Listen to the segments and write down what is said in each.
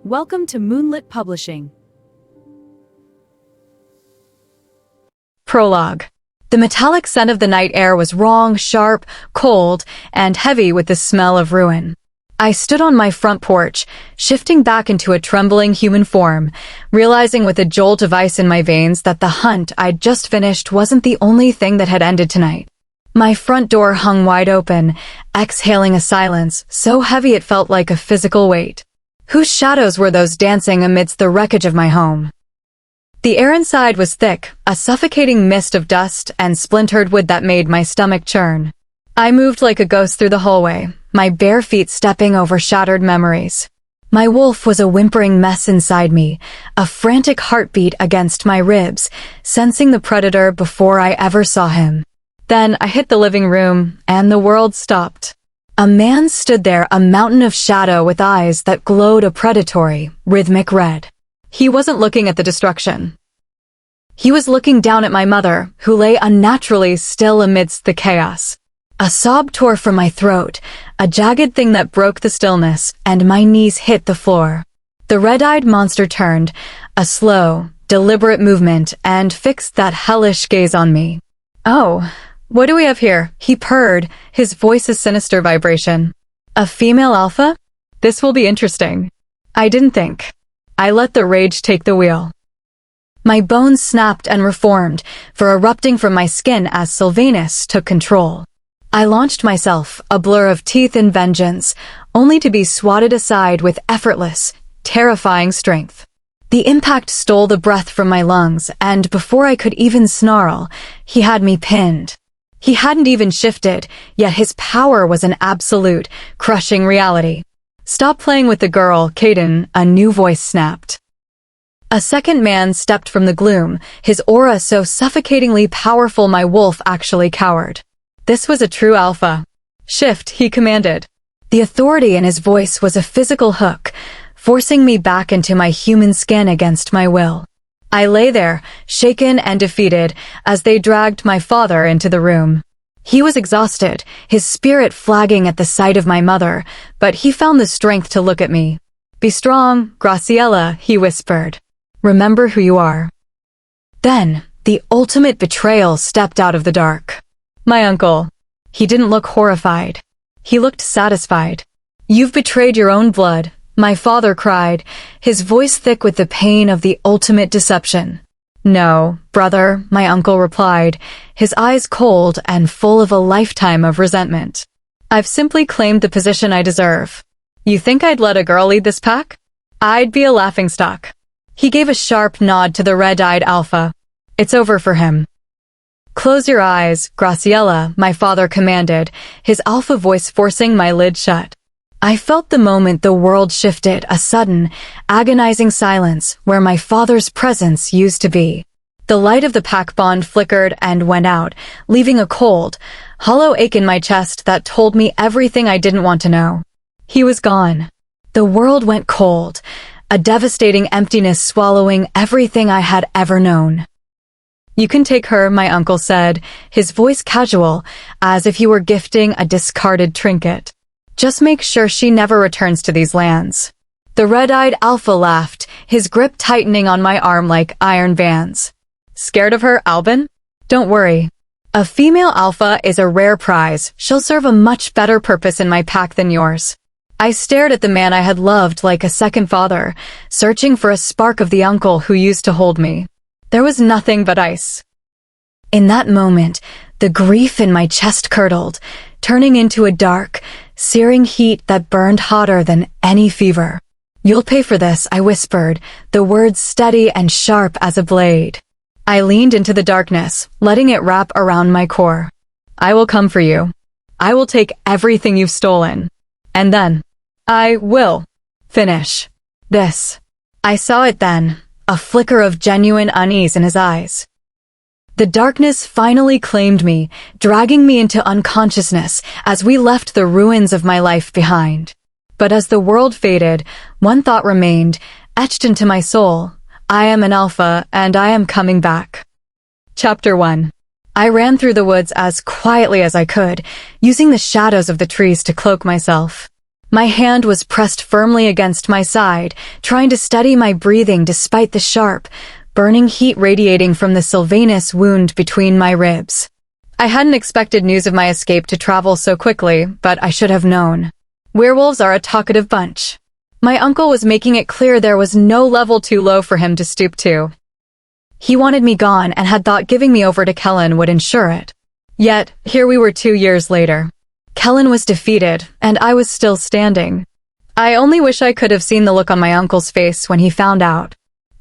Welcome to Moonlit Publishing. Prologue. The metallic scent of the night air was wrong, sharp, cold, and heavy with the smell of ruin. I stood on my front porch, shifting back into a trembling human form, realizing with a jolt of ice in my veins that the hunt I'd just finished wasn't the only thing that had ended tonight. My front door hung wide open, exhaling a silence so heavy it felt like a physical weight. Whose shadows were those dancing amidst the wreckage of my home? The air inside was thick, a suffocating mist of dust and splintered wood that made my stomach churn. I moved like a ghost through the hallway, my bare feet stepping over shattered memories. My wolf was a whimpering mess inside me, a frantic heartbeat against my ribs, sensing the predator before I ever saw him. Then I hit the living room, and the world stopped. A man stood there, a mountain of shadow with eyes that glowed a predatory, rhythmic red. He wasn't looking at the destruction. He was looking down at my mother, who lay unnaturally still amidst the chaos. A sob tore from my throat, a jagged thing that broke the stillness, and my knees hit the floor. The red-eyed monster turned, a slow, deliberate movement, and fixed that hellish gaze on me. "Oh, what do we have here?" he purred, his voice a sinister vibration. "A female alpha? This will be interesting." I didn't think. I let the rage take the wheel. My bones snapped and reformed, for erupting from my skin as Sylvanus took control. I launched myself, a blur of teeth and vengeance, only to be swatted aside with effortless, terrifying strength. The impact stole the breath from my lungs, and before I could even snarl, he had me pinned. He hadn't even shifted, yet his power was an absolute, crushing reality. "Stop playing with the girl, Caden," a new voice snapped. A second man stepped from the gloom, his aura so suffocatingly powerful my wolf actually cowered. This was a true alpha. "Shift," he commanded. The authority in his voice was a physical hook, forcing me back into my human skin against my will. I lay there, shaken and defeated, as they dragged my father into the room. He was exhausted, his spirit flagging at the sight of my mother, but he found the strength to look at me. "Be strong, Graciela," he whispered. "Remember who you are." Then, the ultimate betrayal stepped out of the dark. My uncle. He didn't look horrified. He looked satisfied. "You've betrayed your own blood," my father cried, his voice thick with the pain of the ultimate deception. "No, brother," my uncle replied, his eyes cold and full of a lifetime of resentment. "I've simply claimed the position I deserve. You think I'd let a girl lead this pack? I'd be a laughingstock." He gave a sharp nod to the red-eyed alpha. "It's over for him." "Close your eyes, Graciela," my father commanded, his alpha voice forcing my lid shut. I felt the moment the world shifted, a sudden, agonizing silence where my father's presence used to be. The light of the pack bond flickered and went out, leaving a cold, hollow ache in my chest that told me everything I didn't want to know. He was gone. The world went cold, a devastating emptiness swallowing everything I had ever known. "You can take her," my uncle said, his voice casual, as if he were gifting a discarded trinket. "Just make sure she never returns to these lands." The red-eyed alpha laughed, his grip tightening on my arm like iron bands. "Scared of her, Albin? Don't worry. A female alpha is a rare prize. She'll serve a much better purpose in my pack than yours." I stared at the man I had loved like a second father, searching for a spark of the uncle who used to hold me. There was nothing but ice. In that moment, the grief in my chest curdled, turning into a dark, searing heat that burned hotter than any fever. "You'll pay for this," I whispered, the words steady and sharp as a blade. I leaned into the darkness, letting it wrap around my core. "I will come for you. I will take everything you've stolen. And then, I will finish this." I saw it then, a flicker of genuine unease in his eyes. The darkness finally claimed me, dragging me into unconsciousness as we left the ruins of my life behind. But as the world faded, one thought remained, etched into my soul: I am an alpha, and I am coming back. Chapter 1. I ran through the woods as quietly as I could, using the shadows of the trees to cloak myself. My hand was pressed firmly against my side, trying to steady my breathing despite the sharp, burning heat radiating from the Sylvanus wound between my ribs. I hadn't expected news of my escape to travel so quickly, but I should have known. Werewolves are a talkative bunch. My uncle was making it clear there was no level too low for him to stoop to. He wanted me gone and had thought giving me over to Kellen would ensure it. Yet, here we were 2 years later. Kellen was defeated, and I was still standing. I only wish I could have seen the look on my uncle's face when he found out.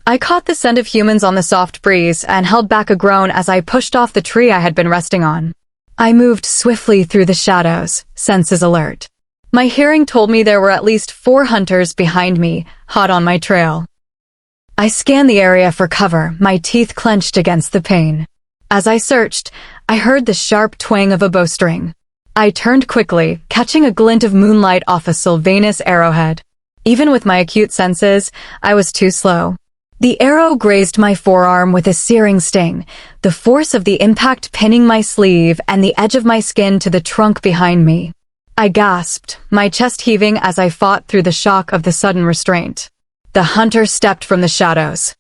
I caught the scent of humans on the soft breeze and held back a groan as I pushed off the tree I had been resting on. I moved swiftly through the shadows, senses alert. My hearing told me there were at least 4 hunters behind me, hot on my trail. I scanned the area for cover, my teeth clenched against the pain. As I searched, I heard the sharp twang of a bowstring. I turned quickly, catching a glint of moonlight off a Silvanus arrowhead. Even with my acute senses, I was too slow. The arrow grazed my forearm with a searing sting, the force of the impact pinning my sleeve and the edge of my skin to the trunk behind me. I gasped, my chest heaving as I fought through the shock of the sudden restraint. The hunter stepped from the shadows.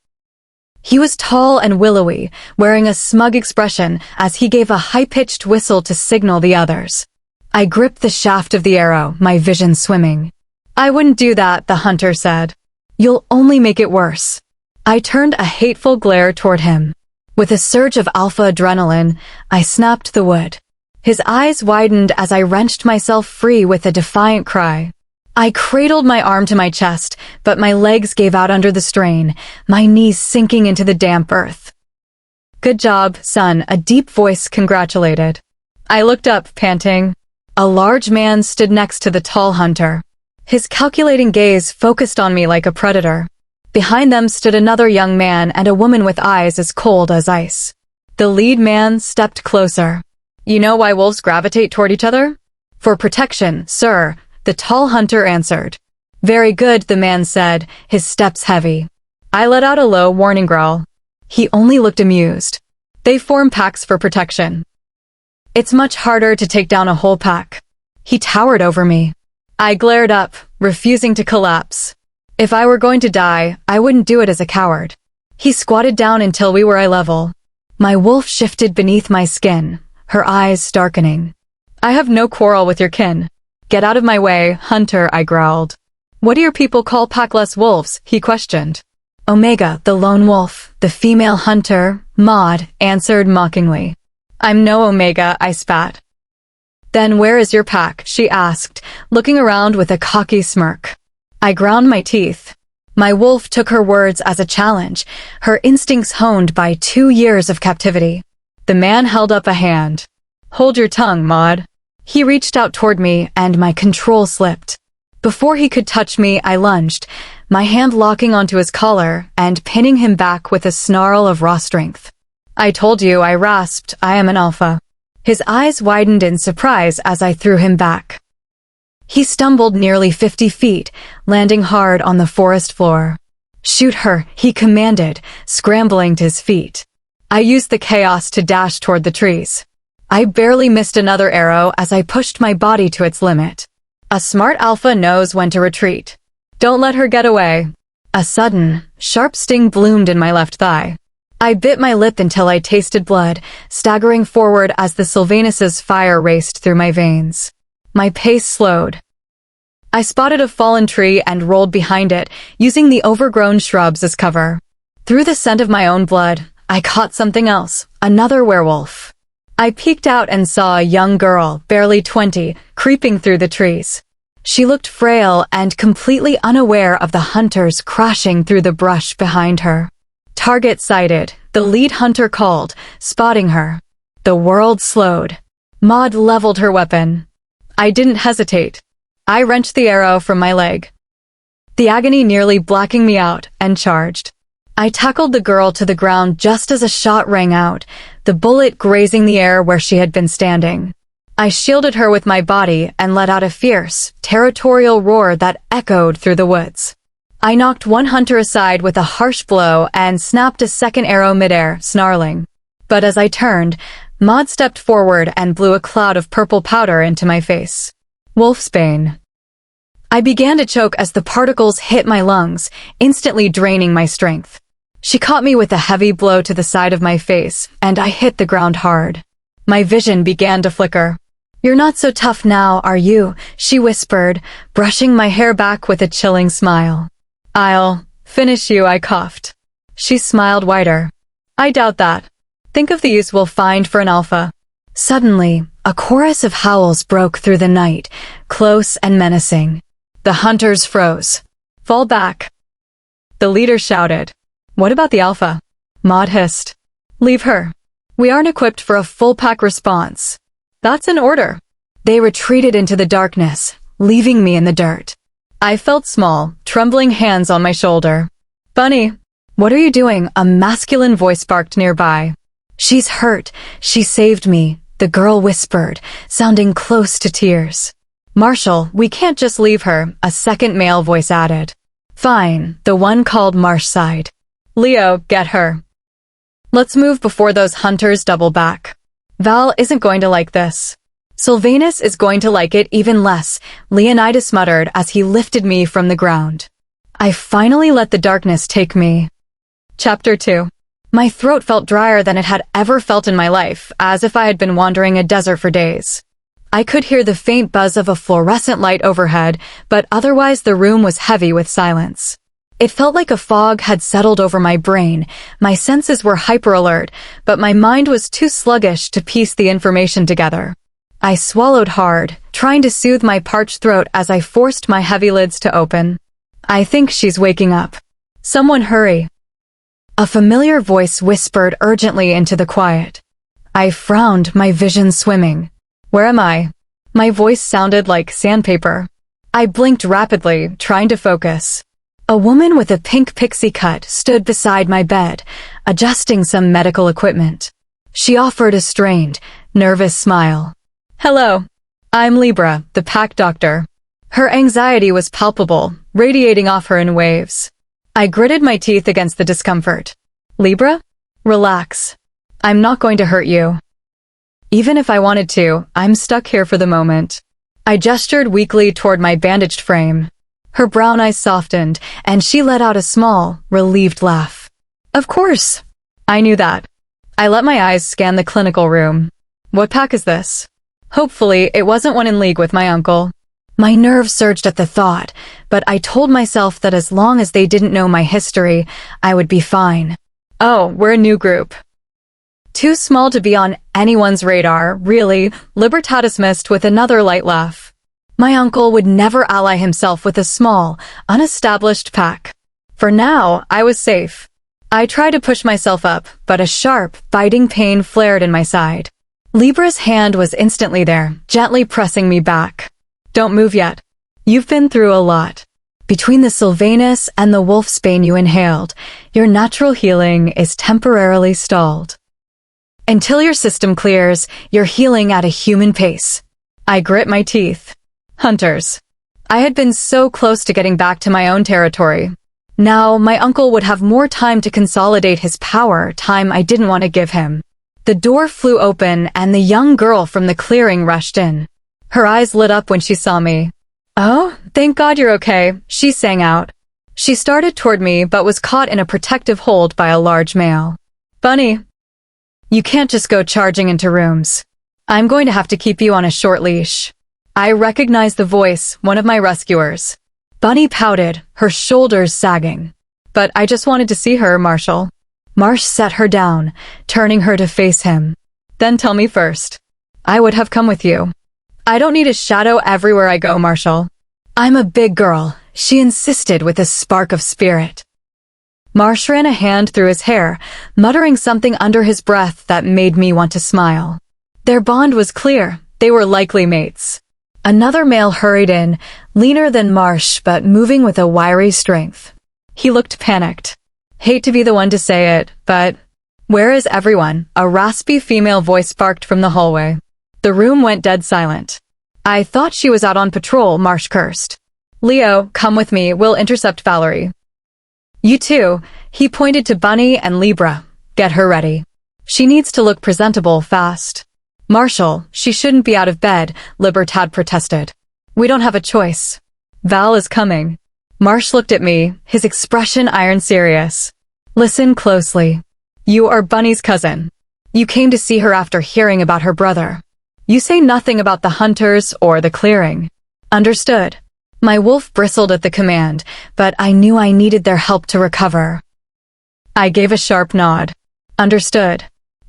He was tall and willowy, wearing a smug expression as he gave a high-pitched whistle to signal the others. I gripped the shaft of the arrow, my vision swimming. "I wouldn't do that," the hunter said. "You'll only make it worse." I turned a hateful glare toward him. With a surge of alpha adrenaline, I snapped the wood. His eyes widened as I wrenched myself free with a defiant cry. I cradled my arm to my chest, but my legs gave out under the strain, my knees sinking into the damp earth. "Good job, son," a deep voice congratulated. I looked up, panting. A large man stood next to the tall hunter. His calculating gaze focused on me like a predator. Behind them stood another young man and a woman with eyes as cold as ice. The lead man stepped closer. "You know why wolves gravitate toward each other?" "For protection, sir," the tall hunter answered. "Very good," the man said, his steps heavy. I let out a low, warning growl. He only looked amused. "They form packs for protection. It's much harder to take down a whole pack." He towered over me. I glared up, refusing to collapse. If I were going to die, I wouldn't do it as a coward. He squatted down until we were eye level. My wolf shifted beneath my skin, her eyes darkening. "I have no quarrel with your kin. Get out of my way, hunter," I growled. "What do your people call packless wolves?" he questioned. "Omega, the lone wolf," the female hunter, Maud, answered mockingly. "I'm no Omega," I spat. "Then where is your pack?" she asked, looking around with a cocky smirk. I ground my teeth. My wolf took her words as a challenge, her instincts honed by 2 years of captivity. The man held up a hand. "Hold your tongue, Maud." He reached out toward me, and my control slipped. Before he could touch me, I lunged, my hand locking onto his collar and pinning him back with a snarl of raw strength. "I told you," I rasped, "I am an alpha." His eyes widened in surprise as I threw him back. He stumbled nearly 50 feet, landing hard on the forest floor. "Shoot her," he commanded, scrambling to his feet. I used the chaos to dash toward the trees. I barely missed another arrow as I pushed my body to its limit. A smart alpha knows when to retreat. Don't let her get away. A sudden, sharp sting bloomed in my left thigh. I bit my lip until I tasted blood, staggering forward as the Sylvanus's fire raced through my veins. My pace slowed. I spotted a fallen tree and rolled behind it, using the overgrown shrubs as cover. Through the scent of my own blood, I caught something else, another werewolf. I peeked out and saw a young girl, barely 20, creeping through the trees. She looked frail and completely unaware of the hunters crashing through the brush behind her. "Target sighted," the lead hunter called, spotting her. The world slowed. Maud leveled her weapon. I didn't hesitate. I wrenched the arrow from my leg, the agony nearly blacking me out, and charged. I tackled the girl to the ground just as a shot rang out, the bullet grazing the air where she had been standing. I shielded her with my body and let out a fierce, territorial roar that echoed through the woods. I knocked one hunter aside with a harsh blow and snapped a second arrow midair, snarling. But as I turned, Maud stepped forward and blew a cloud of purple powder into my face. Wolfsbane. I began to choke as the particles hit my lungs, instantly draining my strength. She caught me with a heavy blow to the side of my face, and I hit the ground hard. My vision began to flicker. "You're not so tough now, are you?" she whispered, brushing my hair back with a chilling smile. "I'll finish you," I coughed. She smiled wider. "I doubt that. Think of the use we'll find for an alpha." Suddenly, a chorus of howls broke through the night, close and menacing. The hunters froze. "Fall back," the leader shouted. "What about the alpha?" Maud hissed. "Leave her. We aren't equipped for a full-pack response." "That's an order." They retreated into the darkness, leaving me in the dirt. I felt small, trembling hands on my shoulder. "Bunny, what are you doing?" A masculine voice barked nearby. "She's hurt. She saved me," the girl whispered, sounding close to tears. "Marshall, we can't just leave her," a second male voice added. "Fine," the one called Marsh sighed. "Leo, get her. Let's move before those hunters double back. Val isn't going to like this. Sylvanus is going to like it even less," Leonidas muttered as he lifted me from the ground. I finally let the darkness take me. Chapter 2. My throat felt drier than it had ever felt in my life, as if I had been wandering a desert for days. I could hear the faint buzz of a fluorescent light overhead, but otherwise the room was heavy with silence. It felt like a fog had settled over my brain. My senses were hyper-alert, but my mind was too sluggish to piece the information together. I swallowed hard, trying to soothe my parched throat as I forced my heavy lids to open. "I think she's waking up. Someone hurry." A familiar voice whispered urgently into the quiet. I frowned, my vision swimming. "Where am I?" My voice sounded like sandpaper. I blinked rapidly, trying to focus. A woman with a pink pixie cut stood beside my bed, adjusting some medical equipment. She offered a strained, nervous smile. "Hello. I'm Libra, the pack doctor." Her anxiety was palpable, radiating off her in waves. I gritted my teeth against the discomfort. "Libra? Relax. I'm not going to hurt you. Even if I wanted to, I'm stuck here for the moment." I gestured weakly toward my bandaged frame. Her brown eyes softened, and she let out a small, relieved laugh. "Of course. I knew that." I let my eyes scan the clinical room. What pack is this? Hopefully, it wasn't one in league with my uncle. My nerves surged at the thought, but I told myself that as long as they didn't know my history, I would be fine. "Oh, we're a new group." Too small to be on anyone's radar, really, Libertatis missed with another light laugh. My uncle would never ally himself with a small, unestablished pack. For now, I was safe. I tried to push myself up, but a sharp, biting pain flared in my side. Libra's hand was instantly there, gently pressing me back. "Don't move yet. You've been through a lot. Between the Sylvanus and the wolfsbane you inhaled, your natural healing is temporarily stalled. Until your system clears, you're healing at a human pace." I grit my teeth. Hunters. I had been so close to getting back to my own territory. Now, my uncle would have more time to consolidate his power, time I didn't want to give him. The door flew open and the young girl from the clearing rushed in. Her eyes lit up when she saw me. "Oh, thank God you're okay," she sang out. She started toward me but was caught in a protective hold by a large male. "Bunny, you can't just go charging into rooms. I'm going to have to keep you on a short leash." I recognized the voice, one of my rescuers. Bunny pouted, her shoulders sagging. "But I just wanted to see her, Marshall." Marsh set her down, turning her to face him. "Then tell me first. I would have come with you." "I don't need a shadow everywhere I go, Marshall. I'm a big girl," she insisted with a spark of spirit. Marsh ran a hand through his hair, muttering something under his breath that made me want to smile. Their bond was clear. They were likely mates. Another male hurried in, leaner than Marsh but moving with a wiry strength. He looked panicked. "Hate to be the one to say it, but where is everyone?" A raspy female voice barked from the hallway. The room went dead silent. "I thought she was out on patrol," Marsh cursed. "Leo, come with me, we'll intercept Valerie." "You too," he pointed to Bunny and Libra. "Get her ready. She needs to look presentable fast." "Marshall, she shouldn't be out of bed," Libertad protested. "We don't have a choice." Val is coming. Marsh looked at me, his expression iron serious. Listen closely. You are Bunny's cousin. You came to see her after hearing about her brother. You say nothing about the hunters or the clearing. Understood. My wolf bristled at the command, but I knew I needed their help to recover. I gave a sharp nod. Understood.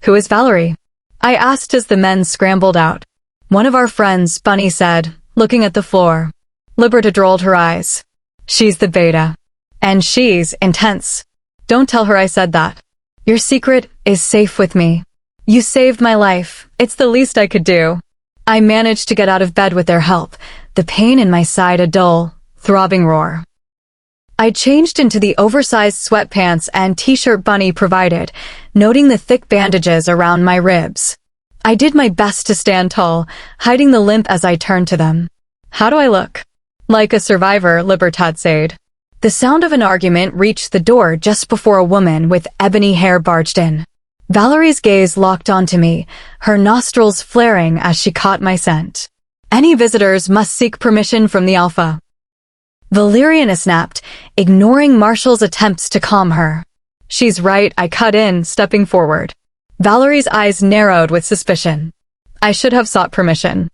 Who is Valerie? I asked as the men scrambled out. One of our friends, Bunny said, looking at the floor. Liberta rolled her eyes. She's the beta. And she's intense. Don't tell her I said that. Your secret is safe with me. You saved my life. It's the least I could do. I managed to get out of bed with their help, the pain in my side a dull, throbbing roar. I changed into the oversized sweatpants and t-shirt Bunny provided, noting the thick bandages around my ribs. I did my best to stand tall, hiding the limp as I turned to them. How do I look? Like a survivor, Libertad said. The sound of an argument reached the door just before a woman with ebony hair barged in. Valerie's gaze locked onto me, her nostrils flaring as she caught my scent. Any visitors must seek permission from the Alpha. Valeriana snapped, ignoring Marshall's attempts to calm her. She's right, I cut in, stepping forward. Valerie's eyes narrowed with suspicion. I should have sought permission.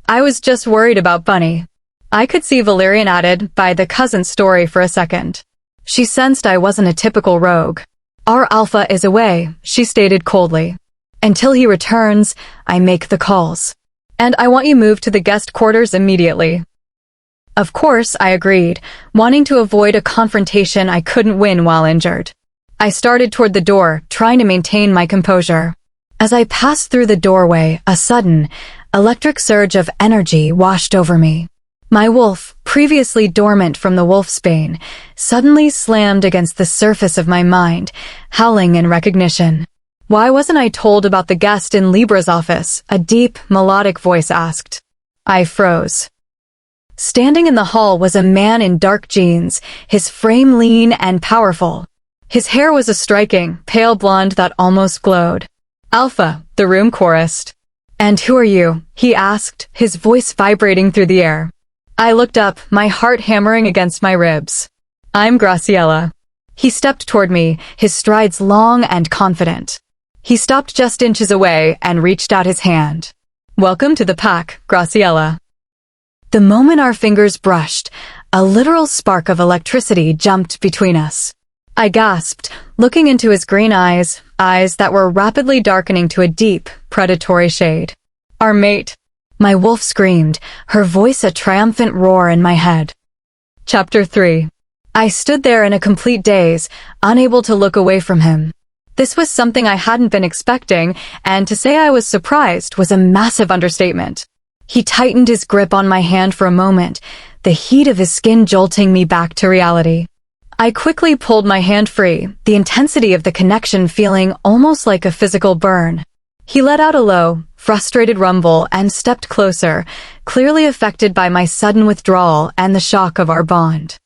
I was just worried about Bunny. I could see Valerian added by the cousin story for a second. She sensed I wasn't a typical rogue. Our Alpha is away, she stated coldly. Until he returns, I make the calls. And I want you moved to the guest quarters immediately. Of course, I agreed, wanting to avoid a confrontation I couldn't win while injured. I started toward the door, trying to maintain my composure. As I passed through the doorway, a sudden, electric surge of energy washed over me. My wolf, previously dormant from the wolfsbane, suddenly slammed against the surface of my mind, howling in recognition. Why wasn't I told about the guest in Libra's office? A deep, melodic voice asked. I froze. Standing in the hall was a man in dark jeans, his frame lean and powerful. His hair was a striking, pale blonde that almost glowed. Alpha, the room chorused. And who are you? He asked, his voice vibrating through the air. I looked up, my heart hammering against my ribs. I'm Graciela. He stepped toward me, his strides long and confident. He stopped just inches away and reached out his hand. Welcome to the pack, Graciela. The moment our fingers brushed, a literal spark of electricity jumped between us. I gasped, looking into his green eyes that were rapidly darkening to a deep, predatory shade. Our mate. My wolf screamed, her voice a triumphant roar in my head. Chapter 3. I stood there in a complete daze, unable to look away from him. This was something I hadn't been expecting, and to say I was surprised was a massive understatement. He tightened his grip on my hand for a moment, the heat of his skin jolting me back to reality. I quickly pulled my hand free, the intensity of the connection feeling almost like a physical burn. He let out a low, frustrated rumble and stepped closer, clearly affected by my sudden withdrawal and the shock of our bond.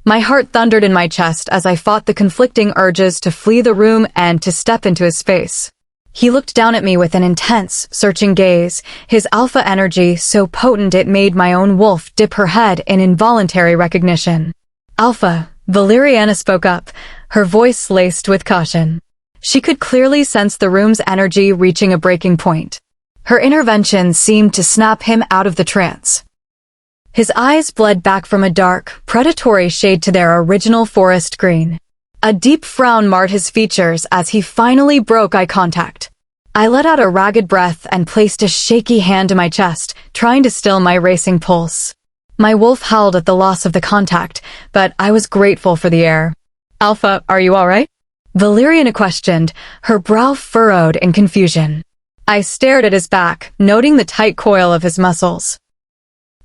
My heart thundered in my chest as I fought the conflicting urges to flee the room and to step into his space. He looked down at me with an intense, searching gaze, his alpha energy so potent it made my own wolf dip her head in involuntary recognition. Alpha, Valeriana spoke up, her voice laced with caution. She could clearly sense the room's energy reaching a breaking point. Her intervention seemed to snap him out of the trance. His eyes bled back from a dark, predatory shade to their original forest green. A deep frown marred his features as he finally broke eye contact. I let out a ragged breath and placed a shaky hand to my chest, trying to still my racing pulse. My wolf howled at the loss of the contact, but I was grateful for the air. Alpha, are you all right? Valeriana questioned, her brow furrowed in confusion. I stared at his back, noting the tight coil of his muscles.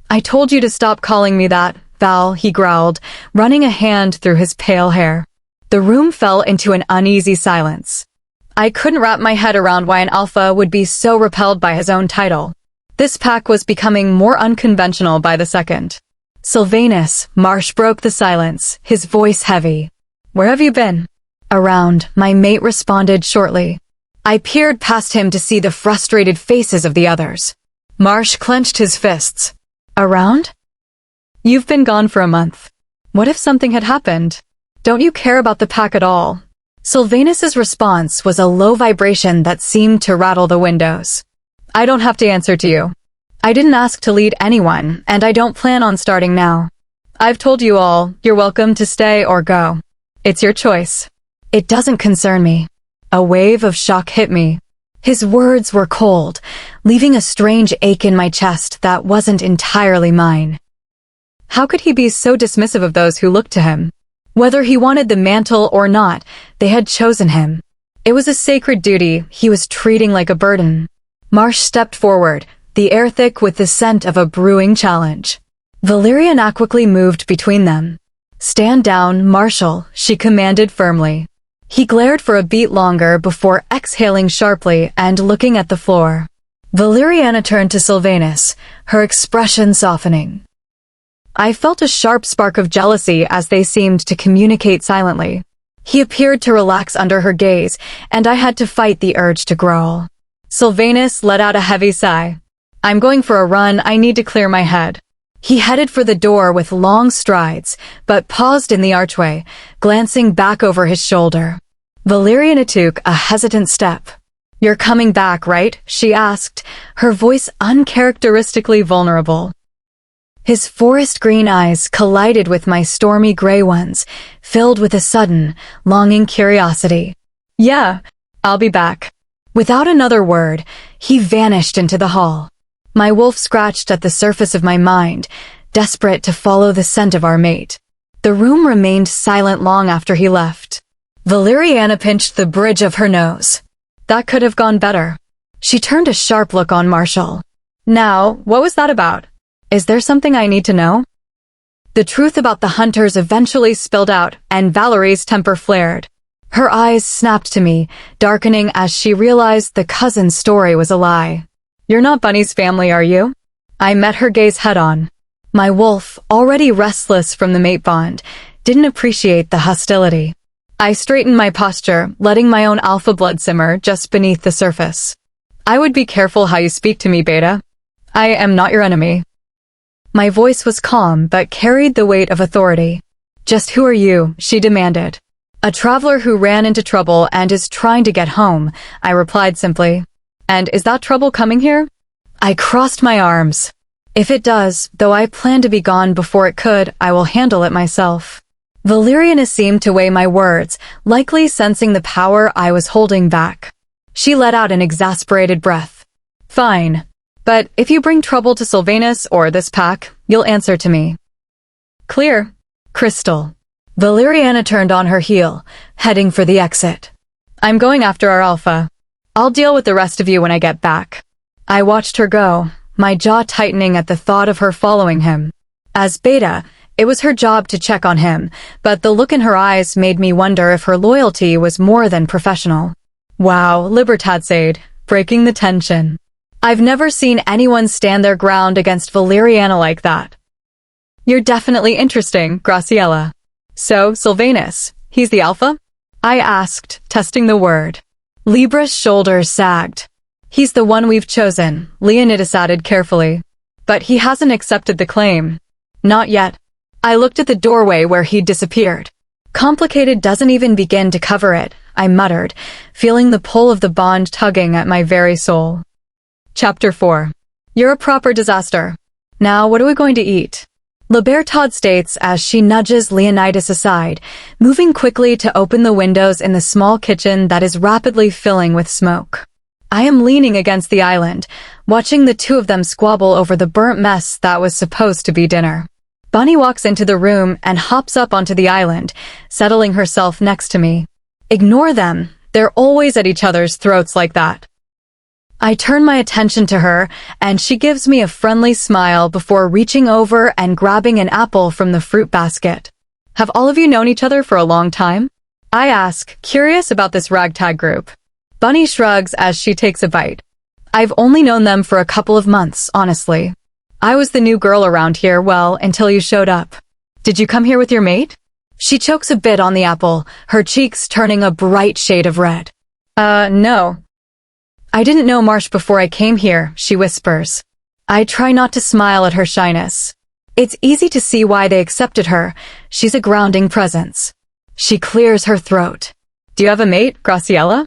I told you to stop calling me that, Val, he growled, running a hand through his pale hair. The room fell into an uneasy silence. I couldn't wrap my head around why an alpha would be so repelled by his own title. This pack was becoming more unconventional by the second. Sylvanus, Marsh broke the silence, his voice heavy. Where have you been? Around, my mate responded shortly. I peered past him to see the frustrated faces of the others. Marsh clenched his fists. Around? You've been gone for a month. What if something had happened? Don't you care about the pack at all? Sylvanus's response was a low vibration that seemed to rattle the windows. I don't have to answer to you. I didn't ask to lead anyone, and I don't plan on starting now. I've told you all, you're welcome to stay or go. It's your choice. It doesn't concern me. A wave of shock hit me. His words were cold, leaving a strange ache in my chest that wasn't entirely mine. How could he be so dismissive of those who looked to him? Whether he wanted the mantle or not, they had chosen him. It was a sacred duty he was treating like a burden. Marsh stepped forward, the air thick with the scent of a brewing challenge. Valerian quickly moved between them. Stand down, Marshal, she commanded firmly. He glared for a beat longer before exhaling sharply and looking at the floor. Valeriana turned to Sylvanus, her expression softening. I felt a sharp spark of jealousy as they seemed to communicate silently. He appeared to relax under her gaze, and I had to fight the urge to growl. Sylvanus let out a heavy sigh. I'm going for a run, I need to clear my head. He headed for the door with long strides, but paused in the archway, glancing back over his shoulder. Valeriana took a hesitant step. You're coming back, right? She asked, her voice uncharacteristically vulnerable. His forest green eyes collided with my stormy gray ones, filled with a sudden, longing curiosity. Yeah, I'll be back. Without another word, he vanished into the hall. My wolf scratched at the surface of my mind, desperate to follow the scent of our mate. The room remained silent long after he left. Valeriana pinched the bridge of her nose. That could have gone better. She turned a sharp look on Marshall. Now, what was that about? Is there something I need to know? The truth about the hunters eventually spilled out, and Valerie's temper flared. Her eyes snapped to me, darkening as she realized the cousin's story was a lie. You're not Bunny's family, are you? I met her gaze head-on. My wolf, already restless from the mate bond, didn't appreciate the hostility. I straightened my posture, letting my own alpha blood simmer just beneath the surface. I would be careful how you speak to me, Beta. I am not your enemy. My voice was calm but carried the weight of authority. Just who are you? She demanded. A traveler who ran into trouble and is trying to get home, I replied simply. And is that trouble coming here? I crossed my arms. If it does, though I plan to be gone before it could, I will handle it myself. Valeriana seemed to weigh my words, likely sensing the power I was holding back. She let out an exasperated breath. Fine. But if you bring trouble to Sylvanus or this pack, you'll answer to me. Clear. Crystal. Valeriana turned on her heel, heading for the exit. I'm going after our alpha. I'll deal with the rest of you when I get back. I watched her go, my jaw tightening at the thought of her following him. As Beta, it was her job to check on him, but the look in her eyes made me wonder if her loyalty was more than professional. Wow, Libertadsaid, breaking the tension. I've never seen anyone stand their ground against Valeriana like that. You're definitely interesting, Graciela. So, Sylvanus, he's the alpha? I asked, testing the word. Libra's shoulders sagged. He's the one we've chosen, Leonidas added carefully. But he hasn't accepted the claim. Not yet. I looked at the doorway where he'd disappeared. Complicated doesn't even begin to cover it, I muttered, feeling the pull of the bond tugging at my very soul. Chapter 4. You're a proper disaster. Now what are we going to eat? Libertad states as she nudges Leonidas aside, moving quickly to open the windows in the small kitchen that is rapidly filling with smoke. I am leaning against the island, watching the two of them squabble over the burnt mess that was supposed to be dinner. Bunny walks into the room and hops up onto the island, settling herself next to me. Ignore them, they're always at each other's throats like that. I turn my attention to her, and she gives me a friendly smile before reaching over and grabbing an apple from the fruit basket. Have all of you known each other for a long time? I ask, curious about this ragtag group. Bunny shrugs as she takes a bite. I've only known them for a couple of months, honestly. I was the new girl around here, well, until you showed up. Did you come here with your mate? She chokes a bit on the apple, her cheeks turning a bright shade of red. No. I didn't know Marsh before I came here, she whispers. I try not to smile at her shyness. It's easy to see why they accepted her. She's a grounding presence. She clears her throat. Do you have a mate, Graciela?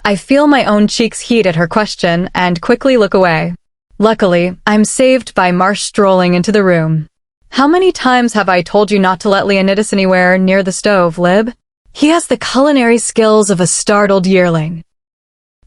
I feel my own cheeks heat at her question and quickly look away. Luckily, I'm saved by Marsh strolling into the room. How many times have I told you not to let Leonidas anywhere near the stove, Lib? He has the culinary skills of a startled yearling.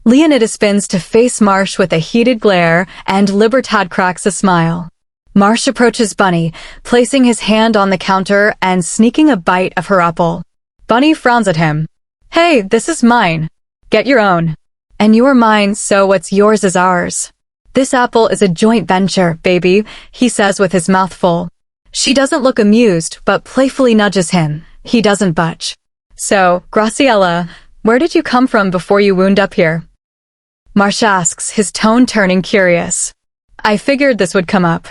Leonidas spins to face Marsh with a heated glare, and Libertad cracks a smile. Marsh approaches Bunny, placing his hand on the counter and sneaking a bite of her apple. Bunny frowns at him. Hey, this is mine. Get your own. And you are mine, so what's yours is ours. This apple is a joint venture, baby, he says with his mouth full. She doesn't look amused, but playfully nudges him. He doesn't budge. So, Graciela, where did you come from before you wound up here? Marsh asks, his tone turning curious. I figured this would come up.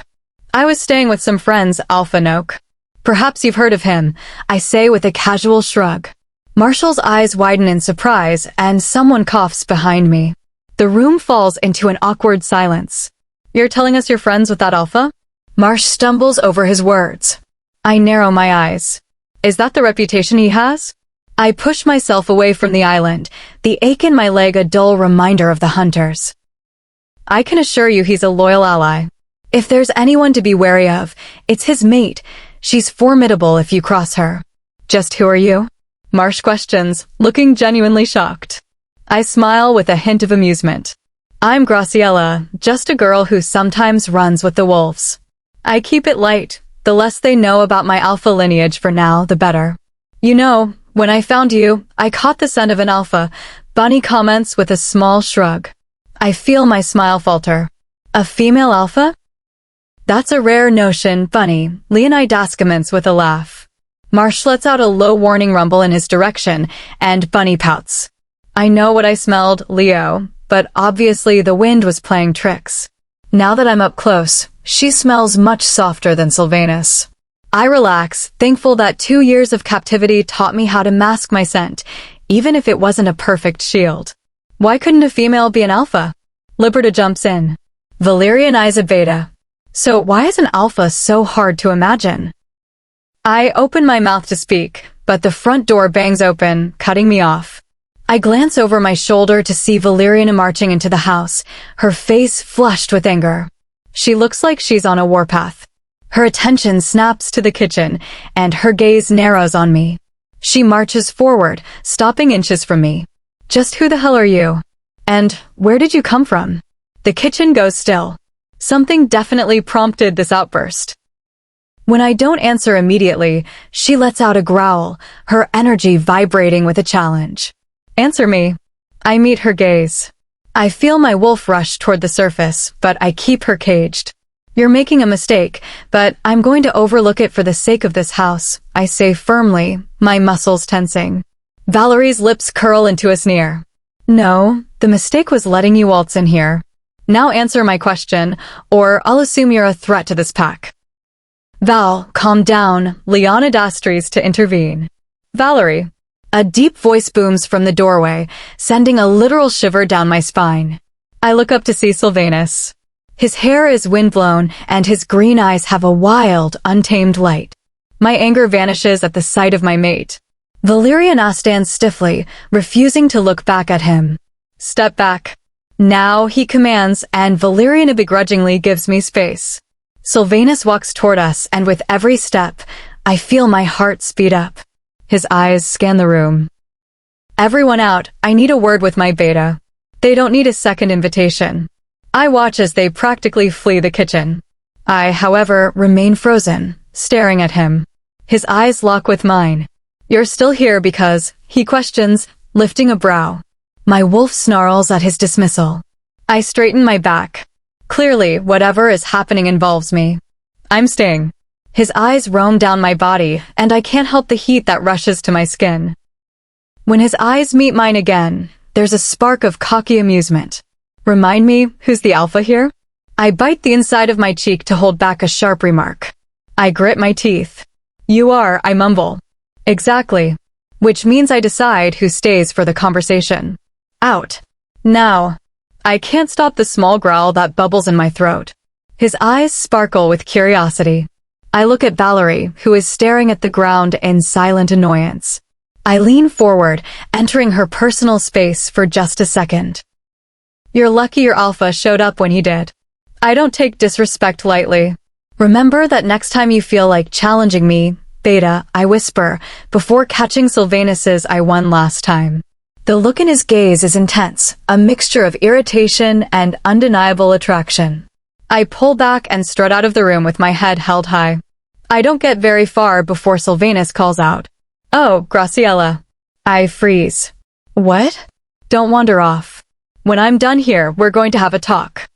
I was staying with some friends, Alpha Noak. Perhaps you've heard of him, I say with a casual shrug. Marshall's eyes widen in surprise, and someone coughs behind me. The room falls into an awkward silence. You're telling us you're friends with that Alpha? Marsh stumbles over his words. I narrow my eyes. Is that the reputation he has? I push myself away from the island, the ache in my leg a dull reminder of the hunters. I can assure you he's a loyal ally. If there's anyone to be wary of, it's his mate. She's formidable if you cross her. Just who are you? Marsh questions, looking genuinely shocked. I smile with a hint of amusement. I'm Graciela, just a girl who sometimes runs with the wolves. I keep it light. The less they know about my alpha lineage for now, the better. You know, when I found you, I caught the scent of an alpha, Bunny comments with a small shrug. I feel my smile falter. A female alpha? That's a rare notion, Bunny, Leonidas comments with a laugh. Marsh lets out a low warning rumble in his direction, and Bunny pouts. I know what I smelled, Leo, but obviously the wind was playing tricks. Now that I'm up close, she smells much softer than Sylvanus. I relax, thankful that 2 years of captivity taught me how to mask my scent, even if it wasn't a perfect shield. Why couldn't a female be an alpha? Liberta jumps in. Valerian eyes a beta. So why is an alpha so hard to imagine? I open my mouth to speak, but the front door bangs open, cutting me off. I glance over my shoulder to see Valerian marching into the house, her face flushed with anger. She looks like she's on a warpath. Her attention snaps to the kitchen, and her gaze narrows on me. She marches forward, stopping inches from me. Just who the hell are you? And where did you come from? The kitchen goes still. Something definitely prompted this outburst. When I don't answer immediately, she lets out a growl, her energy vibrating with a challenge. Answer me. I meet her gaze. I feel my wolf rush toward the surface, but I keep her caged. You're making a mistake, but I'm going to overlook it for the sake of this house, I say firmly, my muscles tensing. Valerie's lips curl into a sneer. No, the mistake was letting you waltz in here. Now answer my question, or I'll assume you're a threat to this pack. Val, calm down, Leonidas tries to intervene. Valerie. A deep voice booms from the doorway, sending a literal shiver down my spine. I look up to see Sylvanus. His hair is windblown, and his green eyes have a wild, untamed light. My anger vanishes at the sight of my mate. Valerian stands stiffly, refusing to look back at him. Step back. Now, he commands, and Valerian begrudgingly gives me space. Sylvanus walks toward us, and with every step, I feel my heart speed up. His eyes scan the room. Everyone out, I need a word with my beta. They don't need a second invitation. I watch as they practically flee the kitchen. I, however, remain frozen, staring at him. His eyes lock with mine. You're still here because, he questions, lifting a brow. My wolf snarls at his dismissal. I straighten my back. Clearly, whatever is happening involves me. I'm staying. His eyes roam down my body, and I can't help the heat that rushes to my skin. When his eyes meet mine again, there's a spark of cocky amusement. Remind me, who's the alpha here? I bite the inside of my cheek to hold back a sharp remark. I grit my teeth. You are, I mumble. Exactly. Which means I decide who stays for the conversation. Out. Now. I can't stop the small growl that bubbles in my throat. His eyes sparkle with curiosity. I look at Valerie, who is staring at the ground in silent annoyance. I lean forward, entering her personal space for just a second. You're lucky your alpha showed up when he did. I don't take disrespect lightly. Remember that next time you feel like challenging me, Beta, I whisper, before catching Sylvanus's I won last time. The look in his gaze is intense, a mixture of irritation and undeniable attraction. I pull back and strut out of the room with my head held high. I don't get very far before Silvanus calls out, "Oh, Graciela." I freeze. What? Don't wander off. When I'm done here, we're going to have a talk.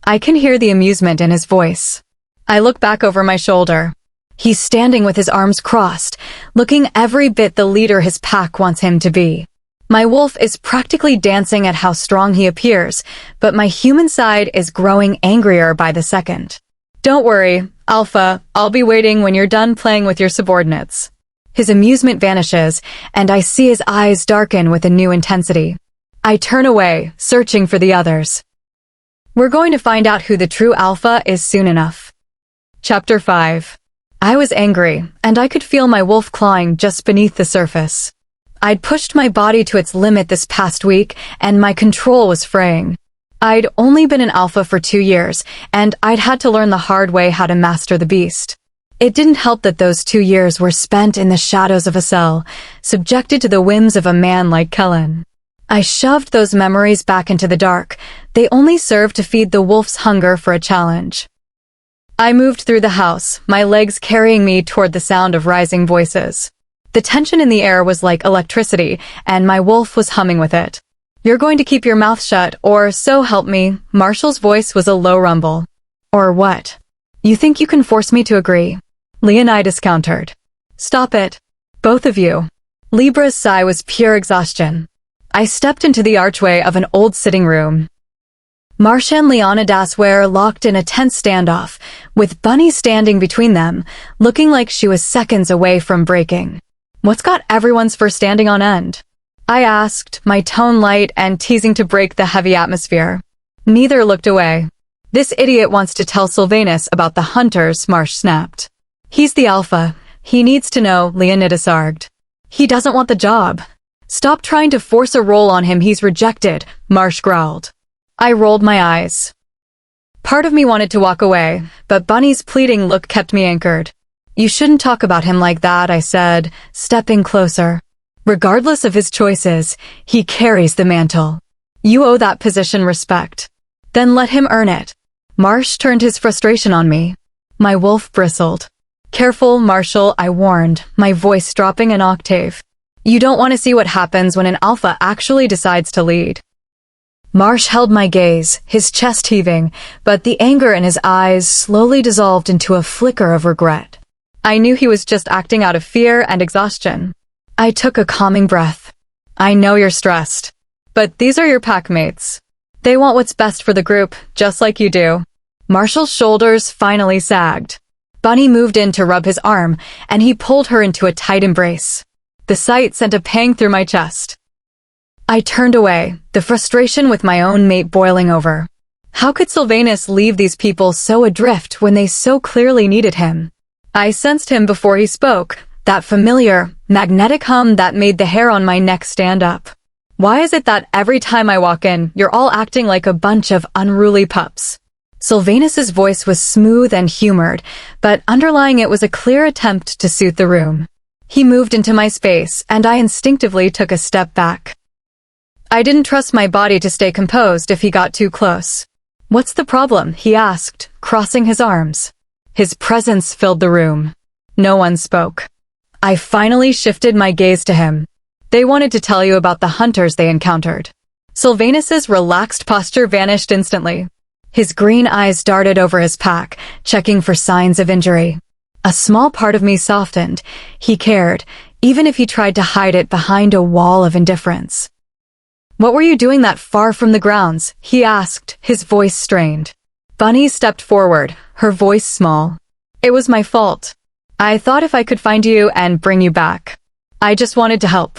I can hear the amusement in his voice. I look back over my shoulder. He's standing with his arms crossed, looking every bit the leader his pack wants him to be. My wolf is practically dancing at how strong he appears, but my human side is growing angrier by the second. Don't worry, Alpha, I'll be waiting when you're done playing with your subordinates. His amusement vanishes, and I see his eyes darken with a new intensity. I turn away, searching for the others. We're going to find out who the true Alpha is soon enough. Chapter 5. I was angry, and I could feel my wolf clawing just beneath the surface. I'd pushed my body to its limit this past week, and my control was fraying. I'd only been an alpha for 2 years, and I'd had to learn the hard way how to master the beast. It didn't help that those 2 years were spent in the shadows of a cell, subjected to the whims of a man like Kellen. I shoved those memories back into the dark. They only served to feed the wolf's hunger for a challenge. I moved through the house, my legs carrying me toward the sound of rising voices. The tension in the air was like electricity, and my wolf was humming with it. You're going to keep your mouth shut, or so help me. Marshall's voice was a low rumble. Or what? You think you can force me to agree? Leonidas countered. Stop it. Both of you. Libra's sigh was pure exhaustion. I stepped into the archway of an old sitting room. Marcia and Leonidas were locked in a tense standoff, with Bunny standing between them, looking like she was seconds away from breaking. What's got everyone's fur standing on end? I asked, my tone light and teasing to break the heavy atmosphere. Neither looked away. This idiot wants to tell Sylvanus about the hunters, Marsh snapped. He's the alpha. He needs to know, Leonidas argued. He doesn't want the job. Stop trying to force a role on him he's rejected, Marsh growled. I rolled my eyes. Part of me wanted to walk away, but Bunny's pleading look kept me anchored. You shouldn't talk about him like that, I said, stepping closer. Regardless of his choices, he carries the mantle. You owe that position respect. Then let him earn it. Marsh turned his frustration on me. My wolf bristled. Careful, Marshall, I warned, my voice dropping an octave. You don't want to see what happens when an alpha actually decides to lead. Marsh held my gaze, his chest heaving, but the anger in his eyes slowly dissolved into a flicker of regret. I knew he was just acting out of fear and exhaustion. I took a calming breath. I know you're stressed, but these are your packmates. They want what's best for the group, just like you do. Marshall's shoulders finally sagged. Bunny moved in to rub his arm, and he pulled her into a tight embrace. The sight sent a pang through my chest. I turned away, the frustration with my own mate boiling over. How could Sylvanus leave these people so adrift when they so clearly needed him? I sensed him before he spoke, that familiar, magnetic hum that made the hair on my neck stand up. Why is it that every time I walk in, you're all acting like a bunch of unruly pups? Sylvanus's voice was smooth and humored, but underlying it was a clear attempt to soothe the room. He moved into my space, and I instinctively took a step back. I didn't trust my body to stay composed if he got too close. What's the problem? He asked, crossing his arms. His presence filled the room. No one spoke. I finally shifted my gaze to him. They wanted to tell you about the hunters they encountered. Sylvanus's relaxed posture vanished instantly. His green eyes darted over his pack, checking for signs of injury. A small part of me softened. He cared, even if he tried to hide it behind a wall of indifference. What were you doing that far from the grounds? He asked, his voice strained. Bunny stepped forward, her voice small. It was my fault. I thought if I could find you and bring you back. I just wanted to help.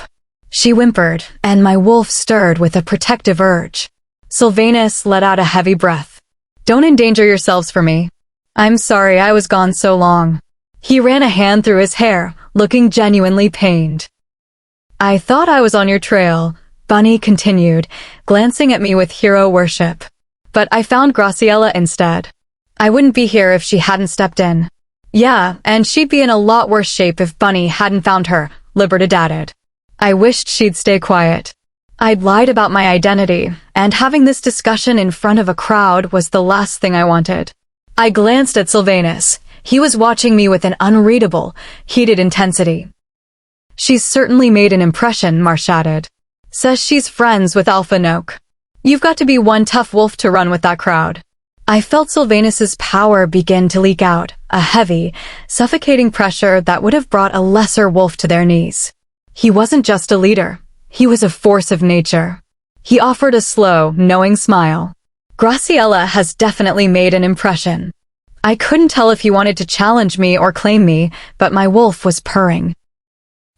She whimpered, and my wolf stirred with a protective urge. Sylvanus let out a heavy breath. Don't endanger yourselves for me. I'm sorry I was gone so long. He ran a hand through his hair, looking genuinely pained. I thought I was on your trail, Bunny continued, glancing at me with hero worship. But I found Graciela instead. I wouldn't be here if she hadn't stepped in. Yeah, and she'd be in a lot worse shape if Bunny hadn't found her, Libertad added. I wished she'd stay quiet. I'd lied about my identity, and having this discussion in front of a crowd was the last thing I wanted. I glanced at Sylvanus. He was watching me with an unreadable, heated intensity. She's certainly made an impression, Marsh added. Says she's friends with Alpha Noak. You've got to be one tough wolf to run with that crowd. I felt Sylvanus's power begin to leak out, a heavy, suffocating pressure that would have brought a lesser wolf to their knees. He wasn't just a leader. He was a force of nature. He offered a slow, knowing smile. Graciela has definitely made an impression. I couldn't tell if he wanted to challenge me or claim me, but my wolf was purring.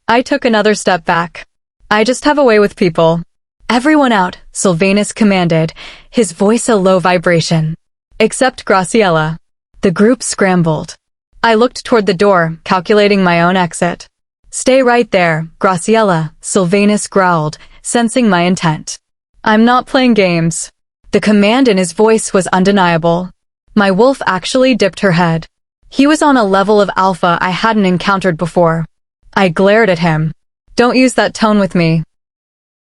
I took another step back. I just have a way with people. Everyone out, Sylvanus commanded, his voice a low vibration. Except Graciela. The group scrambled. I looked toward the door, calculating my own exit. Stay right there, Graciela, Sylvanus growled, sensing my intent. I'm not playing games. The command in his voice was undeniable. My wolf actually dipped her head. He was on a level of alpha I hadn't encountered before. I glared at him. Don't use that tone with me.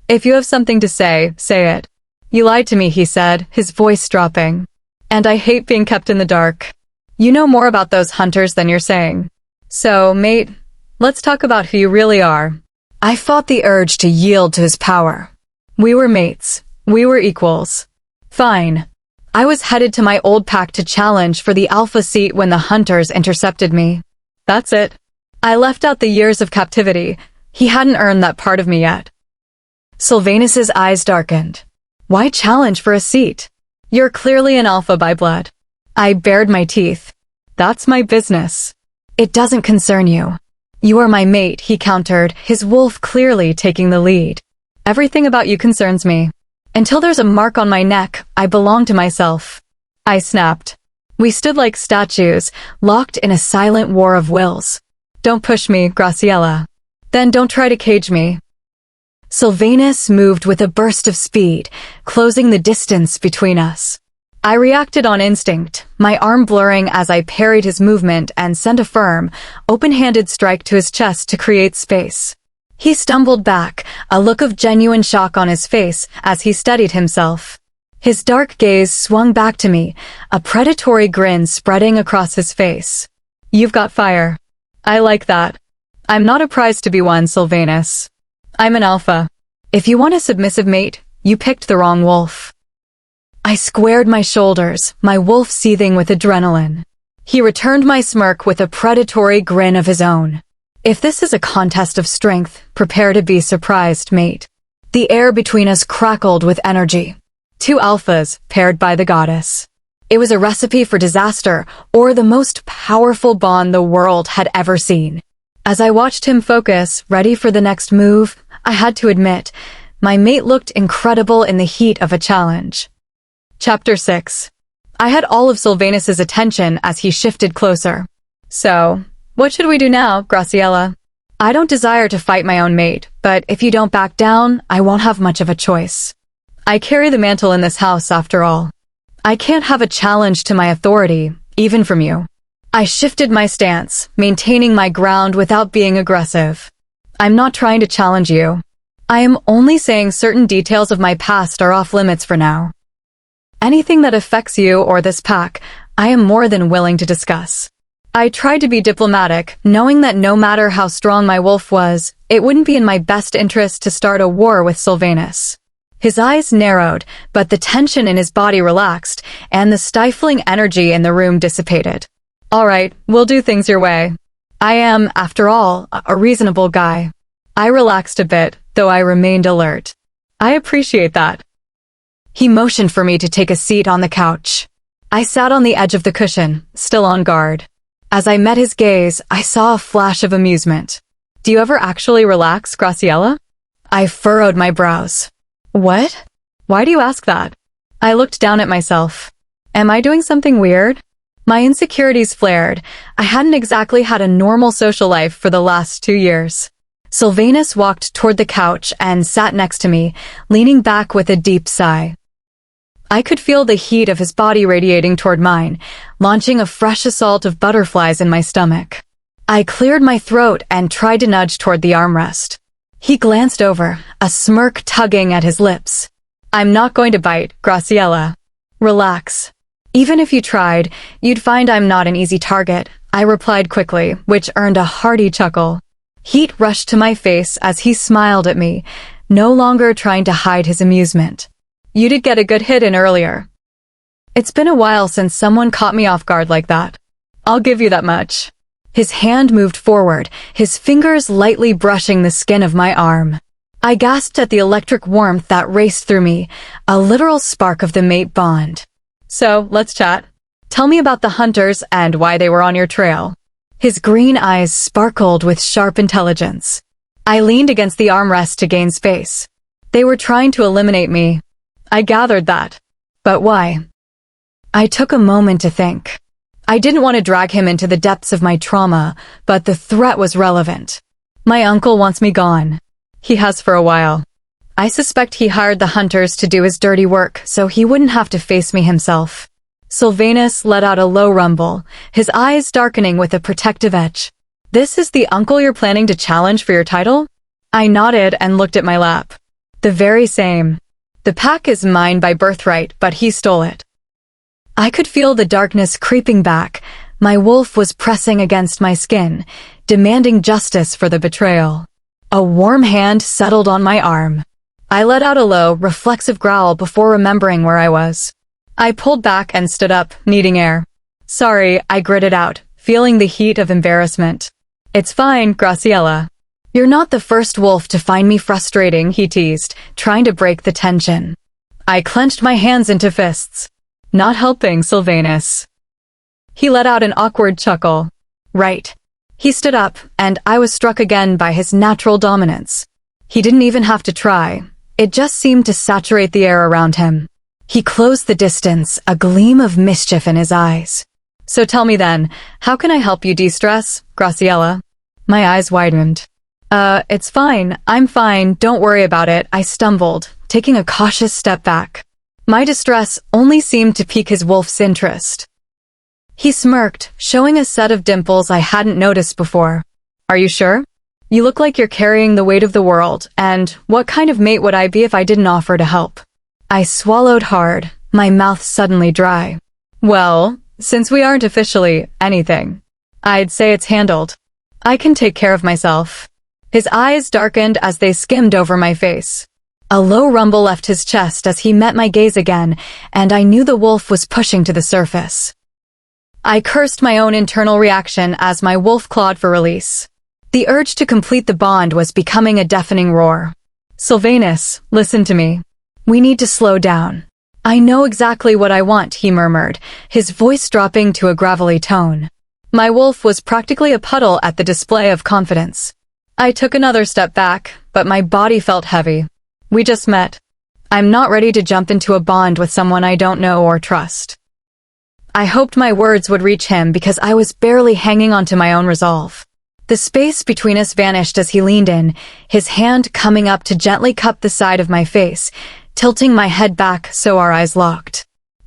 If you have something to say, say it. You lied to me, he said, his voice dropping. And I hate being kept in the dark. You know more about those hunters than you're saying. So, mate, let's talk about who you really are. I fought the urge to yield to his power. We were mates. We were equals. Fine. I was headed to my old pack to challenge for the alpha seat when the hunters intercepted me. That's it. I left out the years of captivity. He hadn't earned that part of me yet. Sylvanus's eyes darkened. Why challenge for a seat? You're clearly an alpha by blood. I bared my teeth. That's my business. It doesn't concern you. You are my mate, he countered, his wolf clearly taking the lead. Everything about you concerns me. Until there's a mark on my neck, I belong to myself. I snapped. We stood like statues, locked in a silent war of wills. Don't push me, Graciela. Then don't try to cage me. Silvanus moved with a burst of speed, closing the distance between us. I reacted on instinct, my arm blurring as I parried his movement and sent a firm, open-handed strike to his chest to create space. He stumbled back, a look of genuine shock on his face as he steadied himself. His dark gaze swung back to me, a predatory grin spreading across his face. You've got fire. I like that. I'm not a prize to be won, Sylvanus. I'm an alpha. If you want a submissive mate, you picked the wrong wolf. I squared my shoulders, my wolf seething with adrenaline. He returned my smirk with a predatory grin of his own. If this is a contest of strength, prepare to be surprised, mate. The air between us crackled with energy. Two alphas, paired by the goddess. It was a recipe for disaster, or the most powerful bond the world had ever seen. As I watched him focus, ready for the next move, I had to admit, my mate looked incredible in the heat of a challenge. Chapter 6. I had all of Sylvanus's attention as he shifted closer. So, what should we do now, Graciela? I don't desire to fight my own mate, but if you don't back down, I won't have much of a choice. I carry the mantle in this house, after all. I can't have a challenge to my authority, even from you. I shifted my stance, maintaining my ground without being aggressive. I'm not trying to challenge you. I am only saying certain details of my past are off limits for now. Anything that affects you or this pack, I am more than willing to discuss. I tried to be diplomatic, knowing that no matter how strong my wolf was, it wouldn't be in my best interest to start a war with Silvanus. His eyes narrowed, but the tension in his body relaxed, and the stifling energy in the room dissipated. All right, we'll do things your way. I am, after all, a reasonable guy. I relaxed a bit, though I remained alert. I appreciate that. He motioned for me to take a seat on the couch. I sat on the edge of the cushion, still on guard. As I met his gaze, I saw a flash of amusement. Do you ever actually relax, Graciela? I furrowed my brows. What? Why do you ask that? I looked down at myself. Am I doing something weird? My insecurities flared. I hadn't exactly had a normal social life for the last 2 years. Sylvanus walked toward the couch and sat next to me, leaning back with a deep sigh. I could feel the heat of his body radiating toward mine, launching a fresh assault of butterflies in my stomach. I cleared my throat and tried to nudge toward the armrest. He glanced over, a smirk tugging at his lips. "I'm not going to bite, Graciela. Relax. Even if you tried, you'd find I'm not an easy target," I replied quickly, which earned a hearty chuckle. Heat rushed to my face as he smiled at me, no longer trying to hide his amusement. "You did get a good hit in earlier. It's been a while since someone caught me off guard like that. I'll give you that much." His hand moved forward, his fingers lightly brushing the skin of my arm. I gasped at the electric warmth that raced through me, a literal spark of the mate bond. "So, let's chat. Tell me about the hunters and why they were on your trail." His green eyes sparkled with sharp intelligence. I leaned against the armrest to gain space. "They were trying to eliminate me. I gathered that. But why?" I took a moment to think. I didn't want to drag him into the depths of my trauma, but the threat was relevant. "My uncle wants me gone. He has for a while. I suspect he hired the hunters to do his dirty work so he wouldn't have to face me himself." Sylvanus let out a low rumble, his eyes darkening with a protective edge. "This is the uncle you're planning to challenge for your title?" I nodded and looked at my lap. "The very same. The pack is mine by birthright, but he stole it." I could feel the darkness creeping back. My wolf was pressing against my skin, demanding justice for the betrayal. A warm hand settled on my arm. I let out a low, reflexive growl before remembering where I was. I pulled back and stood up, needing air. "Sorry," I gritted out, feeling the heat of embarrassment. "It's fine, Graciela. You're not the first wolf to find me frustrating," he teased, trying to break the tension. I clenched my hands into fists. "Not helping, Silvanus." He let out an awkward chuckle. "Right." He stood up, and I was struck again by his natural dominance. He didn't even have to try. It just seemed to saturate the air around him. He closed the distance, a gleam of mischief in his eyes. "So tell me then, how can I help you de-stress, Graciela?" My eyes widened. It's fine. I'm fine. Don't worry about it," I stumbled, taking a cautious step back. My distress only seemed to pique his wolf's interest. He smirked, showing a set of dimples I hadn't noticed before. "Are you sure? You look like you're carrying the weight of the world, and what kind of mate would I be if I didn't offer to help?" I swallowed hard, my mouth suddenly dry. "Well, since we aren't officially anything, I'd say it's handled. I can take care of myself." His eyes darkened as they skimmed over my face. A low rumble left his chest as he met my gaze again, and I knew the wolf was pushing to the surface. I cursed my own internal reaction as my wolf clawed for release. The urge to complete the bond was becoming a deafening roar. "Sylvanus, listen to me. We need to slow down." "I know exactly what I want," he murmured, his voice dropping to a gravelly tone. My wolf was practically a puddle at the display of confidence. I took another step back, but my body felt heavy. "We just met. I'm not ready to jump into a bond with someone I don't know or trust." I hoped my words would reach him because I was barely hanging on to my own resolve. The space between us vanished as he leaned in, his hand coming up to gently cup the side of my face, tilting my head back so our eyes locked.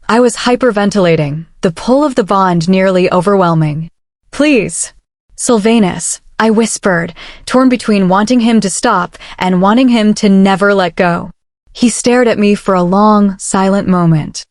I was hyperventilating, the pull of the bond nearly overwhelming. "Please, Sylvanus," I whispered, torn between wanting him to stop and wanting him to never let go. He stared at me for a long, silent moment.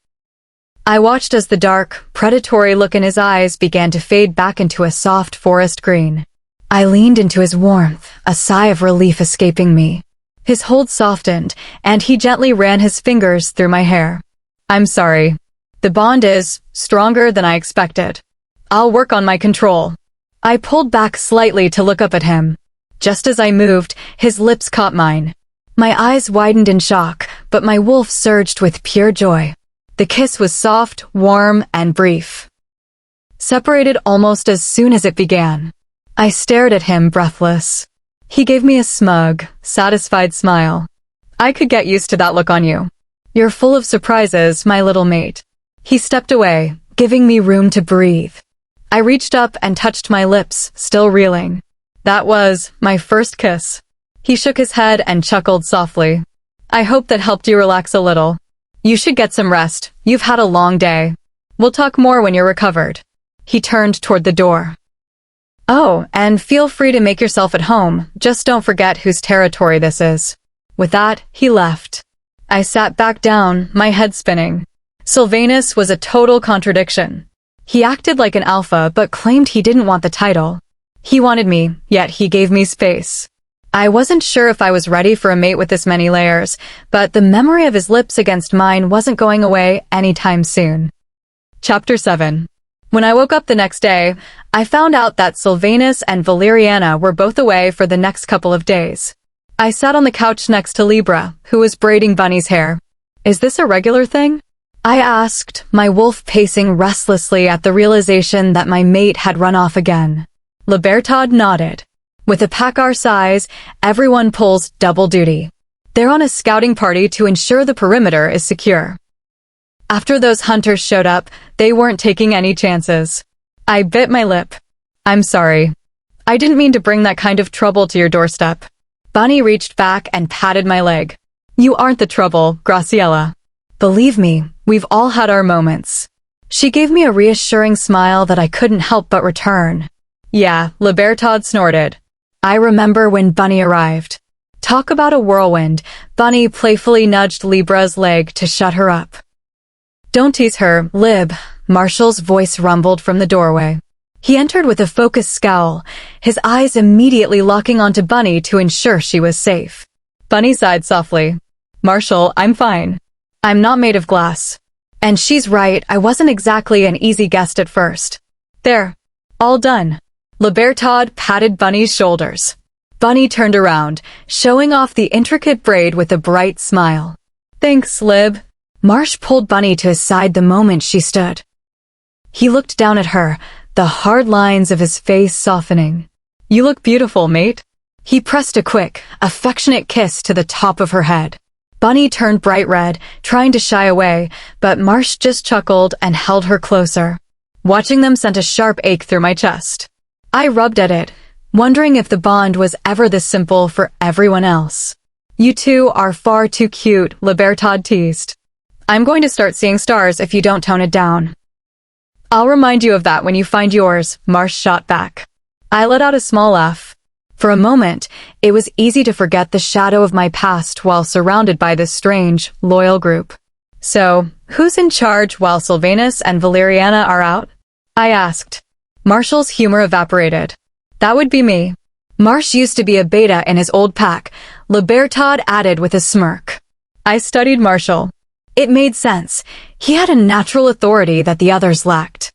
I watched as the dark, predatory look in his eyes began to fade back into a soft forest green. I leaned into his warmth, a sigh of relief escaping me. His hold softened, and he gently ran his fingers through my hair. "I'm sorry. The bond is stronger than I expected. I'll work on my control." I pulled back slightly to look up at him. Just as I moved, his lips caught mine. My eyes widened in shock, but my wolf surged with pure joy. The kiss was soft, warm, and brief, separated almost as soon as it began. I stared at him, breathless. He gave me a smug, satisfied smile. "I could get used to that look on you. You're full of surprises, my little mate." He stepped away, giving me room to breathe. I reached up and touched my lips, still reeling. That was my first kiss. He shook his head and chuckled softly. I hope that helped you relax a little. You should get some rest. You've had a long day. We'll talk more when you're recovered. He turned toward the door. Oh, and feel free to make yourself at home. Just don't forget whose territory this is. With that, he left. I sat back down, my head spinning. Sylvanus was a total contradiction. He acted like an alpha but claimed he didn't want the title. He wanted me, yet he gave me space. I wasn't sure if I was ready for a mate with this many layers, but the memory of his lips against mine wasn't going away anytime soon. Chapter 7. When I woke up the next day, I found out that Silvanus and Valeriana were both away for the next couple of days. I sat on the couch next to Libra, who was braiding Bunny's hair. Is this a regular thing? I asked, my wolf pacing restlessly at the realization that my mate had run off again. Libertad nodded. With a pack our size, everyone pulls double duty. They're on a scouting party to ensure the perimeter is secure. After those hunters showed up, they weren't taking any chances. I bit my lip. I'm sorry. I didn't mean to bring that kind of trouble to your doorstep. Bunny reached back and patted my leg. You aren't the trouble, Graciela. Believe me, we've all had our moments. She gave me a reassuring smile that I couldn't help but return. Yeah, Libertad snorted. I remember when Bunny arrived. Talk about a whirlwind. Bunny playfully nudged Libra's leg to shut her up. Don't tease her, Lib. Marshall's voice rumbled from the doorway. He entered with a focused scowl, his eyes immediately locking onto Bunny to ensure she was safe. Bunny sighed softly. Marshall, I'm fine. I'm not made of glass. And she's right, I wasn't exactly an easy guest at first. There. All done. Libertad patted Bunny's shoulders. Bunny turned around, showing off the intricate braid with a bright smile. Thanks, Lib. Marsh pulled Bunny to his side the moment she stood. He looked down at her, the hard lines of his face softening. You look beautiful, mate. He pressed a quick, affectionate kiss to the top of her head. Bunny turned bright red, trying to shy away, but Marsh just chuckled and held her closer. Watching them sent a sharp ache through my chest. I rubbed at it, wondering if the bond was ever this simple for everyone else. You two are far too cute, Libertad teased. I'm going to start seeing stars if you don't tone it down. I'll remind you of that when you find yours, Marsh shot back. I let out a small laugh. For a moment, it was easy to forget the shadow of my past while surrounded by this strange, loyal group. So, who's in charge while Silvanus and Valeriana are out? I asked. Marshall's humor evaporated. That would be me. Marsh used to be a beta in his old pack, Libertad added with a smirk. I studied Marshall. It made sense. He had a natural authority that the others lacked.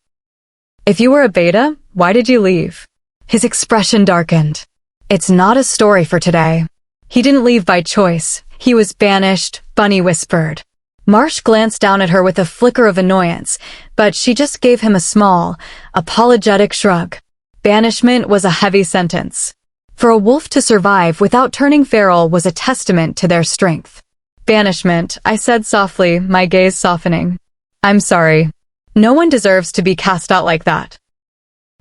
If you were a beta, why did you leave? His expression darkened. It's not a story for today. He didn't leave by choice. He was banished, Bunny whispered. Marsh glanced down at her with a flicker of annoyance, but she just gave him a small, apologetic shrug. Banishment was a heavy sentence. For a wolf to survive without turning feral was a testament to their strength. Banishment, I said softly, my gaze softening. I'm sorry. No one deserves to be cast out like that.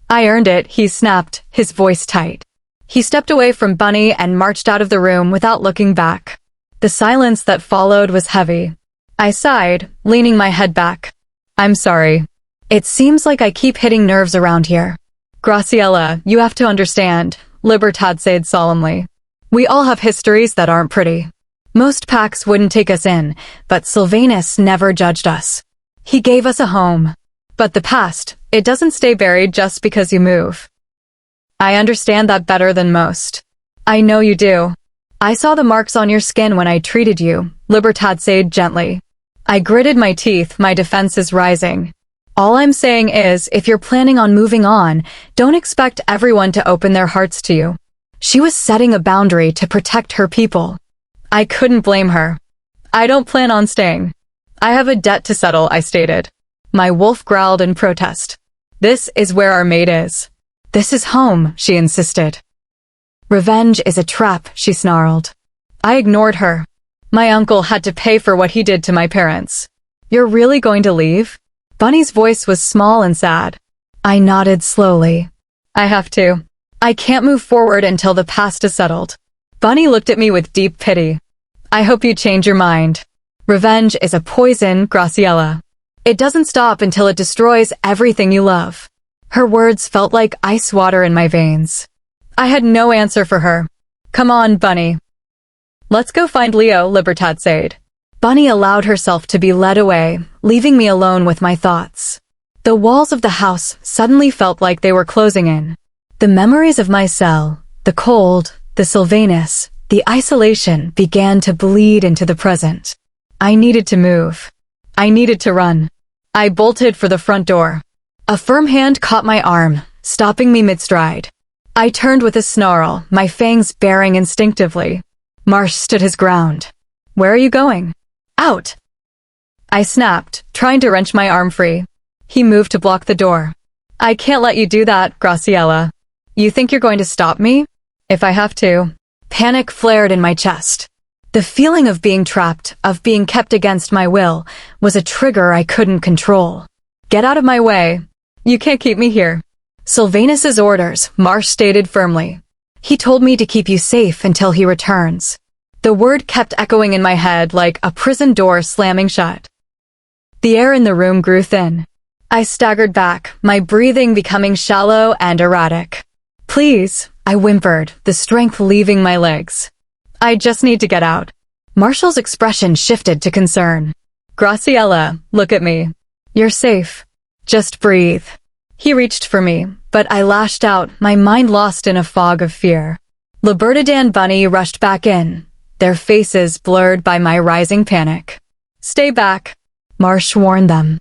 I earned it, he snapped, his voice tight. He stepped away from Bunny and marched out of the room without looking back. The silence that followed was heavy. I sighed, leaning my head back. I'm sorry. It seems like I keep hitting nerves around here. Graciela, you have to understand, Libertad said solemnly. We all have histories that aren't pretty. Most packs wouldn't take us in, but Sylvanus never judged us. He gave us a home. But the past, it doesn't stay buried just because you move. I understand that better than most. I know you do. I saw the marks on your skin when I treated you, Libertad said gently. I gritted my teeth, my defenses rising. All I'm saying is, if you're planning on moving on, don't expect everyone to open their hearts to you. She was setting a boundary to protect her people. I couldn't blame her. I don't plan on staying. I have a debt to settle, I stated. My wolf growled in protest. This is where our mate is. This is home, she insisted. Revenge is a trap, she snarled. I ignored her. My uncle had to pay for what he did to my parents. You're really going to leave? Bunny's voice was small and sad. I nodded slowly. I have to. I can't move forward until the past is settled. Bunny looked at me with deep pity. I hope you change your mind. Revenge is a poison, Graciela. It doesn't stop until it destroys everything you love. Her words felt like ice water in my veins. I had no answer for her. Come on, Bunny. Let's go find Leo, Libertad said. Bunny allowed herself to be led away, leaving me alone with my thoughts. The walls of the house suddenly felt like they were closing in. The memories of my cell, the cold, the Sylvanus, the isolation began to bleed into the present. I needed to move. I needed to run. I bolted for the front door. A firm hand caught my arm, stopping me mid-stride. I turned with a snarl, my fangs baring instinctively. Marsh stood his ground. Where are you going? Out! I snapped, trying to wrench my arm free. He moved to block the door. I can't let you do that, Graciela. You think you're going to stop me? If I have to. Panic flared in my chest. The feeling of being trapped, of being kept against my will, was a trigger I couldn't control. Get out of my way. You can't keep me here. Sylvanus's orders, Marsh stated firmly. He told me to keep you safe until he returns. The word kept echoing in my head like a prison door slamming shut. The air in the room grew thin. I staggered back, my breathing becoming shallow and erratic. Please, I whimpered, the strength leaving my legs. I just need to get out. Marshall's expression shifted to concern. Graciela, look at me. You're safe. Just breathe. He reached for me, but I lashed out, my mind lost in a fog of fear. Libertad and Bunny rushed back in, their faces blurred by my rising panic. Stay back, Marsh warned them.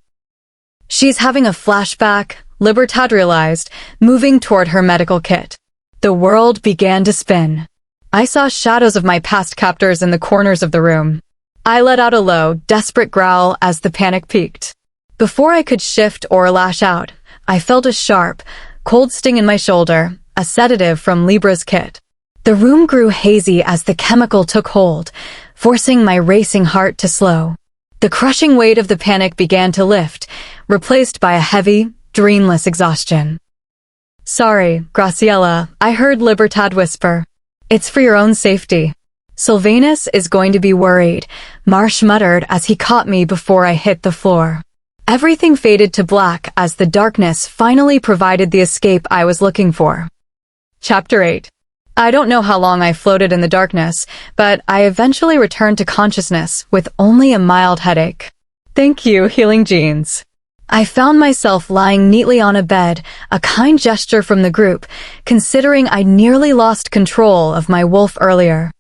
She's having a flashback, Libertad realized, moving toward her medical kit. The world began to spin. I saw shadows of my past captors in the corners of the room. I let out a low, desperate growl as the panic peaked. Before I could shift or lash out, I felt a sharp, cold sting in my shoulder, a sedative from Libra's kit. The room grew hazy as the chemical took hold, forcing my racing heart to slow. The crushing weight of the panic began to lift, replaced by a heavy, dreamless exhaustion. Sorry, Graciela, I heard Libertad whisper. It's for your own safety. Sylvanus is going to be worried, Marsh muttered as he caught me before I hit the floor. Everything faded to black as the darkness finally provided the escape I was looking for. Chapter 8. I don't know how long I floated in the darkness, but I eventually returned to consciousness with only a mild headache. Thank you, Healing Jeans. I found myself lying neatly on a bed, a kind gesture from the group, considering I nearly lost control of my wolf earlier.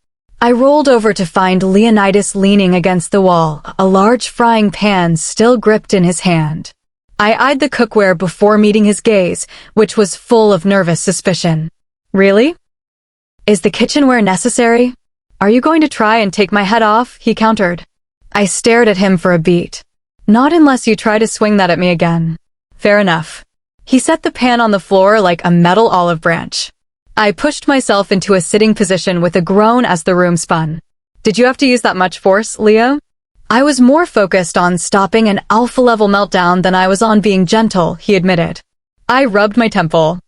I rolled over to find Leonidas leaning against the wall, a large frying pan still gripped in his hand. I eyed the cookware before meeting his gaze, which was full of nervous suspicion. Really? Is the kitchenware necessary? Are you going to try and take my head off? He countered. I stared at him for a beat. Not unless you try to swing that at me again. Fair enough. He set the pan on the floor like a metal olive branch. I pushed myself into a sitting position with a groan as the room spun. Did you have to use that much force, Leo? I was more focused on stopping an alpha-level meltdown than I was on being gentle, he admitted. I rubbed my temple.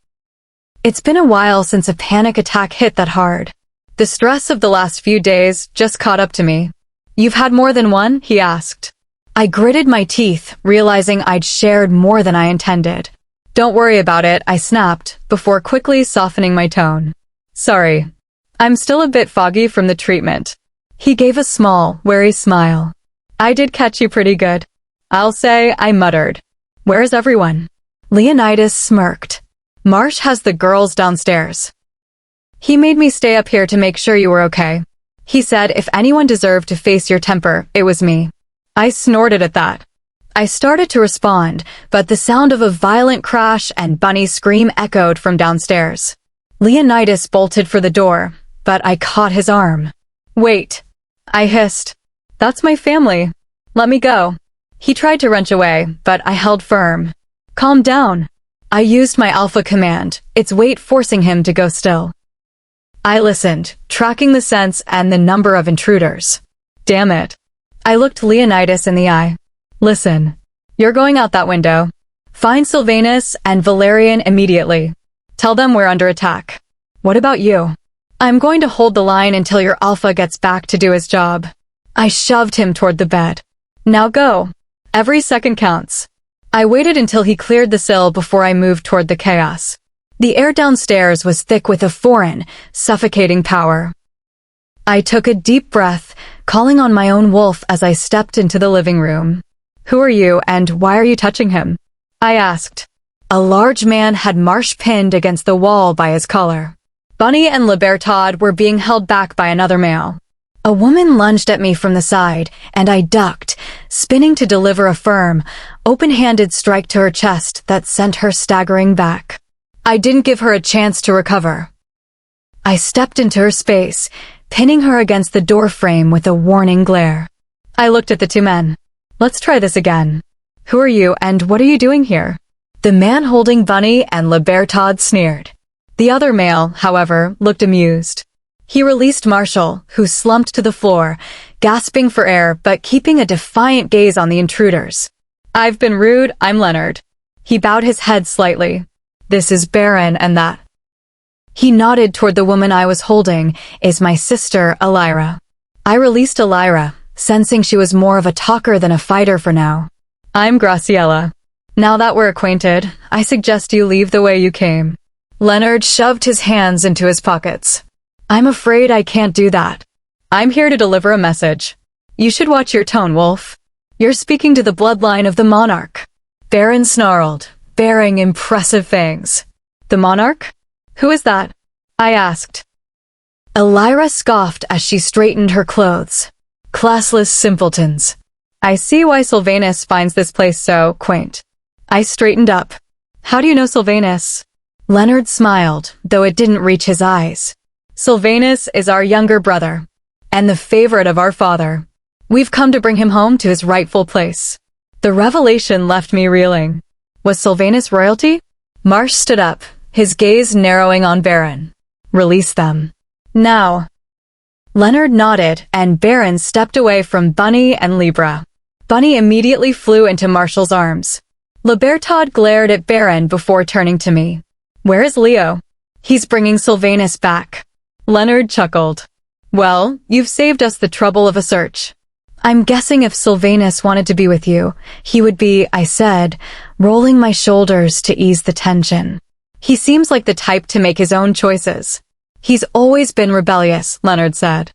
It's been a while since a panic attack hit that hard. The stress of the last few days just caught up to me. You've had more than one? He asked. I gritted my teeth, realizing I'd shared more than I intended. Don't worry about it, I snapped, before quickly softening my tone. Sorry. I'm still a bit foggy from the treatment. He gave a small, wary smile. I did catch you pretty good. I'll say, I muttered. Where's everyone? Leonidas smirked. Marsh has the girls downstairs. He made me stay up here to make sure you were okay. He said if anyone deserved to face your temper, it was me. I snorted at that. I started to respond, but the sound of a violent crash and Bunny's scream echoed from downstairs. Leonidas bolted for the door, but I caught his arm. Wait, I hissed. That's my family. Let me go. He tried to wrench away, but I held firm. Calm down. I used my alpha command, its weight forcing him to go still. I listened, tracking the scents and the number of intruders. Damn it. I looked Leonidas in the eye. Listen. You're going out that window. Find Sylvanus and Valerian immediately. Tell them we're under attack. What about you? I'm going to hold the line until your alpha gets back to do his job. I shoved him toward the bed. Now go. Every second counts. I waited until he cleared the sill before I moved toward the chaos. The air downstairs was thick with a foreign, suffocating power. I took a deep breath, calling on my own wolf as I stepped into the living room. Who are you and why are you touching him? I asked. A large man had Marsh pinned against the wall by his collar. Bunny and Libertad were being held back by another male. A woman lunged at me from the side, and I ducked, spinning to deliver a firm, open-handed strike to her chest that sent her staggering back. I didn't give her a chance to recover. I stepped into her space, pinning her against the door frame with a warning glare. I looked at the two men. Let's try this again. Who are you and what are you doing here? The man holding Bunny and Libertad sneered. The other male, however, looked amused. He released Marshall, who slumped to the floor, gasping for air but keeping a defiant gaze on the intruders. I've been rude, I'm Leonard. He bowed his head slightly. This is Baron and that. He nodded toward the woman I was holding, is my sister, Elira. I released Elira, sensing she was more of a talker than a fighter for now. I'm Graciela. Now that we're acquainted, I suggest you leave the way you came. Leonard shoved his hands into his pockets. I'm afraid I can't do that. I'm here to deliver a message. You should watch your tone, Wolf. You're speaking to the bloodline of the monarch. Baron snarled, baring impressive fangs. The monarch? Who is that? I asked. Elira scoffed as she straightened her clothes. Classless simpletons. I see why Sylvanus finds this place so quaint. I straightened up. How do you know Sylvanus? Leonard smiled, though it didn't reach his eyes. Sylvanus is our younger brother, and the favorite of our father. We've come to bring him home to his rightful place. The revelation left me reeling. Was Sylvanus royalty? Marsh stood up, his gaze narrowing on Baron. Release them. Now. Leonard nodded, and Baron stepped away from Bunny and Libra. Bunny immediately flew into Marshall's arms. Libertad glared at Baron before turning to me. Where is Leo? He's bringing Sylvanus back. Leonard chuckled. Well, you've saved us the trouble of a search. I'm guessing if Sylvanus wanted to be with you, he would be, I said, rolling my shoulders to ease the tension. He seems like the type to make his own choices. He's always been rebellious, Leonard said.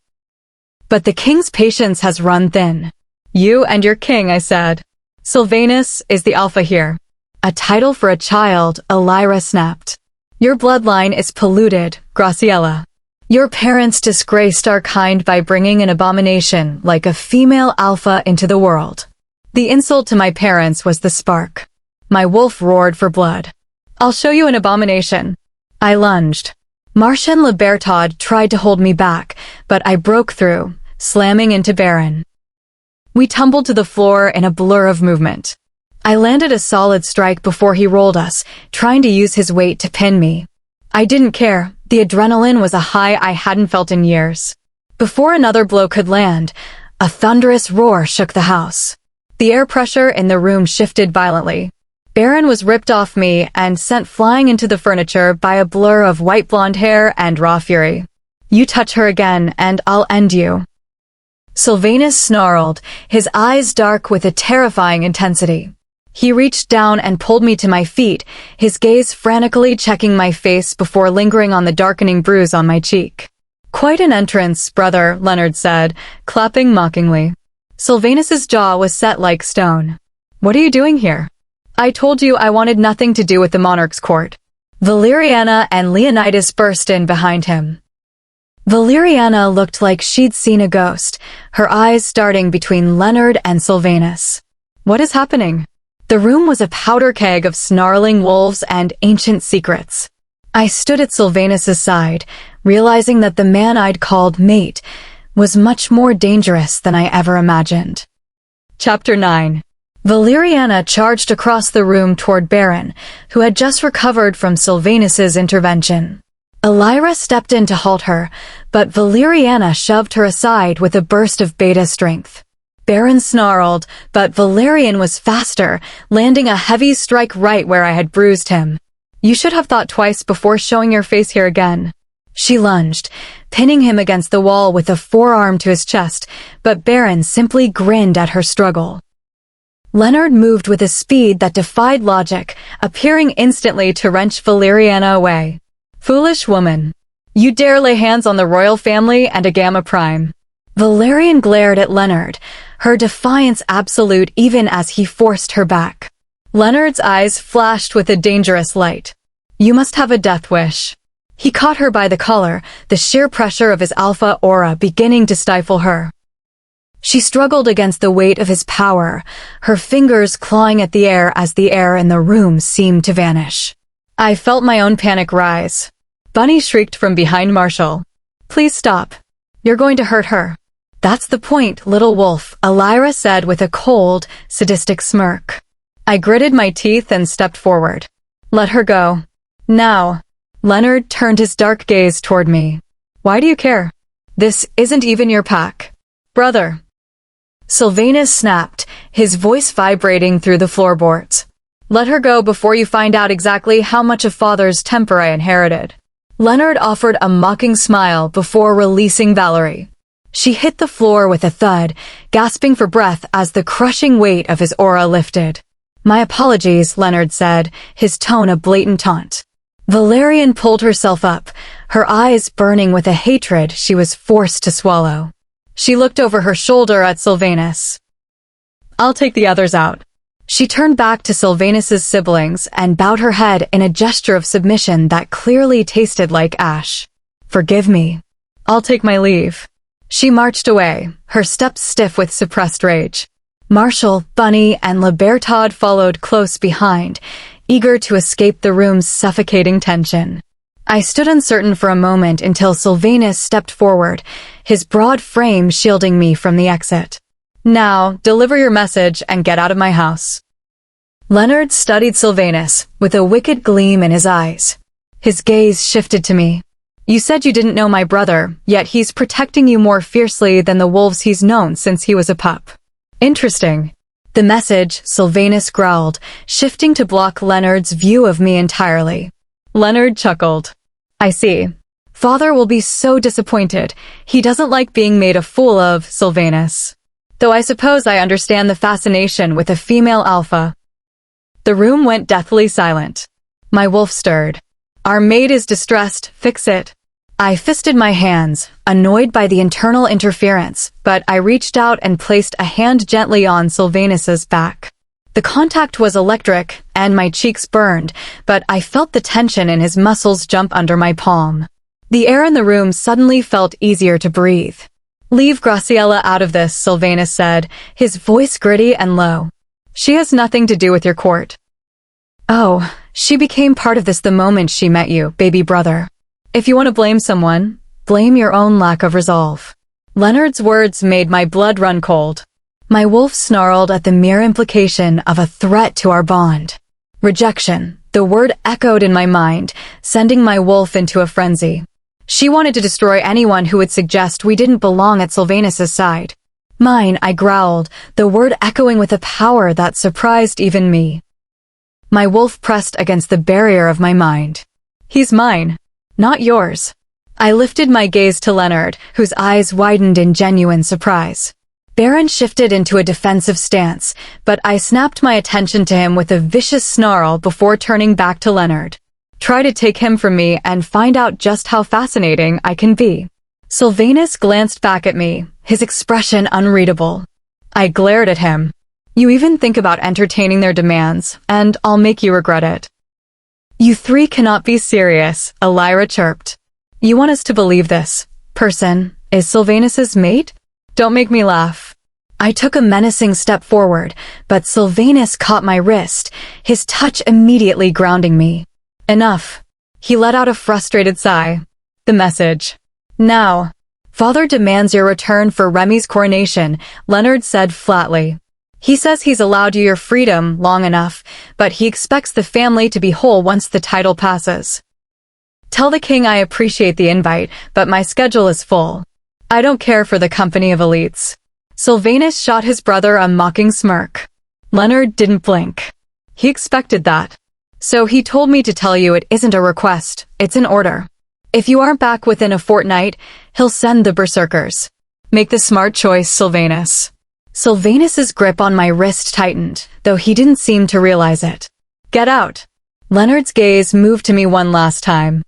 But the king's patience has run thin. You and your king, I said. Sylvanus is the alpha here. A title for a child, Elira snapped. Your bloodline is polluted, Graciela. Your parents disgraced our kind by bringing an abomination like a female alpha into the world. The insult to my parents was the spark. My wolf roared for blood. I'll show you an abomination. I lunged. Marsh and Libertad tried to hold me back, but I broke through, slamming into Baron. We tumbled to the floor in a blur of movement. I landed a solid strike before he rolled us, trying to use his weight to pin me. I didn't care. The adrenaline was a high I hadn't felt in years. Before another blow could land, a thunderous roar shook the house. The air pressure in the room shifted violently. Baron was ripped off me and sent flying into the furniture by a blur of white blonde hair and raw fury. You touch her again, and I'll end you. Sylvanus snarled, his eyes dark with a terrifying intensity. He reached down and pulled me to my feet, his gaze frantically checking my face before lingering on the darkening bruise on my cheek. Quite an entrance, brother, Leonard said, clapping mockingly. Sylvanus's jaw was set like stone. What are you doing here? I told you I wanted nothing to do with the monarch's court. Valeriana and Leonidas burst in behind him. Valeriana looked like she'd seen a ghost, her eyes darting between Leonard and Sylvanus. What is happening? The room was a powder keg of snarling wolves and ancient secrets. I stood at Sylvanus's side, realizing that the man I'd called mate was much more dangerous than I ever imagined. Chapter 9. Valeriana charged across the room toward Baron, who had just recovered from Sylvanus's intervention. Elira stepped in to halt her, but Valeriana shoved her aside with a burst of beta strength. Baron snarled, but Valerian was faster, landing a heavy strike right where I had bruised him. You should have thought twice before showing your face here again. She lunged, pinning him against the wall with a forearm to his chest, but Baron simply grinned at her struggle. Leonard moved with a speed that defied logic, appearing instantly to wrench Valeriana away. Foolish woman. You dare lay hands on the royal family and a Gamma Prime. Valerian glared at Leonard, her defiance absolute even as he forced her back. Leonard's eyes flashed with a dangerous light. You must have a death wish. He caught her by the collar, the sheer pressure of his alpha aura beginning to stifle her. She struggled against the weight of his power, her fingers clawing at the air as the air in the room seemed to vanish. I felt my own panic rise. Bunny shrieked from behind Marshall. Please stop. You're going to hurt her. That's the point, little wolf, Elira said with a cold, sadistic smirk. I gritted my teeth and stepped forward. Let her go. Now. Leonard turned his dark gaze toward me. Why do you care? This isn't even your pack. Brother. Sylvanus snapped, his voice vibrating through the floorboards. Let her go before you find out exactly how much of father's temper I inherited. Leonard offered a mocking smile before releasing Valerie. She hit the floor with a thud, gasping for breath as the crushing weight of his aura lifted. My apologies, Leonard said, his tone a blatant taunt. Valerian pulled herself up, her eyes burning with a hatred she was forced to swallow. She looked over her shoulder at Sylvanus. I'll take the others out. She turned back to Sylvanus's siblings and bowed her head in a gesture of submission that clearly tasted like ash. Forgive me. I'll take my leave. She marched away, her steps stiff with suppressed rage. Marshall, Bunny, and Libertad followed close behind, eager to escape the room's suffocating tension. I stood uncertain for a moment until Sylvanus stepped forward, his broad frame shielding me from the exit. Now, deliver your message and get out of my house. Leonard studied Sylvanus, with a wicked gleam in his eyes. His gaze shifted to me. You said you didn't know my brother, yet he's protecting you more fiercely than the wolves he's known since he was a pup. Interesting. The message, Sylvanus growled, shifting to block Leonard's view of me entirely. Leonard chuckled. I see. Father will be so disappointed. He doesn't like being made a fool of, Sylvanus. Though I suppose I understand the fascination with a female alpha. The room went deathly silent. My wolf stirred. Our maid is distressed, fix it. I fisted my hands, annoyed by the internal interference, but I reached out and placed a hand gently on Sylvanus's back. The contact was electric, and my cheeks burned, but I felt the tension in his muscles jump under my palm. The air in the room suddenly felt easier to breathe. Leave Graciela out of this, Silvanus said, his voice gritty and low. She has nothing to do with your court. Oh, she became part of this the moment she met you, baby brother. If you want to blame someone, blame your own lack of resolve. Leonard's words made my blood run cold. My wolf snarled at the mere implication of a threat to our bond. Rejection, the word echoed in my mind, sending my wolf into a frenzy. She wanted to destroy anyone who would suggest we didn't belong at Sylvanus's side. Mine, I growled, the word echoing with a power that surprised even me. My wolf pressed against the barrier of my mind. He's mine, not yours. I lifted my gaze to Leonard, whose eyes widened in genuine surprise. Baron shifted into a defensive stance, but I snapped my attention to him with a vicious snarl before turning back to Leonard. Try to take him from me and find out just how fascinating I can be. Sylvanus glanced back at me, his expression unreadable. I glared at him. You even think about entertaining their demands, and I'll make you regret it. You three cannot be serious, Elira chirped. You want us to believe this person is Sylvanus's mate? Don't make me laugh. I took a menacing step forward, but Sylvanus caught my wrist, his touch immediately grounding me. Enough. He let out a frustrated sigh. The message. Now. Father demands your return for Remy's coronation, Leonard said flatly. He says he's allowed you your freedom long enough, but he expects the family to be whole once the title passes. Tell the king I appreciate the invite, but my schedule is full. I don't care for the company of elites. Sylvanus shot his brother a mocking smirk. Leonard didn't blink. He expected that. So he told me to tell you it isn't a request, it's an order. If you aren't back within a fortnight, he'll send the berserkers. Make the smart choice, Sylvanus. Sylvanus's grip on my wrist tightened, though he didn't seem to realize it. Get out. Leonard's gaze moved to me one last time.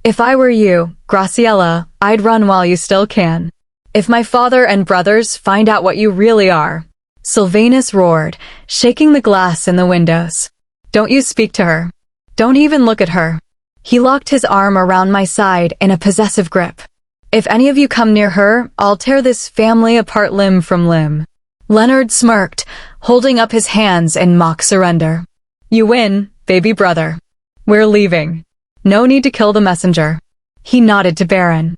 If I were you, Graciela, I'd run while you still can. If my father and brothers find out what you really are. Sylvanus roared, shaking the glass in the windows. Don't you speak to her. Don't even look at her. He locked his arm around my side in a possessive grip. If any of you come near her, I'll tear this family apart limb from limb. Leonard smirked, holding up his hands in mock surrender. You win, baby brother. We're leaving. No need to kill the messenger. He nodded to Baron.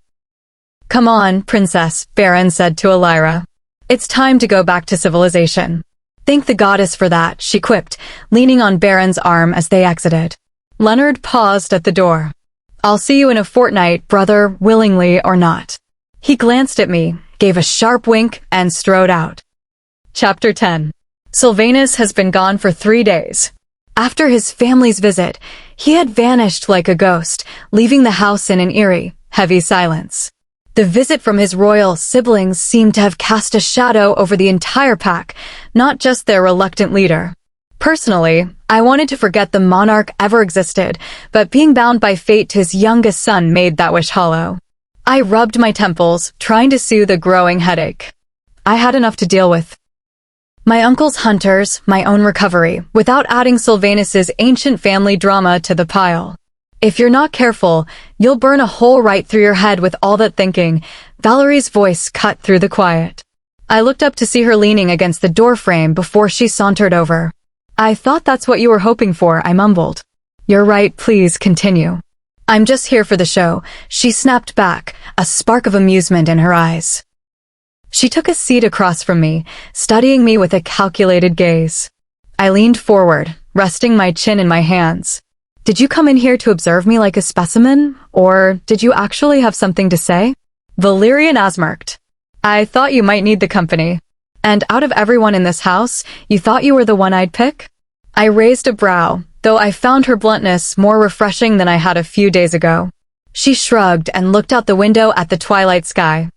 Come on, princess, Baron said to Elira. It's time to go back to civilization. Thank the goddess for that, she quipped, leaning on Baron's arm as they exited. Leonard paused at the door. I'll see you in a fortnight, brother, willingly or not. He glanced at me, gave a sharp wink, and strode out. Chapter 10. Sylvanus has been gone for 3 days. After his family's visit, he had vanished like a ghost, leaving the house in an eerie, heavy silence. The visit from his royal siblings seemed to have cast a shadow over the entire pack, not just their reluctant leader. Personally, I wanted to forget the monarch ever existed, but being bound by fate to his youngest son made that wish hollow. I rubbed my temples, trying to soothe a growing headache. I had enough to deal with. My uncle's hunters, my own recovery, without adding Sylvanus's ancient family drama to the pile. If you're not careful, you'll burn a hole right through your head with all that thinking, Valerie's voice cut through the quiet. I looked up to see her leaning against the doorframe before she sauntered over. I thought that's what you were hoping for, I mumbled. You're right, please continue. I'm just here for the show, she snapped back, a spark of amusement in her eyes. She took a seat across from me, studying me with a calculated gaze. I leaned forward, resting my chin in my hands. Did you come in here to observe me like a specimen, or did you actually have something to say? Valerian smirked. I thought you might need the company. And out of everyone in this house, you thought you were the one I'd pick? I raised a brow, though I found her bluntness more refreshing than I had a few days ago. She shrugged and looked out the window at the twilight sky.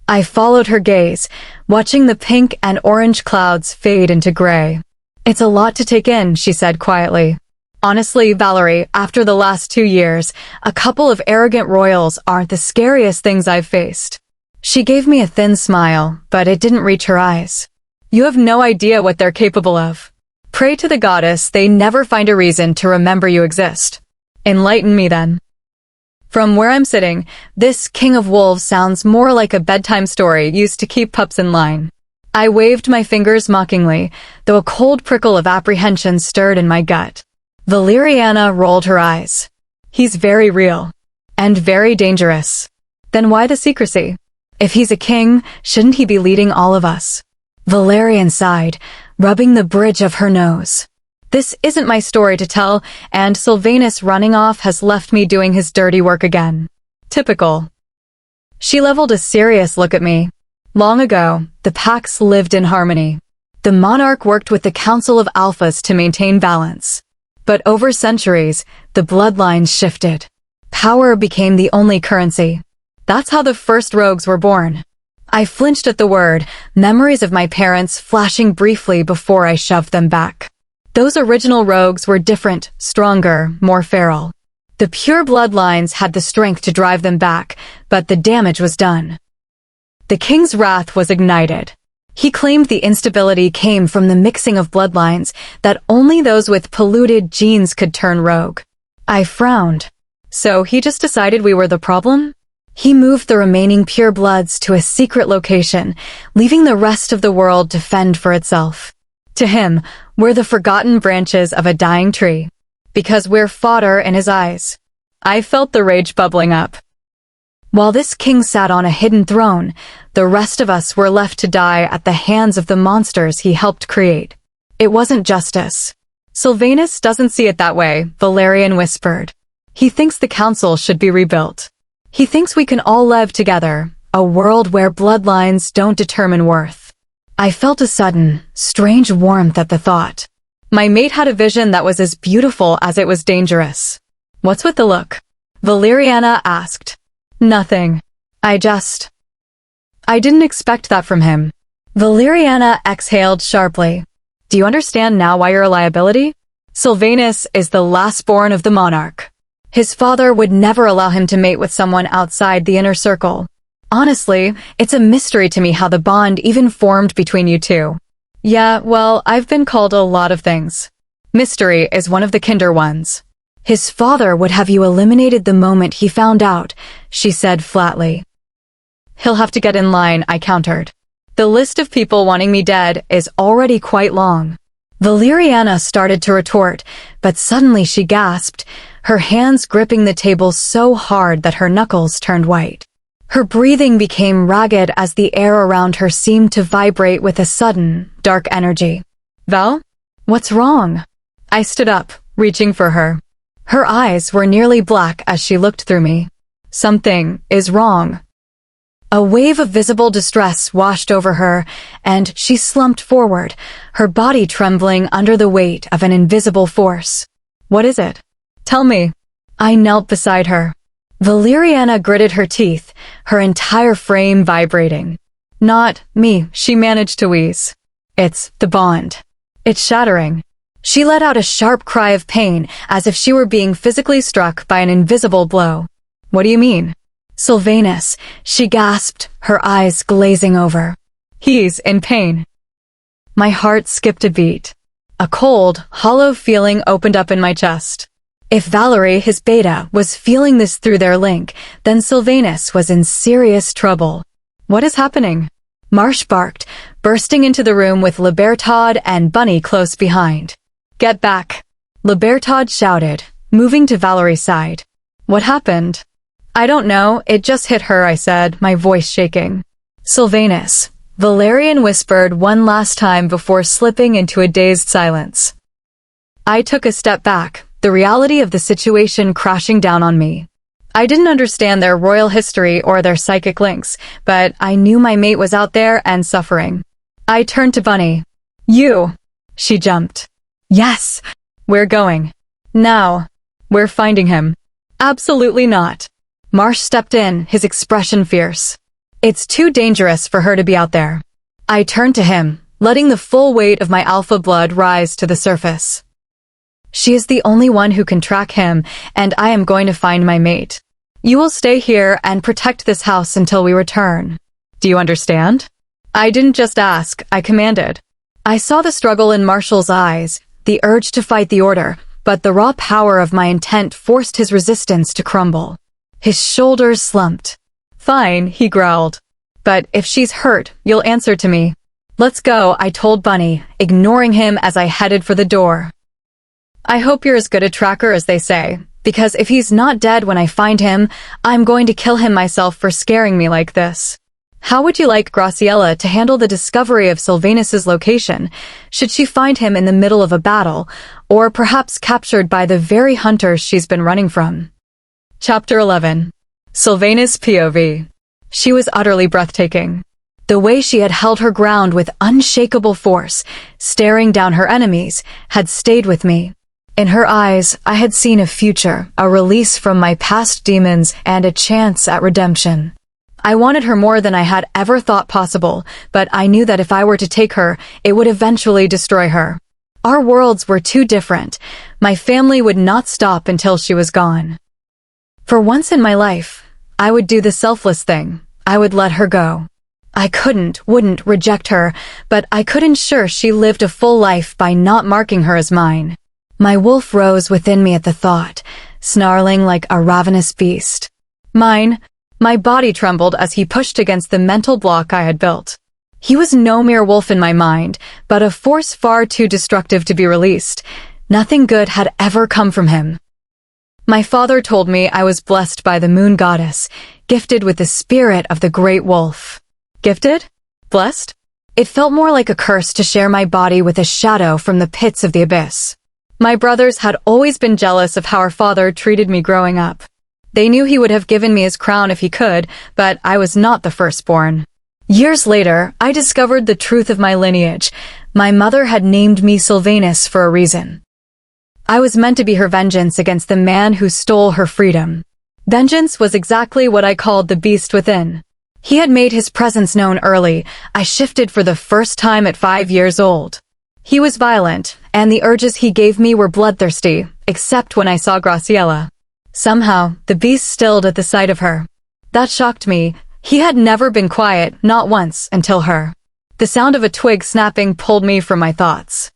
I followed her gaze, watching the pink and orange clouds fade into gray. It's a lot to take in, she said quietly. Honestly, Valerie, after the last 2 years, a couple of arrogant royals aren't the scariest things I've faced. She gave me a thin smile, but it didn't reach her eyes. You have no idea what they're capable of. Pray to the goddess they never find a reason to remember you exist. Enlighten me then. From where I'm sitting, this king of wolves sounds more like a bedtime story used to keep pups in line. I waved my fingers mockingly, though a cold prickle of apprehension stirred in my gut. Valeriana rolled her eyes. He's very real. And very dangerous. Then why the secrecy? If he's a king, shouldn't he be leading all of us? Valerian sighed, rubbing the bridge of her nose. This isn't my story to tell, and Sylvanus running off has left me doing his dirty work again. Typical. She leveled a serious look at me. Long ago, the packs lived in harmony. The monarch worked with the Council of Alphas to maintain balance. But over centuries, the bloodlines shifted. Power became the only currency. That's how the first rogues were born. I flinched at the word, memories of my parents flashing briefly before I shoved them back. Those original rogues were different, stronger, more feral. The pure bloodlines had the strength to drive them back, but the damage was done. The king's wrath was ignited. He claimed the instability came from the mixing of bloodlines, that only those with polluted genes could turn rogue. I frowned. So he just decided we were the problem? He moved the remaining pure bloods to a secret location, leaving the rest of the world to fend for itself. To him, we're the forgotten branches of a dying tree. Because we're fodder in his eyes. I felt the rage bubbling up. While this king sat on a hidden throne, the rest of us were left to die at the hands of the monsters he helped create. It wasn't justice. Sylvanus doesn't see it that way, Valerian whispered. He thinks the council should be rebuilt. He thinks we can all live together, A world where bloodlines don't determine worth. I felt a sudden, strange warmth at the thought. My mate had a vision that was as beautiful as it was dangerous. What's with the look? Valeriana asked. Nothing. I didn't expect that from him. Valeriana exhaled sharply. Do you understand now why you're a liability? Sylvanus is the lastborn of the monarch. His father would never allow him to mate with someone outside the inner circle. Honestly, it's a mystery to me how the bond even formed between you two. Yeah, well, I've been called a lot of things. Mystery is one of the kinder ones. His father would have you eliminated the moment he found out, she said flatly. He'll have to get in line, I countered. The list of people wanting me dead is already quite long. Valeriana started to retort, but suddenly she gasped, her hands gripping the table so hard that her knuckles turned white. Her breathing became ragged as the air around her seemed to vibrate with a sudden, dark energy. Val? What's wrong? I stood up, reaching for her. Her eyes were nearly black as she looked through me. Something is wrong. A wave of visible distress washed over her, and she slumped forward, her body trembling under the weight of an invisible force. What is it? Tell me. I knelt beside her. Valeriana gritted her teeth, her entire frame vibrating. Not me, she managed to wheeze. It's the bond. It's shattering. She let out a sharp cry of pain, as if she were being physically struck by an invisible blow. What do you mean? Sylvanus, she gasped, her eyes glazing over. He's in pain. My heart skipped a beat. A cold, hollow feeling opened up in my chest. If Valerie, his beta, was feeling this through their link, then Sylvanus was in serious trouble. What is happening? Marsh barked, bursting into the room with Libertad and Bunny close behind. Get back! Libertad shouted, moving to Valerie's side. What happened? I don't know, it just hit her, I said, my voice shaking. Sylvanus, Valerian whispered one last time before slipping into a dazed silence. I took a step back, the reality of the situation crashing down on me. I didn't understand their royal history or their psychic links, but I knew my mate was out there and suffering. I turned to Bunny. You! She jumped. Yes! We're going. Now. We're finding him. Absolutely not. Marsh stepped in, his expression fierce. It's too dangerous for her to be out there. I turned to him, letting the full weight of my alpha blood rise to the surface. She is the only one who can track him, and I am going to find my mate. You will stay here and protect this house until we return. Do you understand? I didn't just ask, I commanded. I saw the struggle in Marshall's eyes, the urge to fight the order, but the raw power of my intent forced his resistance to crumble. His shoulders slumped. Fine, he growled. But if she's hurt, you'll answer to me. Let's go, I told Bunny, ignoring him as I headed for the door. I hope you're as good a tracker as they say, because if he's not dead when I find him, I'm going to kill him myself for scaring me like this. How would you like Graciela to handle the discovery of Sylvanus's location, should she find him in the middle of a battle, or perhaps captured by the very hunters she's been running from? Chapter 11. Sylvanus POV. She was utterly breathtaking. The way she had held her ground with unshakable force, staring down her enemies, had stayed with me. In her eyes, I had seen a future, a release from my past demons, and a chance at redemption. I wanted her more than I had ever thought possible, but I knew that if I were to take her, it would eventually destroy her. Our worlds were too different. My family would not stop until she was gone. For once in my life, I would do the selfless thing. I would let her go. I wouldn't reject her, but I could ensure she lived a full life by not marking her as mine. My wolf rose within me at the thought, snarling like a ravenous beast. Mine. My body trembled as he pushed against the mental block I had built. He was no mere wolf in my mind, but a force far too destructive to be released. Nothing good had ever come from him. My father told me I was blessed by the moon goddess, gifted with the spirit of the great wolf. Gifted? Blessed? It felt more like a curse to share my body with a shadow from the pits of the abyss. My brothers had always been jealous of how our father treated me growing up. They knew he would have given me his crown if he could, but I was not the firstborn. Years later, I discovered the truth of my lineage. My mother had named me Sylvanus for a reason. I was meant to be her vengeance against the man who stole her freedom. Vengeance was exactly what I called the beast within. He had made his presence known early. I shifted for the first time at 5 years old. He was violent, and the urges he gave me were bloodthirsty, except when I saw Graciela. Somehow, the beast stilled at the sight of her. That shocked me. He had never been quiet, not once, until her. The sound of a twig snapping pulled me from my thoughts.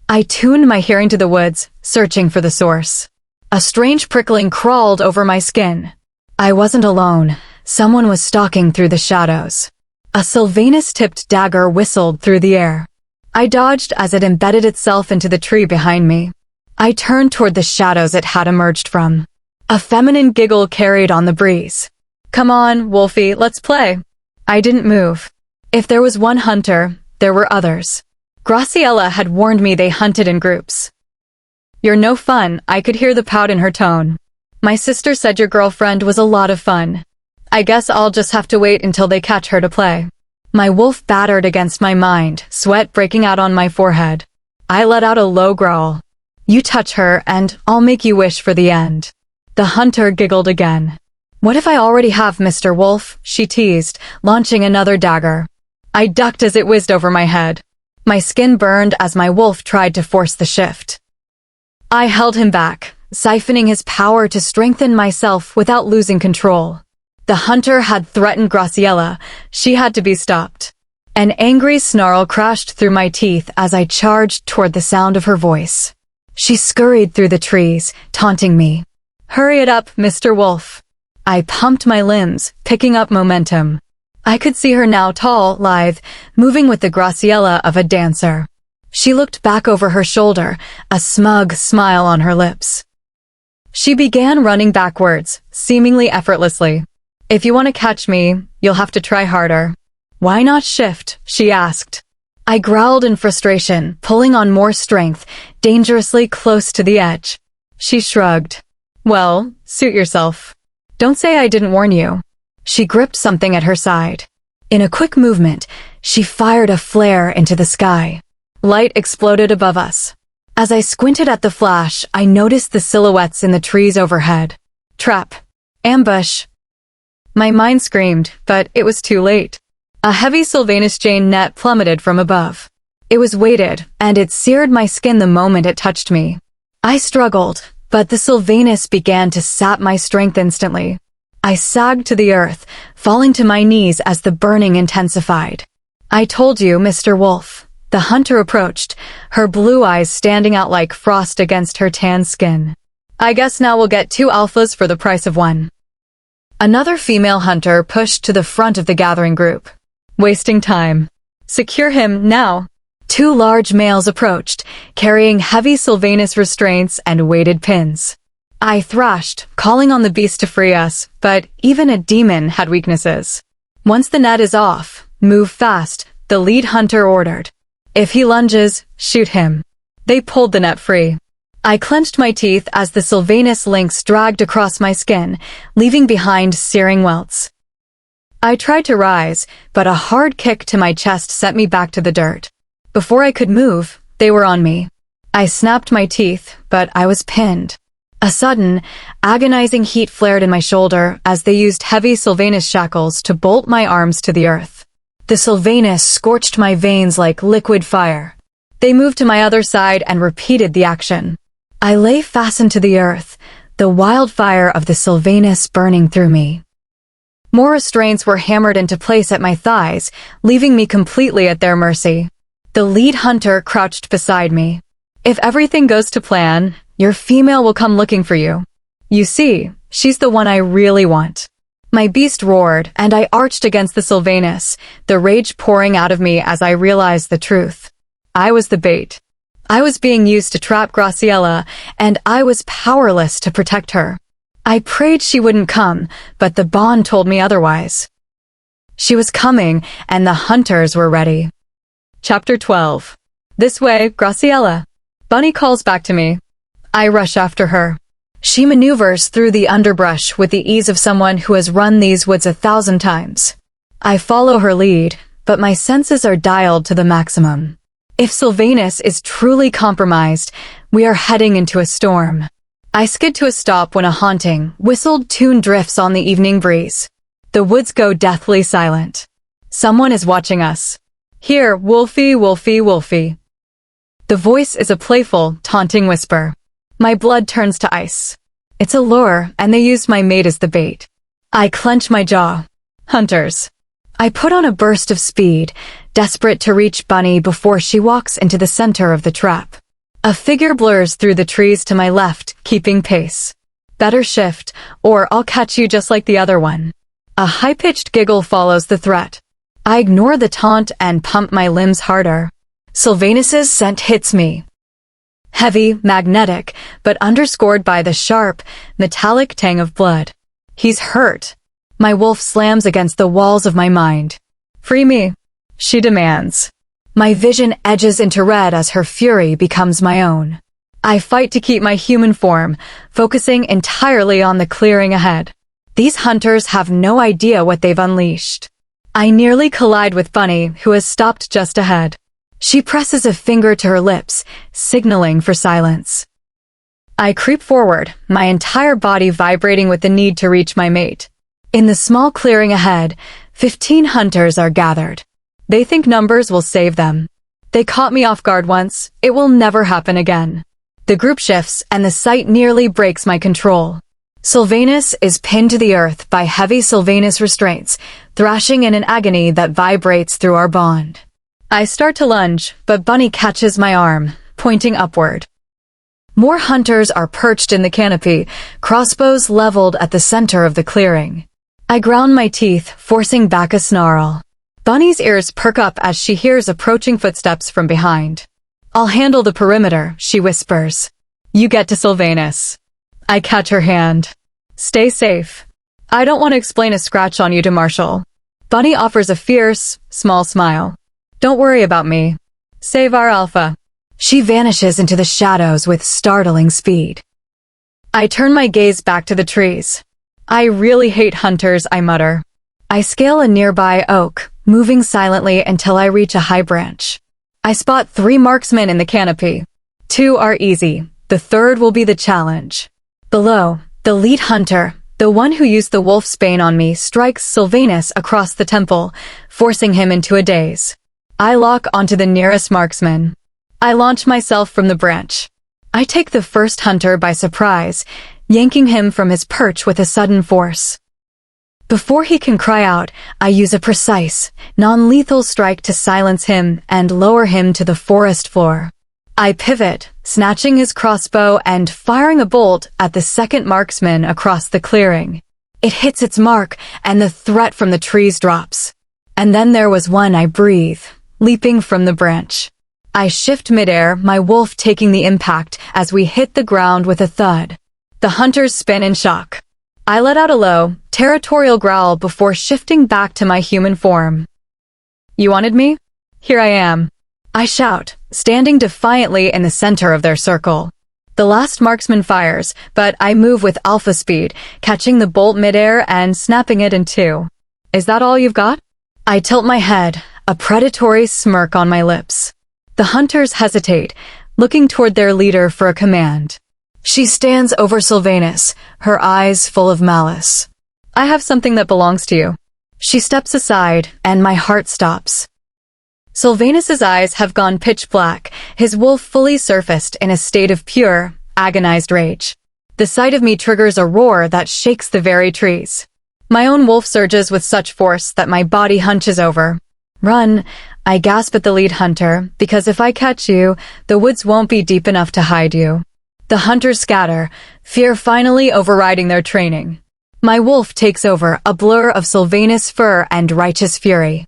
I tuned my hearing to the woods, searching for the source. A strange prickling crawled over my skin. I wasn't alone. Someone was stalking through the shadows. A Sylvanus-tipped dagger whistled through the air. I dodged as it embedded itself into the tree behind me. I turned toward the shadows it had emerged from. A feminine giggle carried on the breeze. "Come on, Wolfie, let's play." I didn't move. If there was one hunter, there were others. Graciela had warned me they hunted in groups. "You're no fun," I could hear the pout in her tone. "My sister said your girlfriend was a lot of fun. I guess I'll just have to wait until they catch her to play." My wolf battered against my mind, sweat breaking out on my forehead. I let out a low growl. "You touch her, and I'll make you wish for the end." The hunter giggled again. "What if I already have, Mr. Wolf?" she teased, launching another dagger. I ducked as it whizzed over my head. My skin burned as my wolf tried to force the shift. I held him back, siphoning his power to strengthen myself without losing control. The hunter had threatened Graciela. She had to be stopped. An angry snarl crashed through my teeth as I charged toward the sound of her voice. She scurried through the trees, taunting me. "Hurry it up, Mr. Wolf." I pumped my limbs, picking up momentum. I could see her now tall, lithe, moving with the Graciela of a dancer. She looked back over her shoulder, a smug smile on her lips. She began running backwards, seemingly effortlessly. "If you want to catch me, you'll have to try harder." "Why not shift?" she asked. I growled in frustration, pulling on more strength, dangerously close to the edge. She shrugged. "Well, suit yourself. Don't say I didn't warn you." She gripped something at her side. In a quick movement, she fired a flare into the sky. Light exploded above us. As I squinted at the flash, I noticed the silhouettes in the trees overhead. Trap. Ambush. My mind screamed, but it was too late. A heavy Silvanus chain net plummeted from above. It was weighted, and it seared my skin the moment it touched me. I struggled, but the Sylvanus began to sap my strength instantly. I sagged to the earth, falling to my knees as the burning intensified. "I told you, Mr. Wolf." The hunter approached, her blue eyes standing out like frost against her tan skin. "I guess now we'll get 2 alphas for the price of 1. Another female hunter pushed to the front of the gathering group. "Wasting time. Secure him, now." 2 large males approached, carrying heavy Silvanus restraints and weighted pins. I thrashed, calling on the beast to free us, but even a demon had weaknesses. "Once the net is off, move fast," the lead hunter ordered. "If he lunges, shoot him." They pulled the net free. I clenched my teeth as the Silvanus links dragged across my skin, leaving behind searing welts. I tried to rise, but a hard kick to my chest sent me back to the dirt. Before I could move, they were on me. I snapped my teeth, but I was pinned. A sudden, agonizing heat flared in my shoulder as they used heavy Silvanus shackles to bolt my arms to the earth. The Silvanus scorched my veins like liquid fire. They moved to my other side and repeated the action. I lay fastened to the earth, the wildfire of the Silvanus burning through me. More restraints were hammered into place at my thighs, leaving me completely at their mercy. The lead hunter crouched beside me. "If everything goes to plan, your female will come looking for you. You see, she's the one I really want." My beast roared, and I arched against the Silvanus, the rage pouring out of me as I realized the truth. I was the bait. I was being used to trap Graciela, and I was powerless to protect her. I prayed she wouldn't come, but the bond told me otherwise. She was coming, and the hunters were ready. Chapter 12. "This way, Graciela." Bunny calls back to me. I rush after her. She maneuvers through the underbrush with the ease of someone who has run these woods 1,000 times. I follow her lead, but my senses are dialed to the maximum. If Sylvanus is truly compromised, we are heading into a storm. I skid to a stop when a haunting, whistled tune drifts on the evening breeze. The woods go deathly silent. Someone is watching us. Here, Wolfie, Wolfie, Wolfie. The voice is a playful, taunting whisper. My blood turns to ice. It's a lure, and they used my mate as the bait. I clench my jaw. Hunters. I put on a burst of speed, desperate to reach Bunny before she walks into the center of the trap. A figure blurs through the trees to my left, keeping pace. Better shift, or I'll catch you just like the other one. A high-pitched giggle follows the threat. I ignore the taunt and pump my limbs harder. Sylvanus's scent hits me. Heavy, magnetic, but underscored by the sharp, metallic tang of blood. He's hurt. My wolf slams against the walls of my mind. Free me, she demands. My vision edges into red as her fury becomes my own. I fight to keep my human form, focusing entirely on the clearing ahead. These hunters have no idea what they've unleashed. I nearly collide with Bunny, who has stopped just ahead. She presses a finger to her lips, signaling for silence. I creep forward, my entire body vibrating with the need to reach my mate. In the small clearing ahead, 15 hunters are gathered. They think numbers will save them. They caught me off guard once. It will never happen again. The group shifts, and the sight nearly breaks my control. Sylvanus is pinned to the earth by heavy Silvanus restraints, thrashing in an agony that vibrates through our bond. I start to lunge, but Bunny catches my arm, pointing upward. More hunters are perched in the canopy, crossbows leveled at the center of the clearing. I ground my teeth, forcing back a snarl. Bunny's ears perk up as she hears approaching footsteps from behind. I'll handle the perimeter, she whispers. You get to Sylvanus. I catch her hand. Stay safe. I don't want to explain a scratch on you to Marshall. Bunny offers a fierce, small smile. Don't worry about me. Save our alpha. She vanishes into the shadows with startling speed. I turn my gaze back to the trees. I really hate hunters, I mutter. I scale a nearby oak, moving silently until I reach a high branch. I spot 3 marksmen in the canopy. 2 are easy. The third will be the challenge. Below, the lead hunter, the one who used the wolf's bane on me, strikes Sylvanus across the temple, forcing him into a daze. I lock onto the nearest marksman. I launch myself from the branch. I take the first hunter by surprise, yanking him from his perch with a sudden force. Before he can cry out, I use a precise, non-lethal strike to silence him and lower him to the forest floor. I pivot, snatching his crossbow and firing a bolt at the second marksman across the clearing. It hits its mark, and the threat from the trees drops. And then there was one I breathe, leaping from the branch. I shift midair, my wolf taking the impact as we hit the ground with a thud. The hunters spin in shock. I let out a low, territorial growl before shifting back to my human form. You wanted me? Here I am. I shout, standing defiantly in the center of their circle. The last marksman fires, but I move with alpha speed, catching the bolt midair and snapping it in 2. Is that all you've got? I tilt my head, a predatory smirk on my lips. The hunters hesitate, looking toward their leader for a command. She stands over Sylvanus, her eyes full of malice. I have something that belongs to you. She steps aside, and my heart stops. Sylvanus's eyes have gone pitch black, his wolf fully surfaced in a state of pure, agonized rage. The sight of me triggers a roar that shakes the very trees. My own wolf surges with such force that my body hunches over. Run, I gasp at the lead hunter, because if I catch you, the woods won't be deep enough to hide you. The hunters scatter, fear finally overriding their training. My wolf takes over, a blur of Sylvanus fur and righteous fury.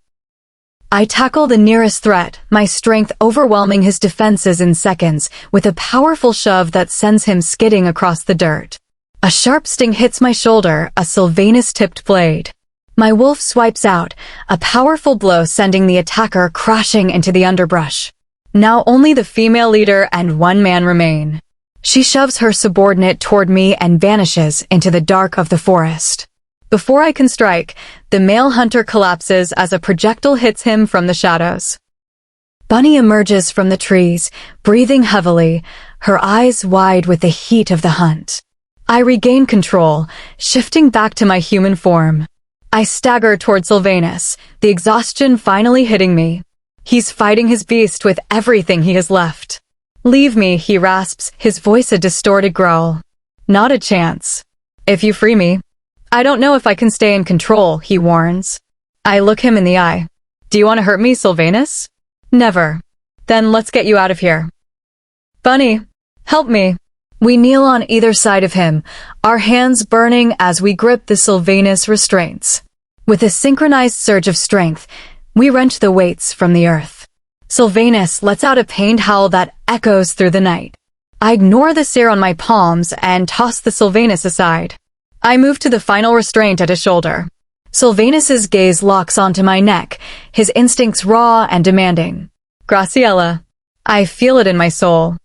I tackle the nearest threat, my strength overwhelming his defenses in seconds, with a powerful shove that sends him skidding across the dirt. A sharp sting hits my shoulder, a Sylvanus-tipped blade. My wolf swipes out, a powerful blow sending the attacker crashing into the underbrush. Now only the female leader and one man remain. She shoves her subordinate toward me and vanishes into the dark of the forest. Before I can strike, the male hunter collapses as a projectile hits him from the shadows. Bunny emerges from the trees, breathing heavily, her eyes wide with the heat of the hunt. I regain control, shifting back to my human form. I stagger toward Sylvanus, the exhaustion finally hitting me. He's fighting his beast with everything he has left. "Leave me," he rasps, his voice a distorted growl. "Not a chance. If you free me." "I don't know if I can stay in control," he warns. I look him in the eye. "Do you want to hurt me, Sylvanus?" "Never." "Then let's get you out of here." "Bunny, help me." We kneel on either side of him, our hands burning as we grip the Sylvanus restraints. With a synchronized surge of strength, we wrench the weights from the earth. Sylvanus lets out a pained howl that echoes through the night. I ignore the sear on my palms and toss the Sylvanus aside. I move to the final restraint at his shoulder. Sylvanus's gaze locks onto my neck, his instincts raw and demanding. "Graciela." I feel it in my soul.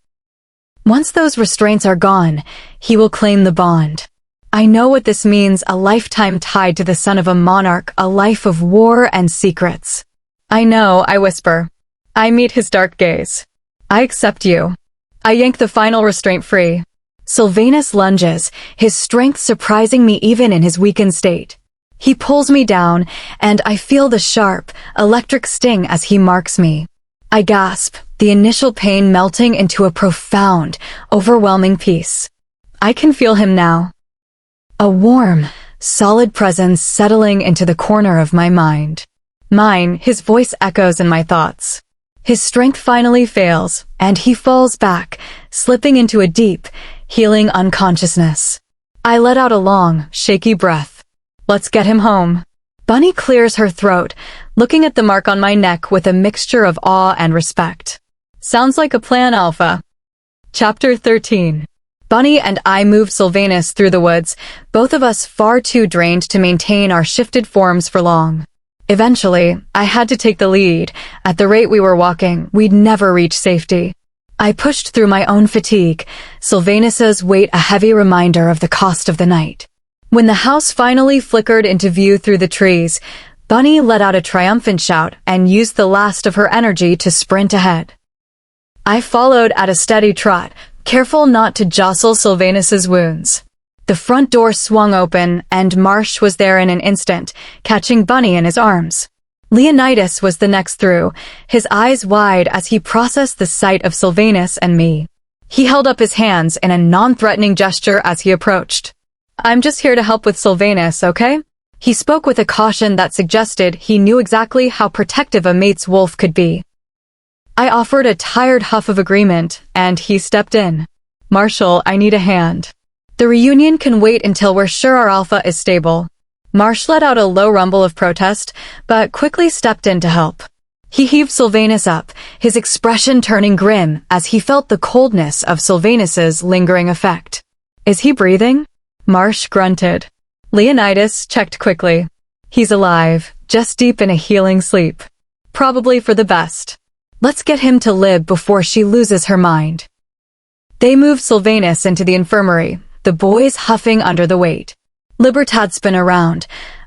Once those restraints are gone, he will claim the bond. I know what this means, a lifetime tied to the son of a monarch, a life of war and secrets. "I know," I whisper. I meet his dark gaze. "I accept you." I yank the final restraint free. Sylvanus lunges, his strength surprising me even in his weakened state. He pulls me down, and I feel the sharp, electric sting as he marks me. I gasp, the initial pain melting into a profound, overwhelming peace. I can feel him now. A warm, solid presence settling into the corner of my mind. Mine, his voice echoes in my thoughts. His strength finally fails, and he falls back, slipping into a deep, healing unconsciousness. I let out a long, shaky breath. "Let's get him home." Bunny clears her throat, looking at the mark on my neck with a mixture of awe and respect. "Sounds like a plan, Alpha." Chapter 13. Bunny and I moved Sylvanus through the woods, both of us far too drained to maintain our shifted forms for long. Eventually, I had to take the lead. At the rate we were walking, we'd never reach safety. I pushed through my own fatigue, Sylvanus's weight a heavy reminder of the cost of the night. When the house finally flickered into view through the trees, Bunny let out a triumphant shout and used the last of her energy to sprint ahead. I followed at a steady trot, careful not to jostle Sylvanus's wounds. The front door swung open, and Marsh was there in an instant, catching Bunny in his arms. Leonidas was the next through, his eyes wide as he processed the sight of Sylvanus and me. He held up his hands in a non-threatening gesture as he approached. "I'm just here to help with Sylvanus, okay?" He spoke with a caution that suggested he knew exactly how protective a mate's wolf could be. I offered a tired huff of agreement, and he stepped in. "Marshall, I need a hand. The reunion can wait until we're sure our Alpha is stable." Marsh let out a low rumble of protest, but quickly stepped in to help. He heaved Sylvanus up, his expression turning grim as he felt the coldness of Sylvanus's lingering effect. "Is he breathing?" Marsh grunted. Leonidas checked quickly. "He's alive, just deep in a healing sleep. Probably for the best. Let's get him to Lib before she loses her mind." They moved Sylvanus into the infirmary, the boys huffing under the weight. Libertad spun around,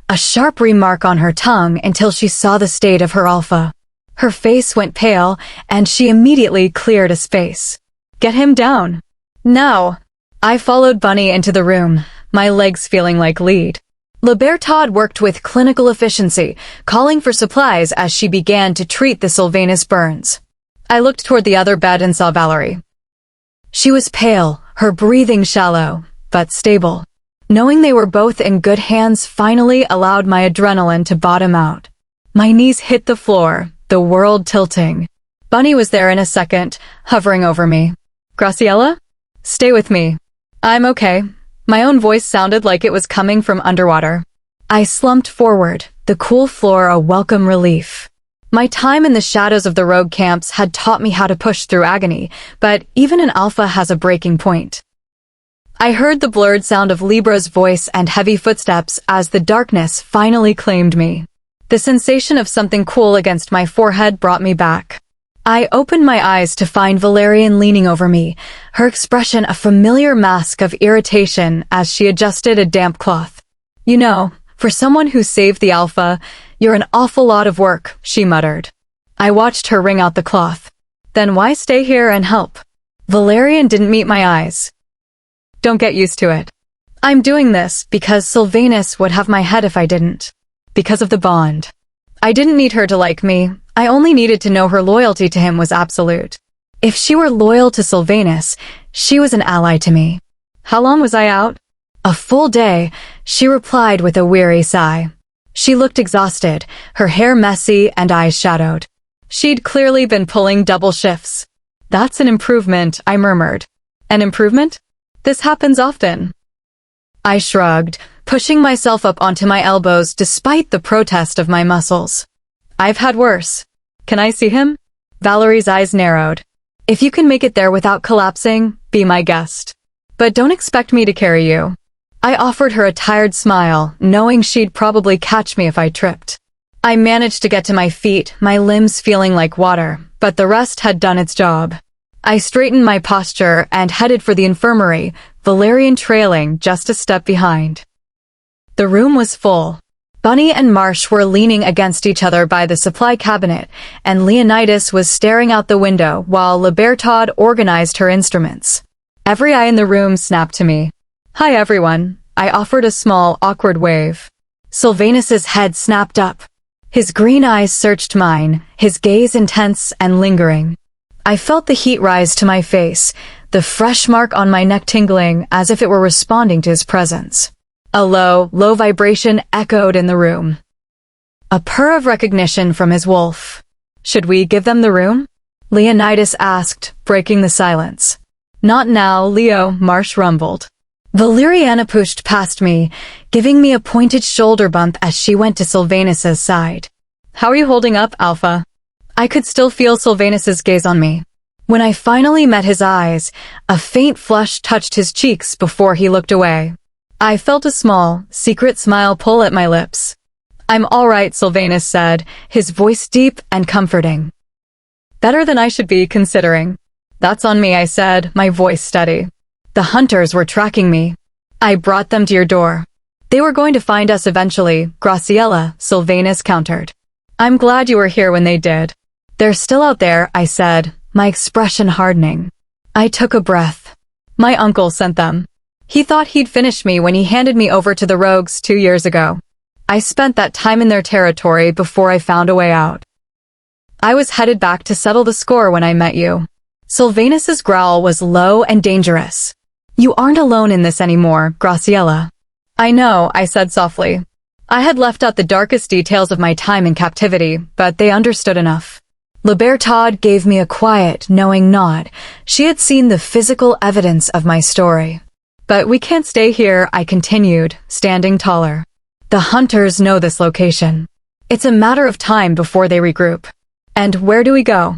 a sharp remark on her tongue until she saw the state of her Alpha. Her face went pale, and she immediately cleared a space. "Get him down." "Now." I followed Bunny into the room, my legs feeling like lead. Libertad worked with clinical efficiency, calling for supplies as she began to treat the Sylvanus burns. I looked toward the other bed and saw Valerie. She was pale, her breathing shallow, but stable. Knowing they were both in good hands finally allowed my adrenaline to bottom out. My knees hit the floor, the world tilting. Bunny was there in a second, hovering over me. "Graciela? Stay with me." "I'm okay." My own voice sounded like it was coming from underwater. I slumped forward, the cool floor a welcome relief. My time in the shadows of the rogue camps had taught me how to push through agony, but even an Alpha has a breaking point. I heard the blurred sound of Libra's voice and heavy footsteps as the darkness finally claimed me. The sensation of something cool against my forehead brought me back. I opened my eyes to find Valerian leaning over me, her expression a familiar mask of irritation as she adjusted a damp cloth. "You know, for someone who saved the Alpha, you're an awful lot of work," she muttered. I watched her wring out the cloth. "Then why stay here and help?" Valerian didn't meet my eyes. "Don't get used to it. I'm doing this because Sylvanus would have my head if I didn't. Because of the bond. I didn't need her to like me. I only needed to know her loyalty to him was absolute. If she were loyal to Sylvanus, she was an ally to me. How long was I out?" "A full day," she replied with a weary sigh. She looked exhausted, her hair messy and eyes shadowed. She'd clearly been pulling double shifts. "That's an improvement," I murmured. "An improvement? This happens often." I shrugged, pushing myself up onto my elbows despite the protest of my muscles. "I've had worse. Can I see him?" Valerie's eyes narrowed. "If you can make it there without collapsing, be my guest. But don't expect me to carry you." I offered her a tired smile, knowing she'd probably catch me if I tripped. I managed to get to my feet, my limbs feeling like water, but the rest had done its job. I straightened my posture and headed for the infirmary, Valerian trailing just a step behind. The room was full. Bunny and Marsh were leaning against each other by the supply cabinet, and Leonidas was staring out the window while Libertad organized her instruments. Every eye in the room snapped to me. "Hi everyone," I offered a small, awkward wave. Sylvanus's head snapped up. His green eyes searched mine, his gaze intense and lingering. I felt the heat rise to my face, the fresh mark on my neck tingling as if it were responding to his presence. A low vibration echoed in the room. A purr of recognition from his wolf. "Should we give them the room?" Leonidas asked, breaking the silence. "Not now, Leo," Marsh rumbled. Valeriana pushed past me, giving me a pointed shoulder bump as she went to Sylvanus's side. "How are you holding up, Alpha?" I could still feel Sylvanus's gaze on me. When I finally met his eyes, a faint flush touched his cheeks before he looked away. I felt a small, secret smile pull at my lips. "I'm all right," Sylvanus said, his voice deep and comforting. "Better than I should be, considering." "That's on me," I said, my voice steady. "The hunters were tracking me. I brought them to your door." "They were going to find us eventually," Graciela, Sylvanus countered. "I'm glad you were here when they did." "They're still out there," I said, my expression hardening. I took a breath. "My uncle sent them. He thought he'd finish me when he handed me over to the rogues 2 years ago. I spent that time in their territory before I found a way out. I was headed back to settle the score when I met you." Sylvanus's growl was low and dangerous. "You aren't alone in this anymore, Graciela." "I know," I said softly. I had left out the darkest details of my time in captivity, but they understood enough. Libertad gave me a quiet, knowing nod. She had seen the physical evidence of my story. "But we can't stay here," I continued, standing taller. "The hunters know this location. It's a matter of time before they regroup." "And where do we go?"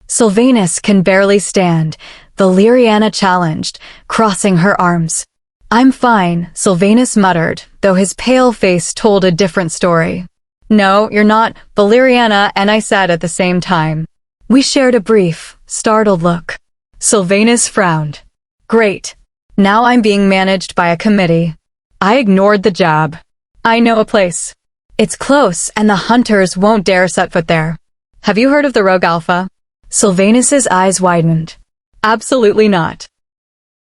Sylvanus can barely stand, Valeriana challenged, crossing her arms. "I'm fine," Sylvanus muttered, though his pale face told a different story. "No, you're not," Valeriana and I said at the same time. We shared a brief, startled look. Sylvanus frowned. "Great. Now I'm being managed by a committee." I ignored the jab. "I know a place. It's close and the hunters won't dare set foot there. Have you heard of the Rogue Alpha?" Sylvanus's eyes widened. "Absolutely not.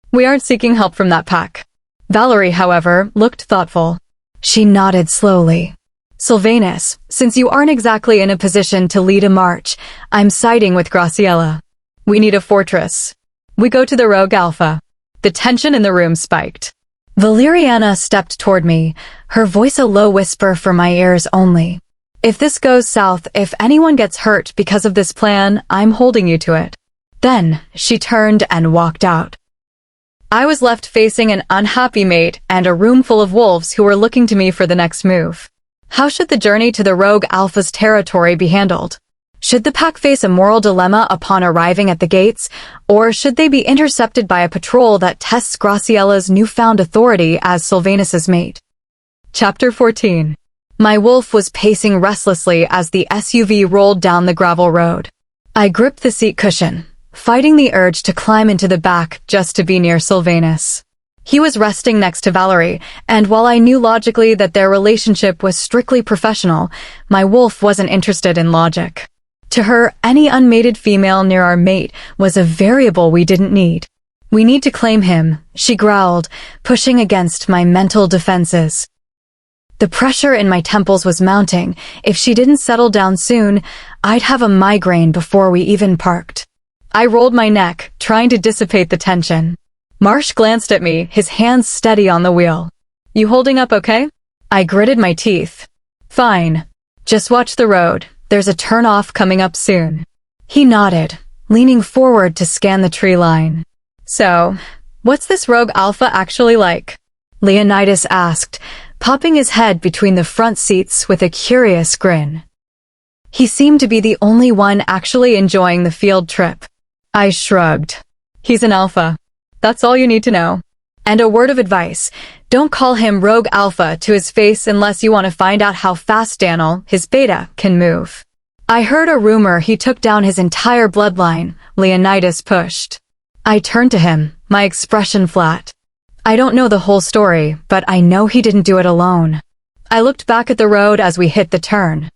We aren't seeking help from that pack." Valerie, however, looked thoughtful. She nodded slowly. "Sylvanus, since you aren't exactly in a position to lead a march, I'm siding with Graciela. We need a fortress. We go to the Rogue Alpha." The tension in the room spiked. Valeriana stepped toward me, her voice a low whisper for my ears only. "If this goes south, if anyone gets hurt because of this plan, I'm holding you to it." Then she turned and walked out. I was left facing an unhappy mate and a room full of wolves who were looking to me for the next move. How should the journey to the Rogue Alpha's territory be handled? Should the pack face a moral dilemma upon arriving at the gates, or should they be intercepted by a patrol that tests Graciela's newfound authority as Sylvanus's mate? Chapter 14. My wolf was pacing restlessly as the SUV rolled down the gravel road. I gripped the seat cushion, fighting the urge to climb into the back just to be near Sylvanus. He was resting next to Valerie, and while I knew logically that their relationship was strictly professional, my wolf wasn't interested in logic. To her, any unmated female near our mate was a variable we didn't need. "We need to claim him," she growled, pushing against my mental defenses. The pressure in my temples was mounting. If she didn't settle down soon, I'd have a migraine before we even parked. I rolled my neck, trying to dissipate the tension. Marsh glanced at me, his hands steady on the wheel. "You holding up okay?" I gritted my teeth. "Fine. Just watch the road. There's a turn-off coming up soon." He nodded, leaning forward to scan the tree line. "So, what's this rogue alpha actually like?" Leonidas asked, popping his head between the front seats with a curious grin. He seemed to be the only one actually enjoying the field trip. I shrugged. "He's an alpha. That's all you need to know. And a word of advice, don't call him Rogue Alpha to his face unless you want to find out how fast Daniel, his beta, can move." I heard a rumor he took down his entire bloodline, Leonidas pushed. I turned to him, my expression flat. "I don't know the whole story, but I know he didn't do it alone." I looked back at the road as we hit the turn.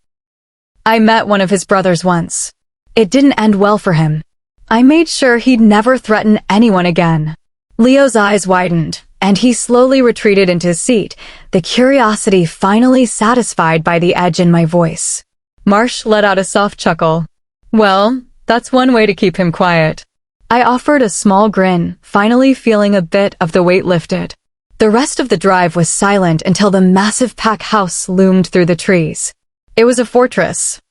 I met one of his brothers once. It didn't end well for him. I made sure he'd never threaten anyone again. Leo's eyes widened, and he slowly retreated into his seat, the curiosity finally satisfied by the edge in my voice. Marsh let out a soft chuckle. "Well, that's one way to keep him quiet." I offered a small grin, finally feeling a bit of the weight lifted. The rest of the drive was silent until the massive pack house loomed through the trees. It was a fortress.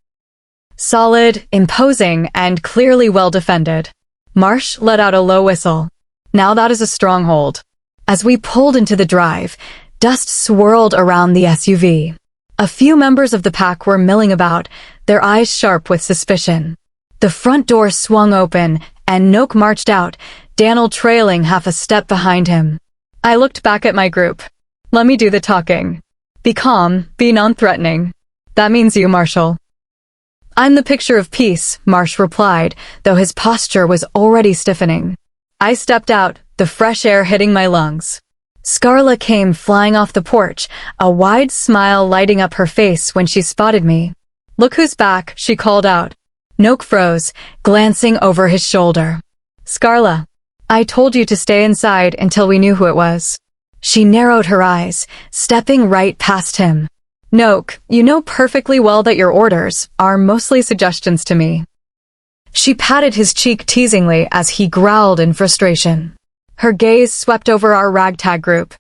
Solid, imposing, and clearly well defended. Marsh let out a low whistle. "Now that is a stronghold." As we pulled into the drive, dust swirled around the SUV. A few members of the pack were milling about, their eyes sharp with suspicion. The front door swung open, and Noak marched out, Daniel trailing half a step behind him. I looked back at my group. "Let me do the talking. Be calm, be non-threatening. That means you, Marshall." "I'm the picture of peace," Marsh replied, though his posture was already stiffening. I stepped out, the fresh air hitting my lungs. Scarla came flying off the porch, a wide smile lighting up her face when she spotted me. "Look who's back," she called out. Noak froze, glancing over his shoulder. "Scarla, I told you to stay inside until we knew who it was." She narrowed her eyes, stepping right past him. "Noak, you know perfectly well that your orders are mostly suggestions to me." She patted his cheek teasingly as he growled in frustration. Her gaze swept over our ragtag group.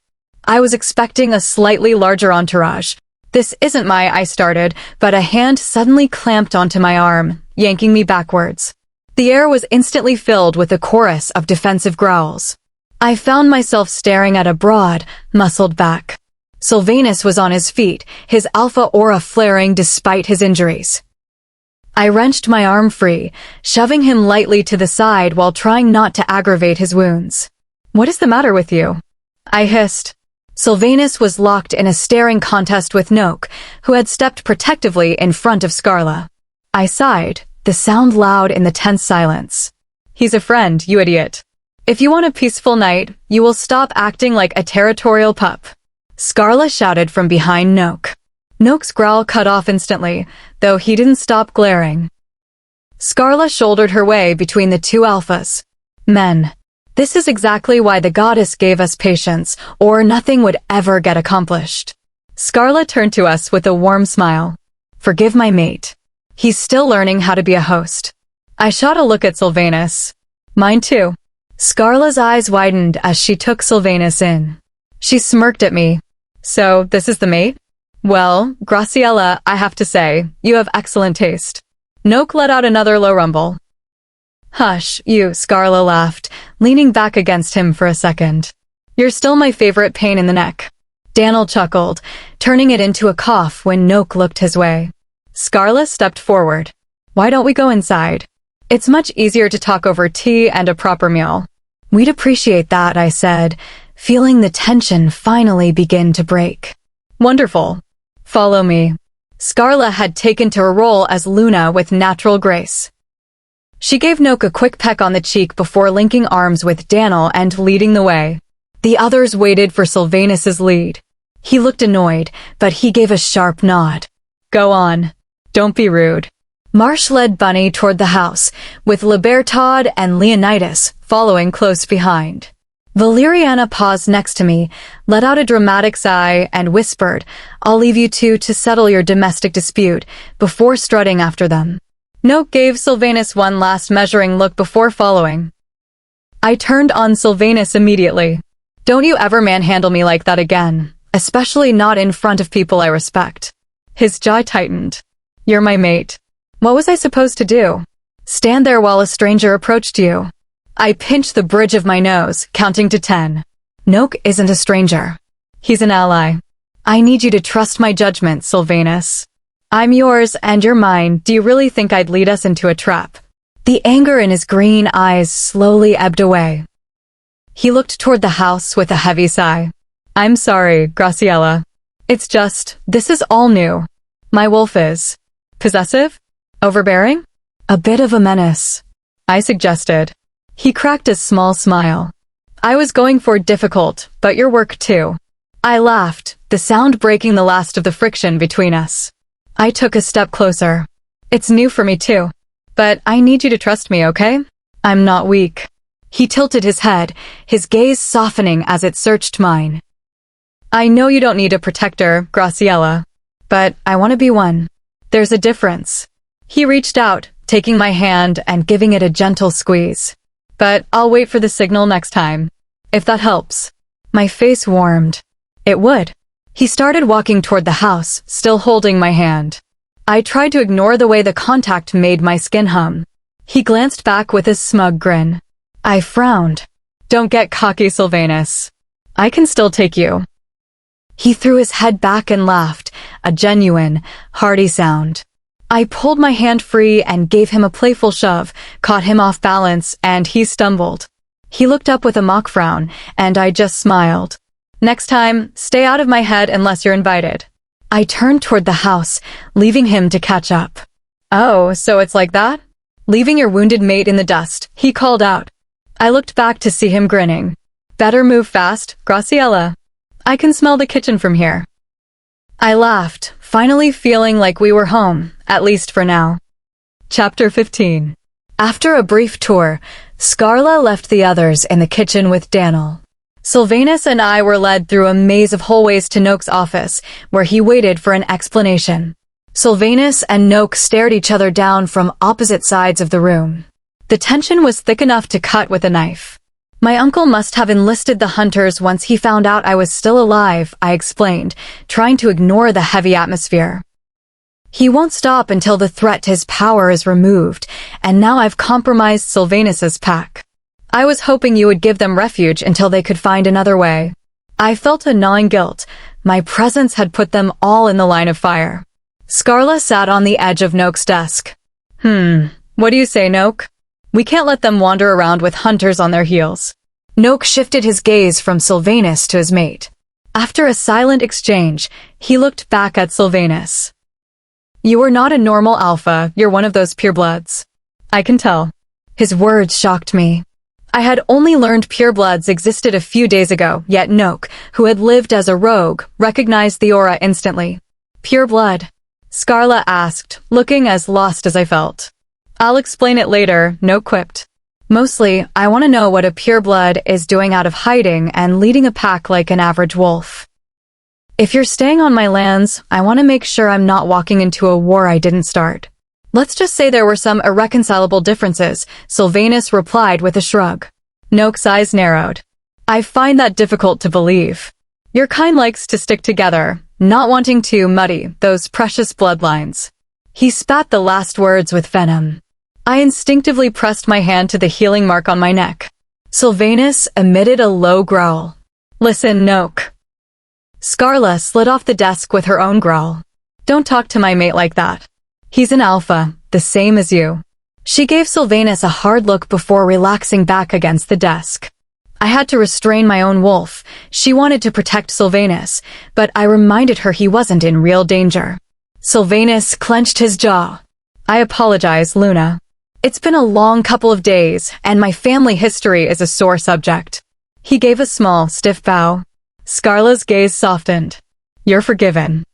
I was expecting a slightly larger entourage. "This isn't my," I started, but a hand suddenly clamped onto my arm, yanking me backwards. The air was instantly filled with a chorus of defensive growls. I found myself staring at a broad, muscled back. Sylvanus was on his feet, his alpha aura flaring despite his injuries. I wrenched my arm free, shoving him lightly to the side while trying not to aggravate his wounds. "What is the matter with you?" I hissed. Sylvanus was locked in a staring contest with Noak, who had stepped protectively in front of Scarla. I sighed, the sound loud in the tense silence. "He's a friend, you idiot. If you want a peaceful night, you will stop acting like a territorial pup." Scarla shouted from behind Noak. Noak's growl cut off instantly, though he didn't stop glaring. Scarla shouldered her way between the two alphas. "Men. This is exactly why the goddess gave us patience, or nothing would ever get accomplished." Scarla turned to us with a warm smile. "Forgive my mate. He's still learning how to be a host." I shot a look at Sylvanus. "Mine too." Scarla's eyes widened as she took Sylvanus in. She smirked at me. "So, this is the mate? Well, Graciela, I have to say, you have excellent taste." Noak let out another low rumble. "Hush, you," Scarla laughed, leaning back against him for a second. "You're still my favorite pain in the neck." Daniel chuckled, turning it into a cough when Noak looked his way. Scarla stepped forward. "Why don't we go inside? It's much easier to talk over tea and a proper meal." "We'd appreciate that," I said, feeling the tension finally begin to break. "Wonderful. Follow me." Scarla had taken to her role as Luna with natural grace. She gave Noke a quick peck on the cheek before linking arms with Daniel and leading the way. The others waited for Sylvanus's lead. He looked annoyed, but he gave a sharp nod. Go on. Don't be rude. Marsh led Bunny toward the house, with Libertad and Leonidas following close behind. Valeriana paused next to me, let out a dramatic sigh, and whispered, I'll leave you two to settle your domestic dispute, before strutting after them. Noke gave Sylvanus one last measuring look before following. I turned on Sylvanus immediately. Don't you ever manhandle me like that again, especially not in front of people I respect. His jaw tightened. You're my mate. What was I supposed to do? Stand there while a stranger approached you? I pinched the bridge of my nose, counting to 10. Noke isn't a stranger. He's an ally. I need you to trust my judgment, Sylvanus. I'm yours and you're mine. Do you really think I'd lead us into a trap? The anger in his green eyes slowly ebbed away. He looked toward the house with a heavy sigh. I'm sorry, Graciela. It's just, this is all new. My wolf is possessive? Overbearing? A bit of a menace, I suggested. He cracked a small smile. I was going for difficult, but your work too. I laughed, the sound breaking the last of the friction between us. I took a step closer. It's new for me too. But I need you to trust me, okay? I'm not weak. He tilted his head, his gaze softening as it searched mine. I know you don't need a protector, Graciela. But I want to be one. There's a difference. He reached out, taking my hand and giving it a gentle squeeze. But I'll wait for the signal next time. If that helps. My face warmed. It would. He started walking toward the house, still holding my hand. I tried to ignore the way the contact made my skin hum. He glanced back with a smug grin. I frowned. Don't get cocky, Sylvanus. I can still take you. He threw his head back and laughed, a genuine, hearty sound. I pulled my hand free and gave him a playful shove, caught him off balance, and he stumbled. He looked up with a mock frown, and I just smiled. Next time, stay out of my head unless you're invited. I turned toward the house, leaving him to catch up. Oh, so it's like that? Leaving your wounded mate in the dust, he called out. I looked back to see him grinning. Better move fast, Graciela. I can smell the kitchen from here. I laughed, finally feeling like we were home, at least for now. Chapter 15. After a brief tour, Scarla left the others in the kitchen with Daniel. Sylvanus and I were led through a maze of hallways to Noke's office, where he waited for an explanation. Sylvanus and Noke stared each other down from opposite sides of the room. The tension was thick enough to cut with a knife. My uncle must have enlisted the hunters once he found out I was still alive, I explained, trying to ignore the heavy atmosphere. He won't stop until the threat to his power is removed, and now I've compromised Sylvanus's pack. I was hoping you would give them refuge until they could find another way. I felt a gnawing guilt. My presence had put them all in the line of fire. Scarla sat on the edge of Noke's desk. What do you say, Noke? We can't let them wander around with hunters on their heels. Noke shifted his gaze from Sylvanus to his mate. After a silent exchange, he looked back at Sylvanus. You are not a normal alpha, you're one of those purebloods. I can tell. His words shocked me. I had only learned purebloods existed a few days ago, yet Noke, who had lived as a rogue, recognized the aura instantly. Pure blood? Scarla asked, looking as lost as I felt. I'll explain it later, Noke quipped. Mostly, I want to know what a pureblood is doing out of hiding and leading a pack like an average wolf. If you're staying on my lands, I want to make sure I'm not walking into a war I didn't start. Let's just say there were some irreconcilable differences, Sylvanus replied with a shrug. Noke's eyes narrowed. I find that difficult to believe. Your kind likes to stick together, not wanting to muddy those precious bloodlines. He spat the last words with venom. I instinctively pressed my hand to the healing mark on my neck. Sylvanus emitted a low growl. Listen, Noke. Scarla slid off the desk with her own growl. Don't talk to my mate like that. He's an alpha, the same as you. She gave Sylvanus a hard look before relaxing back against the desk. I had to restrain my own wolf. She wanted to protect Sylvanus, but I reminded her he wasn't in real danger. Sylvanus clenched his jaw. I apologize, Luna. It's been a long couple of days, and my family history is a sore subject. He gave a small, stiff bow. Scarla's gaze softened. You're forgiven.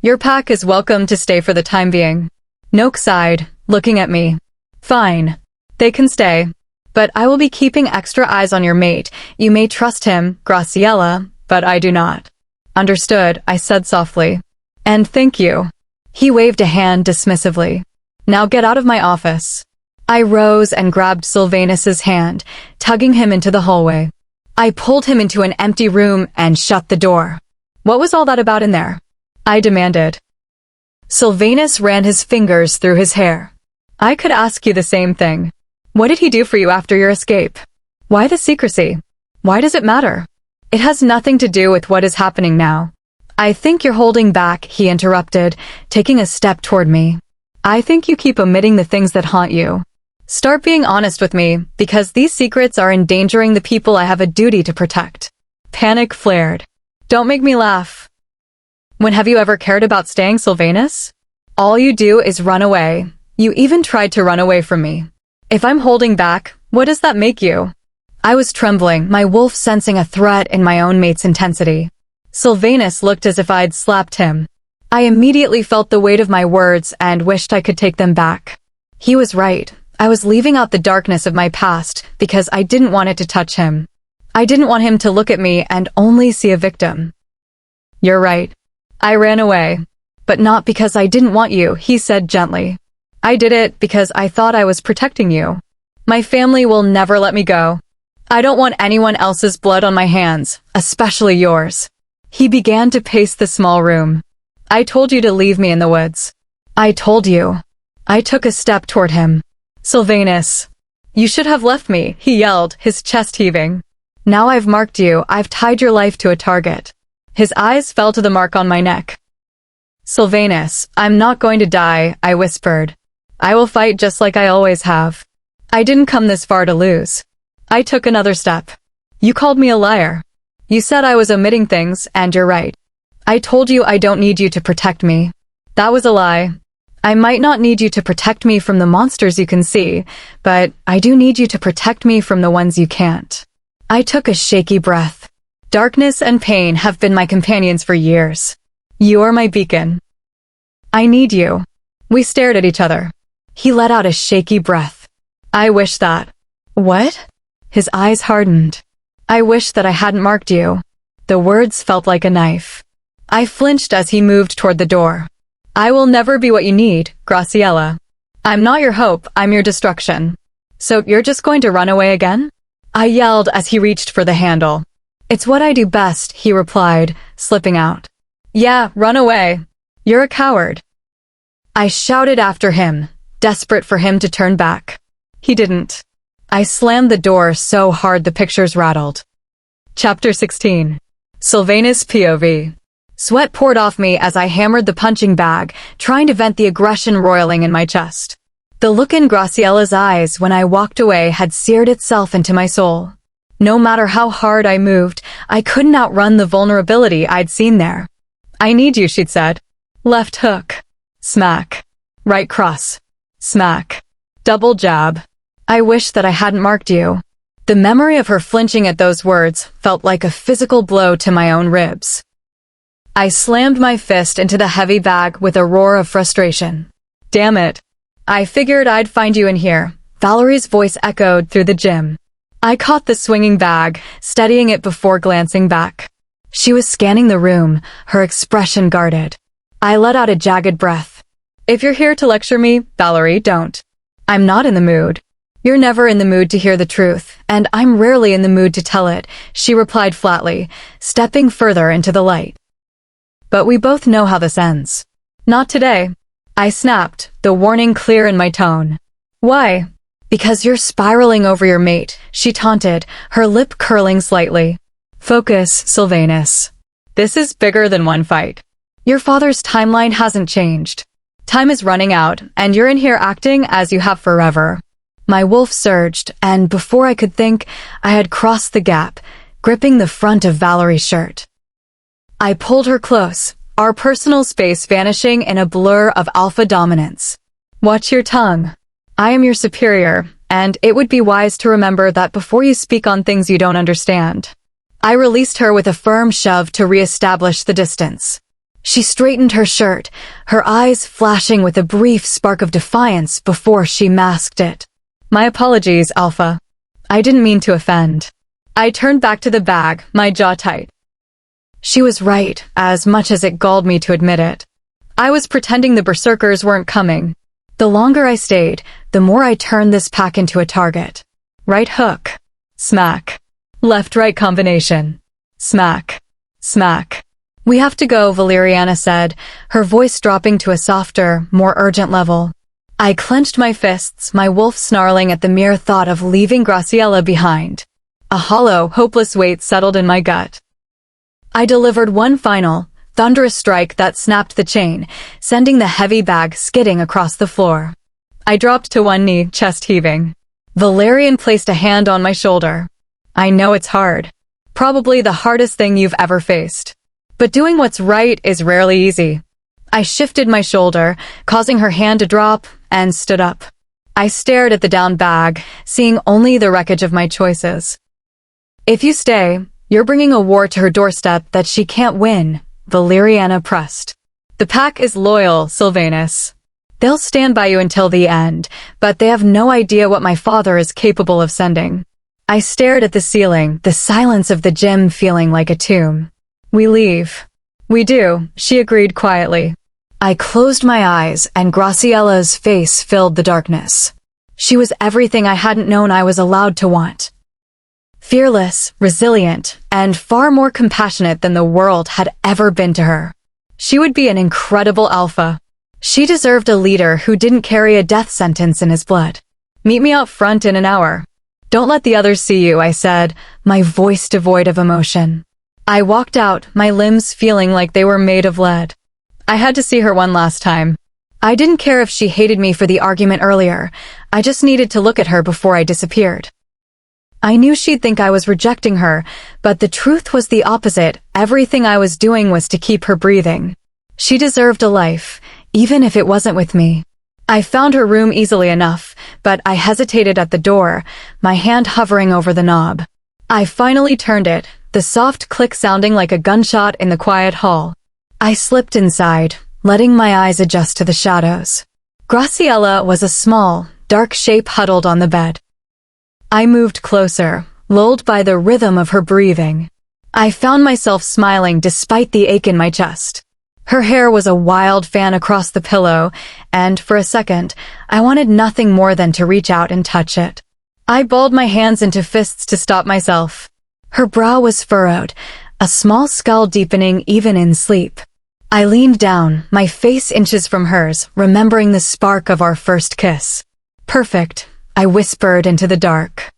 Your pack is welcome to stay for the time being. Noak sighed, looking at me. Fine. They can stay. But I will be keeping extra eyes on your mate. You may trust him, Graciela, but I do not. Understood, I said softly. And thank you. He waved a hand dismissively. Now get out of my office. I rose and grabbed Sylvanus's hand, tugging him into the hallway. I pulled him into an empty room and shut the door. What was all that about in there? I demanded. Silvanus ran his fingers through his hair. I could ask you the same thing. What did he do for you after your escape? Why the secrecy? Why does it matter? It has nothing to do with what is happening now. I think you're holding back, he interrupted, taking a step toward me. I think you keep omitting the things that haunt you. Start being honest with me, because these secrets are endangering the people I have a duty to protect. Panic flared. Don't make me laugh. When have you ever cared about staying, Sylvanus? All you do is run away. You even tried to run away from me. If I'm holding back, what does that make you? I was trembling, my wolf sensing a threat in my own mate's intensity. Sylvanus looked as if I'd slapped him. I immediately felt the weight of my words and wished I could take them back. He was right. I was leaving out the darkness of my past because I didn't want it to touch him. I didn't want him to look at me and only see a victim. You're right. I ran away. But not because I didn't want you, he said gently. I did it because I thought I was protecting you. My family will never let me go. I don't want anyone else's blood on my hands, especially yours. He began to pace the small room. I told you to leave me in the woods. I told you. I took a step toward him. Sylvanus. You should have left me, he yelled, his chest heaving. Now I've marked you, I've tied your life to a target. His eyes fell to the mark on my neck. Sylvanus, I'm not going to die, I whispered. I will fight just like I always have. I didn't come this far to lose. I took another step. You called me a liar. You said I was omitting things, and you're right. I told you I don't need you to protect me. That was a lie. I might not need you to protect me from the monsters you can see, but I do need you to protect me from the ones you can't. I took a shaky breath. Darkness and pain have been my companions for years. You are my beacon. I need you. We stared at each other. He let out a shaky breath. I wish that. What? His eyes hardened. I wish that I hadn't marked you. The words felt like a knife. I flinched as he moved toward the door. I will never be what you need, Graciela. I'm not your hope, I'm your destruction. So you're just going to run away again? I yelled as he reached for the handle. It's what I do best, he replied, slipping out. Yeah, run away. You're a coward. I shouted after him, desperate for him to turn back. He didn't. I slammed the door so hard the pictures rattled. Chapter 16. Sylvanus POV. Sweat poured off me as I hammered the punching bag, trying to vent the aggression roiling in my chest. The look in Graciela's eyes when I walked away had seared itself into my soul. No matter how hard I moved, I couldn't outrun the vulnerability I'd seen there. I need you, she'd said. Left hook. Smack. Right cross. Smack. Double jab. I wish that I hadn't marked you. The memory of her flinching at those words felt like a physical blow to my own ribs. I slammed my fist into the heavy bag with a roar of frustration. Damn it. I figured I'd find you in here. Valerie's voice echoed through the gym. I caught the swinging bag, steadying it before glancing back. She was scanning the room, her expression guarded. I let out a jagged breath. If you're here to lecture me, Valerie, don't. I'm not in the mood. You're never in the mood to hear the truth, and I'm rarely in the mood to tell it, she replied flatly, stepping further into the light. But we both know how this ends. Not today. I snapped, the warning clear in my tone. Why? Because you're spiraling over your mate, she taunted, her lip curling slightly. Focus, Sylvanus. This is bigger than one fight. Your father's timeline hasn't changed. Time is running out, and you're in here acting as you have forever. My wolf surged, and before I could think, I had crossed the gap, gripping the front of Valerie's shirt. I pulled her close, our personal space vanishing in a blur of alpha dominance. Watch your tongue. I am your superior, and it would be wise to remember that before you speak on things you don't understand. I released her with a firm shove to re-establish the distance. She straightened her shirt, her eyes flashing with a brief spark of defiance before she masked it. My apologies, Alpha. I didn't mean to offend. I turned back to the bag, my jaw tight. She was right, as much as it galled me to admit it. I was pretending the berserkers weren't coming. The longer I stayed, the more I turned this pack into a target. Right hook. Smack. Left-right combination. Smack. Smack. We have to go, Valeriana said, her voice dropping to a softer, more urgent level. I clenched my fists, my wolf snarling at the mere thought of leaving Graciela behind. A hollow, hopeless weight settled in my gut. I delivered one final, thunderous strike that snapped the chain, sending the heavy bag skidding across the floor. I dropped to one knee, chest heaving. Valerian placed a hand on my shoulder. I know it's hard. Probably the hardest thing you've ever faced. But doing what's right is rarely easy. I shifted my shoulder, causing her hand to drop, and stood up. I stared at the down bag, seeing only the wreckage of my choices. If you stay, you're bringing a war to her doorstep that she can't win, Valeriana pressed. The pack is loyal, Sylvanus. They'll stand by you until the end, but they have no idea what my father is capable of sending. I stared at the ceiling, the silence of the gym feeling like a tomb. We leave. We do, she agreed quietly. I closed my eyes, and Graciela's face filled the darkness. She was everything I hadn't known I was allowed to want. Fearless, resilient, and far more compassionate than the world had ever been to her. She would be an incredible alpha. She deserved a leader who didn't carry a death sentence in his blood. Meet me out front in an hour. Don't let the others see you, I said, my voice devoid of emotion. I walked out, my limbs feeling like they were made of lead. I had to see her one last time. I didn't care if she hated me for the argument earlier. I just needed to look at her before I disappeared. I knew she'd think I was rejecting her, but the truth was the opposite. Everything I was doing was to keep her breathing. She deserved a life, even if it wasn't with me. I found her room easily enough, but I hesitated at the door, my hand hovering over the knob. I finally turned it, the soft click sounding like a gunshot in the quiet hall. I slipped inside, letting my eyes adjust to the shadows. Graciela was a small, dark shape huddled on the bed. I moved closer, lulled by the rhythm of her breathing. I found myself smiling despite the ache in my chest. Her hair was a wild fan across the pillow, and for a second, I wanted nothing more than to reach out and touch it. I balled my hands into fists to stop myself. Her brow was furrowed, a small skull deepening even in sleep. I leaned down, my face inches from hers, remembering the spark of our first kiss. Perfect, I whispered into the dark.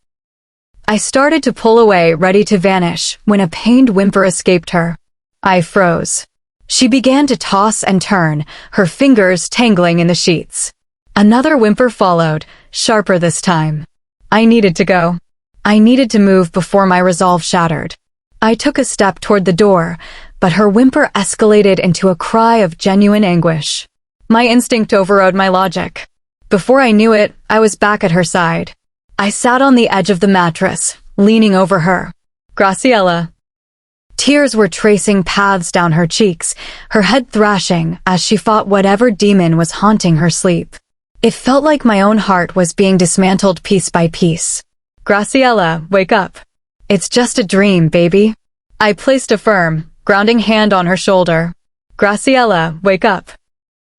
I started to pull away, ready to vanish, when a pained whimper escaped her. I froze. She began to toss and turn, her fingers tangling in the sheets. Another whimper followed, sharper this time. I needed to go. I needed to move before my resolve shattered. I took a step toward the door, but her whimper escalated into a cry of genuine anguish. My instinct overrode my logic. Before I knew it, I was back at her side. I sat on the edge of the mattress, leaning over her. Graciela. Tears were tracing paths down her cheeks, her head thrashing as she fought whatever demon was haunting her sleep. It felt like my own heart was being dismantled piece by piece. Graciela, wake up. It's just a dream, baby. I placed a firm, grounding hand on her shoulder. Graciela, wake up.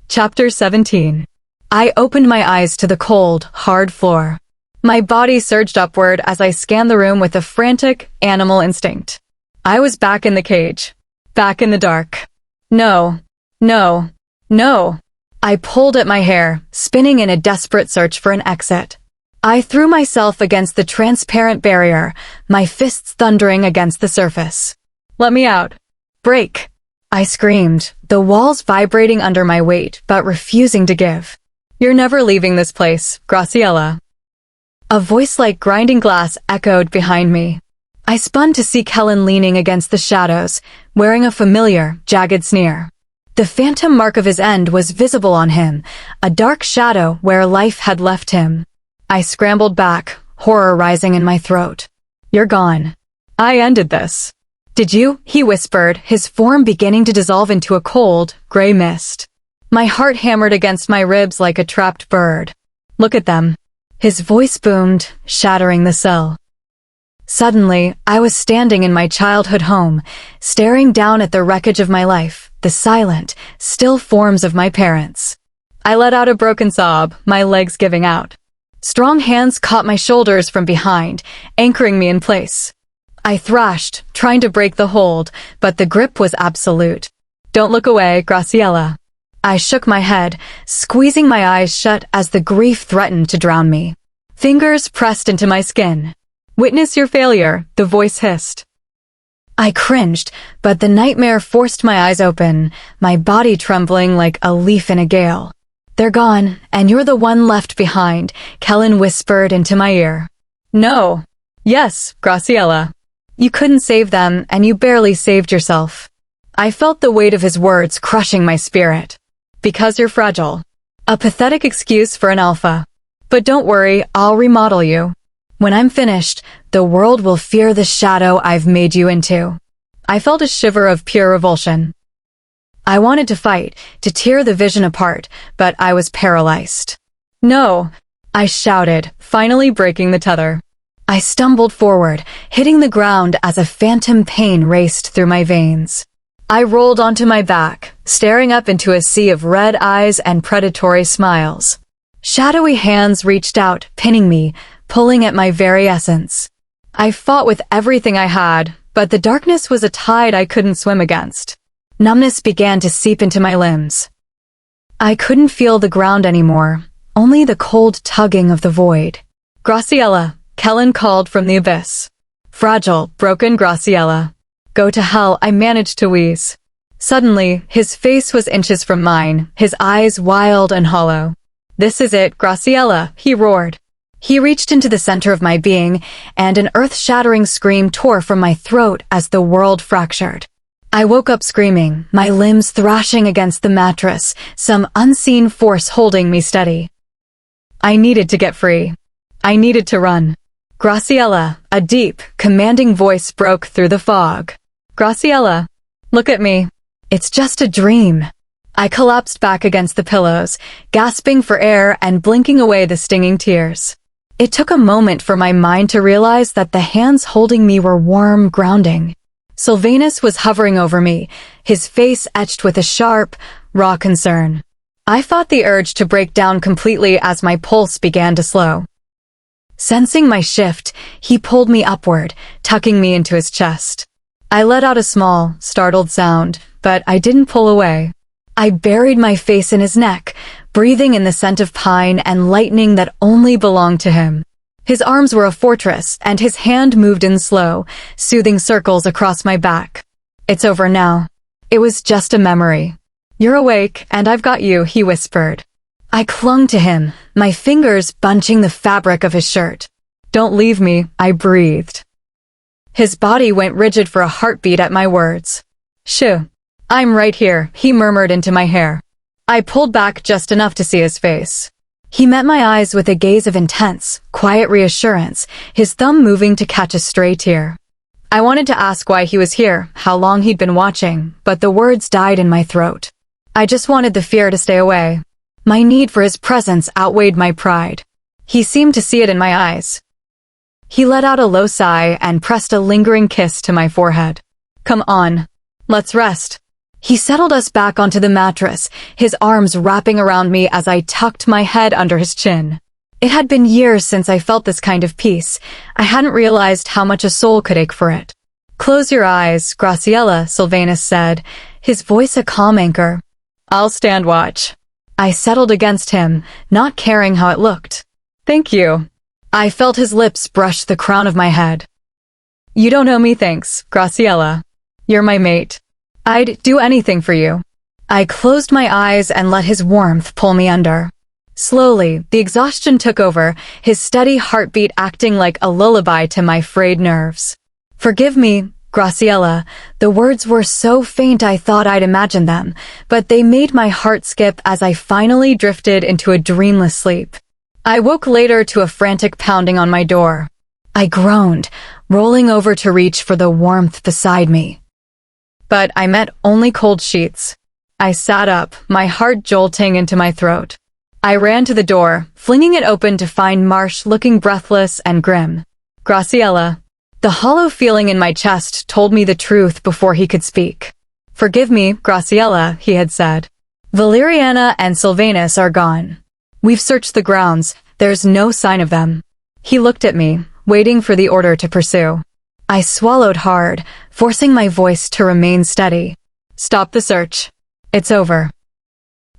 Chapter 17. I opened my eyes to the cold, hard floor. My body surged upward as I scanned the room with a frantic, animal instinct. I was back in the cage. Back in the dark. No. No. No. I pulled at my hair, spinning in a desperate search for an exit. I threw myself against the transparent barrier, my fists thundering against the surface. Let me out. Break. I screamed, the walls vibrating under my weight but refusing to give. You're never leaving this place, Graciela. A voice like grinding glass echoed behind me. I spun to see Kellen leaning against the shadows, wearing a familiar, jagged sneer. The phantom mark of his end was visible on him, a dark shadow where life had left him. I scrambled back, horror rising in my throat. "You're gone. I ended this." "Did you?" he whispered, his form beginning to dissolve into a cold, gray mist. My heart hammered against my ribs like a trapped bird. "Look at them." His voice boomed, shattering the cell. Suddenly, I was standing in my childhood home, staring down at the wreckage of my life, the silent, still forms of my parents. I let out a broken sob, my legs giving out. Strong hands caught my shoulders from behind, anchoring me in place. I thrashed, trying to break the hold, but the grip was absolute. "Don't look away, Graciela." I shook my head, squeezing my eyes shut as the grief threatened to drown me. Fingers pressed into my skin. "Witness your failure," the voice hissed. I cringed, but the nightmare forced my eyes open, my body trembling like a leaf in a gale. "They're gone, and you're the one left behind," Kellen whispered into my ear. "No." "Yes, Graciela. You couldn't save them, and you barely saved yourself." I felt the weight of his words crushing my spirit. "Because you're fragile." A pathetic excuse for an alpha. "But don't worry, I'll remodel you. When I'm finished, the world will fear the shadow I've made you into." I felt a shiver of pure revulsion. I wanted to fight, to tear the vision apart, but I was paralyzed. "No!" I shouted, finally breaking the tether. I stumbled forward, hitting the ground as a phantom pain raced through my veins. I rolled onto my back, staring up into a sea of red eyes and predatory smiles. Shadowy hands reached out, pinning me, pulling at my very essence. I fought with everything I had, but the darkness was a tide I couldn't swim against. Numbness began to seep into my limbs. I couldn't feel the ground anymore, only the cold tugging of the void. "Graciela," Kellen called from the abyss. "Fragile, broken Graciela." "Go to hell," I managed to wheeze. Suddenly, his face was inches from mine, his eyes wild and hollow. "This is it, Graciela," he roared. He reached into the center of my being, and an earth-shattering scream tore from my throat as the world fractured. I woke up screaming, my limbs thrashing against the mattress, some unseen force holding me steady. I needed to get free. I needed to run. "Graciela," a deep, commanding voice broke through the fog. "Graciela, look at me. It's just a dream." I collapsed back against the pillows, gasping for air and blinking away the stinging tears. It took a moment for my mind to realize that the hands holding me were warm, grounding. Sylvanus was hovering over me, his face etched with a sharp, raw concern. I fought the urge to break down completely as my pulse began to slow. Sensing my shift, he pulled me upward, tucking me into his chest. I let out a small, startled sound, but I didn't pull away. I buried my face in his neck, breathing in the scent of pine and lightning that only belonged to him. His arms were a fortress, and his hand moved in slow, soothing circles across my back. "It's over now. It was just a memory. You're awake, and I've got you," he whispered. I clung to him, my fingers bunching the fabric of his shirt. "Don't leave me," I breathed. His body went rigid for a heartbeat at my words. "Shoo. I'm right here," he murmured into my hair. I pulled back just enough to see his face. He met my eyes with a gaze of intense, quiet reassurance, his thumb moving to catch a stray tear. I wanted to ask why he was here, how long he'd been watching, but the words died in my throat. I just wanted the fear to stay away. My need for his presence outweighed my pride. He seemed to see it in my eyes. He let out a low sigh and pressed a lingering kiss to my forehead. "Come on. Let's rest." He settled us back onto the mattress, his arms wrapping around me as I tucked my head under his chin. It had been years since I felt this kind of peace. I hadn't realized how much a soul could ache for it. "Close your eyes, Graciela," Sylvanus said, his voice a calm anchor. "I'll stand watch." I settled against him, not caring how it looked. "Thank you." I felt his lips brush the crown of my head. "You don't owe me thanks, Graciela. You're my mate. I'd do anything for you." I closed my eyes and let his warmth pull me under. Slowly, the exhaustion took over, his steady heartbeat acting like a lullaby to my frayed nerves. "Forgive me," Graciela. The words were so faint I thought I'd imagined them, but they made my heart skip as I finally drifted into a dreamless sleep. I woke later to a frantic pounding on my door. I groaned, rolling over to reach for the warmth beside me. But I met only cold sheets. I sat up, my heart jolting into my throat. I ran to the door, flinging it open to find Marsh looking breathless and grim. Graciela. The hollow feeling in my chest told me the truth before he could speak. Forgive me, Graciela, he had said. Valeriana and Sylvanus are gone. We've searched the grounds, there's no sign of them. He looked at me, waiting for the order to pursue. I swallowed hard, forcing my voice to remain steady. Stop the search. It's over.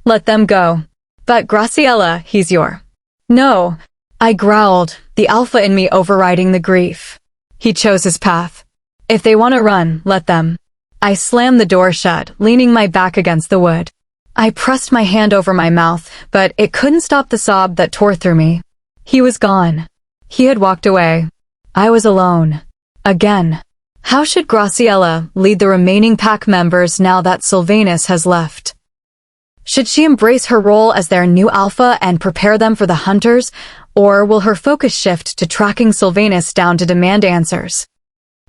Let them go. But Graciela, he's your. No. I growled, the alpha in me overriding the grief. He chose his path. If they want to run, let them. I slammed the door shut, leaning my back against the wood. I pressed my hand over my mouth, but it couldn't stop the sob that tore through me. He was gone. He had walked away. I was alone. Again. How should Graciela lead the remaining pack members now that Sylvanus has left? Should she embrace her role as their new alpha and prepare them for the hunters, or will her focus shift to tracking Sylvanus down to demand answers?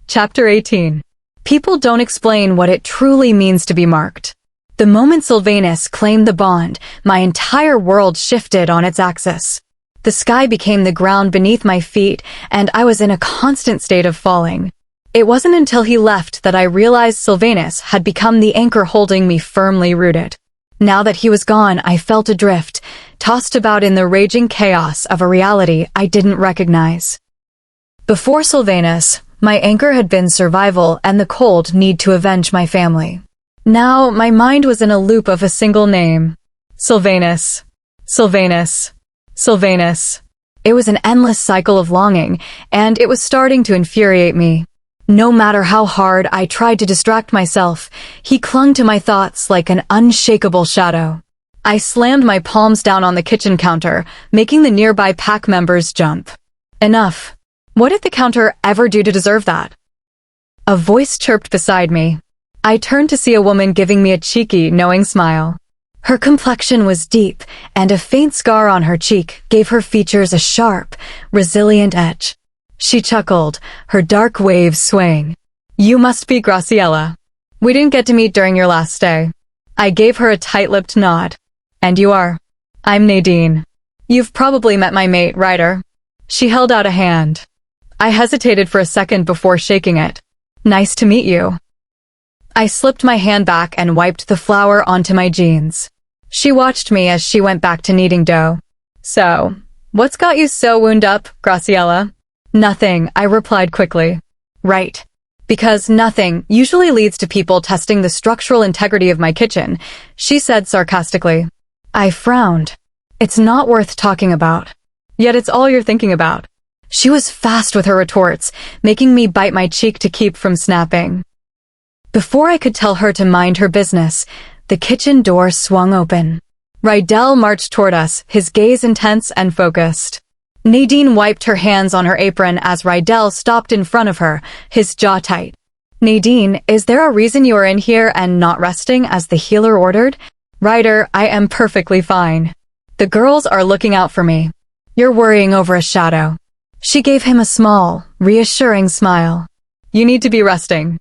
Chapter 18. People don't explain what it truly means to be marked. The moment Sylvanus claimed the bond, my entire world shifted on its axis. The sky became the ground beneath my feet, and I was in a constant state of falling. It wasn't until he left that I realized Sylvanus had become the anchor holding me firmly rooted. Now that he was gone, I felt adrift, tossed about in the raging chaos of a reality I didn't recognize. Before Sylvanus, my anchor had been survival and the cold need to avenge my family. Now, my mind was in a loop of a single name. Sylvanus. Sylvanus. Sylvanus. It was an endless cycle of longing, and it was starting to infuriate me. No matter how hard I tried to distract myself, he clung to my thoughts like an unshakable shadow. I slammed my palms down on the kitchen counter, making the nearby pack members jump. Enough. What did the counter ever do to deserve that? A voice chirped beside me. I turned to see a woman giving me a cheeky, knowing smile. Her complexion was deep, and a faint scar on her cheek gave her features a sharp, resilient edge. She chuckled, her dark waves swaying. You must be Graciela. We didn't get to meet during your last stay. I gave her a tight-lipped nod. And you are? I'm Nadine. You've probably met my mate, Ryder. She held out a hand. I hesitated for a second before shaking it. Nice to meet you. I slipped my hand back and wiped the flour onto my jeans. She watched me as she went back to kneading dough. So, what's got you so wound up, Graciela? Nothing, I replied quickly. Right. Because nothing usually leads to people testing the structural integrity of my kitchen, she said sarcastically. I frowned. It's not worth talking about. Yet it's all you're thinking about. She was fast with her retorts, making me bite my cheek to keep from snapping. Before I could tell her to mind her business, the kitchen door swung open. Rydell marched toward us, his gaze intense and focused. Nadine wiped her hands on her apron as Rydell stopped in front of her, his jaw tight. Nadine, is there a reason you are in here and not resting as the healer ordered? Ryder, I am perfectly fine. The girls are looking out for me. You're worrying over a shadow. She gave him a small, reassuring smile. You need to be resting.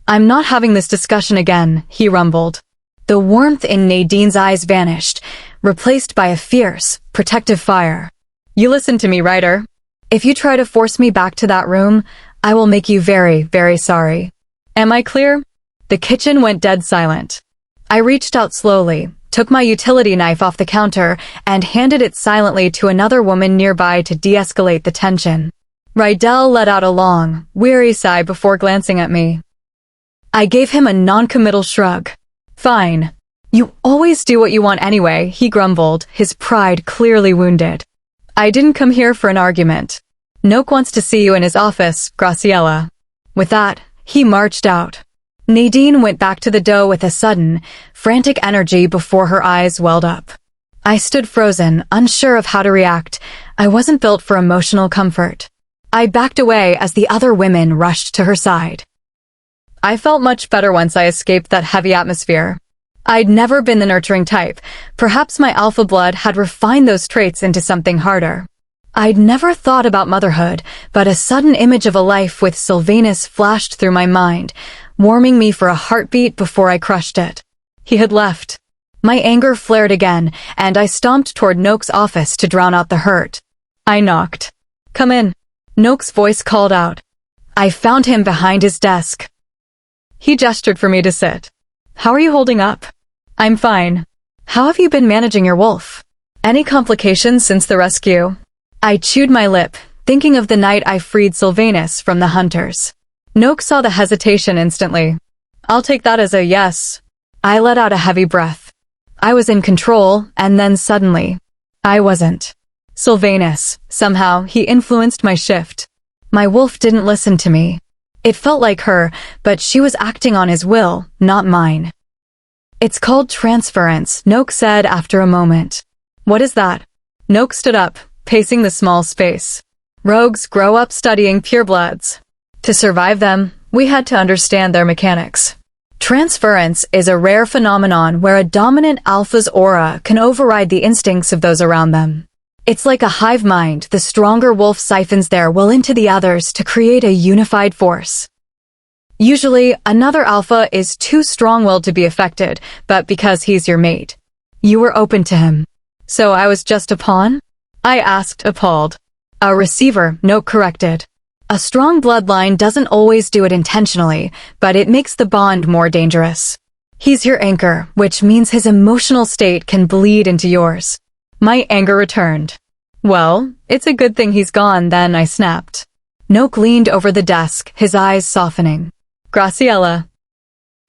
I'm not having this discussion again, he rumbled. The warmth in Nadine's eyes vanished, replaced by a fierce, protective fire. You listen to me, Ryder. If you try to force me back to that room, I will make you very, very sorry. Am I clear? The kitchen went dead silent. I reached out slowly, took my utility knife off the counter, and handed it silently to another woman nearby to de-escalate the tension. Rydell let out a long, weary sigh before glancing at me. I gave him a non-committal shrug. Fine. You always do what you want anyway, he grumbled, his pride clearly wounded. I didn't come here for an argument. Noak wants to see you in his office, Graciela. With that, he marched out. Nadine went back to the dough with a sudden, frantic energy before her eyes welled up. I stood frozen, unsure of how to react. I wasn't built for emotional comfort. I backed away as the other women rushed to her side. I felt much better once I escaped that heavy atmosphere. I'd never been the nurturing type. Perhaps my alpha blood had refined those traits into something harder. I'd never thought about motherhood, but a sudden image of a life with Sylvanus flashed through my mind, warming me for a heartbeat before I crushed it. He had left. My anger flared again, and I stomped toward Noak's office to drown out the hurt. I knocked. "Come in." Noak's voice called out. I found him behind his desk. He gestured for me to sit. "How are you holding up?" "I'm fine. How have you been managing your wolf? Any complications since the rescue?" I chewed my lip, thinking of the night I freed Silvanus from the hunters. Noak saw the hesitation instantly. "I'll take that as a yes." I let out a heavy breath. I was in control, and then suddenly, I wasn't. Sylvanus, somehow, he influenced my shift. My wolf didn't listen to me. It felt like her, but she was acting on his will, not mine. "It's called transference," Noak said after a moment. "What is that?" Noak stood up, pacing the small space. "Rogues grow up studying purebloods. To survive them, we had to understand their mechanics. Transference is a rare phenomenon where a dominant alpha's aura can override the instincts of those around them. It's like a hive mind. The stronger wolf siphons their will into the others to create a unified force. Usually, another alpha is too strong-willed to be affected, but because he's your mate, you were open to him. So I was just a pawn? I asked, appalled. "A receiver," Noak corrected. "A strong bloodline doesn't always do it intentionally, but it makes the bond more dangerous. He's your anchor, which means his emotional state can bleed into yours." My anger returned. "Well, it's a good thing he's gone then," I snapped. Noak leaned over the desk, his eyes softening. "Graciela,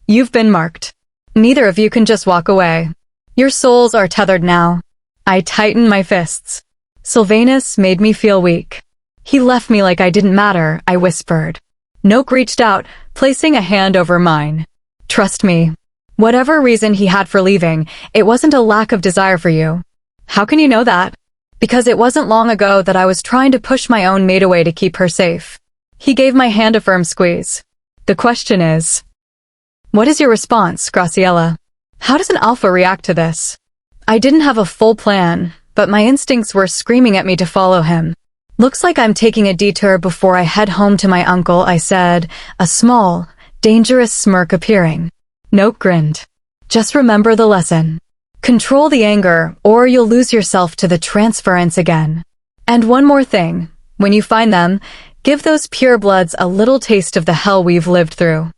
you've been marked. Neither of you can just walk away. Your souls are tethered now." I tightened my fists. Sylvanus made me feel weak. "He left me like I didn't matter," I whispered. Noak reached out, placing a hand over mine. "Trust me. Whatever reason he had for leaving, it wasn't a lack of desire for you." "How can you know that?" "Because it wasn't long ago that I was trying to push my own mate away to keep her safe." He gave my hand a firm squeeze. "The question is, what is your response, Graciela? How does an alpha react to this?" I didn't have a full plan, but my instincts were screaming at me to follow him. "Looks like I'm taking a detour before I head home to my uncle," I said, a small, dangerous smirk appearing. Noak grinned. "Just remember the lesson. Control the anger, or you'll lose yourself to the transference again. And one more thing, when you find them, give those purebloods a little taste of the hell we've lived through."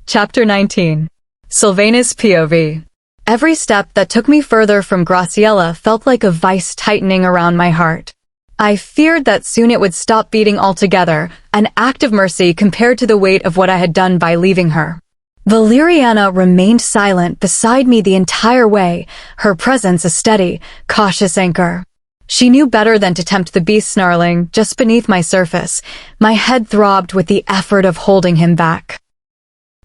Chapter 19. Sylvanus POV. Every step that took me further from Graciela felt like a vice tightening around my heart. I feared that soon it would stop beating altogether, an act of mercy compared to the weight of what I had done by leaving her. Valeriana remained silent beside me the entire way, her presence a steady, cautious anchor. She knew better than to tempt the beast snarling just beneath my surface. My head throbbed with the effort of holding him back.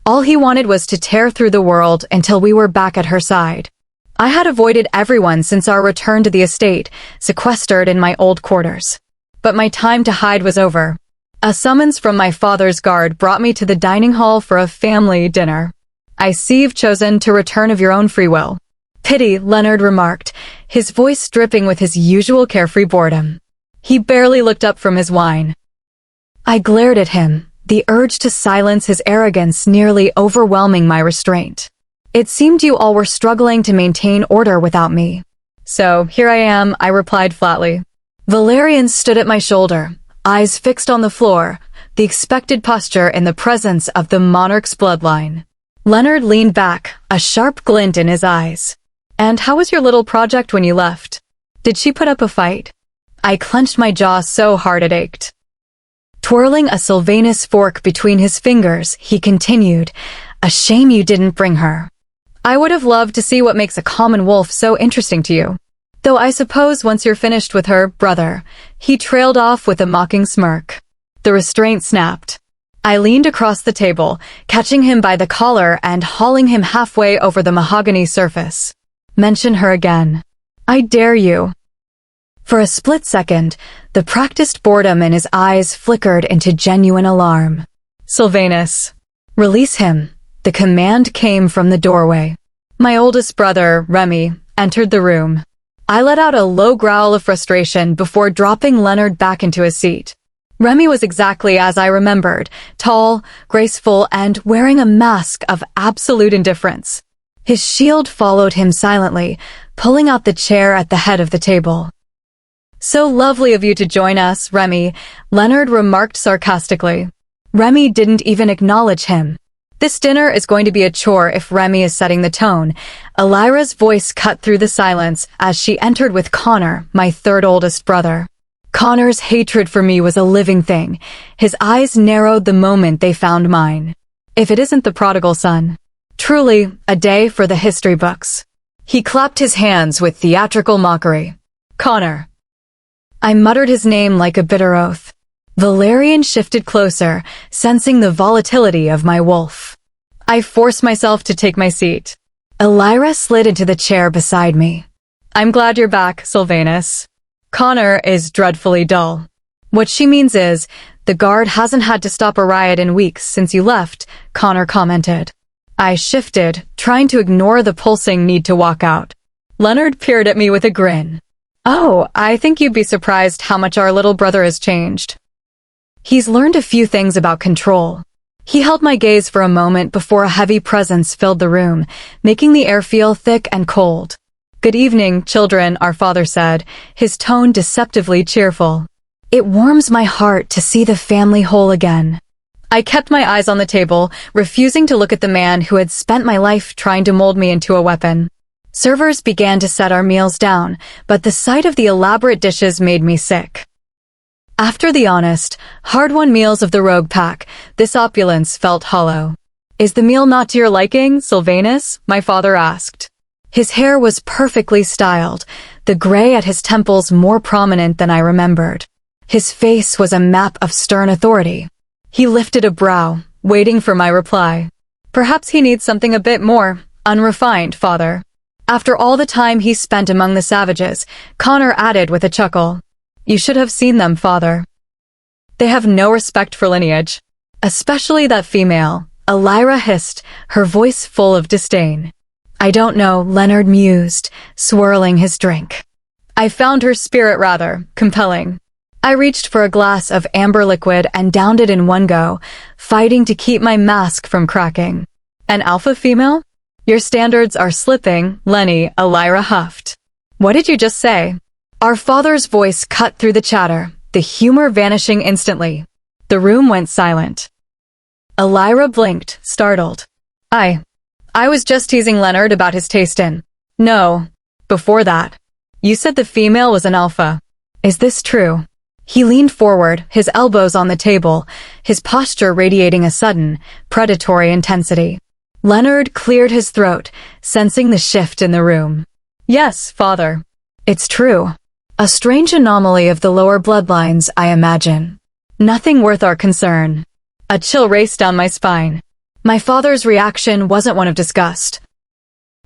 All he wanted was to tear through the world until we were back at her side. I had avoided everyone since our return to the estate, sequestered in my old quarters. But my time to hide was over. A summons from my father's guard brought me to the dining hall for a family dinner. "I see you've chosen to return of your own free will." "Pity," Leonard remarked, his voice dripping with his usual carefree boredom. He barely looked up from his wine. I glared at him, the urge to silence his arrogance nearly overwhelming my restraint. "It seemed you all were struggling to maintain order without me." "So, here I am," I replied flatly. Valerian stood at my shoulder, eyes fixed on the floor, the expected posture in the presence of the monarch's bloodline. Leonard leaned back, a sharp glint in his eyes. "And how was your little project when you left? Did she put up a fight?" I clenched my jaw so hard it ached. Twirling a Sylvanus fork between his fingers, he continued, "A shame you didn't bring her. I would have loved to see what makes a common wolf so interesting to you. Though I suppose once you're finished with her, brother." He trailed off with a mocking smirk. The restraint snapped. I leaned across the table, catching him by the collar and hauling him halfway over the mahogany surface. "Mention her again. I dare you." For a split second, the practiced boredom in his eyes flickered into genuine alarm. "Sylvanus." Release him. The command came from the doorway. My oldest brother, Remy, entered the room. I let out a low growl of frustration before dropping Leonard back into his seat. Remy was exactly as I remembered, tall, graceful, and wearing a mask of absolute indifference. His shield followed him silently, pulling out the chair at the head of the table. "So lovely of you to join us, Remy," Leonard remarked sarcastically. Remy didn't even acknowledge him. "This dinner is going to be a chore if Remy is setting the tone." Elira's voice cut through the silence as she entered with Connor, my third oldest brother. Connor's hatred for me was a living thing. His eyes narrowed the moment they found mine. If it isn't the prodigal son. Truly, a day for the history books. He clapped his hands with theatrical mockery. "Connor." I muttered his name like a bitter oath. Valerian shifted closer, sensing the volatility of my wolf. I forced myself to take my seat. Elira slid into the chair beside me. "I'm glad you're back, Sylvanus. Connor is dreadfully dull." "What she means is, the guard hasn't had to stop a riot in weeks since you left," Connor commented. I shifted, trying to ignore the pulsing need to walk out. Leonard peered at me with a grin. "Oh, I think you'd be surprised how much our little brother has changed. He's learned a few things about control." He held my gaze for a moment before a heavy presence filled the room, making the air feel thick and cold. "Good evening, children," our father said, his tone deceptively cheerful. It warms my heart to see the family whole again. I kept my eyes on the table, refusing to look at the man who had spent my life trying to mold me into a weapon. Servers began to set our meals down, but the sight of the elaborate dishes made me sick. After the honest, hard-won meals of the rogue pack, this opulence felt hollow. "Is the meal not to your liking, Sylvanus?" my father asked. His hair was perfectly styled, the gray at his temples more prominent than I remembered. His face was a map of stern authority. He lifted a brow, waiting for my reply. "Perhaps he needs something a bit more unrefined, father." After all the time he spent among the savages, Connor added with a chuckle. "You should have seen them, father. They have no respect for lineage. Especially that female," Elira hissed, her voice full of disdain. "I don't know," Leonard mused, swirling his drink. "I found her spirit rather compelling." I reached for a glass of amber liquid and downed it in one go, fighting to keep my mask from cracking. "An alpha female? Your standards are slipping, Lenny," Elira huffed. "What did you just say?" Our father's voice cut through the chatter, the humor vanishing instantly. The room went silent. Elira blinked, startled. I was just teasing Leonard about his taste in." "No. Before that. You said the female was an alpha. Is this true?" He leaned forward, his elbows on the table, his posture radiating a sudden, predatory intensity. Leonard cleared his throat, sensing the shift in the room. "Yes, father. It's true. A strange anomaly of the lower bloodlines, I imagine. Nothing worth our concern." A chill raced down my spine. My father's reaction wasn't one of disgust.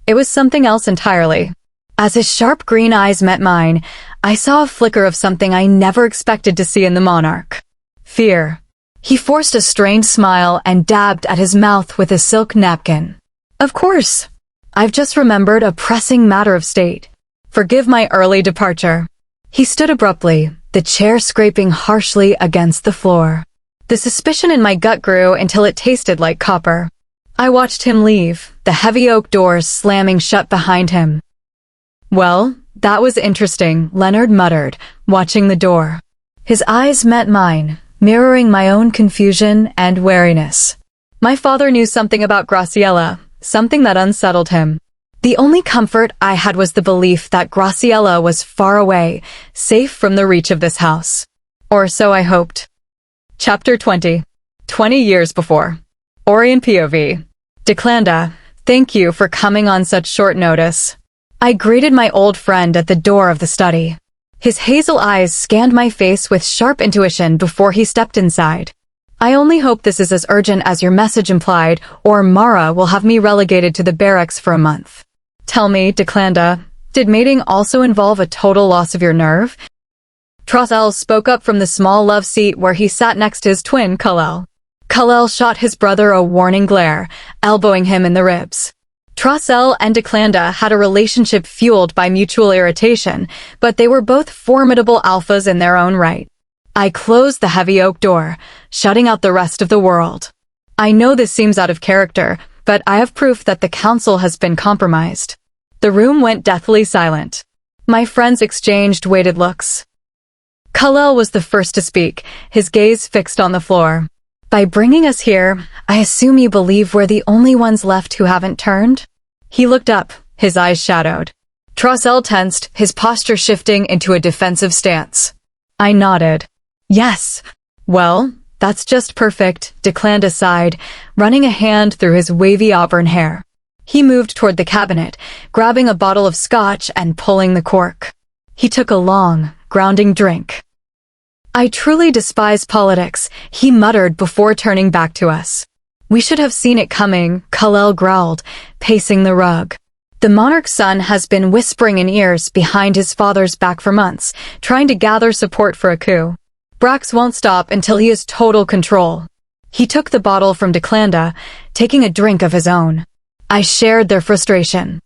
It was something else entirely. As his sharp green eyes met mine, I saw a flicker of something I never expected to see in the monarch. Fear. He forced a strained smile and dabbed at his mouth with a silk napkin. "Of course. I've just remembered a pressing matter of state. Forgive my early departure." He stood abruptly, the chair scraping harshly against the floor. The suspicion in my gut grew until it tasted like copper. I watched him leave, the heavy oak doors slamming shut behind him. "Well, that was interesting," Leonard muttered, watching the door. His eyes met mine, mirroring my own confusion and wariness. My father knew something about Graciela, something that unsettled him. The only comfort I had was the belief that Graciela was far away, safe from the reach of this house. Or so I hoped. Chapter 20. 20 years before. Orion POV. Declanda, thank you for coming on such short notice. I greeted my old friend at the door of the study. His hazel eyes scanned my face with sharp intuition before he stepped inside. "I only hope this is as urgent as your message implied, or Mara will have me relegated to the barracks for a month." "Tell me, Declanda, did mating also involve a total loss of your nerve?" Trosel spoke up from the small love seat where he sat next to his twin, Kalel. Kal-El shot his brother a warning glare, elbowing him in the ribs. Trosel and Declanda had a relationship fueled by mutual irritation, but they were both formidable alphas in their own right. I closed the heavy oak door, shutting out the rest of the world. I know this seems out of character, but I have proof that the council has been compromised. The room went deathly silent. My friends exchanged weighted looks. Kal-El was the first to speak, his gaze fixed on the floor. By bringing us here, I assume you believe we're the only ones left who haven't turned? He looked up, his eyes shadowed. Trosel tensed, his posture shifting into a defensive stance. I nodded. Yes. Well, that's just perfect, Declanda sighed, running a hand through his wavy auburn hair. He moved toward the cabinet, grabbing a bottle of scotch and pulling the cork. He took a long, grounding drink. I truly despise politics, he muttered before turning back to us. We should have seen it coming, Kal-El growled, pacing the rug. The monarch's son has been whispering in ears behind his father's back for months, trying to gather support for a coup. Brax won't stop until he has total control. He took the bottle from Declanda, taking a drink of his own. I shared their frustration.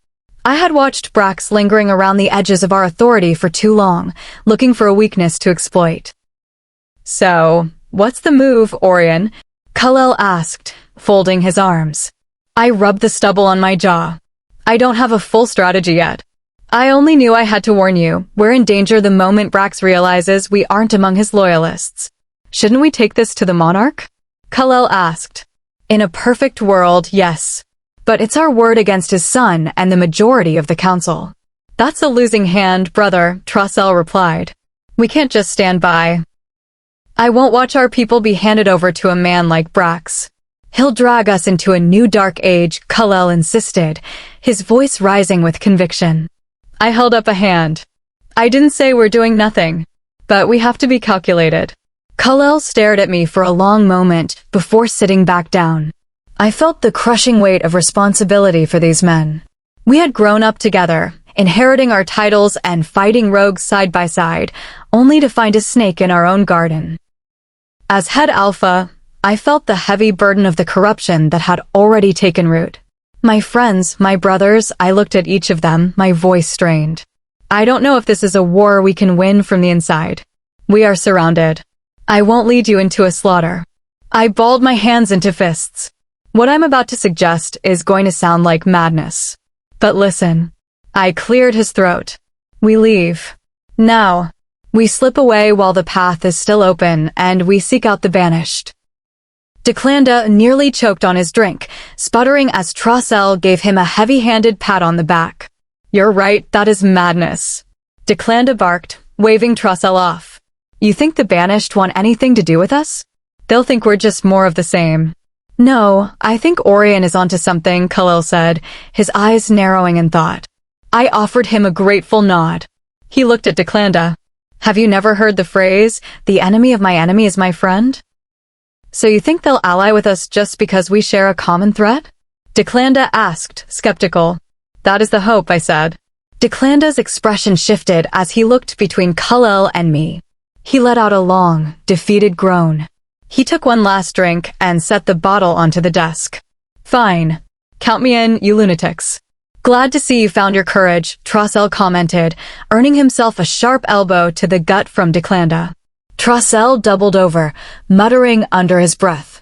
I had watched Brax lingering around the edges of our authority for too long, looking for a weakness to exploit. So, what's the move, Orion? Kal-El asked, folding his arms. I rubbed the stubble on my jaw. I don't have a full strategy yet. I only knew I had to warn you. We're in danger the moment Brax realizes we aren't among his loyalists. Shouldn't we take this to the monarch? Kal-El asked. In a perfect world, yes. But it's our word against his son and the majority of the council. That's a losing hand, brother, Trosel replied. We can't just stand by. I won't watch our people be handed over to a man like Brax. He'll drag us into a new dark age, Kal-El insisted, his voice rising with conviction. I held up a hand. I didn't say we're doing nothing, but we have to be calculated. Kal-El stared at me for a long moment before sitting back down. I felt the crushing weight of responsibility for these men. We had grown up together, inheriting our titles and fighting rogues side by side, only to find a snake in our own garden. As head alpha, I felt the heavy burden of the corruption that had already taken root. My friends, my brothers, I looked at each of them, my voice strained. I don't know if this is a war we can win from the inside. We are surrounded. I won't lead you into a slaughter. I balled my hands into fists. What I'm about to suggest is going to sound like madness. But listen. I cleared his throat. We leave. Now. We slip away while the path is still open, and we seek out the banished. Declanda nearly choked on his drink, sputtering as Trosel gave him a heavy-handed pat on the back. You're right, that is madness. Declanda barked, waving Trosel off. You think the banished want anything to do with us? They'll think we're just more of the same. No, I think Orion is onto something, Kal-El said, his eyes narrowing in thought. I offered him a grateful nod. He looked at Declanda. Have you never heard the phrase, the enemy of my enemy is my friend? So you think they'll ally with us just because we share a common threat? Declanda asked, skeptical. That is the hope, I said. Declanda's expression shifted as he looked between Kal-El and me. He let out a long, defeated groan. He took one last drink and set the bottle onto the desk. Fine. Count me in, you lunatics. Glad to see you found your courage, Trosel commented, earning himself a sharp elbow to the gut from Declanda. Trosel doubled over, muttering under his breath.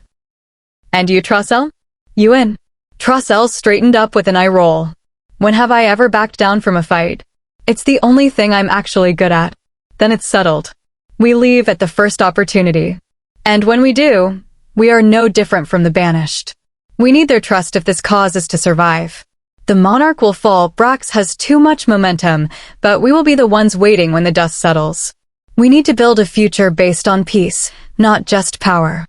And you, Trosel? You in? Trosel straightened up with an eye roll. When have I ever backed down from a fight? It's the only thing I'm actually good at. Then it's settled. We leave at the first opportunity. And when we do, we are no different from the banished. We need their trust if this cause is to survive. The monarch will fall, Brax has too much momentum, but we will be the ones waiting when the dust settles. We need to build a future based on peace, not just power.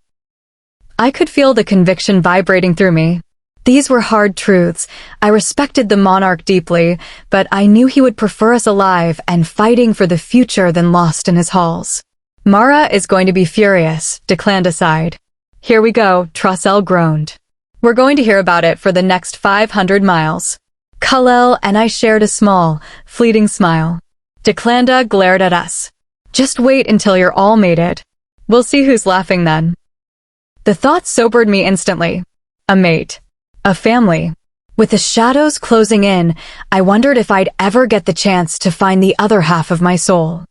I could feel the conviction vibrating through me. These were hard truths. I respected the monarch deeply, but I knew he would prefer us alive and fighting for the future than lost in his halls. Mara is going to be furious, Declanda sighed. Here we go, Trosel groaned. We're going to hear about it for the next 500 miles. Kal-El and I shared a small, fleeting smile. Declanda glared at us. Just wait until you're all mated. We'll see who's laughing then. The thought sobered me instantly. A mate. A family. With the shadows closing in, I wondered if I'd ever get the chance to find the other half of my soul.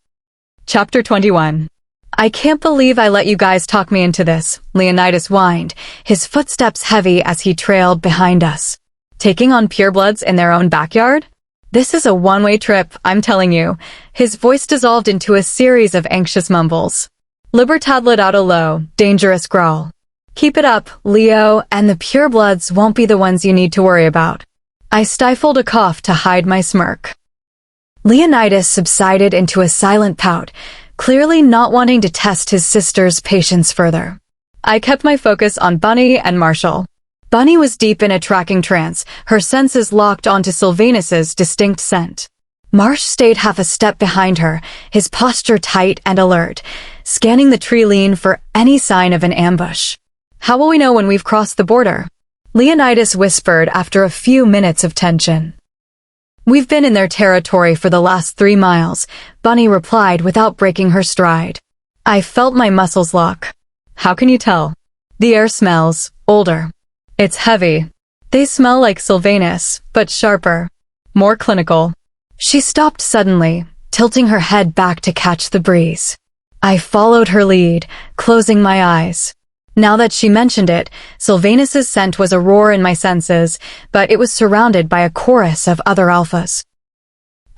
Chapter 21. I can't believe I let you guys talk me into this, Leonidas whined, his footsteps heavy as he trailed behind us. Taking on purebloods in their own backyard? This is a one-way trip, I'm telling you. His voice dissolved into a series of anxious mumbles. Libertad let out a low, dangerous growl. Keep it up, Leo, and the purebloods won't be the ones you need to worry about. I stifled a cough to hide my smirk. Leonidas subsided into a silent pout, clearly not wanting to test his sister's patience further. I kept my focus on Bunny and Marshall. Bunny was deep in a tracking trance, her senses locked onto Sylvanus's distinct scent. Marsh stayed half a step behind her, his posture tight and alert, scanning the tree line for any sign of an ambush. How will we know when we've crossed the border? Leonidas whispered after a few minutes of tension. We've been in their territory for the last 3 miles, Bunny replied without breaking her stride. I felt my muscles lock. How can you tell? The air smells older. It's heavy. They smell like Sylvanus, but sharper. More clinical. She stopped suddenly, tilting her head back to catch the breeze. I followed her lead, closing my eyes. Now that she mentioned it, Sylvanus's scent was a roar in my senses, but it was surrounded by a chorus of other alphas.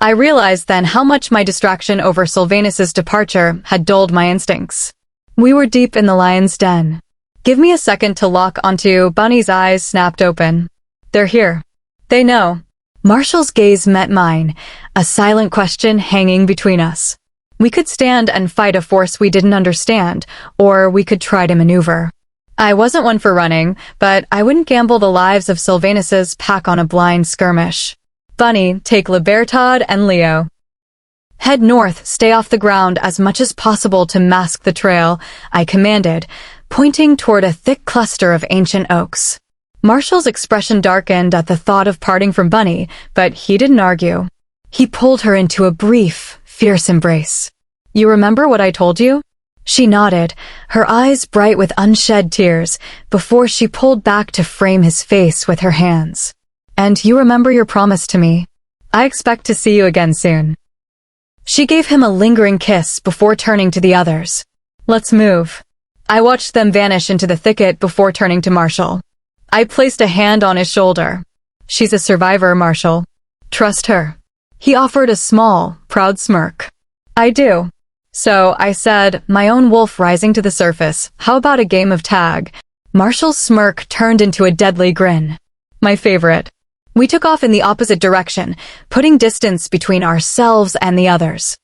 I realized then how much my distraction over Sylvanus's departure had dulled my instincts. We were deep in the lion's den. Give me a second to lock onto. Bunny's eyes snapped open. They're here. They know. Marshall's gaze met mine, a silent question hanging between us. We could stand and fight a force we didn't understand, or we could try to maneuver. I wasn't one for running, but I wouldn't gamble the lives of Sylvanus's pack on a blind skirmish. Bunny, take Libertad and Leo. Head north, stay off the ground as much as possible to mask the trail, I commanded, pointing toward a thick cluster of ancient oaks. Marshall's expression darkened at the thought of parting from Bunny, but he didn't argue. He pulled her into a brief, fierce embrace. You remember what I told you? She nodded, her eyes bright with unshed tears, before she pulled back to frame his face with her hands. And you remember your promise to me. I expect to see you again soon. She gave him a lingering kiss before turning to the others. Let's move. I watched them vanish into the thicket before turning to Marshall. I placed a hand on his shoulder. She's a survivor, Marshall. Trust her. He offered a small, proud smirk. I do. So, I said, my own wolf rising to the surface. How about a game of tag? Marshall's smirk turned into a deadly grin. My favorite. We took off in the opposite direction, putting distance between ourselves and the others.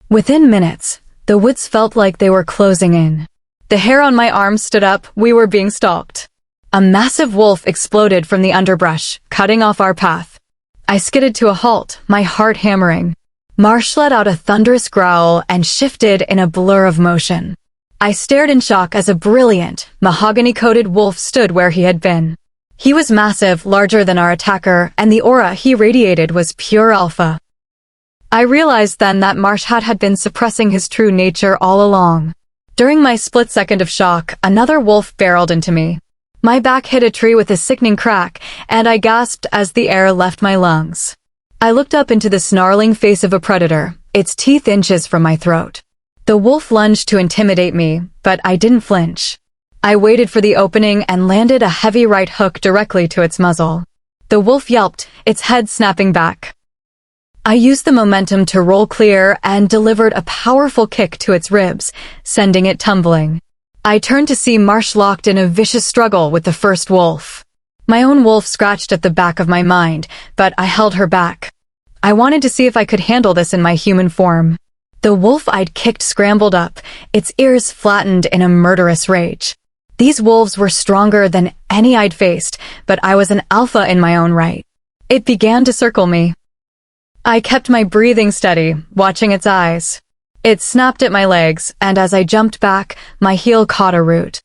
Within minutes, the woods felt like they were closing in. The hair on my arm stood up, we were being stalked. A massive wolf exploded from the underbrush, cutting off our path. I skidded to a halt, my heart hammering. Marsh let out a thunderous growl and shifted in a blur of motion. I stared in shock as a brilliant, mahogany-coated wolf stood where he had been. He was massive, larger than our attacker, and the aura he radiated was pure alpha. I realized then that Marsh had been suppressing his true nature all along. During my split second of shock, another wolf barreled into me. My back hit a tree with a sickening crack, and I gasped as the air left my lungs. I looked up into the snarling face of a predator, its teeth inches from my throat. The wolf lunged to intimidate me, but I didn't flinch. I waited for the opening and landed a heavy right hook directly to its muzzle. The wolf yelped, its head snapping back. I used the momentum to roll clear and delivered a powerful kick to its ribs, sending it tumbling. I turned to see Marsh locked in a vicious struggle with the first wolf. My own wolf scratched at the back of my mind, but I held her back. I wanted to see if I could handle this in my human form. The wolf I'd kicked scrambled up, its ears flattened in a murderous rage. These wolves were stronger than any I'd faced, but I was an alpha in my own right. It began to circle me. I kept my breathing steady, watching its eyes. It snapped at my legs, and as I jumped back, my heel caught a root.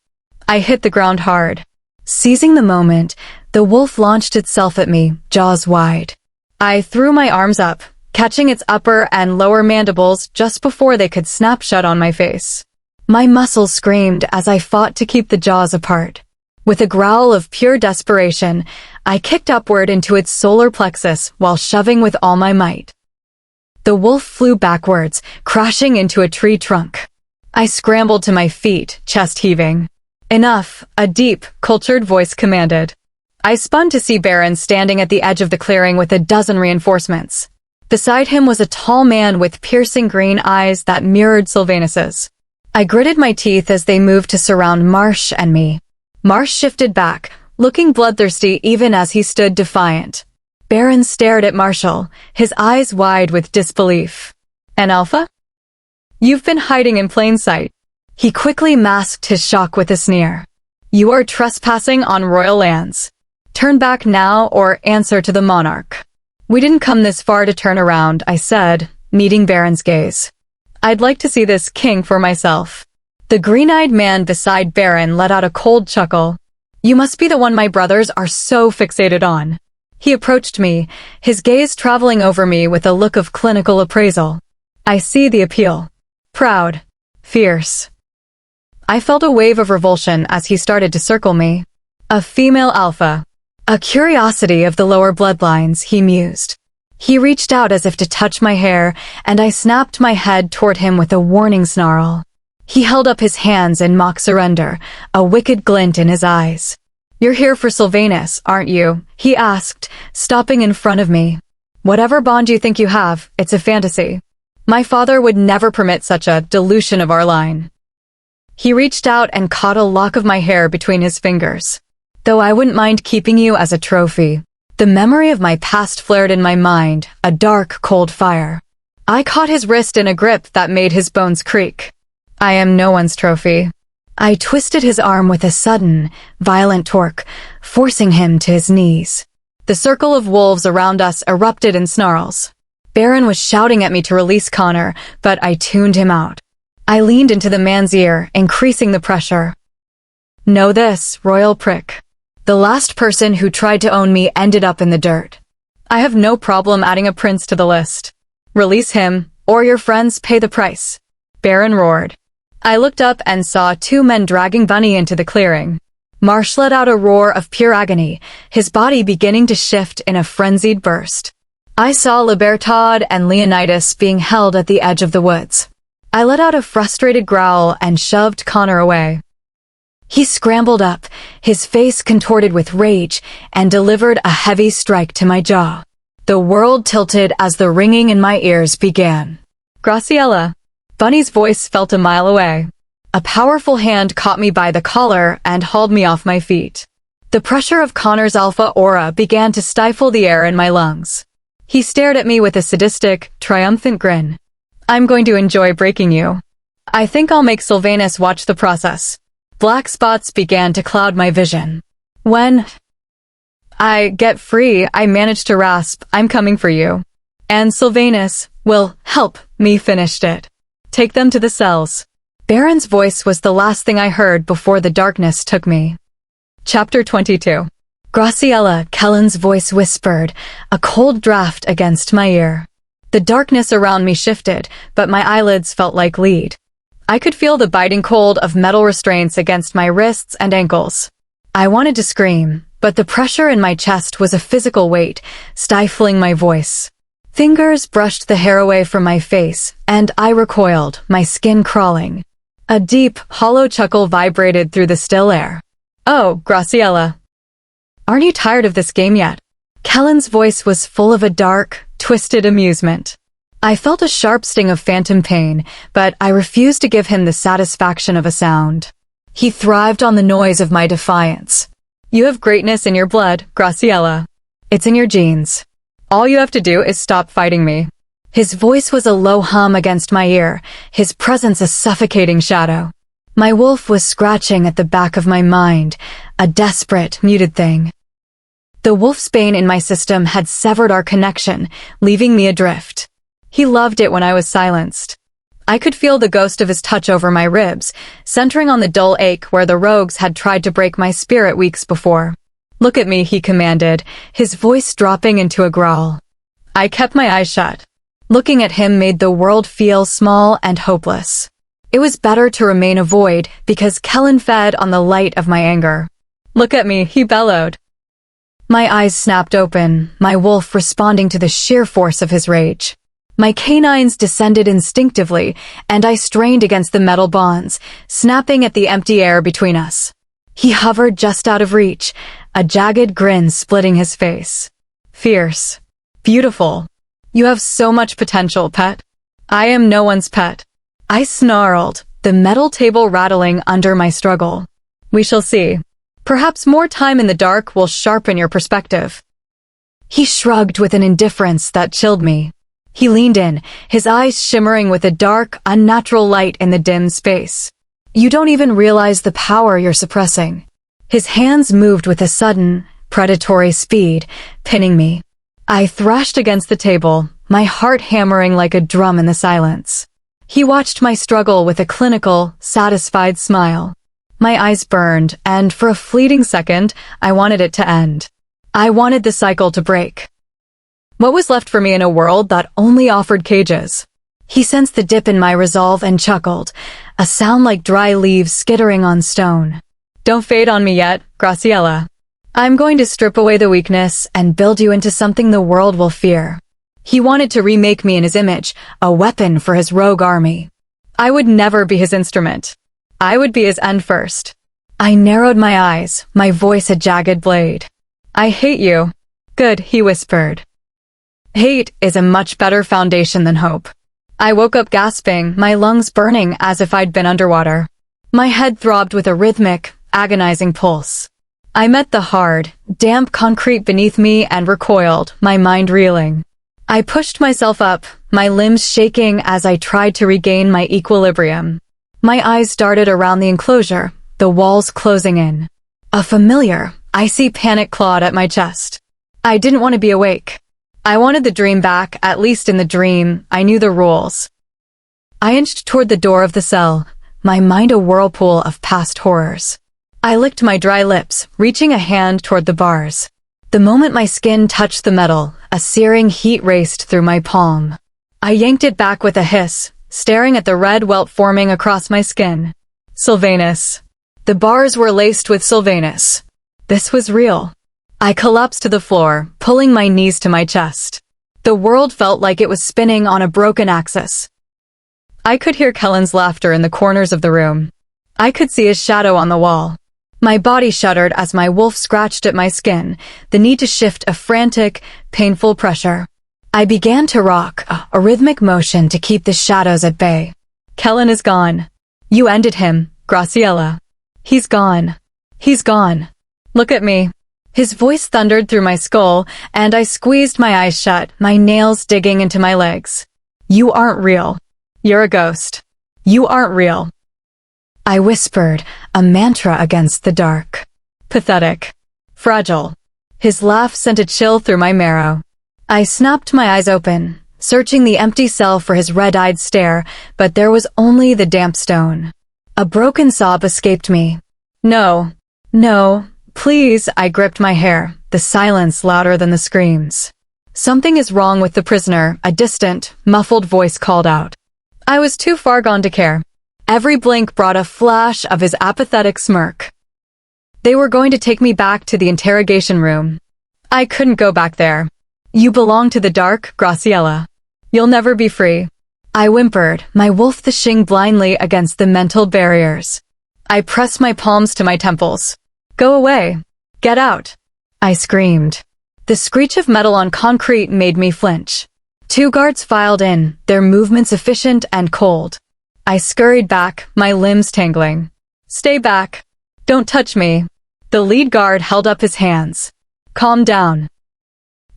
I hit the ground hard. Seizing the moment, the wolf launched itself at me, jaws wide. I threw my arms up, catching its upper and lower mandibles just before they could snap shut on my face. My muscles screamed as I fought to keep the jaws apart. With a growl of pure desperation, I kicked upward into its solar plexus while shoving with all my might. The wolf flew backwards, crashing into a tree trunk. I scrambled to my feet, chest heaving. Enough, a deep, cultured voice commanded. I spun to see Baron standing at the edge of the clearing with a dozen reinforcements. Beside him was a tall man with piercing green eyes that mirrored Sylvanus's. I gritted my teeth as they moved to surround Marsh and me. Marsh shifted back, looking bloodthirsty even as he stood defiant. Baron stared at Marshall, his eyes wide with disbelief. "An alpha? You've been hiding in plain sight." He quickly masked his shock with a sneer. "You are trespassing on royal lands. Turn back now or answer to the monarch." "We didn't come this far to turn around," I said, meeting Baron's gaze. "I'd like to see this king for myself." The green-eyed man beside Baron let out a cold chuckle. "You must be the one my brothers are so fixated on." He approached me, his gaze traveling over me with a look of clinical appraisal. "I see the appeal. Proud. Fierce." I felt a wave of revulsion as he started to circle me. "A female alpha. A curiosity of the lower bloodlines," he mused. He reached out as if to touch my hair, and I snapped my head toward him with a warning snarl. He held up his hands in mock surrender, a wicked glint in his eyes. "You're here for Sylvanus, aren't you?" he asked, stopping in front of me. "Whatever bond you think you have, it's a fantasy. My father would never permit such a dilution of our line." He reached out and caught a lock of my hair between his fingers. "Though I wouldn't mind keeping you as a trophy." The memory of my past flared in my mind, a dark, cold fire. I caught his wrist in a grip that made his bones creak. "I am no one's trophy." I twisted his arm with a sudden, violent torque, forcing him to his knees. The circle of wolves around us erupted in snarls. Baron was shouting at me to release Connor, but I tuned him out. I leaned into the man's ear, increasing the pressure. "Know this, royal prick. The last person who tried to own me ended up in the dirt. I have no problem adding a prince to the list. Release him, or your friends pay the price." Baron roared. I looked up and saw two men dragging Bunny into the clearing. Marsh let out a roar of pure agony, his body beginning to shift in a frenzied burst. I saw Libertad and Leonidas being held at the edge of the woods. I let out a frustrated growl and shoved Connor away. He scrambled up, his face contorted with rage, and delivered a heavy strike to my jaw. The world tilted as the ringing in my ears began. "Graciela." Bunny's voice felt a mile away. A powerful hand caught me by the collar and hauled me off my feet. The pressure of Connor's alpha aura began to stifle the air in my lungs. He stared at me with a sadistic, triumphant grin. "I'm going to enjoy breaking you. I think I'll make Sylvanus watch the process." Black spots began to cloud my vision. "When I get free, I managed to rasp, 'I'm coming for you.' And Sylvanus will help me finish it. Take them to the cells." Baron's voice was the last thing I heard before the darkness took me. Chapter 22. "Graciela," Kellen's voice whispered, a cold draft against my ear. The darkness around me shifted, but my eyelids felt like lead. I could feel the biting cold of metal restraints against my wrists and ankles. I wanted to scream, but the pressure in my chest was a physical weight, stifling my voice. Fingers brushed the hair away from my face, and I recoiled, my skin crawling. A deep, hollow chuckle vibrated through the still air. "Oh, Graciela. Aren't you tired of this game yet?" Kellen's voice was full of a dark, twisted amusement. I felt a sharp sting of phantom pain, but I refused to give him the satisfaction of a sound. He thrived on the noise of my defiance. "You have greatness in your blood, Graciela. It's in your genes. All you have to do is stop fighting me." His voice was a low hum against my ear, his presence a suffocating shadow. My wolf was scratching at the back of my mind, a desperate, muted thing. The wolf's bane in my system had severed our connection, leaving me adrift. He loved it when I was silenced. I could feel the ghost of his touch over my ribs, centering on the dull ache where the rogues had tried to break my spirit weeks before. "Look at me," he commanded, his voice dropping into a growl. I kept my eyes shut. Looking at him made the world feel small and hopeless. It was better to remain a void because Kellen fed on the light of my anger. "Look at me," he bellowed. My eyes snapped open, my wolf responding to the sheer force of his rage. My canines descended instinctively, and I strained against the metal bonds, snapping at the empty air between us. He hovered just out of reach, a jagged grin splitting his face. "Fierce. Beautiful. You have so much potential, pet." "I am no one's pet." I snarled, the metal table rattling under my struggle. "We shall see. Perhaps more time in the dark will sharpen your perspective." He shrugged with an indifference that chilled me. He leaned in, his eyes shimmering with a dark, unnatural light in the dim space. "You don't even realize the power you're suppressing." His hands moved with a sudden, predatory speed, pinning me. I thrashed against the table, my heart hammering like a drum in the silence. He watched my struggle with a clinical, satisfied smile. My eyes burned, and for a fleeting second, I wanted it to end. I wanted the cycle to break. What was left for me in a world that only offered cages? He sensed the dip in my resolve and chuckled, a sound like dry leaves skittering on stone. "Don't fade on me yet, Graciela. I'm going to strip away the weakness and build you into something the world will fear." He wanted to remake me in his image, a weapon for his rogue army. I would never be his instrument. I would be his end first. I narrowed my eyes, my voice a jagged blade. "I hate you." "Good," he whispered. Hate is a much better foundation than hope. I woke up gasping, my lungs burning as if I'd been underwater. My head throbbed with a rhythmic, agonizing pulse. I met the hard, damp concrete beneath me and recoiled, my mind reeling. I pushed myself up, my limbs shaking as I tried to regain my equilibrium. My eyes darted around the enclosure, the walls closing in. A familiar, icy panic clawed at my chest. I didn't want to be awake. I wanted the dream back, at least in the dream, I knew the rules. I inched toward the door of the cell, my mind a whirlpool of past horrors. I licked my dry lips, reaching a hand toward the bars. The moment my skin touched the metal, a searing heat raced through my palm. I yanked it back with a hiss, staring at the red welt forming across my skin. Sylvanus. The bars were laced with Sylvanus. This was real. I collapsed to the floor, pulling my knees to my chest. The world felt like it was spinning on a broken axis. I could hear Kellen's laughter in the corners of the room. I could see his shadow on the wall. My body shuddered as my wolf scratched at my skin, the need to shift a frantic, painful pressure. I began to rock, a rhythmic motion to keep the shadows at bay. "Kellen is gone. You ended him, Graciela. He's gone. He's gone. Look at me." His voice thundered through my skull, and I squeezed my eyes shut, my nails digging into my legs. "You aren't real. You're a ghost. You aren't real." I whispered, a mantra against the dark. "Pathetic. Fragile." His laugh sent a chill through my marrow. I snapped my eyes open, searching the empty cell for his red-eyed stare, but there was only the damp stone. A broken sob escaped me. "No. No. Please," I gripped my hair, the silence louder than the screams. "Something is wrong with the prisoner," a distant, muffled voice called out. I was too far gone to care. Every blink brought a flash of his apathetic smirk. They were going to take me back to the interrogation room. I couldn't go back there. "You belong to the dark, Graciela. You'll never be free." I whimpered, my wolf thishing blindly against the mental barriers. I pressed my palms to my temples. "Go away. Get out." I screamed. The screech of metal on concrete made me flinch. 2 guards filed in, their movements efficient and cold. I scurried back, my limbs tangling. "Stay back. Don't touch me." The lead guard held up his hands. "Calm down.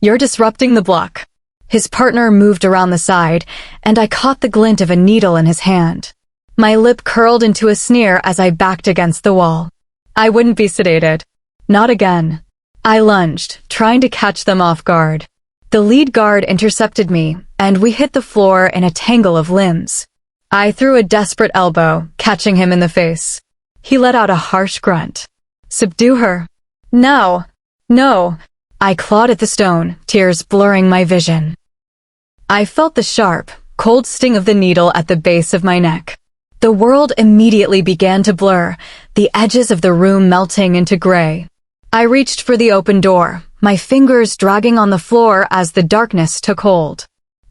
You're disrupting the block." His partner moved around the side, and I caught the glint of a needle in his hand. My lip curled into a sneer as I backed against the wall. I wouldn't be sedated. Not again. I lunged, trying to catch them off guard. The lead guard intercepted me, and we hit the floor in a tangle of limbs. I threw a desperate elbow, catching him in the face. He let out a harsh grunt. "Subdue her." "No. No." I clawed at the stone, tears blurring my vision. I felt the sharp, cold sting of the needle at the base of my neck. The world immediately began to blur, the edges of the room melting into gray. I reached for the open door, my fingers dragging on the floor as the darkness took hold.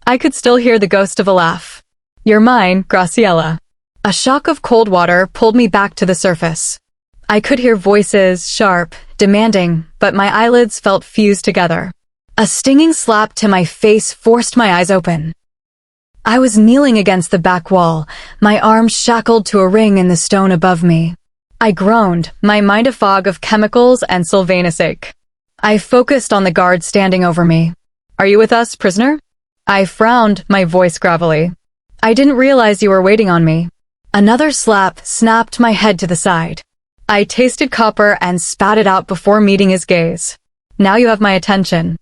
I could still hear the ghost of a laugh. "You're mine, Graciela." A shock of cold water pulled me back to the surface. I could hear voices, sharp, demanding, but my eyelids felt fused together. A stinging slap to my face forced my eyes open. I was kneeling against the back wall, my arms shackled to a ring in the stone above me. I groaned, my mind a fog of chemicals and Sylvanus ache. I focused on the guard standing over me. "Are you with us, prisoner?" I frowned, my voice gravelly. "I didn't realize you were waiting on me." Another slap snapped my head to the side. I tasted copper and spat it out before meeting his gaze. "Now you have my attention."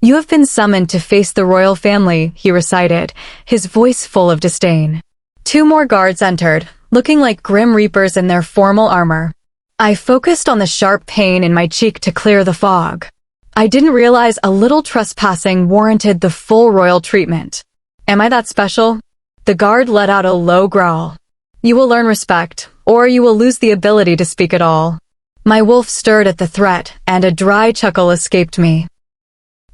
"You have been summoned to face the royal family," he recited, his voice full of disdain. 2 more guards entered, looking like grim reapers in their formal armor. I focused on the sharp pain in my cheek to clear the fog. I didn't realize a little trespassing warranted the full royal treatment. "Am I that special?" The guard let out a low growl. "You will learn respect, or you will lose the ability to speak at all." My wolf stirred at the threat, and a dry chuckle escaped me.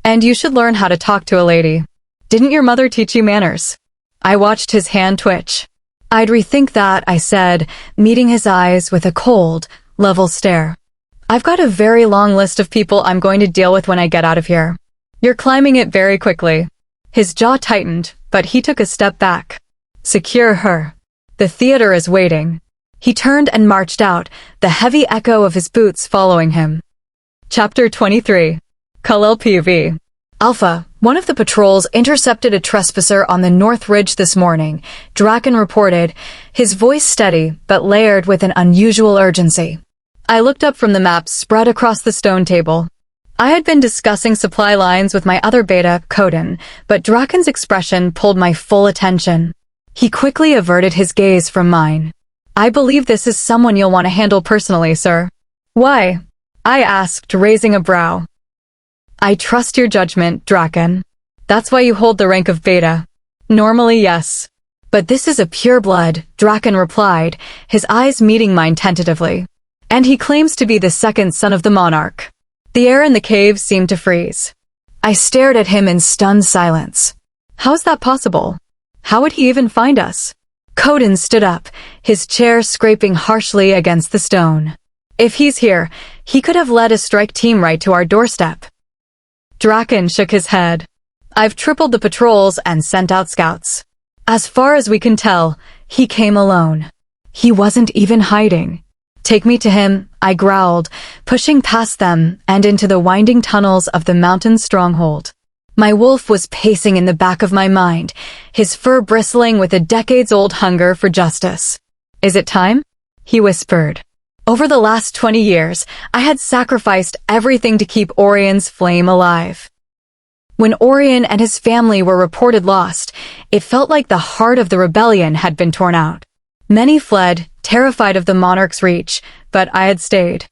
"And you should learn how to talk to a lady. Didn't your mother teach you manners?" I watched his hand twitch. "I'd rethink that," I said, meeting his eyes with a cold, level stare. "I've got a very long list of people I'm going to deal with when I get out of here." "You're climbing it very quickly." His jaw tightened, but he took a step back. "Secure her. The theater is waiting." He turned and marched out, the heavy echo of his boots following him. Chapter 23. Khalil PV. Alpha, one of the patrols intercepted a trespasser on the North Ridge this morning, Draken reported, his voice steady but layered with an unusual urgency. I looked up from the map spread across the stone table. I had been discussing supply lines with my other beta, Coden, but Draken's expression pulled my full attention. He quickly averted his gaze from mine. "I believe this is someone you'll want to handle personally, sir." "Why?" I asked, raising a brow. "I trust your judgment, Draken. That's why you hold the rank of beta." "Normally, yes. But this is a pureblood," Draken replied, his eyes meeting mine tentatively. "And he claims to be the second son of the monarch." The air in the cave seemed to freeze. I stared at him in stunned silence. How's that possible? How would he even find us? Coden stood up, his chair scraping harshly against the stone. "If he's here, he could have led a strike team right to our doorstep." Draken shook his head. "I've tripled the patrols and sent out scouts. As far as we can tell, he came alone. He wasn't even hiding." "Take me to him," I growled, pushing past them and into the winding tunnels of the mountain stronghold. My wolf was pacing in the back of my mind, his fur bristling with a decades-old hunger for justice. "Is it time?" he whispered. Over the last 20 years, I had sacrificed everything to keep Orion's flame alive. When Orion and his family were reported lost, it felt like the heart of the rebellion had been torn out. Many fled, terrified of the monarch's reach, but I had stayed.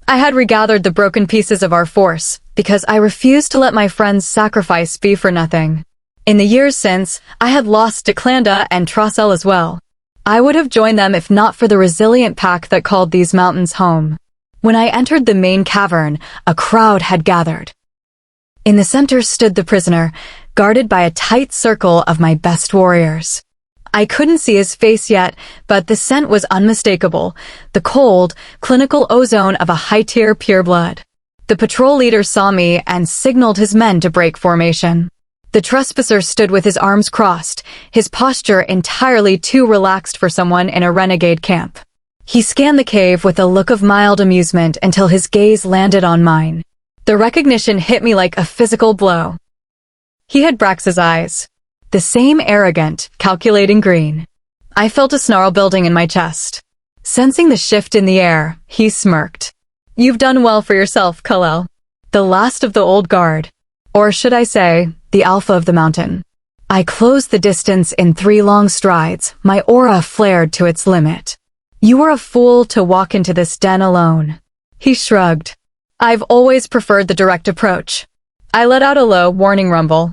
I had regathered the broken pieces of our force, because I refused to let my friend's sacrifice be for nothing. In the years since, I had lost Declanda and Trocel as well. I would have joined them if not for the resilient pack that called these mountains home. When I entered the main cavern, a crowd had gathered. In the center stood the prisoner, guarded by a tight circle of my best warriors. I couldn't see his face yet, but the scent was unmistakable, the cold, clinical ozone of a high-tier pureblood. The patrol leader saw me and signaled his men to break formation. The trespasser stood with his arms crossed, his posture entirely too relaxed for someone in a renegade camp. He scanned the cave with a look of mild amusement until his gaze landed on mine. The recognition hit me like a physical blow. He had Brax's eyes. The same arrogant, calculating green. I felt a snarl building in my chest. Sensing the shift in the air, he smirked. "You've done well for yourself, Khalil. The last of the old guard. Or should I say, the alpha of the mountain." I closed the distance in 3 long strides, my aura flared to its limit. "You were a fool to walk into this den alone." He shrugged. "I've always preferred the direct approach." I let out a low, warning rumble.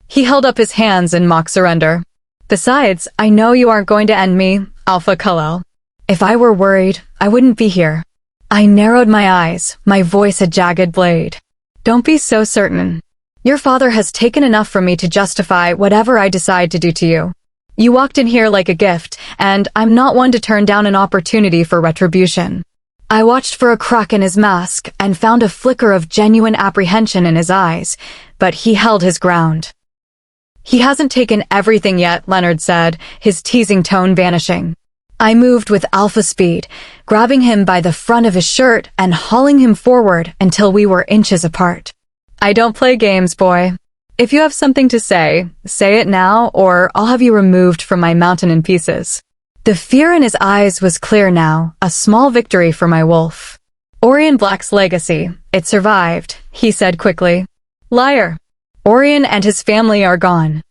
He held up his hands in mock surrender. Besides, I know you aren't going to end me, Alpha Kal-El. If I were worried, I wouldn't be here. I narrowed my eyes, my voice a jagged blade. Don't be so certain. Your father has taken enough from me to justify whatever I decide to do to you. You walked in here like a gift, and I'm not one to turn down an opportunity for retribution. I watched for a crack in his mask and found a flicker of genuine apprehension in his eyes, but he held his ground. He hasn't taken everything yet, Leonard said, his teasing tone vanishing. I moved with alpha speed, grabbing him by the front of his shirt and hauling him forward until we were inches apart. I don't play games, boy. If you have something to say it now, or I'll have you removed from my mountain in pieces. The fear in his eyes was clear now, a small victory for my wolf. Orion Black's legacy, it survived, he said quickly. Liar. Orion and his family are gone.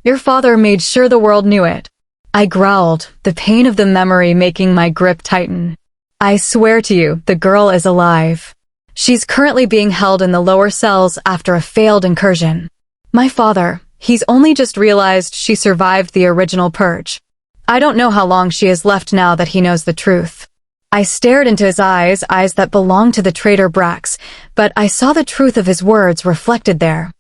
Your father made sure the world knew it. I growled, the pain of the memory making my grip tighten. I swear to you, the girl is alive. She's currently being held in the lower cells after a failed incursion. My father, he's only just realized she survived the original purge. I don't know how long she has left now that he knows the truth. I stared into his eyes that belonged to the traitor Brax, but I saw the truth of his words reflected there.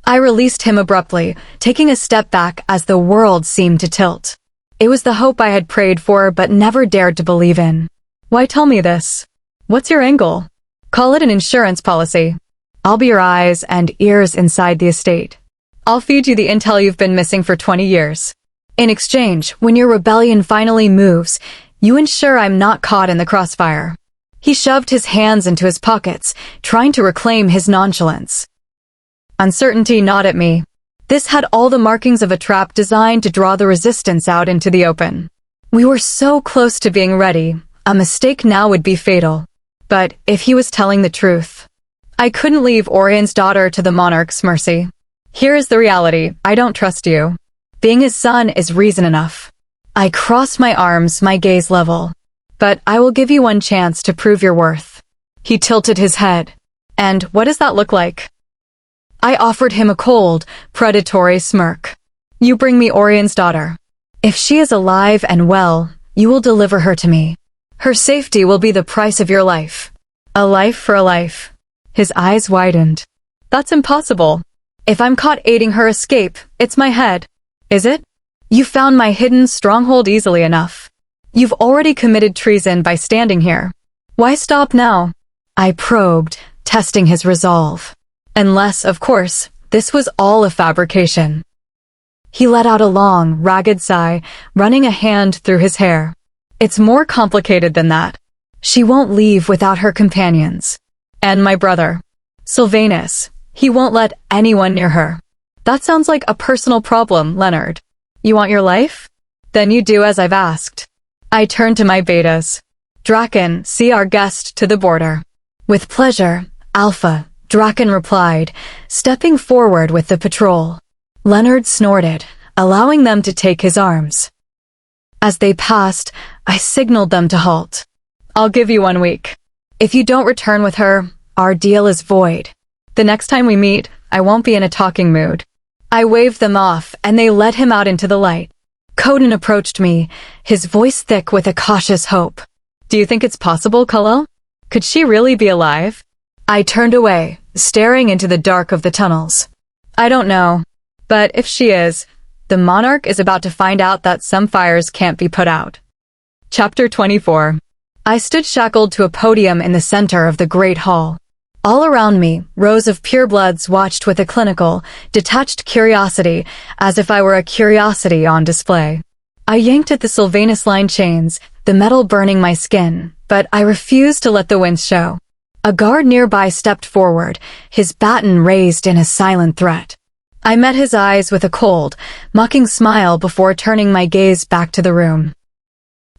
I released him abruptly, taking a step back as the world seemed to tilt. It was the hope I had prayed for but never dared to believe in. Why tell me this? What's your angle? Call it an insurance policy. I'll be your eyes and ears inside the estate. I'll feed you the intel you've been missing for 20 years. In exchange, when your rebellion finally moves, you ensure I'm not caught in the crossfire. He shoved his hands into his pockets, trying to reclaim his nonchalance. Uncertainty gnawed at me. This had all the markings of a trap designed to draw the resistance out into the open. We were so close to being ready. A mistake now would be fatal. But if he was telling the truth, I couldn't leave Orion's daughter to the monarch's mercy. Here is the reality. I don't trust you. Being his son is reason enough. I crossed my arms, my gaze level. But I will give you one chance to prove your worth. He tilted his head. And what does that look like? I offered him a cold, predatory smirk. You bring me Orion's daughter. If she is alive and well, you will deliver her to me. Her safety will be the price of your life. A life for a life. His eyes widened. That's impossible. If I'm caught aiding her escape, it's my head. Is it? You found my hidden stronghold easily enough. You've already committed treason by standing here. Why stop now? I probed, testing his resolve. Unless, of course, this was all a fabrication. He let out a long, ragged sigh, running a hand through his hair. It's more complicated than that. She won't leave without her companions. And my brother, Sylvanus, he won't let anyone near her. That sounds like a personal problem, Leonard. You want your life? Then you do as I've asked. I turned to my betas. Draken, see our guest to the border. With pleasure, Alpha, Draken replied, stepping forward with the patrol. Leonard snorted, allowing them to take his arms. As they passed, I signaled them to halt. I'll give you 1 week. If you don't return with her, our deal is void. The next time we meet, I won't be in a talking mood. I waved them off, and they led him out into the light. Coden approached me, his voice thick with a cautious hope. Do you think it's possible, Kal-El? Could she really be alive? I turned away, staring into the dark of the tunnels. I don't know. But if she is, the monarch is about to find out that some fires can't be put out. Chapter 24. I stood shackled to a podium in the center of the great hall. All around me, rows of purebloods watched with a clinical, detached curiosity, as if I were a curiosity on display. I yanked at the Silvanus-lined chains, the metal burning my skin, but I refused to let the winds show. A guard nearby stepped forward, his baton raised in a silent threat. I met his eyes with a cold, mocking smile before turning my gaze back to the room.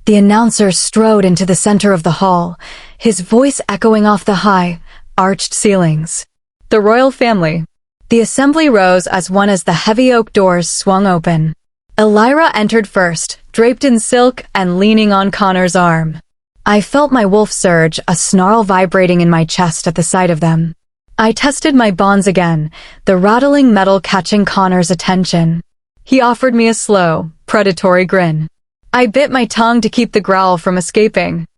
The announcer strode into the center of the hall, his voice echoing off the high, arched ceilings. The royal family. The assembly rose as one as the heavy oak doors swung open. Elira entered first, draped in silk and leaning on Connor's arm. I felt my wolf surge, a snarl vibrating in my chest at the sight of them. I tested my bonds again, the rattling metal catching Connor's attention. He offered me a slow, predatory grin. I bit my tongue to keep the growl from escaping.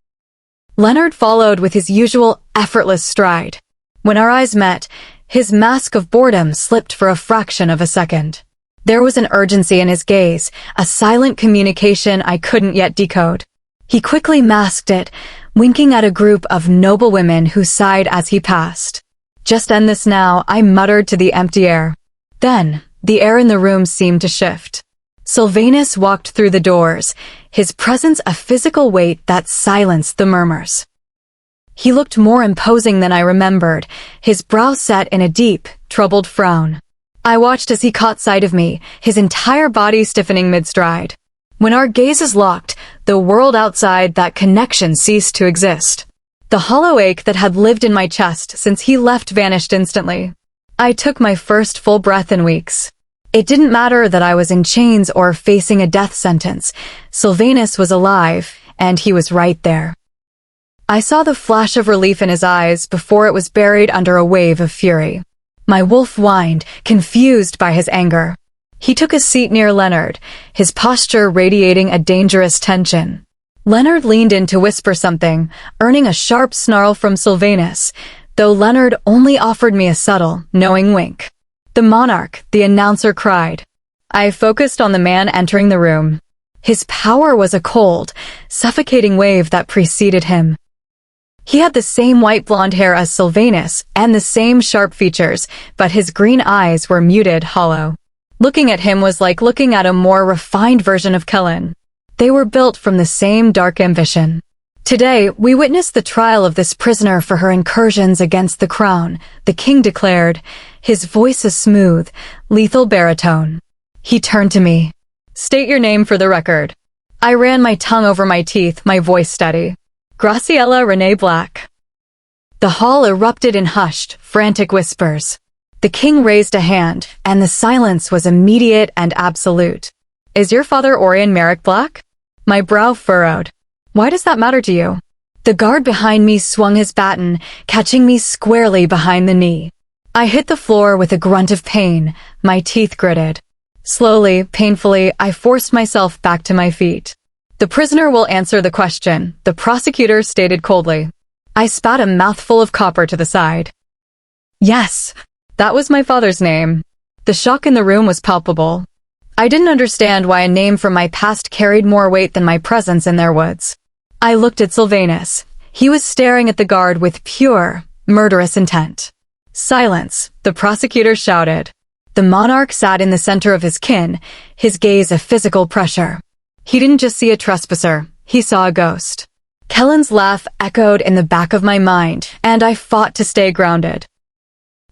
Leonard followed with his usual effortless stride. When our eyes met, his mask of boredom slipped for a fraction of a second. There was an urgency in his gaze, a silent communication I couldn't yet decode. He quickly masked it, winking at a group of noble women who sighed as he passed. "Just end this now," I muttered to the empty air. Then, the air in the room seemed to shift. Sylvanus walked through the doors, his presence a physical weight that silenced the murmurs. He looked more imposing than I remembered, his brow set in a deep, troubled frown. I watched as he caught sight of me, his entire body stiffening mid-stride. When our gazes locked, the world outside that connection ceased to exist. The hollow ache that had lived in my chest since he left vanished instantly. I took my first full breath in weeks. It didn't matter that I was in chains or facing a death sentence. Sylvanus was alive, and he was right there. I saw the flash of relief in his eyes before it was buried under a wave of fury. My wolf whined, confused by his anger. He took a seat near Leonard, his posture radiating a dangerous tension. Leonard leaned in to whisper something, earning a sharp snarl from Sylvanus, though Leonard only offered me a subtle, knowing wink. "The monarch," the announcer cried. I focused on the man entering the room. His power was a cold, suffocating wave that preceded him. He had the same white blonde hair as Sylvanus and the same sharp features, but his green eyes were muted, hollow. Looking at him was like looking at a more refined version of Kellen. They were built from the same dark ambition. "Today, we witnessed the trial of this prisoner for her incursions against the crown," the king declared, his voice a smooth, lethal baritone. He turned to me. "State your name for the record." I ran my tongue over my teeth, my voice steady. "Graciela Renee Black." The hall erupted in hushed, frantic whispers. The king raised a hand, and the silence was immediate and absolute. "Is your father Orion Merrick Black?" My brow furrowed. "Why does that matter to you?" The guard behind me swung his baton, catching me squarely behind the knee. I hit the floor with a grunt of pain, my teeth gritted. Slowly, painfully, I forced myself back to my feet. "The prisoner will answer the question," the prosecutor stated coldly. I spat a mouthful of copper to the side. Yes, that was my father's name. The shock in the room was palpable. I didn't understand why a name from my past carried more weight than my presence in their woods. I looked at Sylvanus. He was staring at the guard with pure, murderous intent. "Silence," the prosecutor shouted. The monarch sat in the center of his kin, his gaze a physical pressure. He didn't just see a trespasser, he saw a ghost. Kellen's laugh echoed in the back of my mind, and I fought to stay grounded.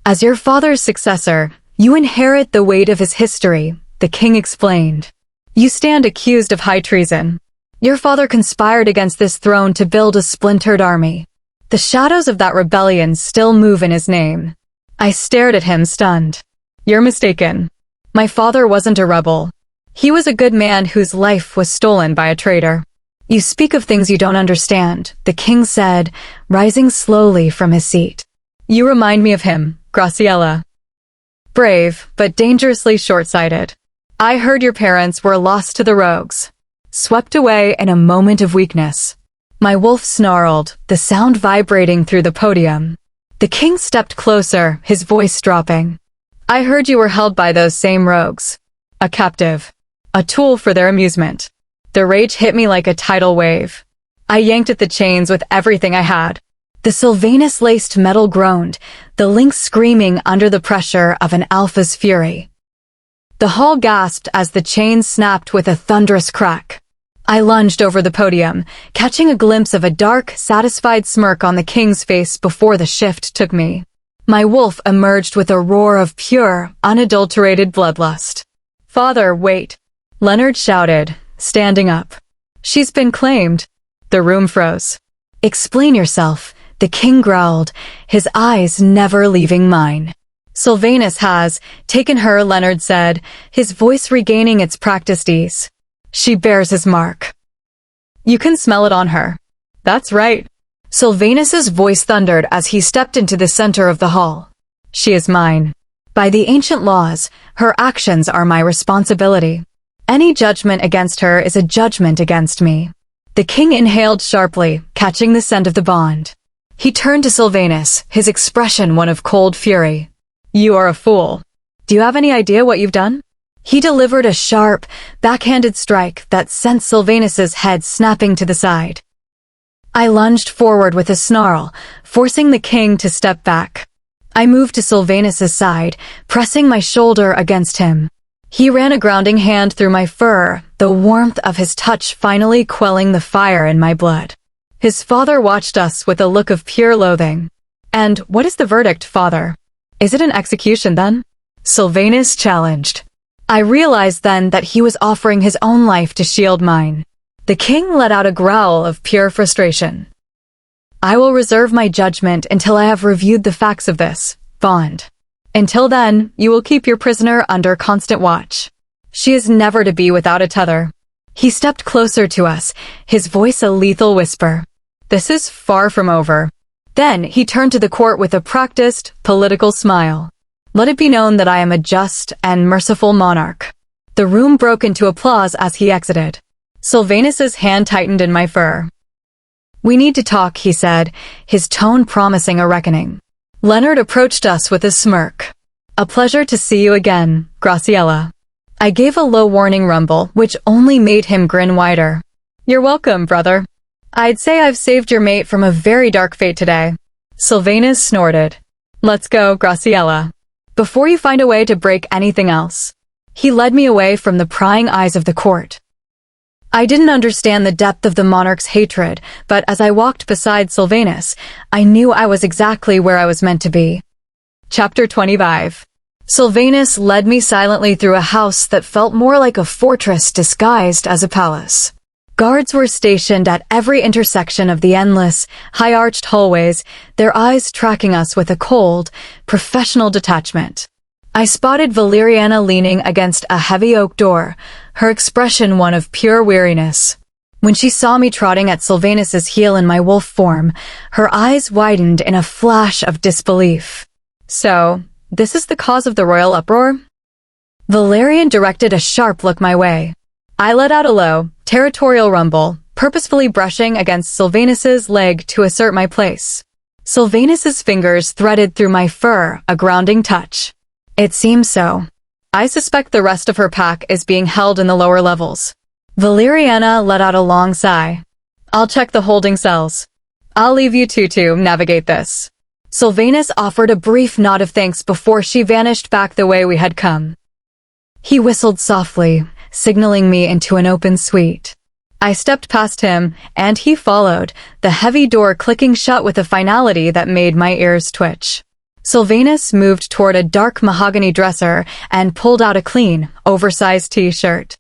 "As your father's successor, you inherit the weight of his history," the king explained. "You stand accused of high treason. Your father conspired against this throne to build a splintered army. The shadows of that rebellion still move in his name." I stared at him, stunned. "You're mistaken. My father wasn't a rebel. He was a good man whose life was stolen by a traitor." "You speak of things you don't understand," the king said, rising slowly from his seat. "You remind me of him, Graciela. Brave, but dangerously short-sighted. I heard your parents were lost to the rogues, swept away in a moment of weakness." My wolf snarled, the sound vibrating through the podium. The king stepped closer, his voice dropping. "I heard you were held by those same rogues. A captive. A tool for their amusement." The rage hit me like a tidal wave. I yanked at the chains with everything I had. The Sylvanus-laced metal groaned, the links screaming under the pressure of an alpha's fury. The hall gasped as the chains snapped with a thunderous crack. I lunged over the podium, catching a glimpse of a dark, satisfied smirk on the king's face before the shift took me. My wolf emerged with a roar of pure, unadulterated bloodlust. "Father, wait!" Leonard shouted, standing up. "She's been claimed." The room froze. "Explain yourself," the king growled, his eyes never leaving mine. "Sylvanus has taken her," Leonard said, his voice regaining its practiced ease. "She bears his mark. You can smell it on her." "That's right." Sylvanus's voice thundered as he stepped into the center of the hall. "She is mine. By the ancient laws, her actions are my responsibility. Any judgment against her is a judgment against me. The king inhaled sharply, catching the scent of the bond. He turned to Sylvanus, his expression one of cold fury. You are a fool. Do you have any idea what you've done? He delivered a sharp, backhanded strike that sent Sylvanus's head snapping to the side. I lunged forward with a snarl, forcing the king to step back. I moved to Sylvanus's side, pressing my shoulder against him. He ran a grounding hand through my fur, the warmth of his touch finally quelling the fire in my blood. His father watched us with a look of pure loathing. And what is the verdict, father? Is it an execution then? Sylvanus challenged. I realized then that he was offering his own life to shield mine. The king let out a growl of pure frustration. I will reserve my judgment until I have reviewed the facts of this bond. Until then, you will keep your prisoner under constant watch. She is never to be without a tether. He stepped closer to us, his voice a lethal whisper. This is far from over. Then he turned to the court with a practiced, political smile. Let it be known that I am a just and merciful monarch. The room broke into applause as he exited. Sylvanus's hand tightened in my fur. We need to talk, he said, his tone promising a reckoning. Leonard approached us with a smirk. A pleasure to see you again, Graciela. I gave a low warning rumble, which only made him grin wider. You're welcome, brother. I'd say I've saved your mate from a very dark fate today. Sylvanus snorted. Let's go, Graciela. Before you find a way to break anything else. He led me away from the prying eyes of the court. I didn't understand the depth of the monarch's hatred, but as I walked beside Sylvanus, I knew I was exactly where I was meant to be. Chapter 25. Sylvanus led me silently through a house that felt more like a fortress disguised as a palace. Guards were stationed at every intersection of the endless, high-arched hallways, their eyes tracking us with a cold, professional detachment. I spotted Valeriana leaning against a heavy oak door, her expression one of pure weariness. When she saw me trotting at Sylvanus's heel in my wolf form, her eyes widened in a flash of disbelief. So, this is the cause of the royal uproar? Valerian directed a sharp look my way. I let out a low, territorial rumble, purposefully brushing against Sylvanus's leg to assert my place. Sylvanus's fingers threaded through my fur, a grounding touch. It seems so. I suspect the rest of her pack is being held in the lower levels. Valeriana let out a long sigh. I'll check the holding cells. I'll leave you two to navigate this. Sylvanus offered a brief nod of thanks before she vanished back the way we had come. He whistled softly, signaling me into an open suite. I stepped past him, and he followed, the heavy door clicking shut with a finality that made my ears twitch. Sylvanus moved toward a dark mahogany dresser and pulled out a clean, oversized t-shirt.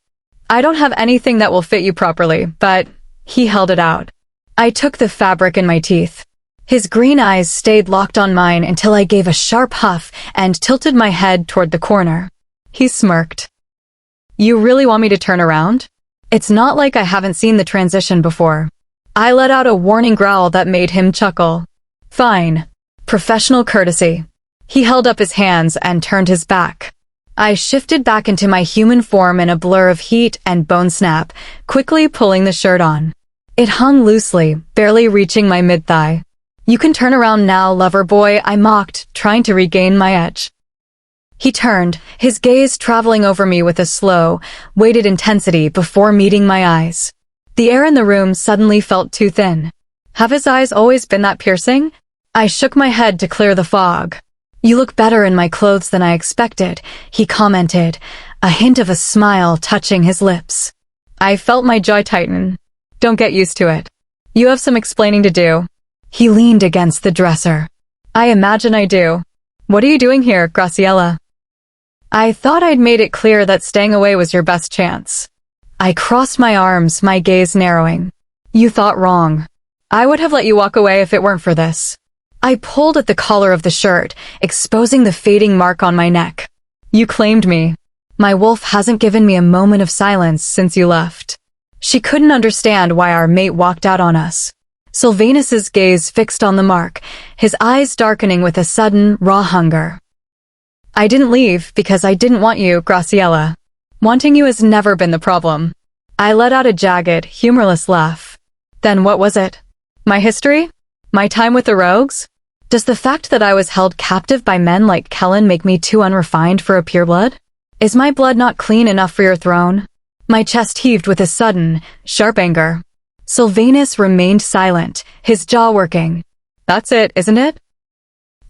I don't have anything that will fit you properly, but he held it out. I took the fabric in my teeth. His green eyes stayed locked on mine until I gave a sharp huff and tilted my head toward the corner. He smirked. You really want me to turn around? It's not like I haven't seen the transition before. I let out a warning growl that made him chuckle. Fine. Professional courtesy. He held up his hands and turned his back. I shifted back into my human form in a blur of heat and bone snap, quickly pulling the shirt on. It hung loosely, barely reaching my mid-thigh. You can turn around now, lover boy, I mocked, trying to regain my edge. He turned, his gaze traveling over me with a slow, weighted intensity before meeting my eyes. The air in the room suddenly felt too thin. Have his eyes always been that piercing? I shook my head to clear the fog. You look better in my clothes than I expected, he commented, a hint of a smile touching his lips. I felt my jaw tighten. Don't get used to it. You have some explaining to do. He leaned against the dresser. I imagine I do. What are you doing here, Graciela? I thought I'd made it clear that staying away was your best chance. I crossed my arms, my gaze narrowing. You thought wrong. I would have let you walk away if it weren't for this. I pulled at the collar of the shirt, exposing the fading mark on my neck. You claimed me. My wolf hasn't given me a moment of silence since you left. She couldn't understand why our mate walked out on us. Sylvanus's gaze fixed on the mark, his eyes darkening with a sudden, raw hunger. I didn't leave because I didn't want you, Graciela. Wanting you has never been the problem. I let out a jagged, humorless laugh. Then what was it? My history? My time with the rogues? Does the fact that I was held captive by men like Kellen make me too unrefined for a pureblood? Is my blood not clean enough for your throne? My chest heaved with a sudden, sharp anger. Sylvanus remained silent, his jaw working. That's it, isn't it?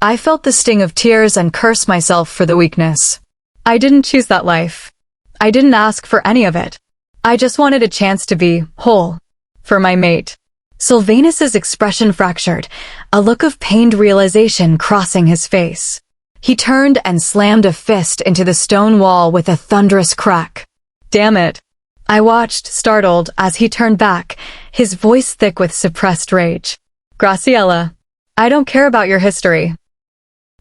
I felt the sting of tears and cursed myself for the weakness. I didn't choose that life. I didn't ask for any of it. I just wanted a chance to be whole. For my mate. Sylvanus's expression fractured, a look of pained realization crossing his face. He turned and slammed a fist into the stone wall with a thunderous crack. Damn it. I watched, startled, as he turned back, his voice thick with suppressed rage. Graciela, I don't care about your history.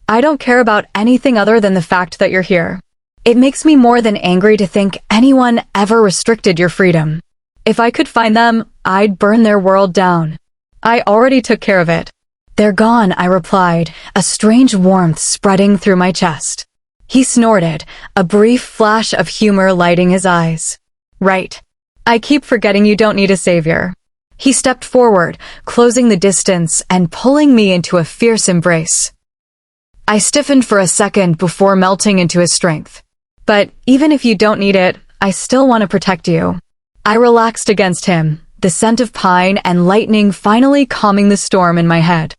I don't care about anything other than the fact that you're here. It makes me more than angry to think anyone ever restricted your freedom. If I could find them, I'd burn their world down. I already took care of it. They're gone, I replied, a strange warmth spreading through my chest. He snorted, a brief flash of humor lighting his eyes. Right. I keep forgetting you don't need a savior. He stepped forward, closing the distance and pulling me into a fierce embrace. I stiffened for a second before melting into his strength. But even if you don't need it, I still want to protect you. I relaxed against him, the scent of pine and lightning finally calming the storm in my head.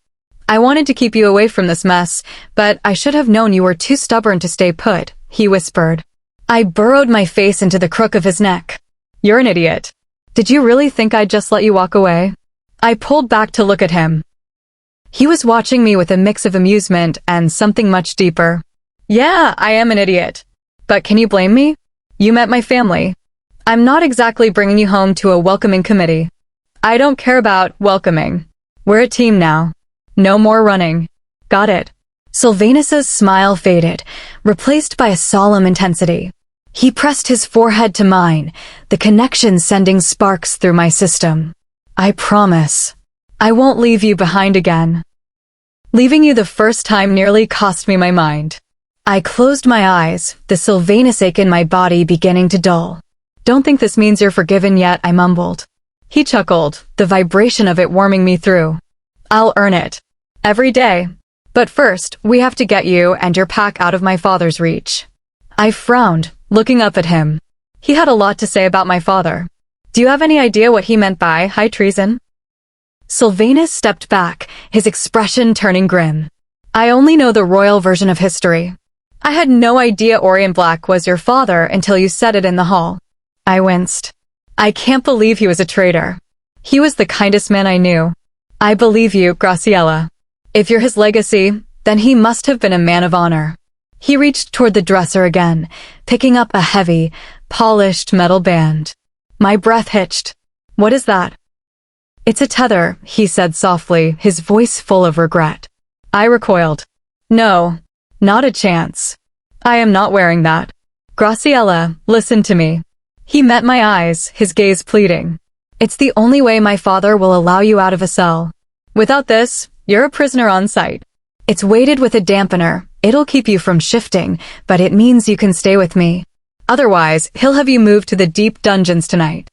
I wanted to keep you away from this mess, but I should have known you were too stubborn to stay put, he whispered. I burrowed my face into the crook of his neck. You're an idiot. Did you really think I'd just let you walk away? I pulled back to look at him. He was watching me with a mix of amusement and something much deeper. Yeah, I am an idiot. But can you blame me? You met my family. I'm not exactly bringing you home to a welcoming committee. I don't care about welcoming. We're a team now. No more running. Got it. Sylvanus's smile faded, replaced by a solemn intensity. He pressed his forehead to mine, the connection sending sparks through my system. I promise. I won't leave you behind again. Leaving you the first time nearly cost me my mind. I closed my eyes, the Sylvanus ache in my body beginning to dull. Don't think this means you're forgiven yet, I mumbled. He chuckled, the vibration of it warming me through. I'll earn it. Every day. But first, we have to get you and your pack out of my father's reach. I frowned, looking up at him. He had a lot to say about my father. Do you have any idea what he meant by high treason? Sylvanus stepped back, his expression turning grim. I only know the royal version of history. I had no idea Orient Black was your father until you said it in the hall. I winced. I can't believe he was a traitor. He was the kindest man I knew. I believe you, Graciela. If you're his legacy, then he must have been a man of honor. He reached toward the dresser again, picking up a heavy, polished metal band. My breath hitched. What is that? It's a tether, he said softly, his voice full of regret. I recoiled. No, not a chance. I am not wearing that. Graciela, listen to me. He met my eyes, his gaze pleading. It's the only way my father will allow you out of a cell. Without this, you're a prisoner on sight. It's weighted with a dampener. It'll keep you from shifting, but it means you can stay with me. Otherwise, he'll have you moved to the deep dungeons tonight.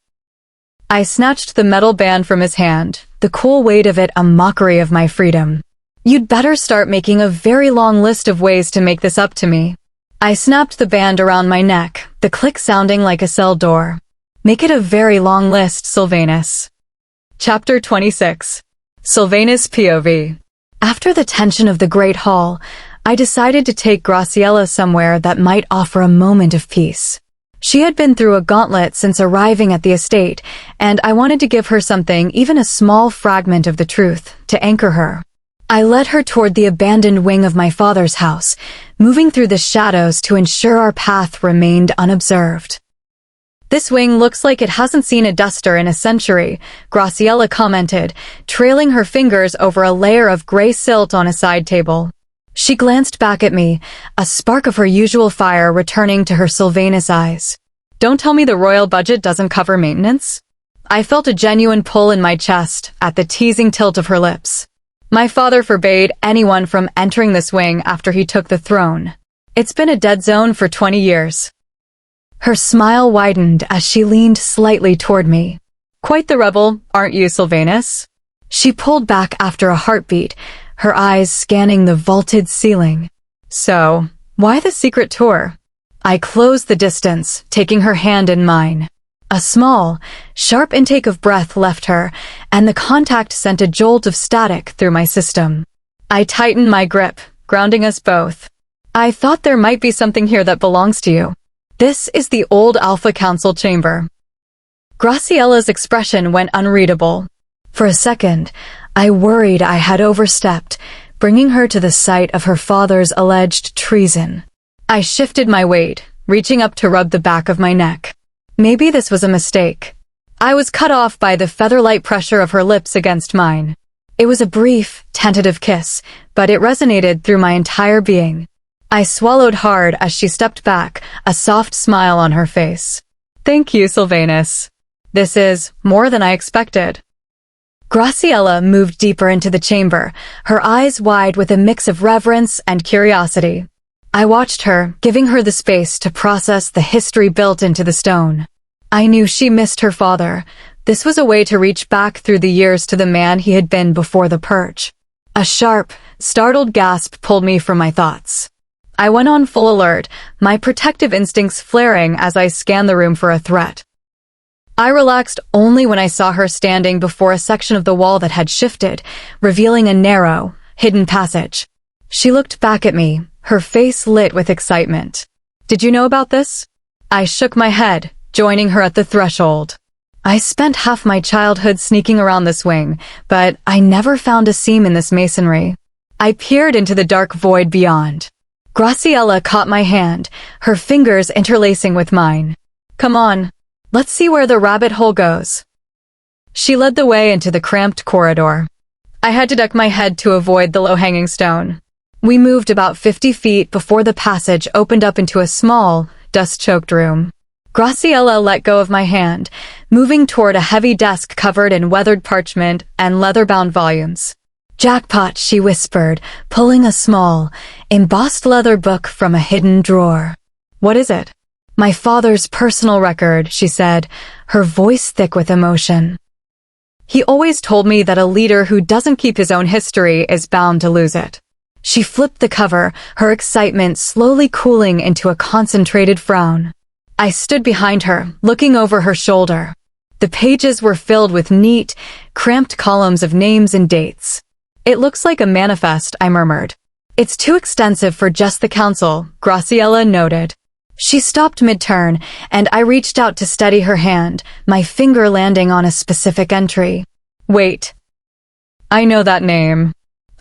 I snatched the metal band from his hand, the cool weight of it a mockery of my freedom. You'd better start making a very long list of ways to make this up to me. I snapped the band around my neck, the click sounding like a cell door. Make it a very long list, Sylvanus. Chapter 26. Sylvanus POV. After the tension of the Great Hall, I decided to take Graciela somewhere that might offer a moment of peace. She had been through a gauntlet since arriving at the estate, and I wanted to give her something, even a small fragment of the truth, to anchor her. I led her toward the abandoned wing of my father's house, moving through the shadows to ensure our path remained unobserved. This wing looks like it hasn't seen a duster in a century, Graciela commented, trailing her fingers over a layer of gray silt on a side table. She glanced back at me, a spark of her usual fire returning to her Sylvanus eyes. Don't tell me the royal budget doesn't cover maintenance? I felt a genuine pull in my chest at the teasing tilt of her lips. My father forbade anyone from entering this wing after he took the throne. It's been a dead zone for 20 years. Her smile widened as she leaned slightly toward me. Quite the rebel, aren't you, Sylvanus? She pulled back after a heartbeat, her eyes scanning the vaulted ceiling. So, why the secret tour? I closed the distance, taking her hand in mine. A small, sharp intake of breath left her, and the contact sent a jolt of static through my system. I tightened my grip, grounding us both. I thought there might be something here that belongs to you. This is the old Alpha Council chamber. Graciela's expression went unreadable. For a second, I worried I had overstepped, bringing her to the site of her father's alleged treason. I shifted my weight, reaching up to rub the back of my neck. Maybe this was a mistake. I was cut off by the feather-light pressure of her lips against mine. It was a brief, tentative kiss, but it resonated through my entire being. I swallowed hard as she stepped back, a soft smile on her face. Thank you, Sylvanus. This is more than I expected. Graciela moved deeper into the chamber, her eyes wide with a mix of reverence and curiosity. I watched her, giving her the space to process the history built into the stone. I knew she missed her father. This was a way to reach back through the years to the man he had been before the purge. A sharp, startled gasp pulled me from my thoughts. I went on full alert, my protective instincts flaring as I scanned the room for a threat. I relaxed only when I saw her standing before a section of the wall that had shifted, revealing a narrow, hidden passage. She looked back at me, her face lit with excitement. Did you know about this? I shook my head, joining her at the threshold. I spent half my childhood sneaking around this wing, but I never found a seam in this masonry. I peered into the dark void beyond. Graciela caught my hand, her fingers interlacing with mine. Come on, let's see where the rabbit hole goes. She led the way into the cramped corridor. I had to duck my head to avoid the low-hanging stone. We moved about 50 feet before the passage opened up into a small, dust-choked room. Graciela let go of my hand, moving toward a heavy desk covered in weathered parchment and leather-bound volumes. Jackpot, she whispered, pulling a small, embossed leather book from a hidden drawer. What is it? My father's personal record, she said, her voice thick with emotion. He always told me that a leader who doesn't keep his own history is bound to lose it. She flipped the cover, her excitement slowly cooling into a concentrated frown. I stood behind her, looking over her shoulder. The pages were filled with neat, cramped columns of names and dates. It looks like a manifest, I murmured. It's too extensive for just the council, Graciela noted. She stopped mid-turn, and I reached out to steady her hand, my finger landing on a specific entry. Wait. I know that name.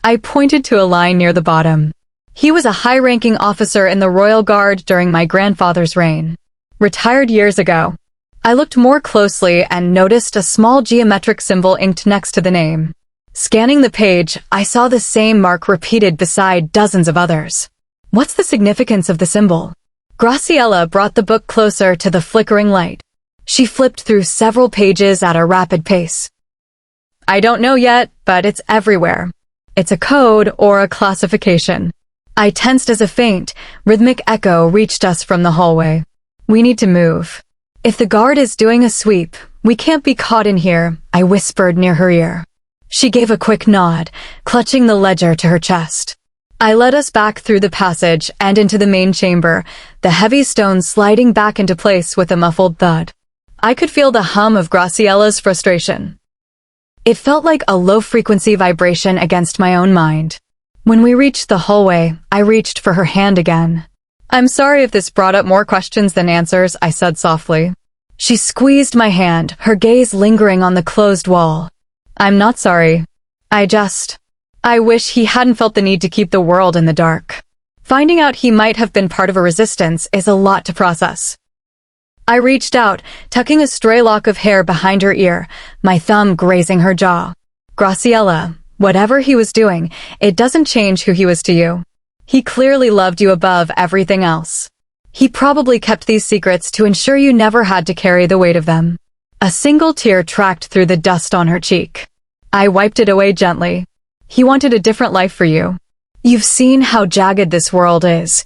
I pointed to a line near the bottom. He was a high-ranking officer in the Royal Guard during my grandfather's reign. Retired years ago. I looked more closely and noticed a small geometric symbol inked next to the name. Scanning the page, I saw the same mark repeated beside dozens of others. What's the significance of the symbol? Graciela brought the book closer to the flickering light. She flipped through several pages at a rapid pace. I don't know yet, but it's everywhere. It's a code or a classification. I tensed as a faint, rhythmic echo reached us from the hallway. We need to move. If the guard is doing a sweep, we can't be caught in here, I whispered near her ear. She gave a quick nod, clutching the ledger to her chest. I led us back through the passage and into the main chamber, the heavy stone sliding back into place with a muffled thud. I could feel the hum of Graciela's frustration. It felt like a low-frequency vibration against my own mind. When we reached the hallway, I reached for her hand again. I'm sorry if this brought up more questions than answers, I said softly. She squeezed my hand, her gaze lingering on the closed wall. I'm not sorry. I wish he hadn't felt the need to keep the world in the dark. Finding out he might have been part of a resistance is a lot to process. I reached out, tucking a stray lock of hair behind her ear, my thumb grazing her jaw. Graciela, whatever he was doing, it doesn't change who he was to you. He clearly loved you above everything else. He probably kept these secrets to ensure you never had to carry the weight of them. A single tear tracked through the dust on her cheek. I wiped it away gently. He wanted a different life for you. You've seen how jagged this world is.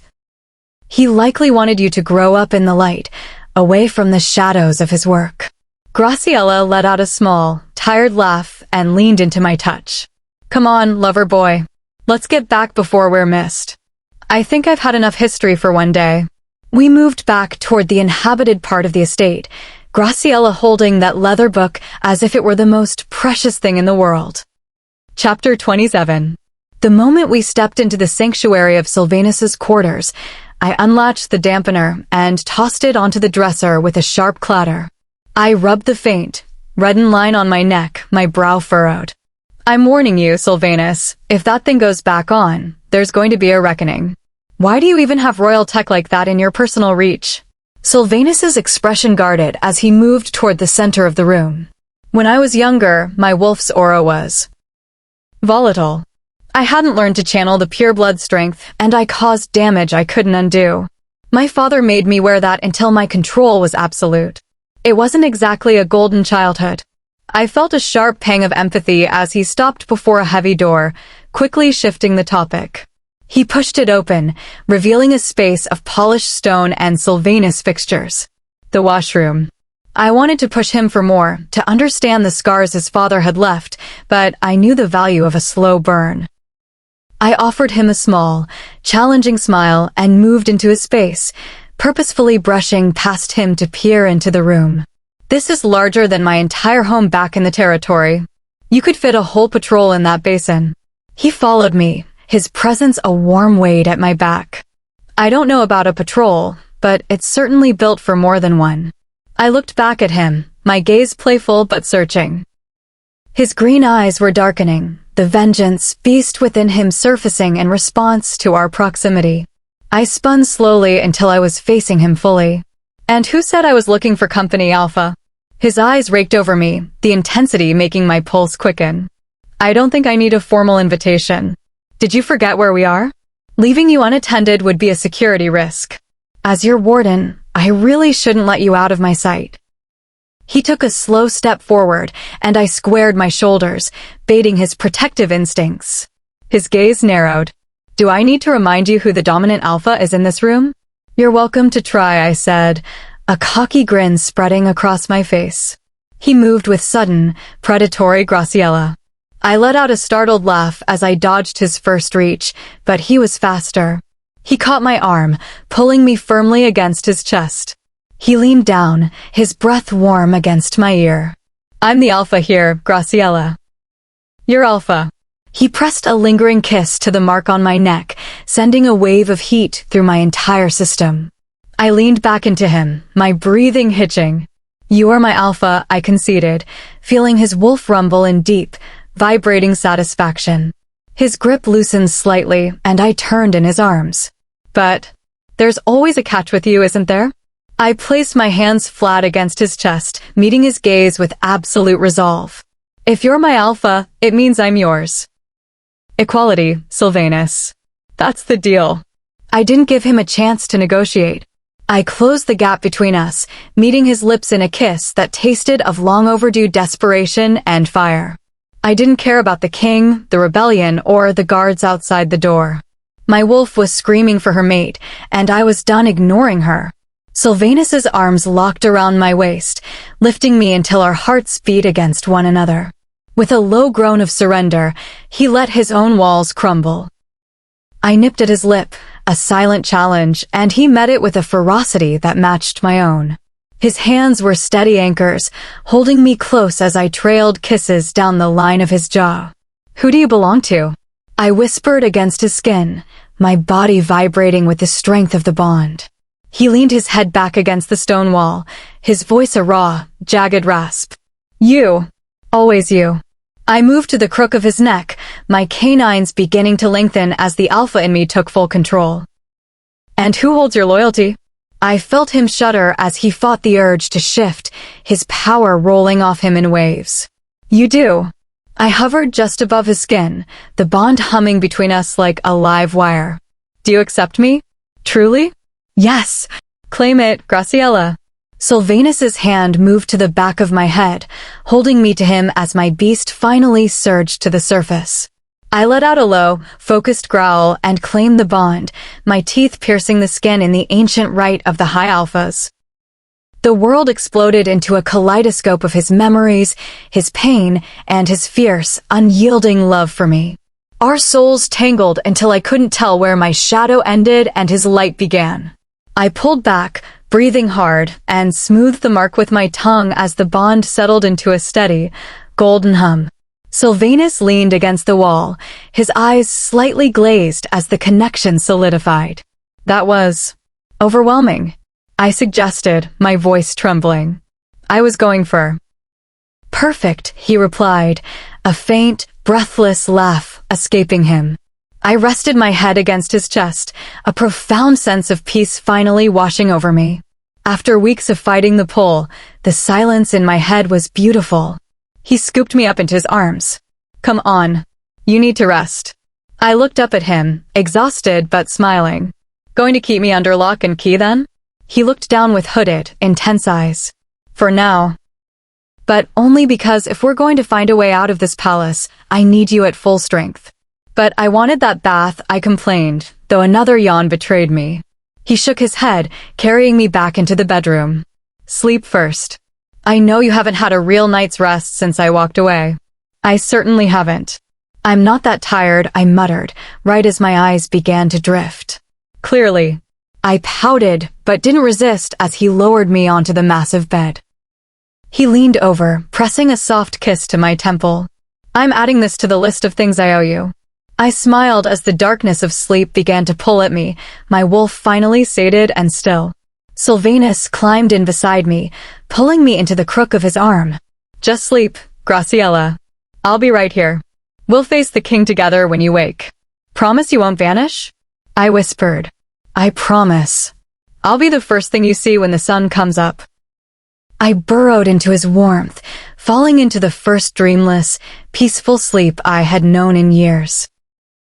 He likely wanted you to grow up in the light, away from the shadows of his work. Graciela let out a small, tired laugh and leaned into my touch. Come on, lover boy. Let's get back before we're missed. I think I've had enough history for one day. We moved back toward the inhabited part of the estate, Graciela holding that leather book as if it were the most precious thing in the world. Chapter 27. The moment we stepped into the sanctuary of Sylvanus's quarters, I unlatched the dampener and tossed it onto the dresser with a sharp clatter. I rubbed the faint, reddened line on my neck, my brow furrowed. I'm warning you, Sylvanus, if that thing goes back on, there's going to be a reckoning. Why do you even have royal tech like that in your personal reach? Sylvanus's expression guarded as he moved toward the center of the room. When I was younger, my wolf's aura was volatile. I hadn't learned to channel the pure blood strength, and I caused damage I couldn't undo. My father made me wear that until my control was absolute. It wasn't exactly a golden childhood. I felt a sharp pang of empathy as he stopped before a heavy door, quickly shifting the topic. He pushed it open, revealing a space of polished stone and Sylvanus fixtures. The washroom. I wanted to push him for more, to understand the scars his father had left, but I knew the value of a slow burn. I offered him a small, challenging smile and moved into his space, purposefully brushing past him to peer into the room. This is larger than my entire home back in the territory. You could fit a whole patrol in that basin. He followed me, his presence a warm weight at my back. I don't know about a patrol, but it's certainly built for more than one. I looked back at him, my gaze playful but searching. His green eyes were darkening, the vengeance beast within him surfacing in response to our proximity. I spun slowly until I was facing him fully. And who said I was looking for company, Alpha? His eyes raked over me, the intensity making my pulse quicken. I don't think I need a formal invitation. Did you forget where we are? Leaving you unattended would be a security risk. As your warden, I really shouldn't let you out of my sight. He took a slow step forward, and I squared my shoulders, baiting his protective instincts. His gaze narrowed. Do I need to remind you who the dominant alpha is in this room? You're welcome to try, I said, a cocky grin spreading across my face. He moved with sudden, predatory Graciela. I let out a startled laugh as I dodged his first reach, but he was faster. He caught my arm, pulling me firmly against his chest. He leaned down, his breath warm against my ear. I'm the alpha here, Graciela. You're alpha. He pressed a lingering kiss to the mark on my neck, sending a wave of heat through my entire system. I leaned back into him, my breathing hitching. You are my alpha, I conceded, feeling his wolf rumble in deep, vibrating satisfaction. His grip loosened slightly, and I turned in his arms. But there's always a catch with you, isn't there? I placed my hands flat against his chest, meeting his gaze with absolute resolve. If you're my alpha, it means I'm yours. Equality, Sylvanus. That's the deal. I didn't give him a chance to negotiate. I closed the gap between us, meeting his lips in a kiss that tasted of long overdue desperation and fire. I didn't care about the king, the rebellion, or the guards outside the door. My wolf was screaming for her mate, and I was done ignoring her. Sylvanus's arms locked around my waist, lifting me until our hearts beat against one another. With a low groan of surrender, he let his own walls crumble. I nipped at his lip, a silent challenge, and he met it with a ferocity that matched my own. His hands were steady anchors, holding me close as I trailed kisses down the line of his jaw. Who do you belong to? I whispered against his skin, my body vibrating with the strength of the bond. He leaned his head back against the stone wall, his voice a raw, jagged rasp. You. Always you. I moved to the crook of his neck, my canines beginning to lengthen as the alpha in me took full control. And who holds your loyalty? I felt him shudder as he fought the urge to shift, his power rolling off him in waves. You do. I hovered just above his skin, the bond humming between us like a live wire. Do you accept me? Truly? Yes. Claim it, Graciela. Sylvanus's hand moved to the back of my head, holding me to him as my beast finally surged to the surface. I let out a low, focused growl and claimed the bond, my teeth piercing the skin in the ancient rite of the High Alphas. The world exploded into a kaleidoscope of his memories, his pain, and his fierce, unyielding love for me. Our souls tangled until I couldn't tell where my shadow ended and his light began. I pulled back, breathing hard, and smoothed the mark with my tongue as the bond settled into a steady, golden hum. Sylvanus leaned against the wall, his eyes slightly glazed as the connection solidified. That was overwhelming, I suggested, my voice trembling. I was going for perfect, he replied, a faint, breathless laugh escaping him. I rested my head against his chest, a profound sense of peace finally washing over me. After weeks of fighting the pull, the silence in my head was beautiful. He scooped me up into his arms. Come on. You need to rest. I looked up at him, exhausted but smiling. Going to keep me under lock and key then? He looked down with hooded, intense eyes. For now. But only because if we're going to find a way out of this palace, I need you at full strength. But I wanted that bath, I complained, though another yawn betrayed me. He shook his head, carrying me back into the bedroom. Sleep first. I know you haven't had a real night's rest since I walked away. I certainly haven't. I'm not that tired, I muttered, right as my eyes began to drift. Clearly. I pouted, but didn't resist as he lowered me onto the massive bed. He leaned over, pressing a soft kiss to my temple. I'm adding this to the list of things I owe you. I smiled as the darkness of sleep began to pull at me, my wolf finally sated and still. Silvanus climbed in beside me, pulling me into the crook of his arm. Just sleep, Graciela. I'll be right here. We'll face the king together when you wake. Promise you won't vanish? I whispered. I promise. I'll be the first thing you see when the sun comes up. I burrowed into his warmth, falling into the first dreamless, peaceful sleep I had known in years.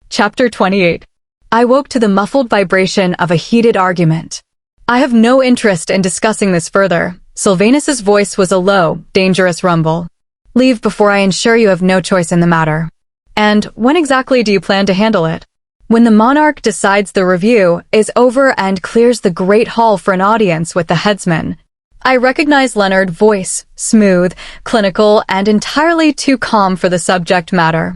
Chapter 28. I woke to the muffled vibration of a heated argument. I have no interest in discussing this further. Sylvanus's voice was a low, dangerous rumble. Leave before I ensure you have no choice in the matter. And when exactly do you plan to handle it? When the monarch decides the review is over and clears the great hall for an audience with the headsman. I recognize Leonard's voice, smooth, clinical, and entirely too calm for the subject matter.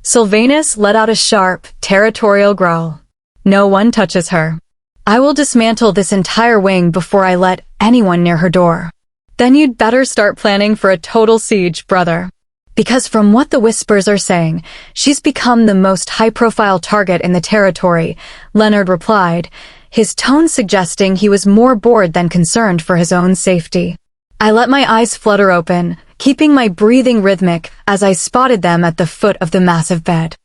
Sylvanus let out a sharp, territorial growl. No one touches her. I will dismantle this entire wing before I let anyone near her door. Then you'd better start planning for a total siege, brother. Because from what the whispers are saying, she's become the most high-profile target in the territory, Leonard replied, his tone suggesting he was more bored than concerned for his own safety. I let my eyes flutter open, keeping my breathing rhythmic as I spotted them at the foot of the massive bed.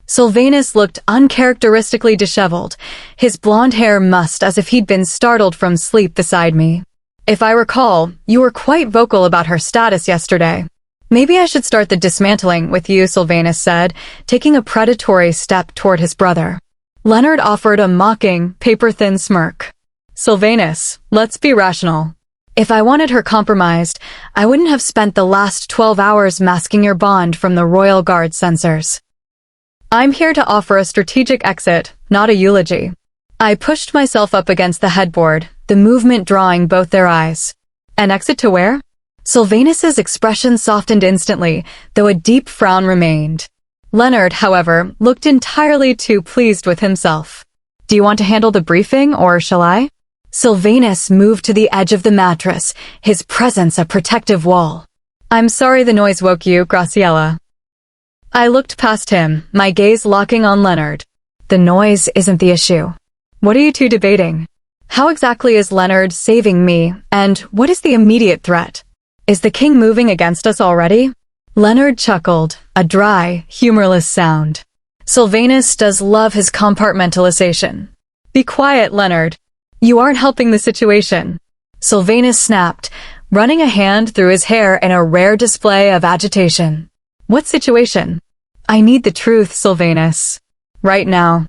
Sylvanus looked uncharacteristically disheveled, his blonde hair mussed as if he'd been startled from sleep beside me. If I recall, you were quite vocal about her status yesterday. Maybe I should start the dismantling with you, Sylvanus said, taking a predatory step toward his brother. Leonard offered a mocking, paper-thin smirk. Sylvanus, let's be rational. If I wanted her compromised, I wouldn't have spent the last 12 hours masking your bond from the Royal Guard censors. I'm here to offer a strategic exit, not a eulogy. I pushed myself up against the headboard, the movement drawing both their eyes. An exit to where? Sylvanus's expression softened instantly, though a deep frown remained. Leonard, however, looked entirely too pleased with himself. Do you want to handle the briefing, or shall I? Sylvanus moved to the edge of the mattress, his presence a protective wall. I'm sorry the noise woke you, Graciela. I looked past him, my gaze locking on Leonard. The noise isn't the issue. What are you two debating? How exactly is Leonard saving me, and what is the immediate threat? Is the king moving against us already? Leonard chuckled, a dry, humorless sound. Sylvanus does love his compartmentalization. Be quiet, Leonard. You aren't helping the situation. Sylvanus snapped, running a hand through his hair in a rare display of agitation. What situation? I need the truth, Sylvanus. Right now.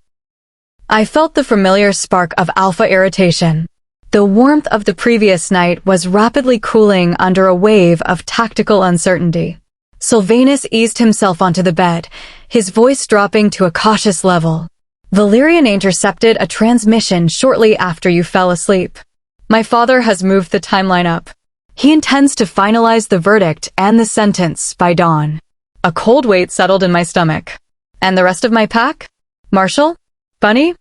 I felt the familiar spark of alpha irritation. The warmth of the previous night was rapidly cooling under a wave of tactical uncertainty. Sylvanus eased himself onto the bed, his voice dropping to a cautious level. Valerian intercepted a transmission shortly after you fell asleep. My father has moved the timeline up. He intends to finalize the verdict and the sentence by dawn. A cold weight settled in my stomach. And the rest of my pack? Marshall? Bunny?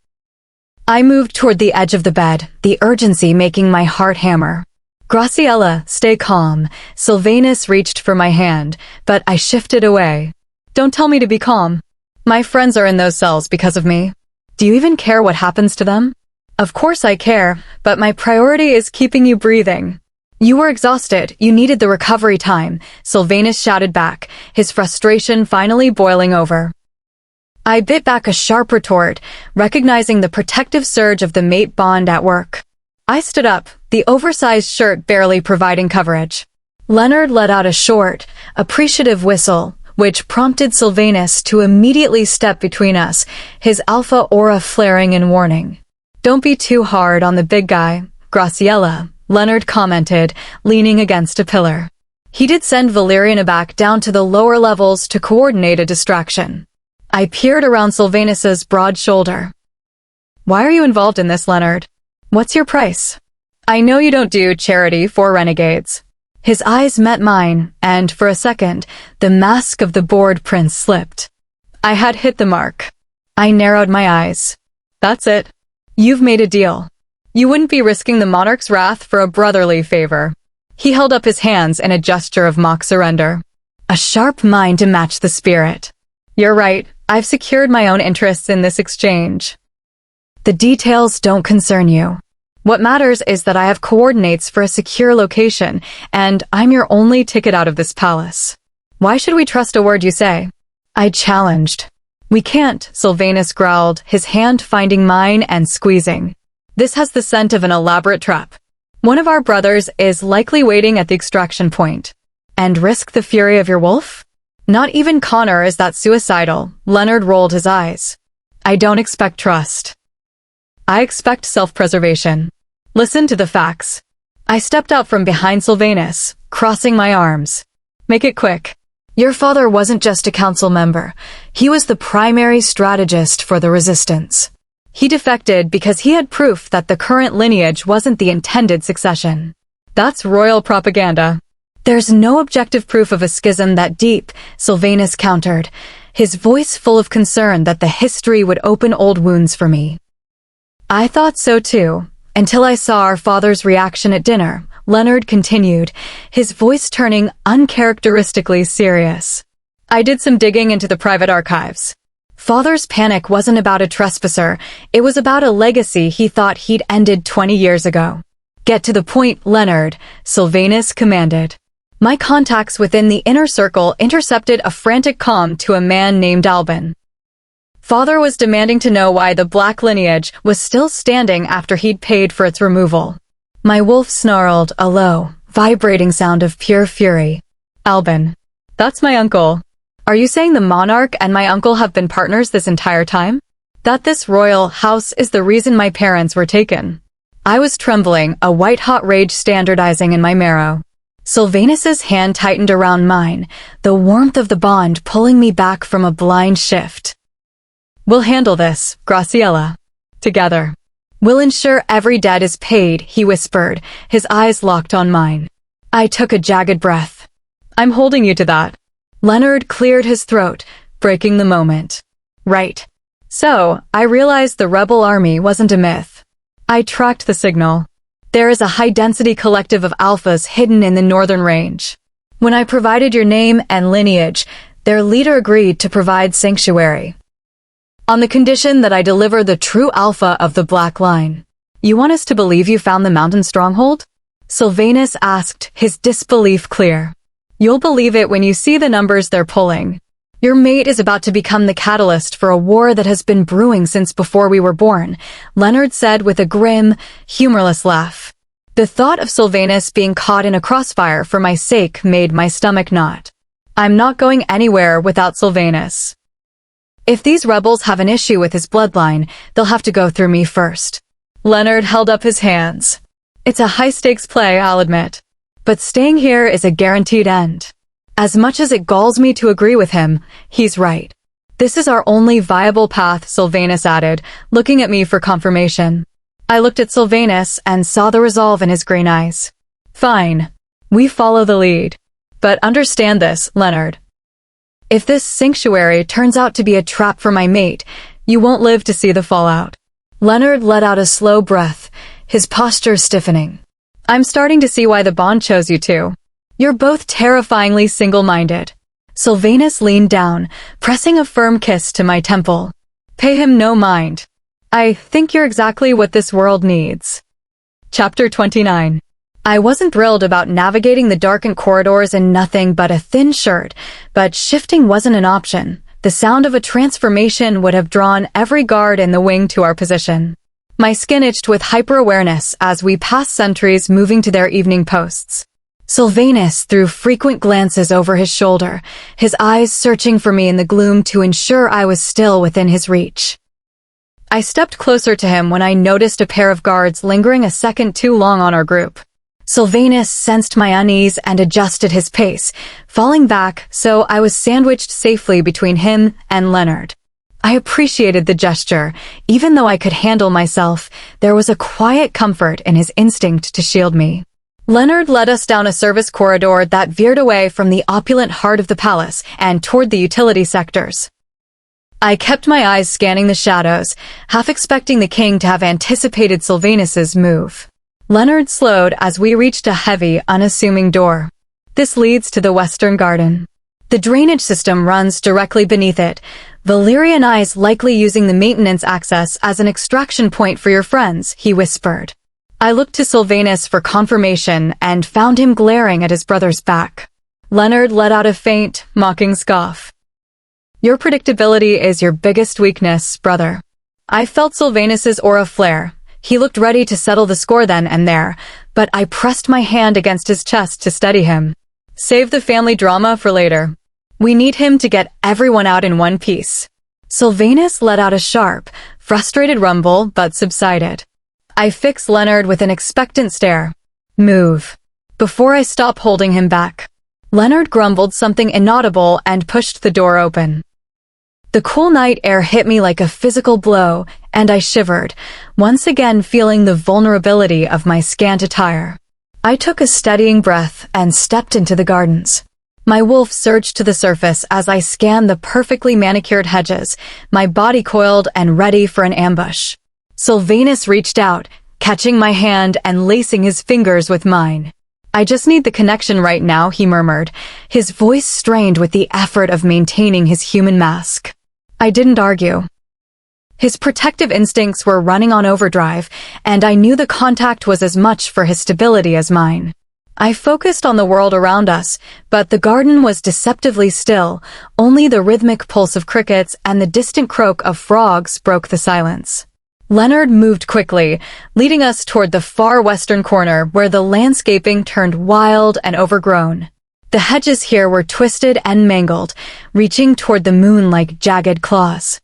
I moved toward the edge of the bed, the urgency making my heart hammer. Graciela, stay calm. Silvanus reached for my hand, but I shifted away. Don't tell me to be calm. My friends are in those cells because of me. Do you even care what happens to them? Of course I care, but my priority is keeping you breathing. You were exhausted. You needed the recovery time, Silvanus shouted back, his frustration finally boiling over. I bit back a sharp retort, recognizing the protective surge of the mate bond at work. I stood up, the oversized shirt barely providing coverage. Leonard let out a short, appreciative whistle, which prompted Silvanus to immediately step between us, his alpha aura flaring in warning. Don't be too hard on the big guy, Graciela, Leonard commented, leaning against a pillar. He did send Valerian back down to the lower levels to coordinate a distraction. I peered around Sylvanus's broad shoulder. Why are you involved in this, Leonard? What's your price? I know you don't do charity for renegades. His eyes met mine, and for a second, the mask of the board prince slipped. I had hit the mark. I narrowed my eyes. That's it. You've made a deal. You wouldn't be risking the monarch's wrath for a brotherly favor. He held up his hands in a gesture of mock surrender. A sharp mind to match the spirit. You're right. I've secured my own interests in this exchange. The details don't concern you. What matters is that I have coordinates for a secure location, and I'm your only ticket out of this palace. Why should we trust a word you say? I challenged. We can't, Silvanus growled, his hand finding mine and squeezing. This has the scent of an elaborate trap. One of our brothers is likely waiting at the extraction point. And risk the fury of your wolf? Not even Connor is that suicidal, Leonard rolled his eyes. I don't expect trust. I expect self-preservation. Listen to the facts. I stepped out from behind Silvanus, crossing my arms. Make it quick. Your father wasn't just a council member. He was the primary strategist for the resistance. He defected because he had proof that the current lineage wasn't the intended succession. That's royal propaganda. There's no objective proof of a schism that deep, Silvanus countered, his voice full of concern that the history would open old wounds for me. I thought so too, until I saw our father's reaction at dinner, Leonard continued, his voice turning uncharacteristically serious. I did some digging into the private archives. Father's panic wasn't about a trespasser, it was about a legacy he thought he'd ended 20 years ago. Get to the point, Leonard, Silvanus commanded. My contacts within the inner circle intercepted a frantic comm to a man named Albin. Father was demanding to know why the black lineage was still standing after he'd paid for its removal. My wolf snarled, a low, vibrating sound of pure fury. Albin. That's my uncle. Are you saying the monarch and my uncle have been partners this entire time? That this royal house is the reason my parents were taken? I was trembling, a white-hot rage standardizing in my marrow. Silvanus's hand tightened around mine, the warmth of the bond pulling me back from a blind shift. We'll handle this, Graciela. Together. We'll ensure every debt is paid, he whispered, his eyes locked on mine. I took a jagged breath. I'm holding you to that. Leonard cleared his throat, breaking the moment. Right. So, I realized the rebel army wasn't a myth. I tracked the signal. There is a high-density collective of alphas hidden in the northern range. When I provided your name and lineage, their leader agreed to provide sanctuary. On the condition that I deliver the true alpha of the Black Line. You want us to believe you found the mountain stronghold? Silvanus asked, his disbelief clear. You'll believe it when you see the numbers they're pulling. Your mate is about to become the catalyst for a war that has been brewing since before we were born, Leonard said with a grim, humorless laugh. The thought of Silvanus being caught in a crossfire for my sake made my stomach knot. I'm not going anywhere without Silvanus. If these rebels have an issue with his bloodline, they'll have to go through me first. Leonard held up his hands. It's a high-stakes play, I'll admit. But staying here is a guaranteed end. As much as it galls me to agree with him, he's right. This is our only viable path, Sylvanus added, looking at me for confirmation. I looked at Sylvanus and saw the resolve in his green eyes. Fine. We follow the lead. But understand this, Leonard. If this sanctuary turns out to be a trap for my mate, you won't live to see the fallout. Leonard let out a slow breath, his posture stiffening. I'm starting to see why the bond chose you two. You're both terrifyingly single-minded. Sylvanus leaned down, pressing a firm kiss to my temple. Pay him no mind. I think you're exactly what this world needs. Chapter 29. I wasn't thrilled about navigating the darkened corridors in nothing but a thin shirt, but shifting wasn't an option. The sound of a transformation would have drawn every guard in the wing to our position. My skin itched with hyper-awareness as we passed sentries moving to their evening posts. Sylvanus threw frequent glances over his shoulder, his eyes searching for me in the gloom to ensure I was still within his reach. I stepped closer to him when I noticed a pair of guards lingering a second too long on our group. Sylvanus sensed my unease and adjusted his pace, falling back so I was sandwiched safely between him and Leonard. I appreciated the gesture. Even though I could handle myself, there was a quiet comfort in his instinct to shield me. Leonard led us down a service corridor that veered away from the opulent heart of the palace and toward the utility sectors. I kept my eyes scanning the shadows, half expecting the king to have anticipated Sylvanus's move. Leonard slowed as we reached a heavy, unassuming door. This leads to the western garden. The drainage system runs directly beneath it, Valyrian eyes likely using the maintenance access as an extraction point for your friends, he whispered. I looked to Sylvanus for confirmation and found him glaring at his brother's back. Leonard let out a faint, mocking scoff. Your predictability is your biggest weakness, brother. I felt Sylvanus's aura flare. He looked ready to settle the score then and there, but I pressed my hand against his chest to steady him. Save the family drama for later. We need him to get everyone out in one piece. Sylvanus let out a sharp, frustrated rumble but subsided. I fixed Leonard with an expectant stare. Move. Before I stop holding him back. Leonard grumbled something inaudible and pushed the door open. The cool night air hit me like a physical blow, and I shivered, once again feeling the vulnerability of my scant attire. I took a steadying breath and stepped into the gardens. My wolf surged to the surface as I scanned the perfectly manicured hedges, my body coiled and ready for an ambush. Sylvanus reached out, catching my hand and lacing his fingers with mine. I just need the connection right now, he murmured, his voice strained with the effort of maintaining his human mask. I didn't argue. His protective instincts were running on overdrive, and I knew the contact was as much for his stability as mine. I focused on the world around us, but the garden was deceptively still. Only the rhythmic pulse of crickets and the distant croak of frogs broke the silence. Leonard moved quickly, leading us toward the far western corner where the landscaping turned wild and overgrown. The hedges here were twisted and mangled, reaching toward the moon like jagged claws.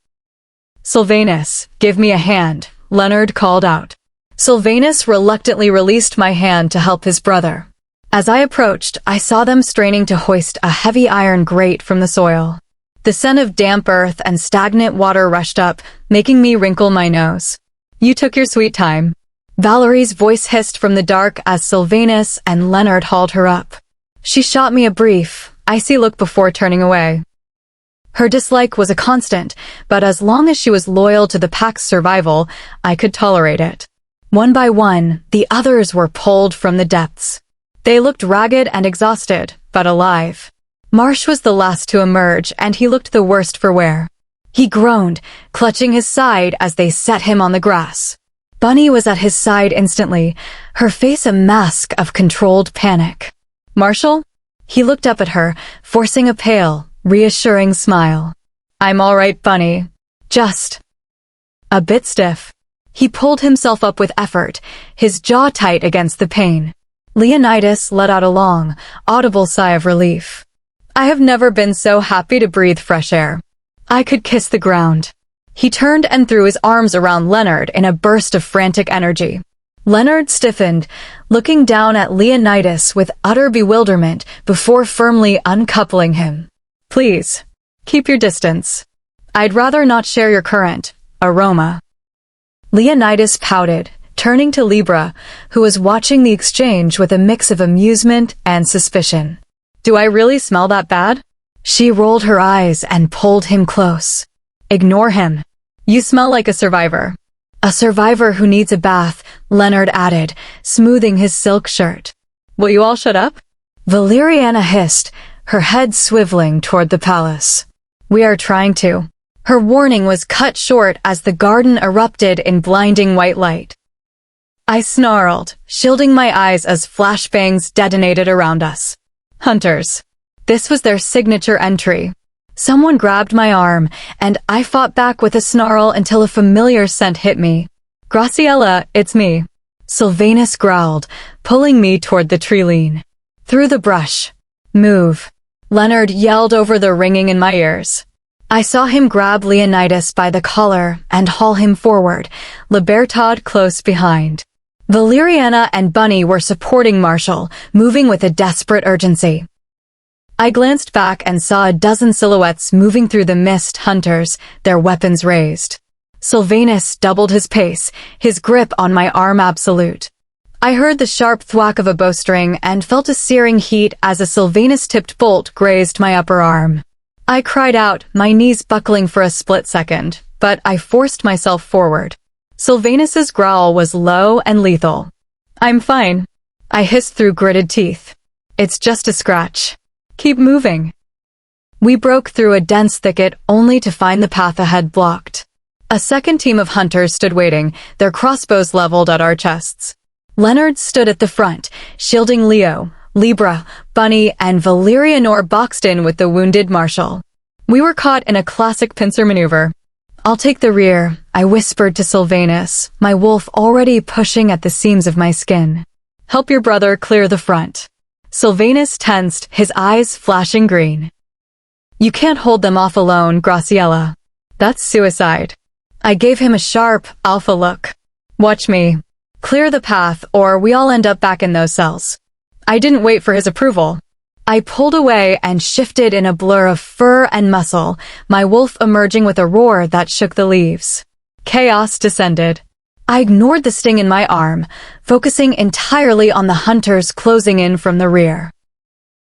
Sylvanus, give me a hand, Leonard called out. Sylvanus reluctantly released my hand to help his brother. As I approached, I saw them straining to hoist a heavy iron grate from the soil. The scent of damp earth and stagnant water rushed up, making me wrinkle my nose. You took your sweet time. Valerie's voice hissed from the dark as Sylvanus and Leonard hauled her up. She shot me a brief, icy look before turning away. Her dislike was a constant, but as long as she was loyal to the pack's survival, I could tolerate it. One by one, the others were pulled from the depths. They looked ragged and exhausted, but alive. Marsh was the last to emerge, and he looked the worst for wear. He groaned, clutching his side as they set him on the grass. Bunny was at his side instantly, her face a mask of controlled panic. Marshall? He looked up at her, forcing a pale, reassuring smile. I'm all right, Bunny. Just a bit stiff. He pulled himself up with effort, his jaw tight against the pain. Leonidas let out a long, audible sigh of relief. I have never been so happy to breathe fresh air. I could kiss the ground. He turned and threw his arms around Leonard in a burst of frantic energy. Leonard stiffened, looking down at Leonidas with utter bewilderment before firmly uncoupling him. Please, keep your distance. I'd rather not share your current aroma. Leonidas pouted, turning to Libra, who was watching the exchange with a mix of amusement and suspicion. Do I really smell that bad? She rolled her eyes and pulled him close. Ignore him. You smell like a survivor. A survivor who needs a bath, Leonard added, smoothing his silk shirt. Will you all shut up? Valeriana hissed, her head swiveling toward the palace. We are trying to. Her warning was cut short as the garden erupted in blinding white light. I snarled, shielding my eyes as flashbangs detonated around us. Hunters. This was their signature entry. Someone grabbed my arm, and I fought back with a snarl until a familiar scent hit me. Graciela, it's me. Sylvanus growled, pulling me toward the tree lean. Through the brush. Move. Leonard yelled over the ringing in my ears. I saw him grab Leonidas by the collar and haul him forward, Libertad close behind. Valeriana and Bunny were supporting Marshall, moving with a desperate urgency. I glanced back and saw a dozen silhouettes moving through the mist, hunters, their weapons raised. Sylvanus doubled his pace, his grip on my arm absolute. I heard the sharp thwack of a bowstring and felt a searing heat as a Sylvanus-tipped bolt grazed my upper arm. I cried out, my knees buckling for a split second, but I forced myself forward. Sylvanus's growl was low and lethal. I'm fine. I hissed through gritted teeth. It's just a scratch. Keep moving. We broke through a dense thicket only to find the path ahead blocked. A second team of hunters stood waiting, their crossbows leveled at our chests. Leonard stood at the front, shielding Leo, Libra, Bunny, and Valerianor boxed in with the wounded Marshall. We were caught in a classic pincer maneuver. I'll take the rear, I whispered to Sylvanus, my wolf already pushing at the seams of my skin. Help your brother clear the front. Sylvanus tensed, his eyes flashing green. You can't hold them off alone, Graciela. That's suicide. I gave him a sharp, alpha look. Watch me. Clear the path, or we all end up back in those cells. I didn't wait for his approval. I pulled away and shifted in a blur of fur and muscle, my wolf emerging with a roar that shook the leaves. Chaos descended. I ignored the sting in my arm, focusing entirely on the hunters closing in from the rear.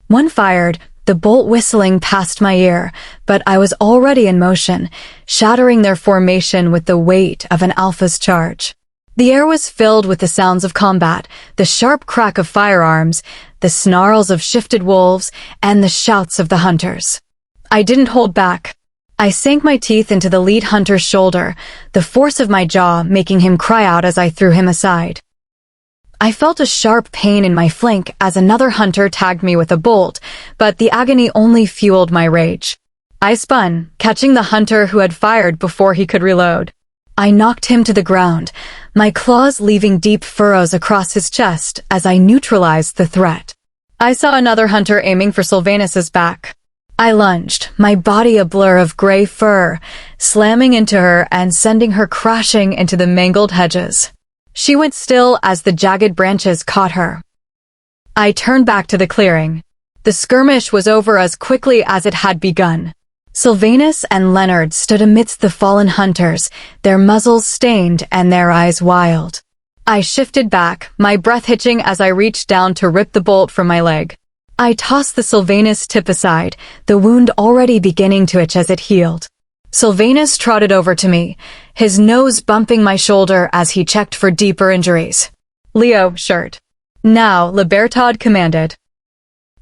One fired, the bolt whistling past my ear, but I was already in motion, shattering their formation with the weight of an alpha's charge. The air was filled with the sounds of combat, the sharp crack of firearms, the snarls of shifted wolves, and the shouts of the hunters. I didn't hold back. I sank my teeth into the lead hunter's shoulder, the force of my jaw making him cry out as I threw him aside. I felt a sharp pain in my flank as another hunter tagged me with a bolt, but the agony only fueled my rage. I spun, catching the hunter who had fired before he could reload. I knocked him to the ground, my claws leaving deep furrows across his chest as I neutralized the threat. I saw another hunter aiming for Sylvanus's back. I lunged, my body a blur of gray fur, slamming into her and sending her crashing into the mangled hedges. She went still as the jagged branches caught her. I turned back to the clearing. The skirmish was over as quickly as it had begun. Sylvanus and Leonard stood amidst the fallen hunters, their muzzles stained and their eyes wild. I shifted back, my breath hitching as I reached down to rip the bolt from my leg. I tossed the Sylvanus tip aside, the wound already beginning to itch as it healed. Sylvanus trotted over to me, his nose bumping my shoulder as he checked for deeper injuries. Leo, shirt. Now, Libertad commanded.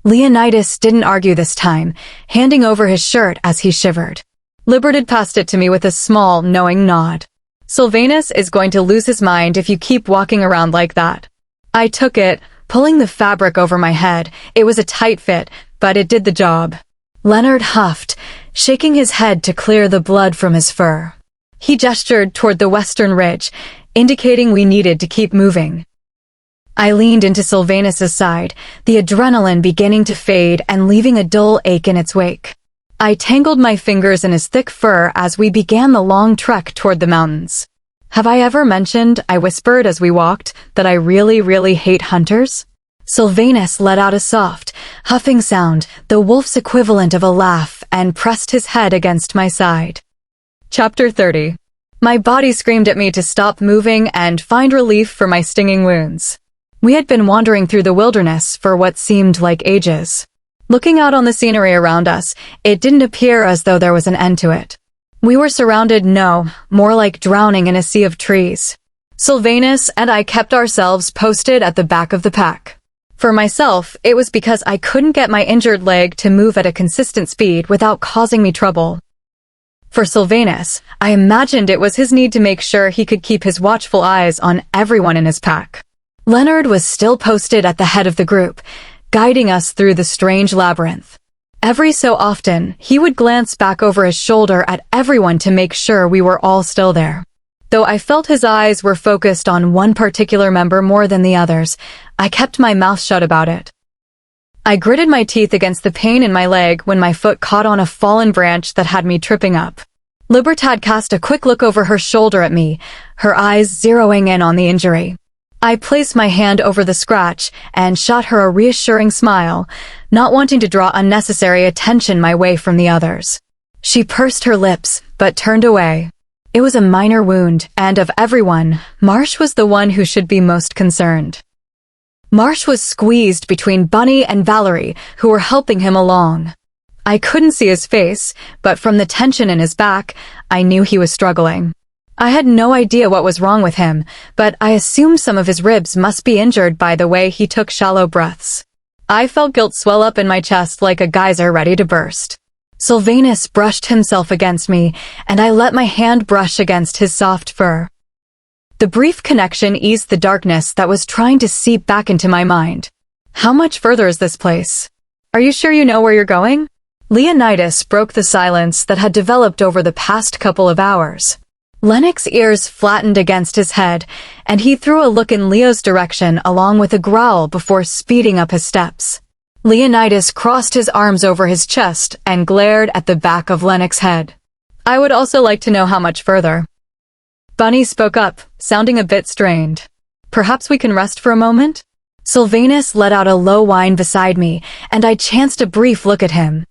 Leonidas didn't argue this time, handing over his shirt as he shivered. Libertad passed it to me with a small, knowing nod. Sylvanus is going to lose his mind if you keep walking around like that. I took it, pulling the fabric over my head. It was a tight fit, but it did the job. Leonard huffed, shaking his head to clear the blood from his fur. He gestured toward the western ridge, indicating we needed to keep moving. I leaned into Sylvanus's side, the adrenaline beginning to fade and leaving a dull ache in its wake. I tangled my fingers in his thick fur as we began the long trek toward the mountains. Have I ever mentioned, I whispered as we walked, that I really hate hunters? Sylvanus let out a soft, huffing sound, the wolf's equivalent of a laugh, and pressed his head against my side. Chapter 30. My body screamed at me to stop moving and find relief for my stinging wounds. We had been wandering through the wilderness for what seemed like ages. Looking out on the scenery around us, it didn't appear as though there was an end to it. We were surrounded, more like drowning in a sea of trees. Sylvanus and I kept ourselves posted at the back of the pack. For myself, it was because I couldn't get my injured leg to move at a consistent speed without causing me trouble. For Sylvanus, I imagined it was his need to make sure he could keep his watchful eyes on everyone in his pack. Leonard was still posted at the head of the group, guiding us through the strange labyrinth. Every so often, he would glance back over his shoulder at everyone to make sure we were all still there. Though I felt his eyes were focused on one particular member more than the others, I kept my mouth shut about it. I gritted my teeth against the pain in my leg when my foot caught on a fallen branch that had me tripping up. Libertad cast a quick look over her shoulder at me, her eyes zeroing in on the injury. I placed my hand over the scratch and shot her a reassuring smile, not wanting to draw unnecessary attention my way from the others. She pursed her lips, but turned away. It was a minor wound, and of everyone, Marsh was the one who should be most concerned. Marsh was squeezed between Bunny and Valerie, who were helping him along. I couldn't see his face, but from the tension in his back, I knew he was struggling. I had no idea what was wrong with him, but I assumed some of his ribs must be injured by the way he took shallow breaths. I felt guilt swell up in my chest like a geyser ready to burst. Sylvanus brushed himself against me, and I let my hand brush against his soft fur. The brief connection eased the darkness that was trying to seep back into my mind. How much further is this place? Are you sure you know where you're going? Leonidas broke the silence that had developed over the past couple of hours. Lennox's ears flattened against his head, and he threw a look in Leo's direction along with a growl before speeding up his steps. Leonidas crossed his arms over his chest and glared at the back of Lennox's head. I would also like to know how much further. Bunny spoke up, sounding a bit strained. Perhaps we can rest for a moment? Sylvanus let out a low whine beside me, and I chanced a brief look at him.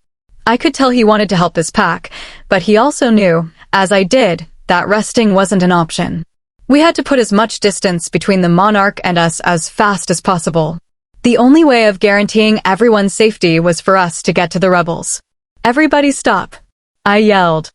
I could tell he wanted to help this pack, but he also knew, as I did, that resting wasn't an option. We had to put as much distance between the monarch and us as fast as possible. The only way of guaranteeing everyone's safety was for us to get to the rebels. Everybody stop! I yelled.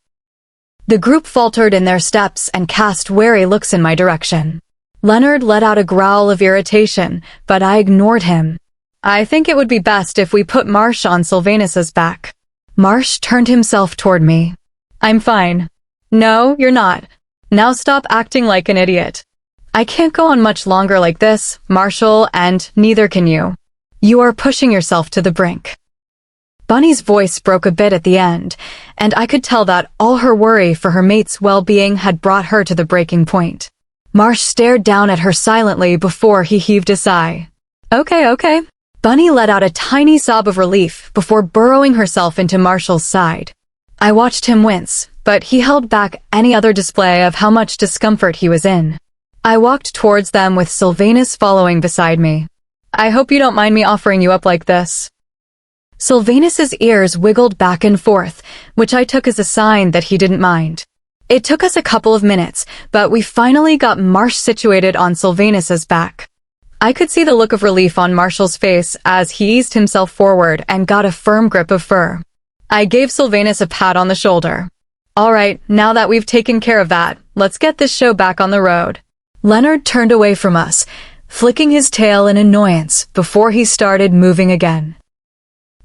The group faltered in their steps and cast wary looks in my direction. Leonard let out a growl of irritation, but I ignored him. I think it would be best if we put Marsh on Sylvanus's back. Marsh turned himself toward me. I'm fine. No, you're not. Now stop acting like an idiot. I can't go on much longer like this, Marshall, and neither can you. You are pushing yourself to the brink. Bunny's voice broke a bit at the end, and I could tell that all her worry for her mate's well-being had brought her to the breaking point. Marsh stared down at her silently before he heaved a sigh. Okay. Bunny let out a tiny sob of relief before burrowing herself into Marshall's side. I watched him wince, but he held back any other display of how much discomfort he was in. I walked towards them with Sylvanus following beside me. I hope you don't mind me offering you up like this. Sylvanus's ears wiggled back and forth, which I took as a sign that he didn't mind. It took us a couple of minutes, but we finally got Marsh situated on Sylvanus's back. I could see the look of relief on Marshall's face as he eased himself forward and got a firm grip of fur. I gave Sylvanus a pat on the shoulder. All right, now that we've taken care of that, let's get this show back on the road. Leonard turned away from us, flicking his tail in annoyance before he started moving again.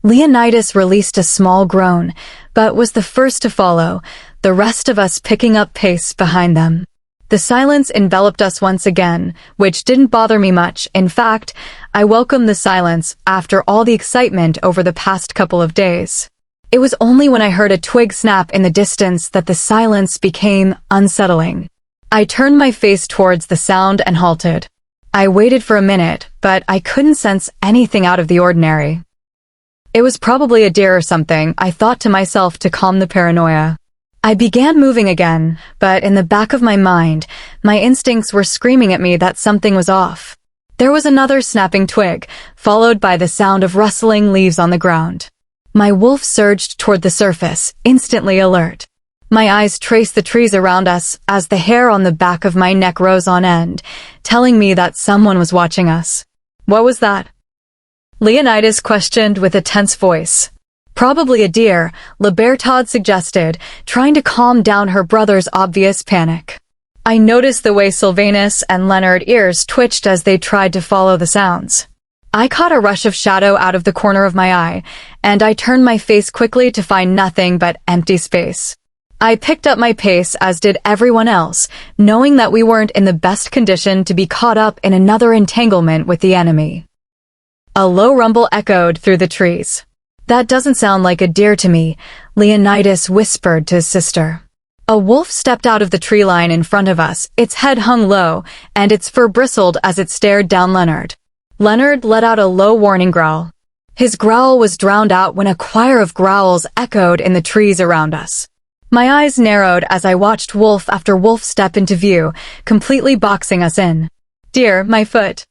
Leonidas released a small groan, but was the first to follow, the rest of us picking up pace behind them. The silence enveloped us once again, which didn't bother me much. In fact, I welcomed the silence after all the excitement over the past couple of days. It was only when I heard a twig snap in the distance that the silence became unsettling. I turned my face towards the sound and halted. I waited for a minute, but I couldn't sense anything out of the ordinary. It was probably a deer or something, I thought to myself to calm the paranoia. I began moving again, but in the back of my mind, my instincts were screaming at me that something was off. There was another snapping twig, followed by the sound of rustling leaves on the ground. My wolf surged toward the surface, instantly alert. My eyes traced the trees around us as the hair on the back of my neck rose on end, telling me that someone was watching us. What was that? Leonidas questioned with a tense voice. Probably a deer, Libertad suggested, trying to calm down her brother's obvious panic. I noticed the way Sylvanus and Leonard's ears twitched as they tried to follow the sounds. I caught a rush of shadow out of the corner of my eye, and I turned my face quickly to find nothing but empty space. I picked up my pace, as did everyone else, knowing that we weren't in the best condition to be caught up in another entanglement with the enemy. A low rumble echoed through the trees. That doesn't sound like a deer to me, Leonidas whispered to his sister. A wolf stepped out of the tree line in front of us, its head hung low, and its fur bristled as it stared down Leonard. Leonard let out a low warning growl. His growl was drowned out when a choir of growls echoed in the trees around us. My eyes narrowed as I watched wolf after wolf step into view, completely boxing us in. "Dear, my foot."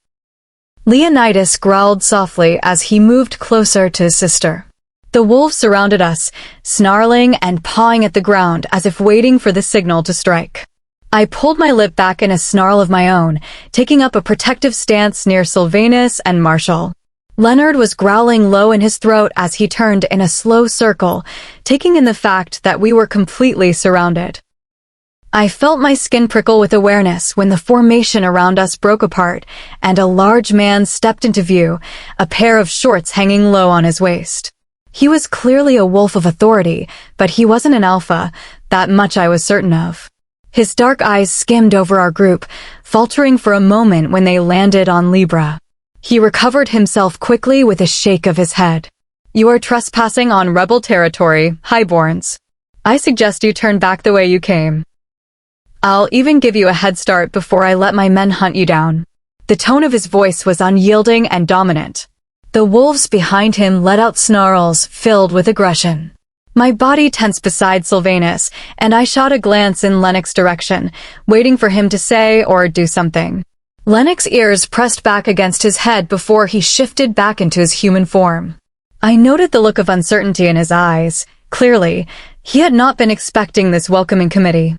Leonidas growled softly as he moved closer to his sister. The wolves surrounded us, snarling and pawing at the ground as if waiting for the signal to strike. I pulled my lip back in a snarl of my own, taking up a protective stance near Silvanus and Marshall. Leonard was growling low in his throat as he turned in a slow circle, taking in the fact that we were completely surrounded. I felt my skin prickle with awareness when the formation around us broke apart and a large man stepped into view, a pair of shorts hanging low on his waist. He was clearly a wolf of authority, but he wasn't an alpha, that much I was certain of. His dark eyes skimmed over our group, faltering for a moment when they landed on Libra. He recovered himself quickly with a shake of his head. "You are trespassing on rebel territory, highborns. I suggest you turn back the way you came. I'll even give you a head start before I let my men hunt you down." The tone of his voice was unyielding and dominant. The wolves behind him let out snarls filled with aggression. My body tensed beside Sylvanus, and I shot a glance in Lennox's direction, waiting for him to say or do something. Lennox's ears pressed back against his head before he shifted back into his human form. I noted the look of uncertainty in his eyes. Clearly, he had not been expecting this welcoming committee.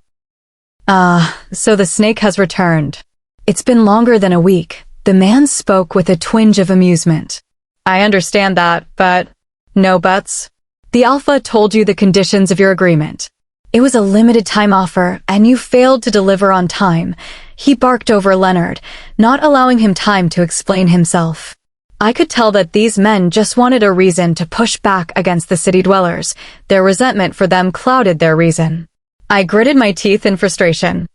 So the snake has returned. It's been longer than a week. The man spoke with a twinge of amusement. I understand that, but no buts. The Alpha told you the conditions of your agreement. It was a limited time offer, and you failed to deliver on time. He barked over Leonard, not allowing him time to explain himself. I could tell that these men just wanted a reason to push back against the city dwellers. Their resentment for them clouded their reason. I gritted my teeth in frustration.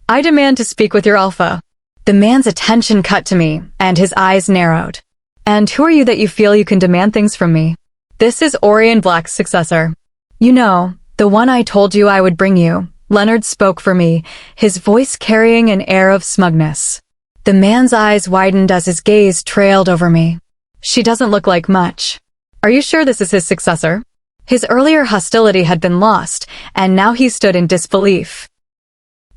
"I demand to speak with your Alpha." The man's attention cut to me, and his eyes narrowed. "And who are you that you feel you can demand things from me?" "This is Orion Black's successor. You know, the one I told you I would bring you." Leonard spoke for me, his voice carrying an air of smugness. The man's eyes widened as his gaze trailed over me. "She doesn't look like much. Are you sure this is his successor?" His earlier hostility had been lost, and now he stood in disbelief.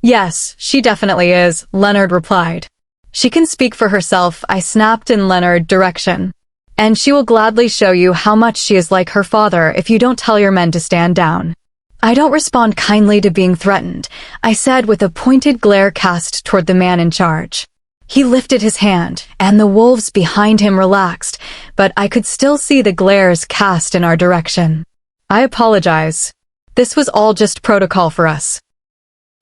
"Yes, she definitely is," Leonard replied. "She can speak for herself," I snapped in Leonard's direction. "And she will gladly show you how much she is like her father if you don't tell your men to stand down." "I don't respond kindly to being threatened," I said with a pointed glare cast toward the man in charge. He lifted his hand, and the wolves behind him relaxed, but I could still see the glares cast in our direction. "I apologize. This was all just protocol for us."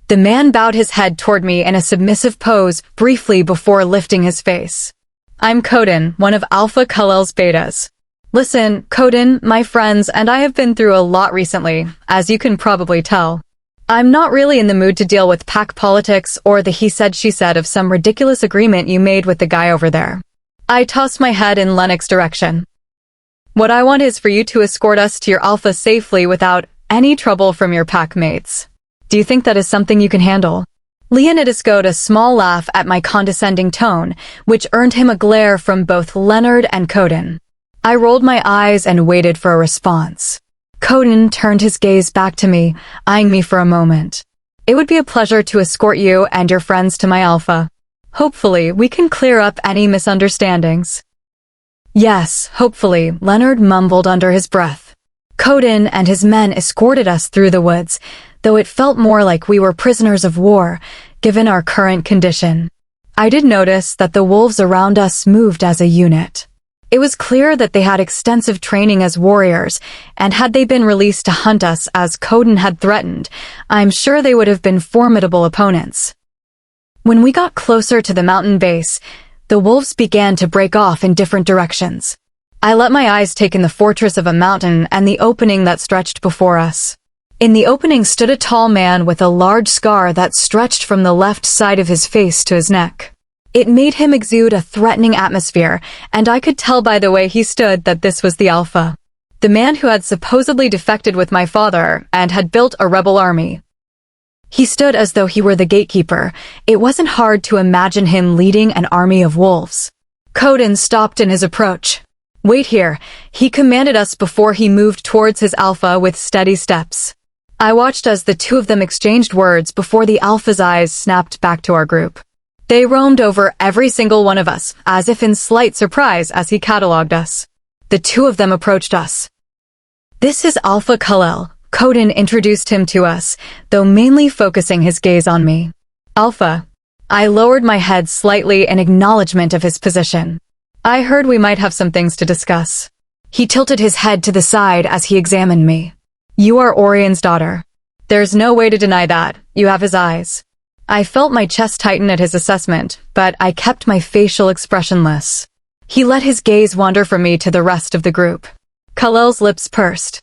The man bowed his head toward me in a submissive pose briefly before lifting his face. "I'm Coden, one of Alpha Kalel's betas. Listen, Coden, my friends and I have been through a lot recently, as you can probably tell. I'm not really in the mood to deal with pack politics or the he said she said of some ridiculous agreement you made with the guy over there." I tossed my head in Lennox's direction. "What I want is for you to escort us to your Alpha safely without any trouble from your pack mates. Do you think that is something you can handle?" Leonidas gave a small laugh at my condescending tone, which earned him a glare from both Leonard and Coden. I rolled my eyes and waited for a response. Coden turned his gaze back to me, eyeing me for a moment. It would be a pleasure to escort you and your friends to my alpha. Hopefully, we can clear up any misunderstandings. Yes, hopefully, Leonard mumbled under his breath. Coden and his men escorted us through the woods, though it felt more like we were prisoners of war, given our current condition. I did notice that the wolves around us moved as a unit. It was clear that they had extensive training as warriors, and had they been released to hunt us as Coden had threatened, I'm sure they would have been formidable opponents. When we got closer to the mountain base, the wolves began to break off in different directions. I let my eyes take in the fortress of a mountain and the opening that stretched before us. In the opening stood a tall man with a large scar that stretched from the left side of his face to his neck. It made him exude a threatening atmosphere, and I could tell by the way he stood that this was the Alpha. The man who had supposedly defected with my father and had built a rebel army. He stood as though he were the gatekeeper. It wasn't hard to imagine him leading an army of wolves. Coden stopped in his approach. "Wait here," he commanded us before he moved towards his Alpha with steady steps. I watched as the two of them exchanged words before the Alpha's eyes snapped back to our group. They roamed over every single one of us, as if in slight surprise as he catalogued us. The two of them approached us. "This is Alpha Kal-El," Coden introduced him to us, though mainly focusing his gaze on me. "Alpha." I lowered my head slightly in acknowledgement of his position. "I heard we might have some things to discuss." He tilted his head to the side as he examined me. "You are Orion's daughter. There's no way to deny that. You have his eyes." I felt my chest tighten at his assessment, but I kept my facial expressionless. He let his gaze wander from me to the rest of the group. Kal-El's lips pursed.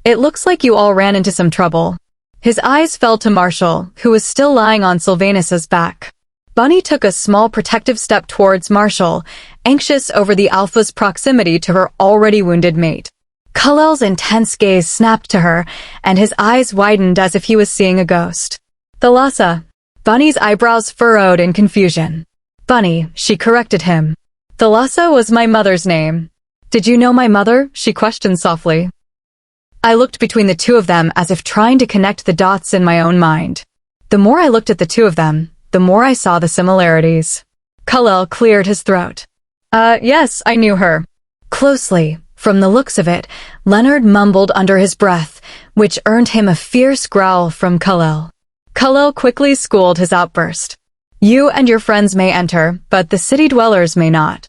"It looks like you all ran into some trouble." His eyes fell to Marshall, who was still lying on Sylvanus's back. Bunny took a small protective step towards Marshall, anxious over the Alpha's proximity to her already wounded mate. Kal-El's intense gaze snapped to her, and his eyes widened as if he was seeing a ghost. "Thalassa." Bunny's eyebrows furrowed in confusion. "Bunny," she corrected him. "Thalassa was my mother's name." "Did you know my mother?" she questioned softly. I looked between the two of them as if trying to connect the dots in my own mind. The more I looked at the two of them, the more I saw the similarities. Kal-El cleared his throat. Yes, I knew her." Closely. From the looks of it, Leonard mumbled under his breath, which earned him a fierce growl from Kal-El. Kal-El quickly schooled his outburst. "You and your friends may enter, but the city dwellers may not."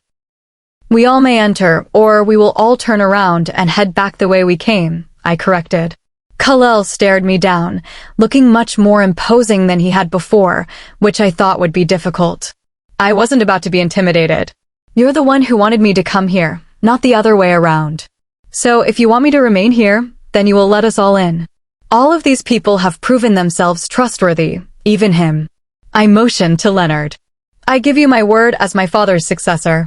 "We all may enter, or we will all turn around and head back the way we came," I corrected. Kal-El stared me down, looking much more imposing than he had before, which I thought would be difficult. I wasn't about to be intimidated. "You're the one who wanted me to come here, not the other way around. So if you want me to remain here, then you will let us all in. All of these people have proven themselves trustworthy, even him." I motioned to Leonard. "I give you my word as my father's successor."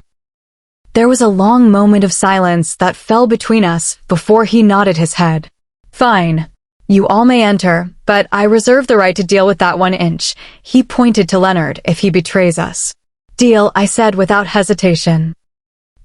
There was a long moment of silence that fell between us before he nodded his head. "Fine. You all may enter, but I reserve the right to deal with that 1 inch. He pointed to Leonard if he betrays us. "Deal," I said without hesitation.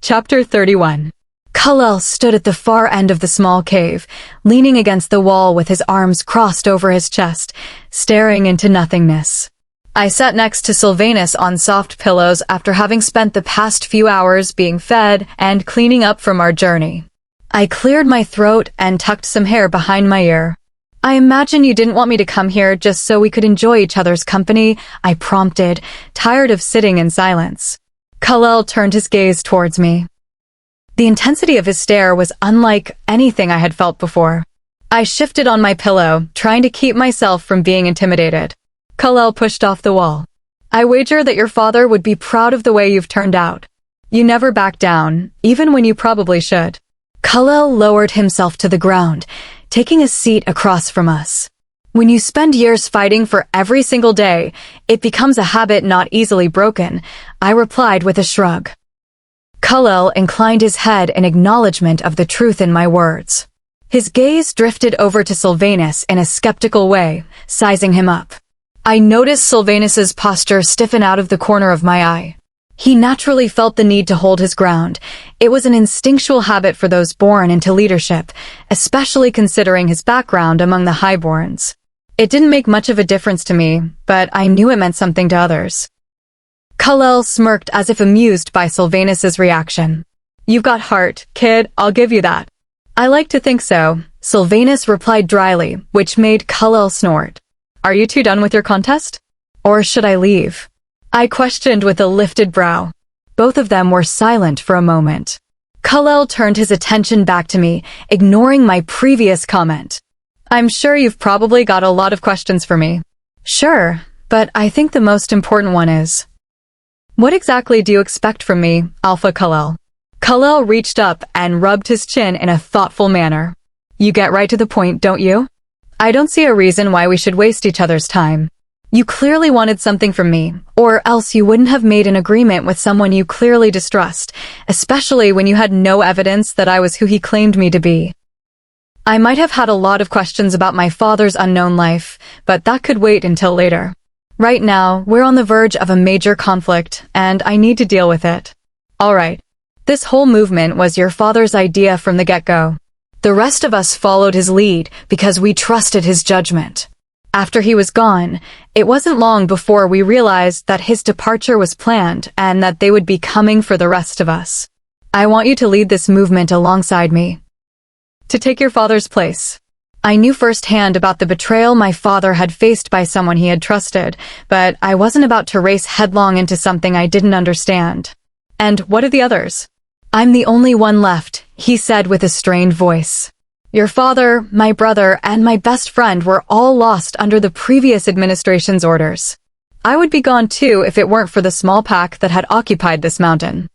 Chapter 31. Kal-El stood at the far end of the small cave, leaning against the wall with his arms crossed over his chest, staring into nothingness. I sat next to Sylvanus on soft pillows after having spent the past few hours being fed and cleaning up from our journey. I cleared my throat and tucked some hair behind my ear. "I imagine you didn't want me to come here just so we could enjoy each other's company," I prompted, tired of sitting in silence. Kal-El turned his gaze towards me. The intensity of his stare was unlike anything I had felt before. I shifted on my pillow, trying to keep myself from being intimidated. Kal-El pushed off the wall. "I wager that your father would be proud of the way you've turned out. You never back down, even when you probably should." Kal-El lowered himself to the ground, taking a seat across from us. "When you spend years fighting for every single day, it becomes a habit not easily broken," I replied with a shrug. Kal-El inclined his head in acknowledgement of the truth in my words. His gaze drifted over to Sylvanus in a skeptical way, sizing him up. I noticed Sylvanus's posture stiffen out of the corner of my eye. He naturally felt the need to hold his ground. It was an instinctual habit for those born into leadership, especially considering his background among the highborns. It didn't make much of a difference to me, but I knew it meant something to others. Kal-El smirked as if amused by Silvanus's reaction. "You've got heart, kid, I'll give you that." "I like to think so," Sylvanus replied dryly, which made Kal-El snort. "Are you two done with your contest? Or should I leave?" I questioned with a lifted brow. Both of them were silent for a moment. Kal-El turned his attention back to me, ignoring my previous comment. "I'm sure you've probably got a lot of questions for me." "Sure, but I think the most important one is, what exactly do you expect from me, Alpha Kal-El?" Kal-El reached up and rubbed his chin in a thoughtful manner. "You get right to the point, don't you? I don't see a reason why we should waste each other's time. You clearly wanted something from me, or else you wouldn't have made an agreement with someone you clearly distrust, especially when you had no evidence that I was who he claimed me to be. I might have had a lot of questions about my father's unknown life, but that could wait until later. Right now, we're on the verge of a major conflict, and I need to deal with it. All right. This whole movement was your father's idea from the get-go. The rest of us followed his lead because we trusted his judgment. After he was gone, it wasn't long before we realized that his departure was planned and that they would be coming for the rest of us. I want you to lead this movement alongside me. To take your father's place. I knew firsthand about the betrayal my father had faced by someone he had trusted, but I wasn't about to race headlong into something I didn't understand. And what are the others? I'm the only one left, he said with a strained voice. Your father, my brother, and my best friend were all lost under the previous administration's orders. I would be gone too if it weren't for the small pack that had occupied this mountain.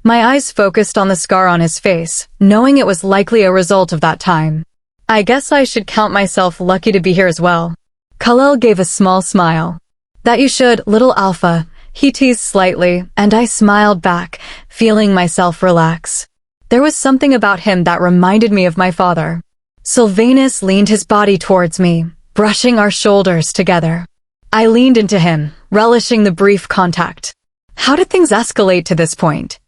My eyes focused on the scar on his face, knowing it was likely a result of that time. I guess I should count myself lucky to be here as well. Kal-El gave a small smile. That you should, little Alpha, he teased slightly, and I smiled back, feeling myself relax. There was something about him that reminded me of my father. Sylvanus leaned his body towards me, brushing our shoulders together. I leaned into him, relishing the brief contact. How did things escalate to this point?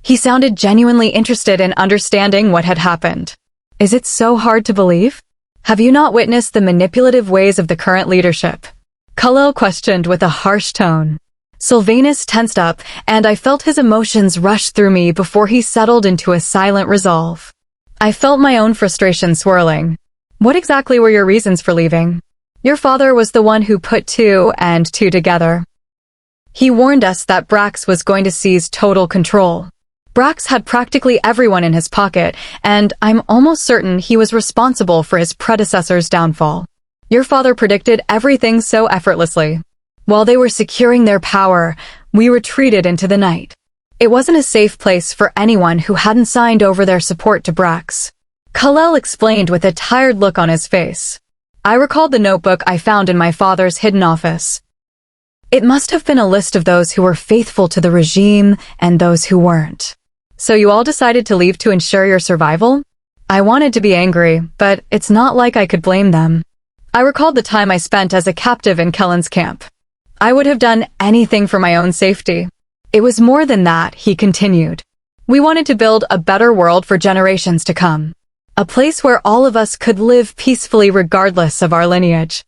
He sounded genuinely interested in understanding what had happened. Is it so hard to believe? Have you not witnessed the manipulative ways of the current leadership? Kal-El questioned with a harsh tone. Sylvanus tensed up, and I felt his emotions rush through me before he settled into a silent resolve. I felt my own frustration swirling. What exactly were your reasons for leaving? Your father was the one who put two and two together. He warned us that Brax was going to seize total control. Brax had practically everyone in his pocket, and I'm almost certain he was responsible for his predecessor's downfall. Your father predicted everything so effortlessly. While they were securing their power, we retreated into the night. It wasn't a safe place for anyone who hadn't signed over their support to Brax. Kal-El explained with a tired look on his face. I recalled the notebook I found in my father's hidden office. It must have been a list of those who were faithful to the regime and those who weren't. So you all decided to leave to ensure your survival? I wanted to be angry, but it's not like I could blame them. I recalled the time I spent as a captive in Kellen's camp. I would have done anything for my own safety. It was more than that, he continued. We wanted to build a better world for generations to come. A place where all of us could live peacefully regardless of our lineage.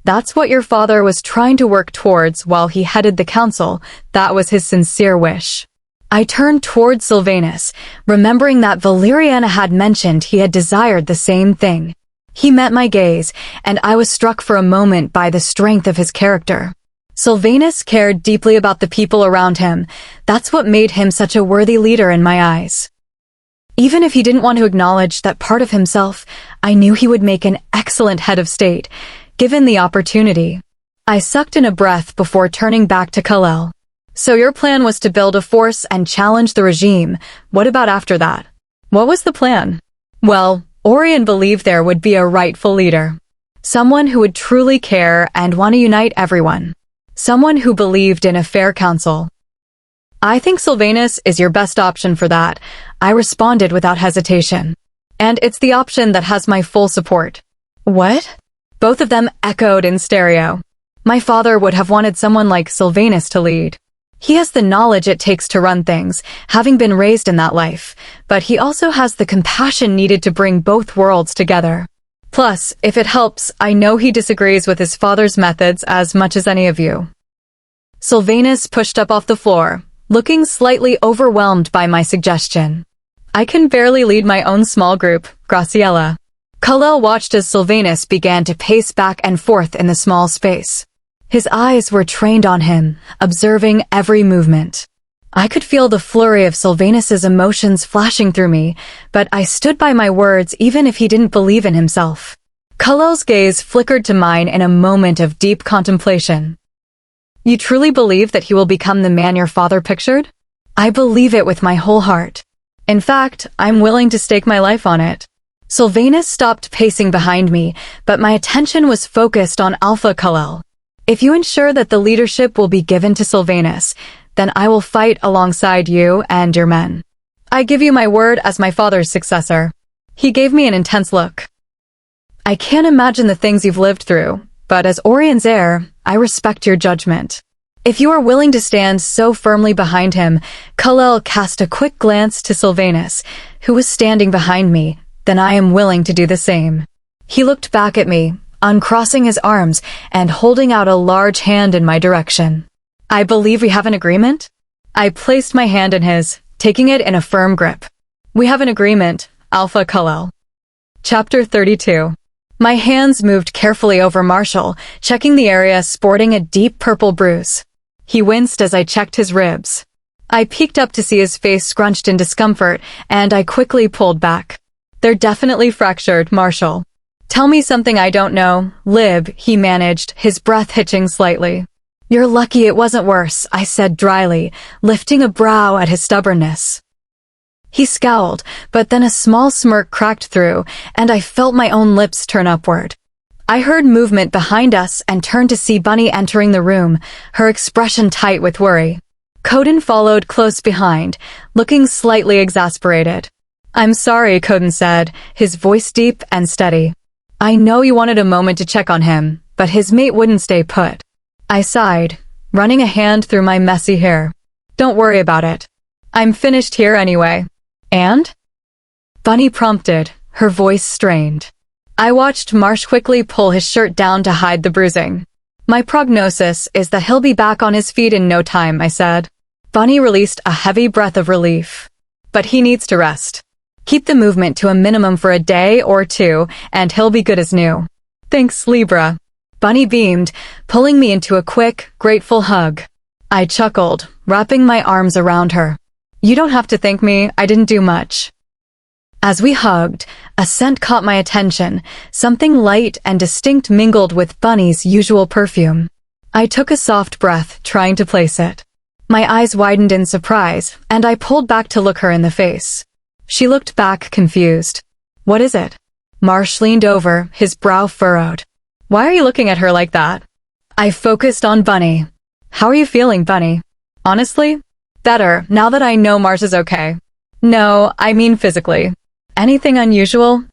That's what your father was trying to work towards while he headed the council. That was his sincere wish. I turned toward Silvanus, remembering that Valeriana had mentioned he had desired the same thing. He met my gaze, and I was struck for a moment by the strength of his character. Silvanus cared deeply about the people around him. That's what made him such a worthy leader in my eyes. Even if he didn't want to acknowledge that part of himself, I knew he would make an excellent head of state, given the opportunity. I sucked in a breath before turning back to Kal-El. So your plan was to build a force and challenge the regime. What about after that? What was the plan? Well, Orion believed there would be a rightful leader. Someone who would truly care and want to unite everyone. Someone who believed in a fair council. I think Sylvanus is your best option for that, I responded without hesitation. And it's the option that has my full support. What? Both of them echoed in stereo. My father would have wanted someone like Sylvanus to lead. He has the knowledge it takes to run things, having been raised in that life, but he also has the compassion needed to bring both worlds together. Plus, if it helps, I know he disagrees with his father's methods as much as any of you. Sylvanus pushed up off the floor, looking slightly overwhelmed by my suggestion. I can barely lead my own small group, Graciela. Kal-El watched as Silvanus began to pace back and forth in the small space. His eyes were trained on him, observing every movement. I could feel the flurry of Sylvanus's emotions flashing through me, but I stood by my words even if he didn't believe in himself. Kal-El's gaze flickered to mine in a moment of deep contemplation. You truly believe that he will become the man your father pictured? I believe it with my whole heart. In fact, I'm willing to stake my life on it. Sylvanus stopped pacing behind me, but my attention was focused on Alpha Kal-El. If you ensure that the leadership will be given to Sylvanus, then I will fight alongside you and your men. I give you my word as my father's successor. He gave me an intense look. I can't imagine the things you've lived through, but as Orion's heir, I respect your judgment. If you are willing to stand so firmly behind him, Kal-El cast a quick glance to Sylvanus, who was standing behind me, then I am willing to do the same. He looked back at me, uncrossing his arms and holding out a large hand in my direction. I believe we have an agreement? I placed my hand in his, taking it in a firm grip. We have an agreement, Alpha Kal-El. Chapter 32. My hands moved carefully over Marshall, checking the area sporting a deep purple bruise. He winced as I checked his ribs. I peeked up to see his face scrunched in discomfort, and I quickly pulled back. They're definitely fractured, Marshall. Tell me something I don't know, Lib, he managed, his breath hitching slightly. You're lucky it wasn't worse, I said dryly, lifting a brow at his stubbornness. He scowled, but then a small smirk cracked through, and I felt my own lips turn upward. I heard movement behind us and turned to see Bunny entering the room, her expression tight with worry. Coden followed close behind, looking slightly exasperated. I'm sorry, Coden said, his voice deep and steady. I know you wanted a moment to check on him, but his mate wouldn't stay put. I sighed, running a hand through my messy hair. Don't worry about it. I'm finished here anyway. And? Bunny prompted, her voice strained. I watched Marsh quickly pull his shirt down to hide the bruising. My prognosis is that he'll be back on his feet in no time, I said. Bunny released a heavy breath of relief. But he needs to rest. Keep the movement to a minimum for a day or two, and he'll be good as new. Thanks, Libra. Bunny beamed, pulling me into a quick, grateful hug. I chuckled, wrapping my arms around her. You don't have to thank me, I didn't do much. As we hugged, a scent caught my attention, something light and distinct mingled with Bunny's usual perfume. I took a soft breath, trying to place it. My eyes widened in surprise, and I pulled back to look her in the face. She looked back, confused. What is it? Marsh leaned over, his brow furrowed. Why are you looking at her like that? I focused on Bunny. How are you feeling, Bunny? Honestly? Better, now that I know Marsh is okay. No, I mean physically. Anything unusual?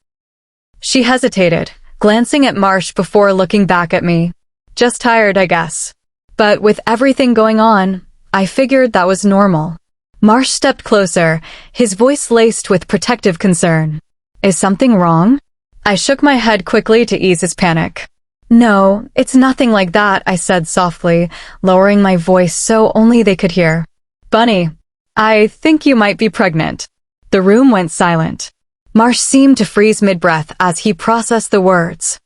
She hesitated, glancing at Marsh before looking back at me. Just tired, I guess. But with everything going on, I figured that was normal. Marsh stepped closer, his voice laced with protective concern. Is something wrong? I shook my head quickly to ease his panic. No, it's nothing like that, I said softly, lowering my voice so only they could hear. Bunny, I think you might be pregnant. The room went silent. Marsh seemed to freeze mid-breath as he processed the words.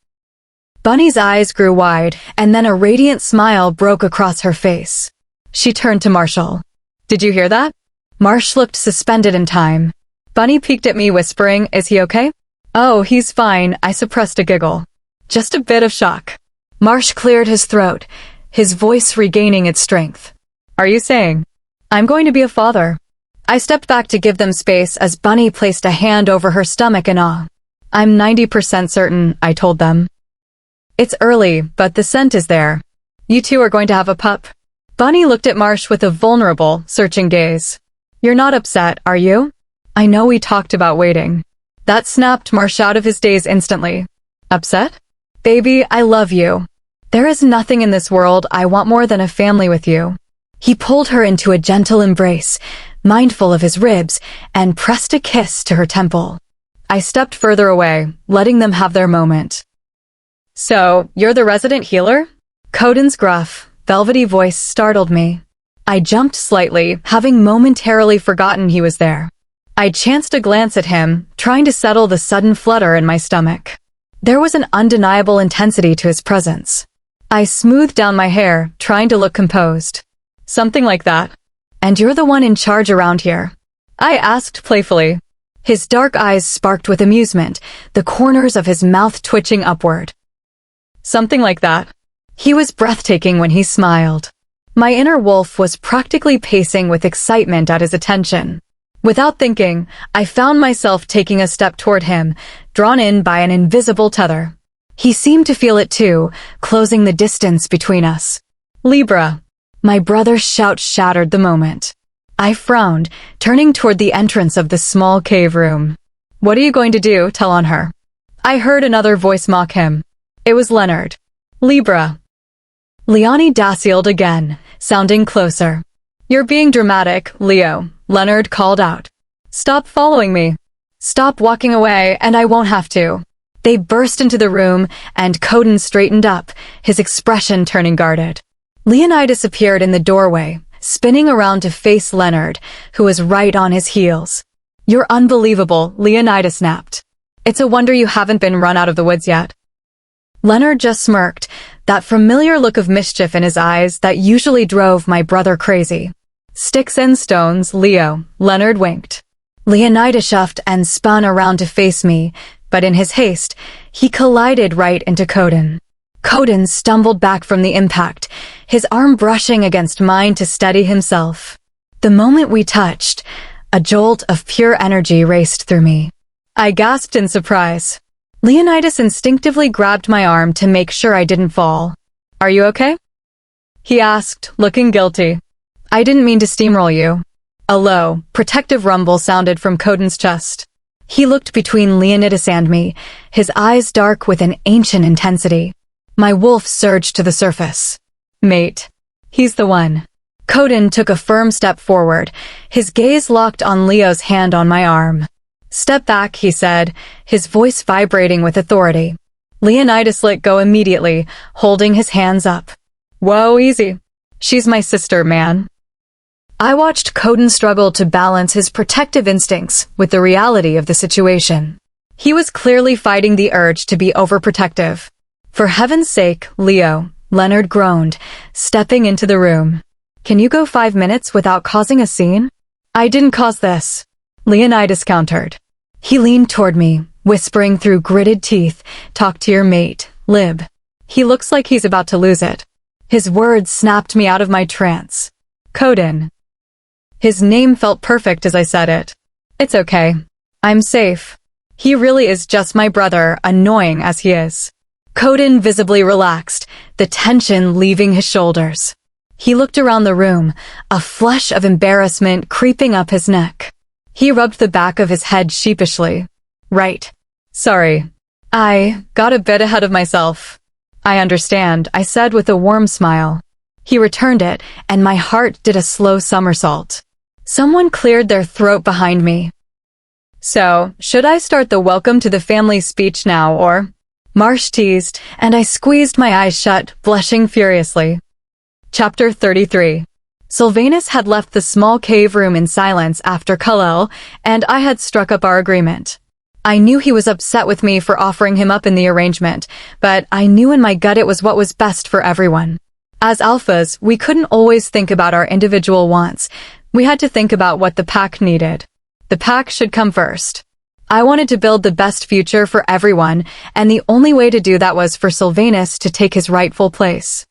Bunny's eyes grew wide, and then a radiant smile broke across her face. She turned to Marshall. Did you hear that? Marsh looked suspended in time. Bunny peeked at me, whispering, Is he okay? Oh, he's fine, I suppressed a giggle. Just a bit of shock. Marsh cleared his throat, his voice regaining its strength. Are you saying? I'm going to be a father. I stepped back to give them space as Bunny placed a hand over her stomach in awe. I'm 90% certain, I told them. It's early, but the scent is there. You two are going to have a pup. Bunny looked at Marsh with a vulnerable, searching gaze. You're not upset, are you? I know we talked about waiting. That snapped Marsh out of his daze instantly. Upset? Baby, I love you. There is nothing in this world I want more than a family with you. He pulled her into a gentle embrace, mindful of his ribs, and pressed a kiss to her temple. I stepped further away, letting them have their moment. "So, you're the resident healer?" Coden's gruff, velvety voice startled me. I jumped slightly, having momentarily forgotten he was there. I chanced a glance at him, trying to settle the sudden flutter in my stomach. There was an undeniable intensity to his presence. I smoothed down my hair, trying to look composed. "Something like that. And you're the one in charge around here?" I asked playfully. His dark eyes sparked with amusement, the corners of his mouth twitching upward. "Something like that." He was breathtaking when he smiled. My inner wolf was practically pacing with excitement at his attention. Without thinking, I found myself taking a step toward him, drawn in by an invisible tether. He seemed to feel it too, closing the distance between us. "Libra." My brother's shout shattered the moment. I frowned, turning toward the entrance of the small cave room. "What are you going to do, tell on her?" I heard another voice mock him. It was Leonard. "Libra." Leonie dacieled again, sounding closer. "You're being dramatic, Leo," Leonard called out. "Stop following me. Stop walking away, and I won't have to." They burst into the room, and Coden straightened up, his expression turning guarded. Leonidas appeared in the doorway, spinning around to face Leonard, who was right on his heels. "You're unbelievable," Leonidas snapped. "It's a wonder you haven't been run out of the woods yet." Leonard just smirked, that familiar look of mischief in his eyes that usually drove my brother crazy. "Sticks and stones, Leo," Leonard winked. Leonidas shuffled and spun around to face me, but in his haste, he collided right into Coden. Coden stumbled back from the impact, his arm brushing against mine to steady himself. The moment we touched, a jolt of pure energy raced through me. I gasped in surprise. Leonidas instinctively grabbed my arm to make sure I didn't fall. "Are you okay?" he asked, looking guilty. "I didn't mean to steamroll you." A low, protective rumble sounded from Coden's chest. He looked between Leonidas and me, his eyes dark with an ancient intensity. My wolf surged to the surface. "Mate. He's the one." Coden took a firm step forward, his gaze locked on Leo's hand on my arm. "Step back," he said, his voice vibrating with authority. Leonidas let go immediately, holding his hands up. "Whoa, easy. She's my sister, man." I watched Coden struggle to balance his protective instincts with the reality of the situation. He was clearly fighting the urge to be overprotective. "For heaven's sake, Leo," Leonard groaned, stepping into the room. "Can you go 5 minutes without causing a scene?" "I didn't cause this," Leonidas countered. He leaned toward me, whispering through gritted teeth, "Talk to your mate, Lib. He looks like he's about to lose it." His words snapped me out of my trance. "Coden." His name felt perfect as I said it. "It's okay. I'm safe. He really is just my brother, annoying as he is." Coden visibly relaxed, the tension leaving his shoulders. He looked around the room, a flush of embarrassment creeping up his neck. He rubbed the back of his head sheepishly. "Right. Sorry. I got a bit ahead of myself." "I understand," I said with a warm smile. He returned it, and my heart did a slow somersault. Someone cleared their throat behind me. "So, should I start the welcome to the family speech now, or?" Marsh teased, and I squeezed my eyes shut, blushing furiously. Chapter 33. Sylvanus had left the small cave room in silence after Kal-El, and I had struck up our agreement. I knew he was upset with me for offering him up in the arrangement, but I knew in my gut it was what was best for everyone. As alphas, we couldn't always think about our individual wants. We had to think about what the pack needed. The pack should come first. I wanted to build the best future for everyone, and the only way to do that was for Silvanus to take his rightful place.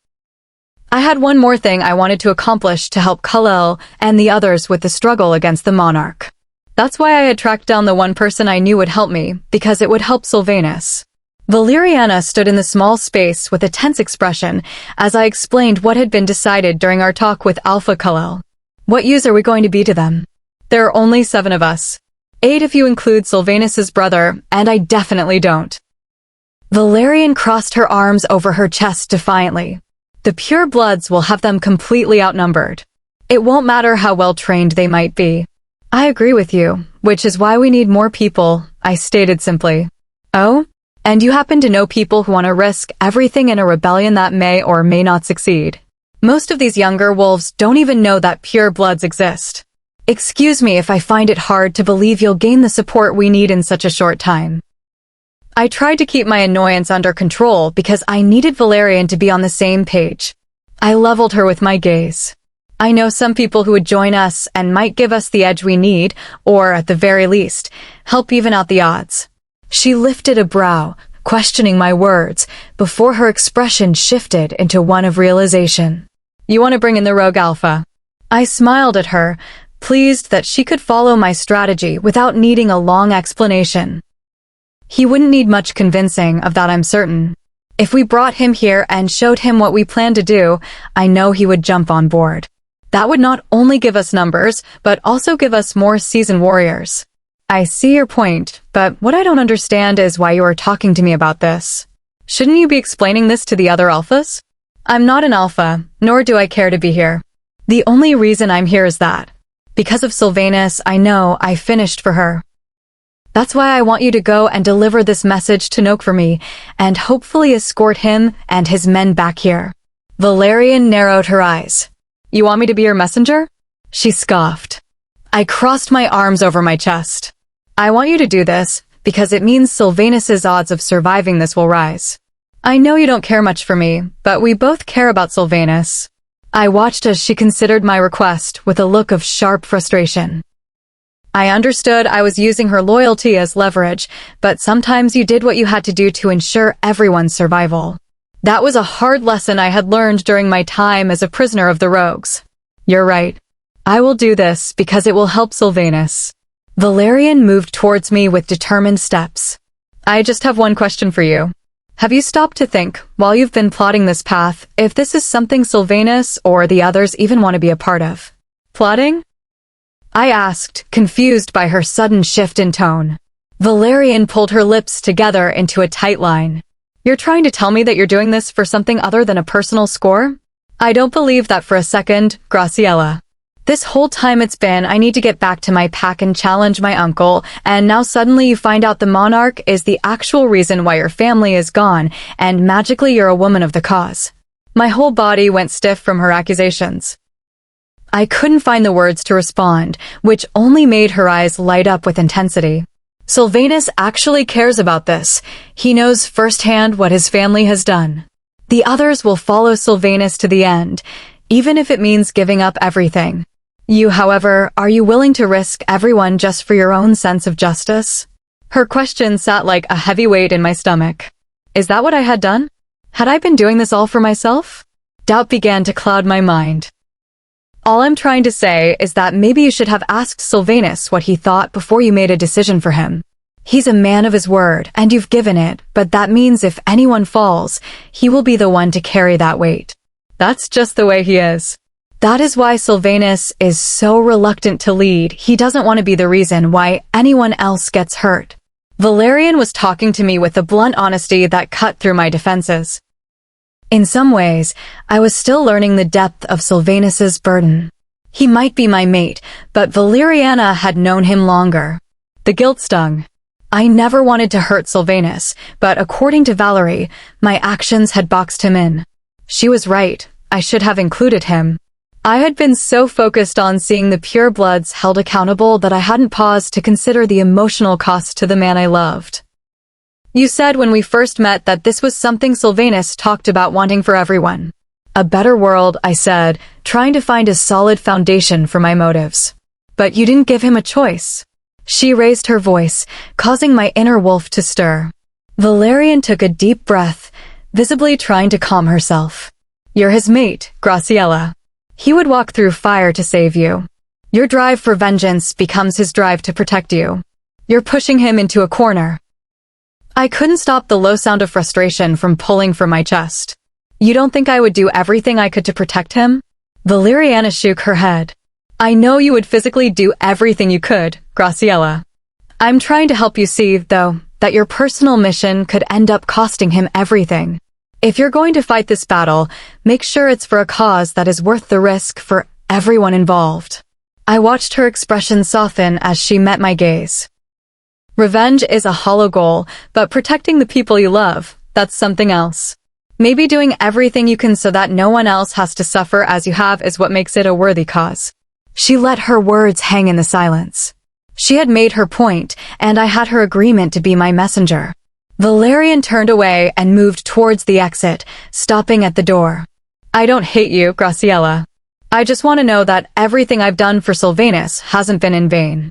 I had one more thing I wanted to accomplish to help Kal-El and the others with the struggle against the monarch. That's why I had tracked down the one person I knew would help me, because it would help Sylvanus. Valeriana stood in the small space with a tense expression as I explained what had been decided during our talk with Alpha Kal-El. "What use are we going to be to them? There are only 7 of us. 8 if you include Sylvanus's brother, and I definitely don't." Valerian crossed her arms over her chest defiantly. "The pure bloods will have them completely outnumbered. It won't matter how well trained they might be. I agree with you, which is why we need more people, I stated simply. Oh? And you happen to know people who want to risk everything in a rebellion that may or may not succeed. Most of these younger wolves don't even know that pure bloods exist. Excuse me if I find it hard to believe you'll gain the support we need in such a short time. I tried to keep my annoyance under control because I needed Valerian to be on the same page. I leveled her with my gaze. I know some people who would join us and might give us the edge we need, or at the very least, help even out the odds. She lifted a brow, questioning my words, before her expression shifted into one of realization. You want to bring in the rogue alpha? I smiled at her, pleased that she could follow my strategy without needing a long explanation. He wouldn't need much convincing, of that I'm certain. If we brought him here and showed him what we planned to do, I know he would jump on board. That would not only give us numbers, but also give us more seasoned warriors. I see your point, but what I don't understand is why you are talking to me about this. Shouldn't you be explaining this to the other alphas? I'm not an alpha, nor do I care to be here. The only reason I'm here is that, because of Sylvanus, I know I finished for her. That's why I want you to go and deliver this message to Noak for me, and hopefully escort him and his men back here. Valerian narrowed her eyes. You want me to be your messenger? She scoffed. I crossed my arms over my chest. I want you to do this, because it means Sylvanus's odds of surviving this will rise. I know you don't care much for me, but we both care about Sylvanus. I watched as she considered my request with a look of sharp frustration. I understood I was using her loyalty as leverage, but sometimes you did what you had to do to ensure everyone's survival. That was a hard lesson I had learned during my time as a prisoner of the rogues. You're right. I will do this because it will help Sylvanus. Valerian moved towards me with determined steps. I just have one question for you. Have you stopped to think, while you've been plotting this path, if this is something Sylvanus or the others even want to be a part of? Plotting? I asked, confused by her sudden shift in tone. Valerian pulled her lips together into a tight line. You're trying to tell me that you're doing this for something other than a personal score? I don't believe that for a second, Graciela. This whole time it's been, I need to get back to my pack and challenge my uncle, and now suddenly you find out the monarch is the actual reason why your family is gone, and magically you're a woman of the cause. My whole body went stiff from her accusations. I couldn't find the words to respond, which only made her eyes light up with intensity. Sylvanus actually cares about this. He knows firsthand what his family has done. The others will follow Sylvanus to the end, even if it means giving up everything. You, however, are you willing to risk everyone just for your own sense of justice? Her question sat like a heavy weight in my stomach. Is that what I had done? Had I been doing this all for myself? Doubt began to cloud my mind. All I'm trying to say is that maybe you should have asked Sylvanus what he thought before you made a decision for him. He's a man of his word, and you've given it, but that means if anyone falls, he will be the one to carry that weight. That's just the way he is. That is why Sylvanus is so reluctant to lead. He doesn't want to be the reason why anyone else gets hurt. Valerian was talking to me with a blunt honesty that cut through my defenses. In some ways, I was still learning the depth of Sylvanus's burden. He might be my mate, but Valeriana had known him longer. The guilt stung. I never wanted to hurt Sylvanus, but according to Valerie, my actions had boxed him in. She was right. I should have included him. I had been so focused on seeing the pure bloods held accountable that I hadn't paused to consider the emotional cost to the man I loved. You said when we first met that this was something Sylvanus talked about wanting for everyone. A better world, I said, trying to find a solid foundation for my motives. But you didn't give him a choice. She raised her voice, causing my inner wolf to stir. Valerian took a deep breath, visibly trying to calm herself. You're his mate, Graciela. He would walk through fire to save you. Your drive for vengeance becomes his drive to protect you. You're pushing him into a corner. I couldn't stop the low sound of frustration from pulling from my chest. You don't think I would do everything I could to protect him? Valeriana shook her head. I know you would physically do everything you could, Graciela. I'm trying to help you see, though, that your personal mission could end up costing him everything. If you're going to fight this battle, make sure it's for a cause that is worth the risk for everyone involved. I watched her expression soften as she met my gaze. Revenge is a hollow goal, but protecting the people you love, that's something else. Maybe doing everything you can so that no one else has to suffer as you have is what makes it a worthy cause. She let her words hang in the silence. She had made her point, and I had her agreement to be my messenger. Valerian turned away and moved towards the exit, stopping at the door. I don't hate you, Graciela. I just want to know that everything I've done for Sylvanus hasn't been in vain.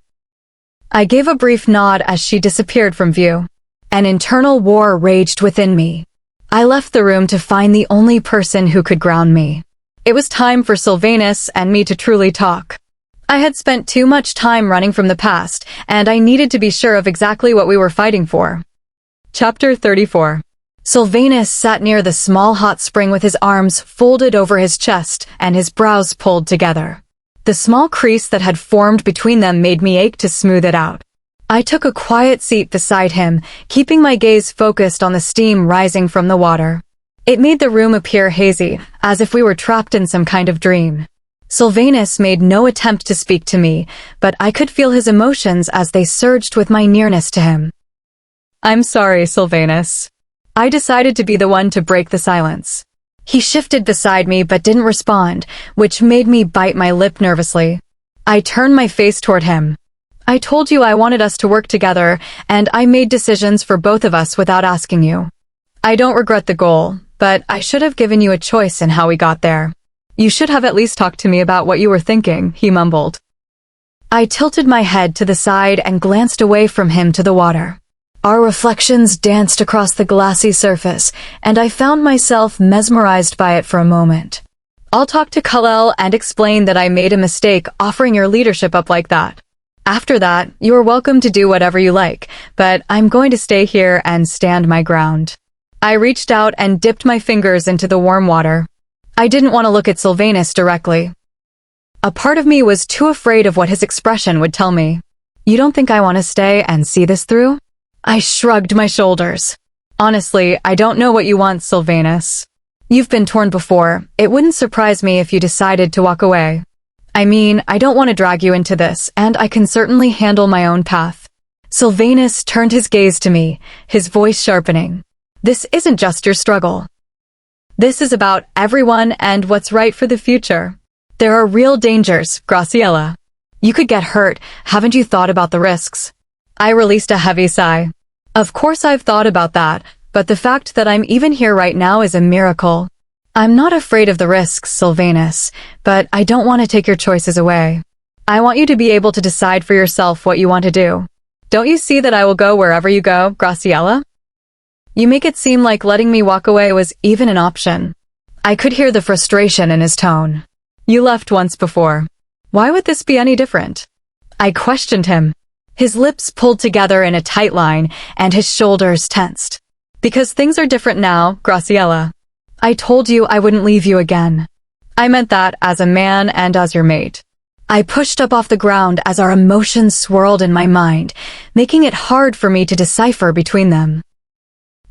I gave a brief nod as she disappeared from view. An internal war raged within me. I left the room to find the only person who could ground me. It was time for Sylvanus and me to truly talk. I had spent too much time running from the past, and I needed to be sure of exactly what we were fighting for. Chapter 34. Sylvanus sat near the small hot spring with his arms folded over his chest and his brows pulled together. The small crease that had formed between them made me ache to smooth it out. I took a quiet seat beside him, keeping my gaze focused on the steam rising from the water. It made the room appear hazy, as if we were trapped in some kind of dream. Sylvanus made no attempt to speak to me, but I could feel his emotions as they surged with my nearness to him. I'm sorry, Sylvanus. I decided to be the one to break the silence. He shifted beside me but didn't respond, which made me bite my lip nervously. I turned my face toward him. I told you I wanted us to work together, and I made decisions for both of us without asking you. I don't regret the goal, but I should have given you a choice in how we got there. You should have at least talked to me about what you were thinking, he mumbled. I tilted my head to the side and glanced away from him to the water. Our reflections danced across the glassy surface, and I found myself mesmerized by it for a moment. I'll talk to Kal-El and explain that I made a mistake offering your leadership up like that. After that, you are welcome to do whatever you like, but I'm going to stay here and stand my ground. I reached out and dipped my fingers into the warm water. I didn't want to look at Sylvanus directly. A part of me was too afraid of what his expression would tell me. You don't think I want to stay and see this through? I shrugged my shoulders. Honestly, I don't know what you want, Sylvanus. You've been torn before. It wouldn't surprise me if you decided to walk away. I mean, I don't want to drag you into this, and I can certainly handle my own path. Sylvanus turned his gaze to me, his voice sharpening. This isn't just your struggle. This is about everyone and what's right for the future. There are real dangers, Graciela. You could get hurt. Haven't you thought about the risks? I released a heavy sigh. Of course I've thought about that, but the fact that I'm even here right now is a miracle. I'm not afraid of the risks, Sylvanus, but I don't want to take your choices away. I want you to be able to decide for yourself what you want to do. Don't you see that I will go wherever you go, Graciela? You make it seem like letting me walk away was even an option. I could hear the frustration in his tone. You left once before. Why would this be any different? I questioned him. His lips pulled together in a tight line, and his shoulders tensed. Because things are different now, Graciela. I told you I wouldn't leave you again. I meant that as a man and as your mate. I pushed up off the ground as our emotions swirled in my mind, making it hard for me to decipher between them.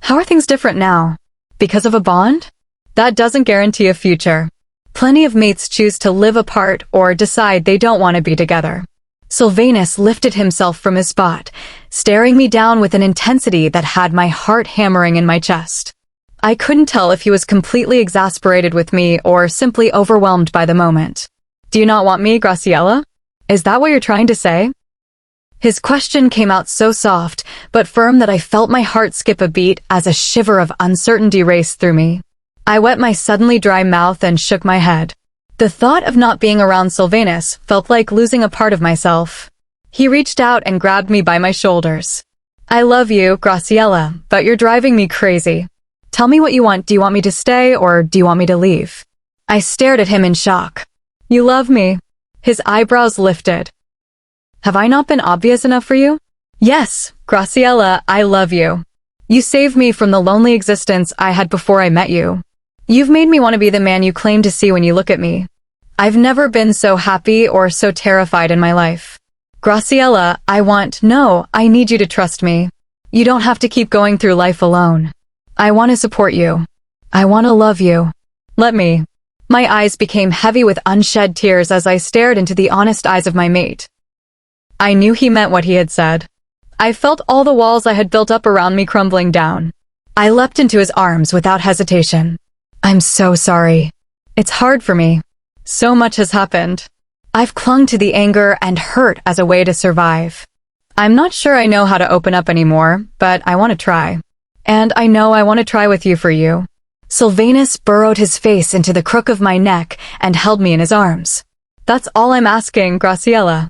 How are things different now? Because of a bond? That doesn't guarantee a future. Plenty of mates choose to live apart or decide they don't want to be together. Sylvanus lifted himself from his spot, staring me down with an intensity that had my heart hammering in my chest. I couldn't tell if he was completely exasperated with me or simply overwhelmed by the moment. Do you not want me, Graciela? Is that what you're trying to say? His question came out so soft, but firm that I felt my heart skip a beat as a shiver of uncertainty raced through me. I wet my suddenly dry mouth and shook my head. The thought of not being around Sylvanus felt like losing a part of myself. He reached out and grabbed me by my shoulders. I love you, Graciela, but you're driving me crazy. Tell me what you want. Do you want me to stay or do you want me to leave? I stared at him in shock. You love me. His eyebrows lifted. Have I not been obvious enough for you? Yes, Graciela, I love you. You saved me from the lonely existence I had before I met you. You've made me want to be the man you claim to see when you look at me. I've never been so happy or so terrified in my life. Graciela, I need you to trust me. You don't have to keep going through life alone. I want to support you. I want to love you. Let me. My eyes became heavy with unshed tears as I stared into the honest eyes of my mate. I knew he meant what he had said. I felt all the walls I had built up around me crumbling down. I leapt into his arms without hesitation. I'm so sorry. It's hard for me. So much has happened. I've clung to the anger and hurt as a way to survive. I'm not sure I know how to open up anymore, but I want to try. And I know I want to try with you for you. Sylvanus burrowed his face into the crook of my neck and held me in his arms. That's all I'm asking, Graciela.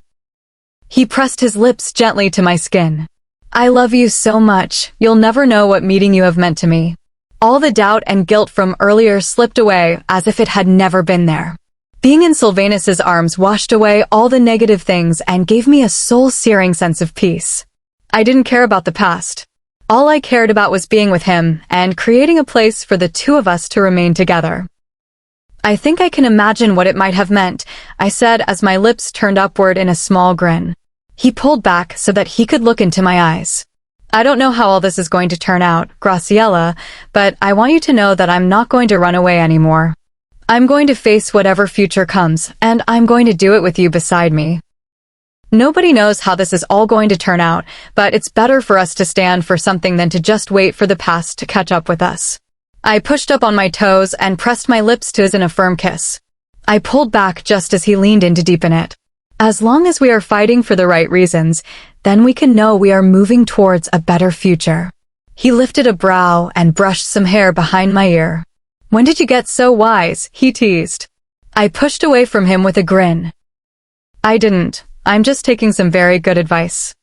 He pressed his lips gently to my skin. I love you so much, you'll never know what meeting you have meant to me. All the doubt and guilt from earlier slipped away as if it had never been there. Being in Silvanus's arms washed away all the negative things and gave me a soul-searing sense of peace. I didn't care about the past. All I cared about was being with him and creating a place for the two of us to remain together. I think I can imagine what it might have meant, I said as my lips turned upward in a small grin. He pulled back so that he could look into my eyes. I don't know how all this is going to turn out, Graciela, but I want you to know that I'm not going to run away anymore. I'm going to face whatever future comes, and I'm going to do it with you beside me. Nobody knows how this is all going to turn out, but it's better for us to stand for something than to just wait for the past to catch up with us. I pushed up on my toes and pressed my lips to his in a firm kiss. I pulled back just as he leaned in to deepen it. As long as we are fighting for the right reasons, then we can know we are moving towards a better future. He lifted a brow and brushed some hair behind my ear. When did you get so wise? He teased. I pushed away from him with a grin. I didn't. I'm just taking some very good advice.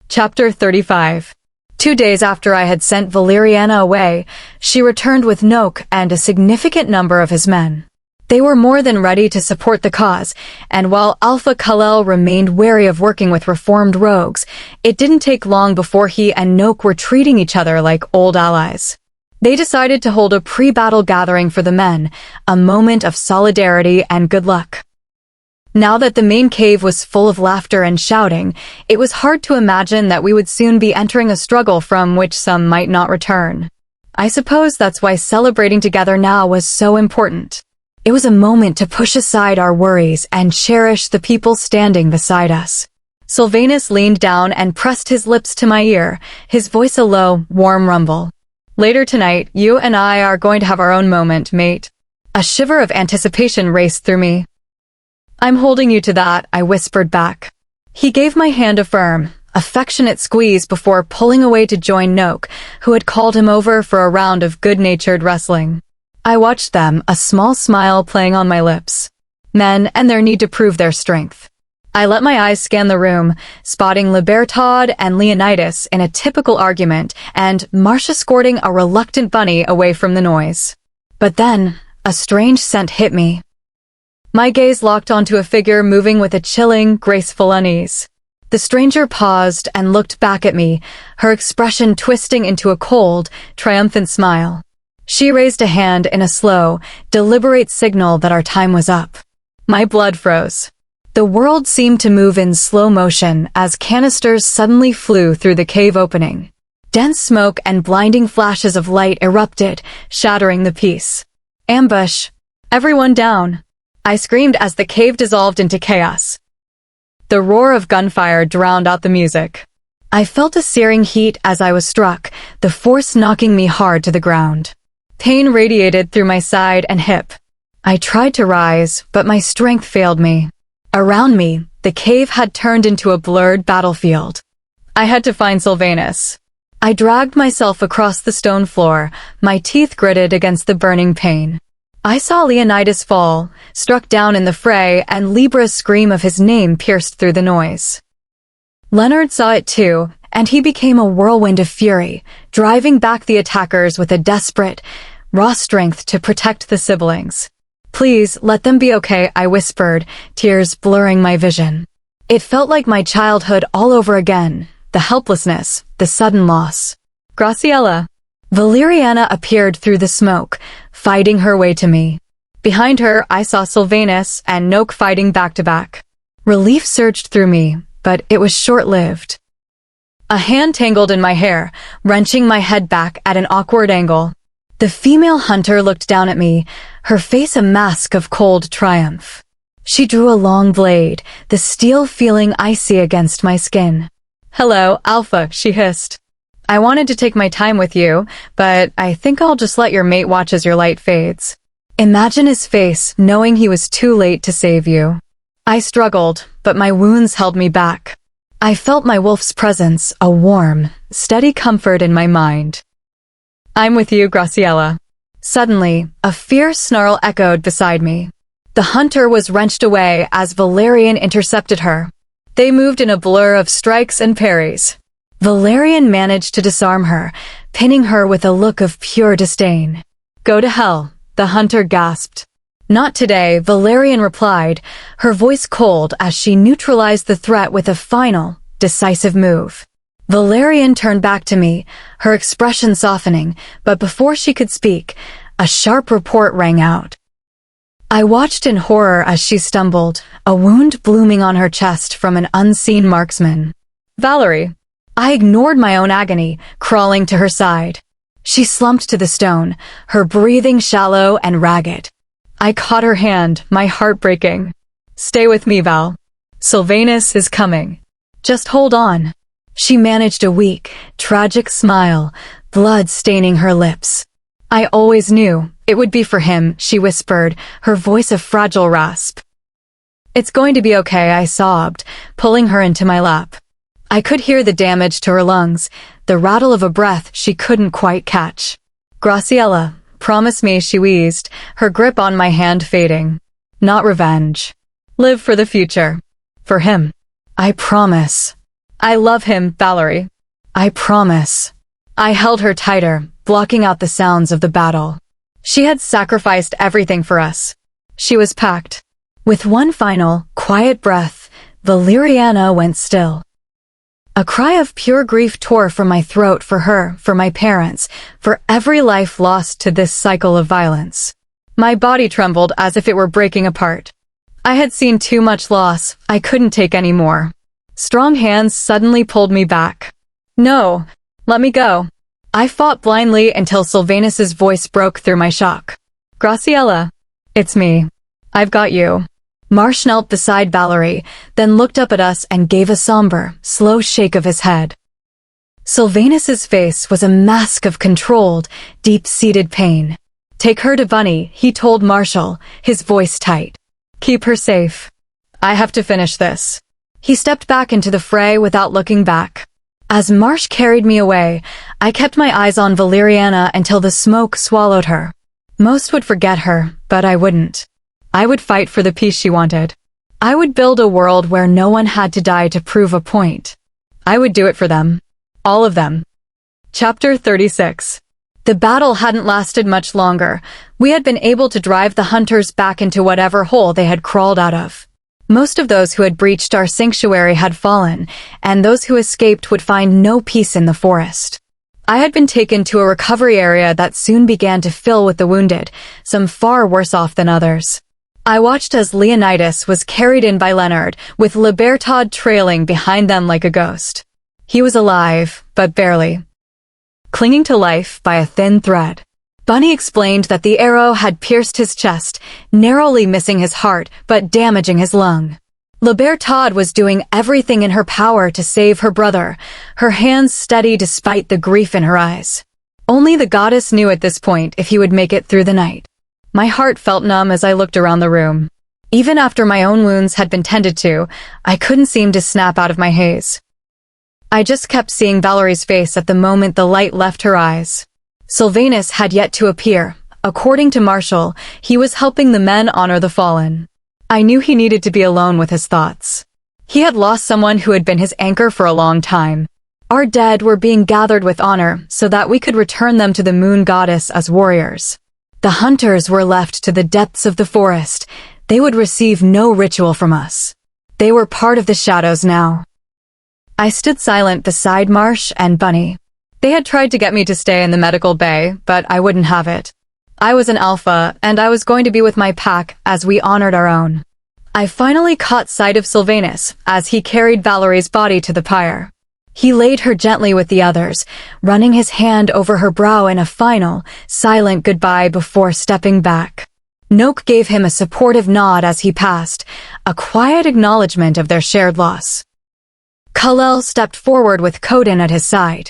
Chapter 35. 2 days after I had sent Valeriana away, she returned with Noak and a significant number of his men. They were more than ready to support the cause, and while Alpha Kal-El remained wary of working with reformed rogues, it didn't take long before he and Noak were treating each other like old allies. They decided to hold a pre-battle gathering for the men, a moment of solidarity and good luck. Now that the main cave was full of laughter and shouting, it was hard to imagine that we would soon be entering a struggle from which some might not return. I suppose that's why celebrating together now was so important. It was a moment to push aside our worries and cherish the people standing beside us. Silvanus leaned down and pressed his lips to my ear, his voice a low, warm rumble. Later tonight, you and I are going to have our own moment, mate. A shiver of anticipation raced through me. I'm holding you to that, I whispered back. He gave my hand a firm, affectionate squeeze before pulling away to join Noak, who had called him over for a round of good-natured wrestling. I watched them, a small smile playing on my lips. Men and their need to prove their strength. I let my eyes scan the room, spotting Libertad and Leonidas in a typical argument, and Marcia escorting a reluctant bunny away from the noise. But then, a strange scent hit me. My gaze locked onto a figure moving with a chilling, graceful unease. The stranger paused and looked back at me, her expression twisting into a cold, triumphant smile. She raised a hand in a slow, deliberate signal that our time was up. My blood froze. The world seemed to move in slow motion as canisters suddenly flew through the cave opening. Dense smoke and blinding flashes of light erupted, shattering the peace. Ambush! Everyone down! I screamed as the cave dissolved into chaos. The roar of gunfire drowned out the music. I felt a searing heat as I was struck, the force knocking me hard to the ground. Pain radiated through my side and hip. I tried to rise, but my strength failed me. Around me, the cave had turned into a blurred battlefield. I had to find Sylvanus. I dragged myself across the stone floor, my teeth gritted against the burning pain. I saw Leonidas fall, struck down in the fray, and Libra's scream of his name pierced through the noise. Leonard saw it too, and he became a whirlwind of fury, driving back the attackers with a desperate, raw strength to protect the siblings. Please, let them be okay, I whispered, tears blurring my vision. It felt like my childhood all over again, the helplessness, the sudden loss. Graciela. Valeriana appeared through the smoke, fighting her way to me. Behind her, I saw Silvanus and Noak fighting back-to-back. Relief surged through me, but it was short-lived. A hand tangled in my hair, wrenching my head back at an awkward angle. The female hunter looked down at me, her face a mask of cold triumph. She drew a long blade, the steel feeling icy against my skin. "Hello, Alpha," she hissed. "I wanted to take my time with you, but I think I'll just let your mate watch as your light fades." Imagine his face, knowing he was too late to save you. I struggled, but my wounds held me back. I felt my wolf's presence, a warm, steady comfort in my mind. "I'm with you, Graciela." Suddenly, a fierce snarl echoed beside me. The hunter was wrenched away as Valerian intercepted her. They moved in a blur of strikes and parries. Valerian managed to disarm her, pinning her with a look of pure disdain. "Go to hell," the hunter gasped. "Not today," Valerian replied, her voice cold as she neutralized the threat with a final, decisive move. Valerian turned back to me, her expression softening, but before she could speak, a sharp report rang out. I watched in horror as she stumbled, a wound blooming on her chest from an unseen marksman. "Valerie." I ignored my own agony, crawling to her side. She slumped to the stone, her breathing shallow and ragged. I caught her hand, my heart breaking. "Stay with me, Val. Sylvanus is coming. Just hold on." She managed a weak, tragic smile, blood staining her lips. "I always knew it would be for him," she whispered, her voice a fragile rasp. "It's going to be okay," I sobbed, pulling her into my lap. I could hear the damage to her lungs, the rattle of a breath she couldn't quite catch. "Graciela, promise me," she wheezed, her grip on my hand fading. "Not revenge. Live for the future. For him. I promise. I love him, Valerie. I promise." I held her tighter, blocking out the sounds of the battle. She had sacrificed everything for us. She was packed. With one final, quiet breath, Valeriana went still. A cry of pure grief tore from my throat for her, for my parents, for every life lost to this cycle of violence. My body trembled as if it were breaking apart. I had seen too much loss, I couldn't take any more. Strong hands suddenly pulled me back. "No, let me go." I fought blindly until Sylvanus's voice broke through my shock. "Graciela, it's me. I've got you." Marsh knelt beside Valerie, then looked up at us and gave a somber, slow shake of his head. Sylvanus's face was a mask of controlled, deep-seated pain. "Take her to Bunny," he told Marshall, his voice tight. "Keep her safe. I have to finish this." He stepped back into the fray without looking back. As Marsh carried me away, I kept my eyes on Valeriana until the smoke swallowed her. Most would forget her, but I wouldn't. I would fight for the peace she wanted. I would build a world where no one had to die to prove a point. I would do it for them. All of them. Chapter 36. The battle hadn't lasted much longer. We had been able to drive the hunters back into whatever hole they had crawled out of. Most of those who had breached our sanctuary had fallen, and those who escaped would find no peace in the forest. I had been taken to a recovery area that soon began to fill with the wounded, some far worse off than others. I watched as Leonidas was carried in by Leonard, with Libertad trailing behind them like a ghost. He was alive, but barely. Clinging to life by a thin thread. Bunny explained that the arrow had pierced his chest, narrowly missing his heart, but damaging his lung. Libertad was doing everything in her power to save her brother, her hands steady despite the grief in her eyes. Only the goddess knew at this point if he would make it through the night. My heart felt numb as I looked around the room. Even after my own wounds had been tended to, I couldn't seem to snap out of my haze. I just kept seeing Valerie's face at the moment the light left her eyes. Sylvanus had yet to appear. According to Marshall, he was helping the men honor the fallen. I knew he needed to be alone with his thoughts. He had lost someone who had been his anchor for a long time. Our dead were being gathered with honor so that we could return them to the moon goddess as warriors. The hunters were left to the depths of the forest. They would receive no ritual from us. They were part of the shadows now. I stood silent beside Marsh and Bunny. They had tried to get me to stay in the medical bay, but I wouldn't have it. I was an alpha, and I was going to be with my pack as we honored our own. I finally caught sight of Silvanus as he carried Valerie's body to the pyre. He laid her gently with the others, running his hand over her brow in a final, silent goodbye before stepping back. Noak gave him a supportive nod as he passed, a quiet acknowledgement of their shared loss. Kal-El stepped forward with Coden at his side.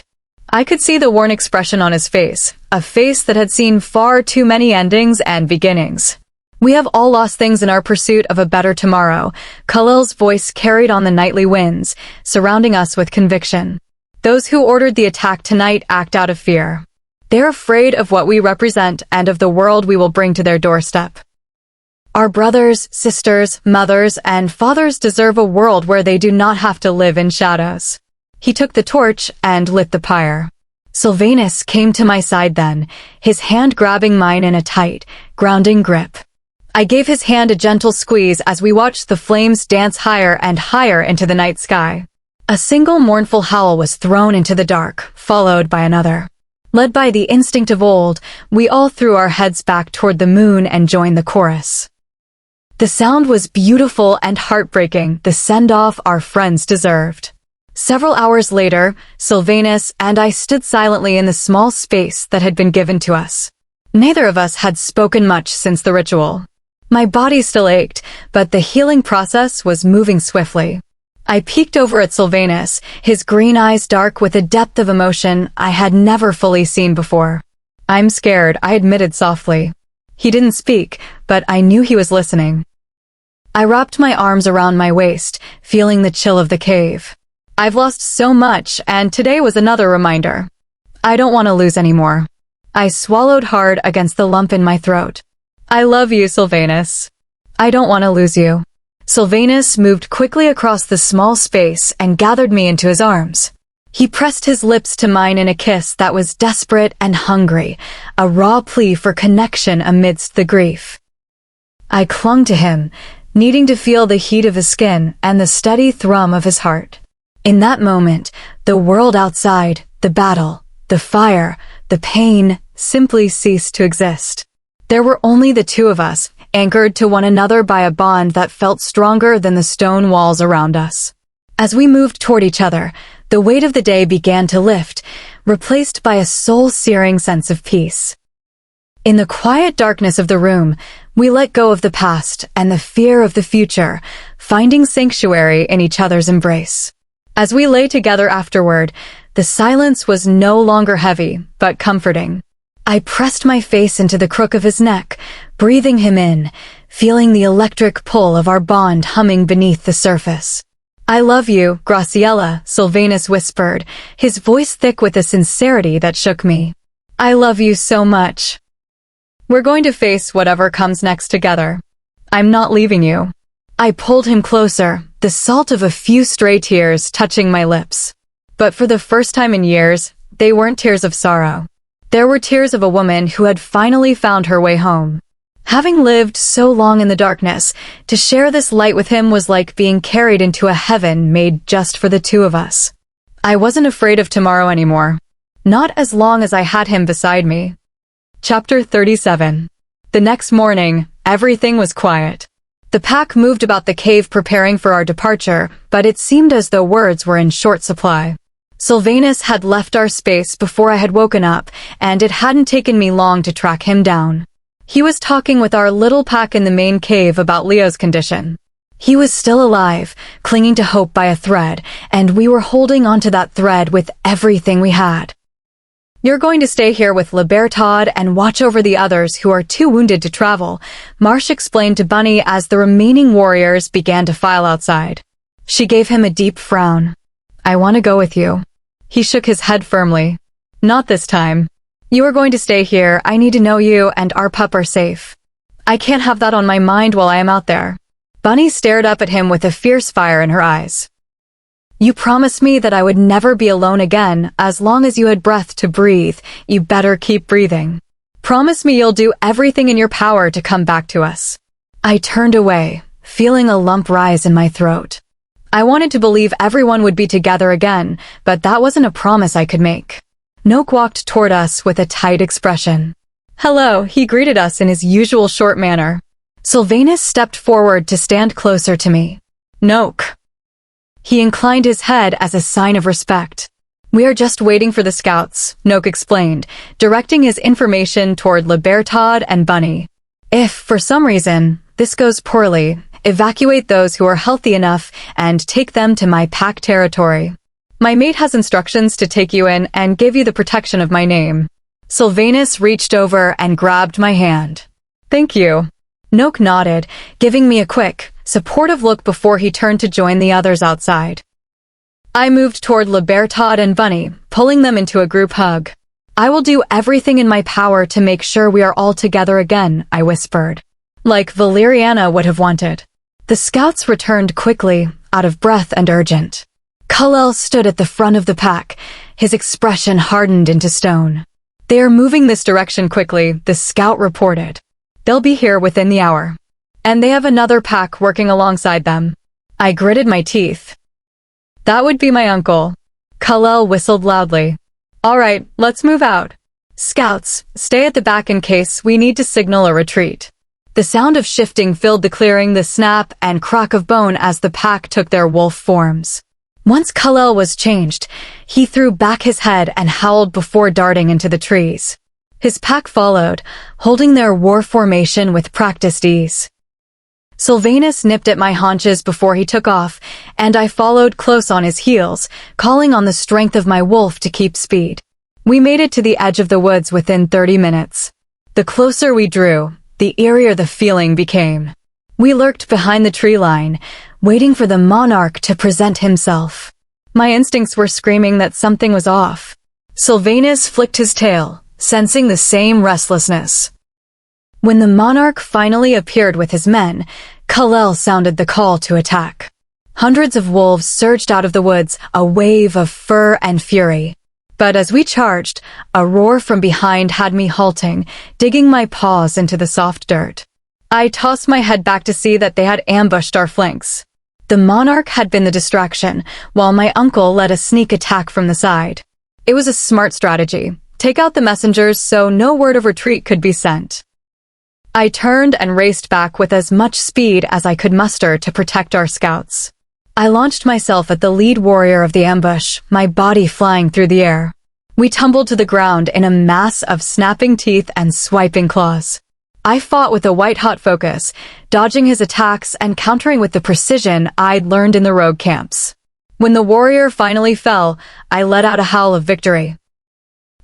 I could see the worn expression on his face, a face that had seen far too many endings and beginnings. We have all lost things in our pursuit of a better tomorrow. Kal-El's voice carried on the nightly winds, surrounding us with conviction. Those who ordered the attack tonight act out of fear. They're afraid of what we represent and of the world we will bring to their doorstep. Our brothers, sisters, mothers, and fathers deserve a world where they do not have to live in shadows. He took the torch and lit the pyre. Sylvanus came to my side then, his hand grabbing mine in a tight, grounding grip. I gave his hand a gentle squeeze as we watched the flames dance higher and higher into the night sky. A single mournful howl was thrown into the dark, followed by another. Led by the instinct of old, we all threw our heads back toward the moon and joined the chorus. The sound was beautiful and heartbreaking, the send-off our friends deserved. Several hours later, Silvanus and I stood silently in the small space that had been given to us. Neither of us had spoken much since the ritual. My body still ached, but the healing process was moving swiftly. I peeked over at Silvanus, his green eyes dark with a depth of emotion I had never fully seen before. "I'm scared," I admitted softly. He didn't speak, but I knew he was listening. I wrapped my arms around my waist, feeling the chill of the cave. I've lost so much, and today was another reminder. I don't want to lose anymore. I swallowed hard against the lump in my throat. "I love you, Silvanus. I don't want to lose you." Silvanus moved quickly across the small space and gathered me into his arms. He pressed his lips to mine in a kiss that was desperate and hungry, a raw plea for connection amidst the grief. I clung to him, needing to feel the heat of his skin and the steady thrum of his heart. In that moment, the world outside, the battle, the fire, the pain, simply ceased to exist. There were only the two of us, anchored to one another by a bond that felt stronger than the stone walls around us. As we moved toward each other, the weight of the day began to lift, replaced by a soul-searing sense of peace. In the quiet darkness of the room, we let go of the past and the fear of the future, finding sanctuary in each other's embrace. As we lay together afterward, the silence was no longer heavy, but comforting. I pressed my face into the crook of his neck, breathing him in, feeling the electric pull of our bond humming beneath the surface. "I love you, Graciela," Silvanus whispered, his voice thick with a sincerity that shook me. "I love you so much. We're going to face whatever comes next together. I'm not leaving you." I pulled him closer, the salt of a few stray tears touching my lips. But for the first time in years, they weren't tears of sorrow. There were tears of a woman who had finally found her way home. Having lived so long in the darkness, to share this light with him was like being carried into a heaven made just for the two of us. I wasn't afraid of tomorrow anymore. Not as long as I had him beside me. Chapter 37. The next morning, everything was quiet. The pack moved about the cave preparing for our departure, but it seemed as though words were in short supply. Silvanus had left our space before I had woken up, and it hadn't taken me long to track him down. He was talking with our little pack in the main cave about Leo's condition. He was still alive, clinging to hope by a thread, and we were holding onto that thread with everything we had. "You're going to stay here with Libertad and watch over the others who are too wounded to travel," Marsh explained to Bunny as the remaining warriors began to file outside. She gave him a deep frown. "I want to go with you." He shook his head firmly. "Not this time. You are going to stay here. I need to know you and our pup are safe. I can't have that on my mind while I am out there." Bunny stared up at him with a fierce fire in her eyes. "You promised me that I would never be alone again. As long as you had breath to breathe, you better keep breathing. Promise me you'll do everything in your power to come back to us." I turned away, feeling a lump rise in my throat. I wanted to believe everyone would be together again, but that wasn't a promise I could make. Noak walked toward us with a tight expression. "Hello," he greeted us in his usual short manner. Silvanus stepped forward to stand closer to me. "Noak." He inclined his head as a sign of respect. "We are just waiting for the scouts," Noak explained, directing his information toward Libertad and Bunny. "If, for some reason, this goes poorly, evacuate those who are healthy enough and take them to my pack territory. My mate has instructions to take you in and give you the protection of my name." Sylvanus reached over and grabbed my hand. "Thank you." Noak nodded, giving me a quick, supportive look before he turned to join the others outside. I moved toward Libertad and Bunny, pulling them into a group hug. "I will do everything in my power to make sure we are all together again," I whispered. Like Valeriana would have wanted. The scouts returned quickly, out of breath and urgent. Kal-El stood at the front of the pack, his expression hardened into stone. "They are moving this direction quickly," the scout reported. "They'll be here within the hour. And they have another pack working alongside them." I gritted my teeth. "That would be my uncle." Kal-El whistled loudly. "All right, let's move out. Scouts, stay at the back in case we need to signal a retreat." The sound of shifting filled the clearing, the snap and crack of bone as the pack took their wolf forms. Once Kal-El was changed, he threw back his head and howled before darting into the trees. His pack followed, holding their war formation with practiced ease. Sylvanus nipped at my haunches before he took off, and I followed close on his heels, calling on the strength of my wolf to keep speed. We made it to the edge of the woods within 30 minutes. The closer we drew, the eerier the feeling became. We lurked behind the tree line, waiting for the monarch to present himself. My instincts were screaming that something was off. Silvanus flicked his tail, sensing the same restlessness. When the monarch finally appeared with his men, Kal-El sounded the call to attack. Hundreds of wolves surged out of the woods, a wave of fur and fury. But as we charged, a roar from behind had me halting, digging my paws into the soft dirt. I tossed my head back to see that they had ambushed our flanks. The monarch had been the distraction, while my uncle led a sneak attack from the side. It was a smart strategy. Take out the messengers so no word of retreat could be sent. I turned and raced back with as much speed as I could muster to protect our scouts. I launched myself at the lead warrior of the ambush, my body flying through the air. We tumbled to the ground in a mass of snapping teeth and swiping claws. I fought with a white-hot focus, dodging his attacks and countering with the precision I'd learned in the rogue camps. When the warrior finally fell, I let out a howl of victory.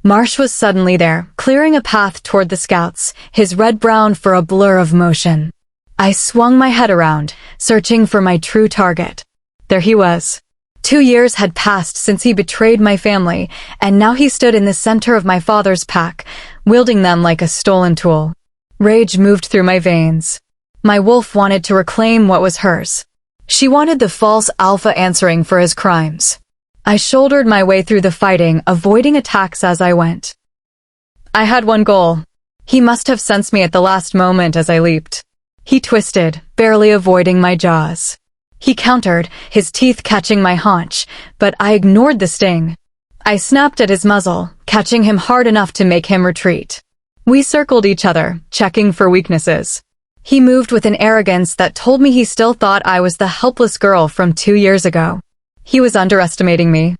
Marsh was suddenly there, clearing a path toward the scouts, his red-brown fur a blur of motion. I swung my head around, searching for my true target. There he was. 2 years had passed since he betrayed my family, and now he stood in the center of my father's pack, wielding them like a stolen tool. Rage moved through my veins. My wolf wanted to reclaim what was hers. She wanted the false alpha answering for his crimes. I shouldered my way through the fighting, avoiding attacks as I went. I had one goal. He must have sensed me at the last moment as I leaped. He twisted, barely avoiding my jaws. He countered, his teeth catching my haunch, but I ignored the sting. I snapped at his muzzle, catching him hard enough to make him retreat. We circled each other, checking for weaknesses. He moved with an arrogance that told me he still thought I was the helpless girl from 2 years ago. He was underestimating me.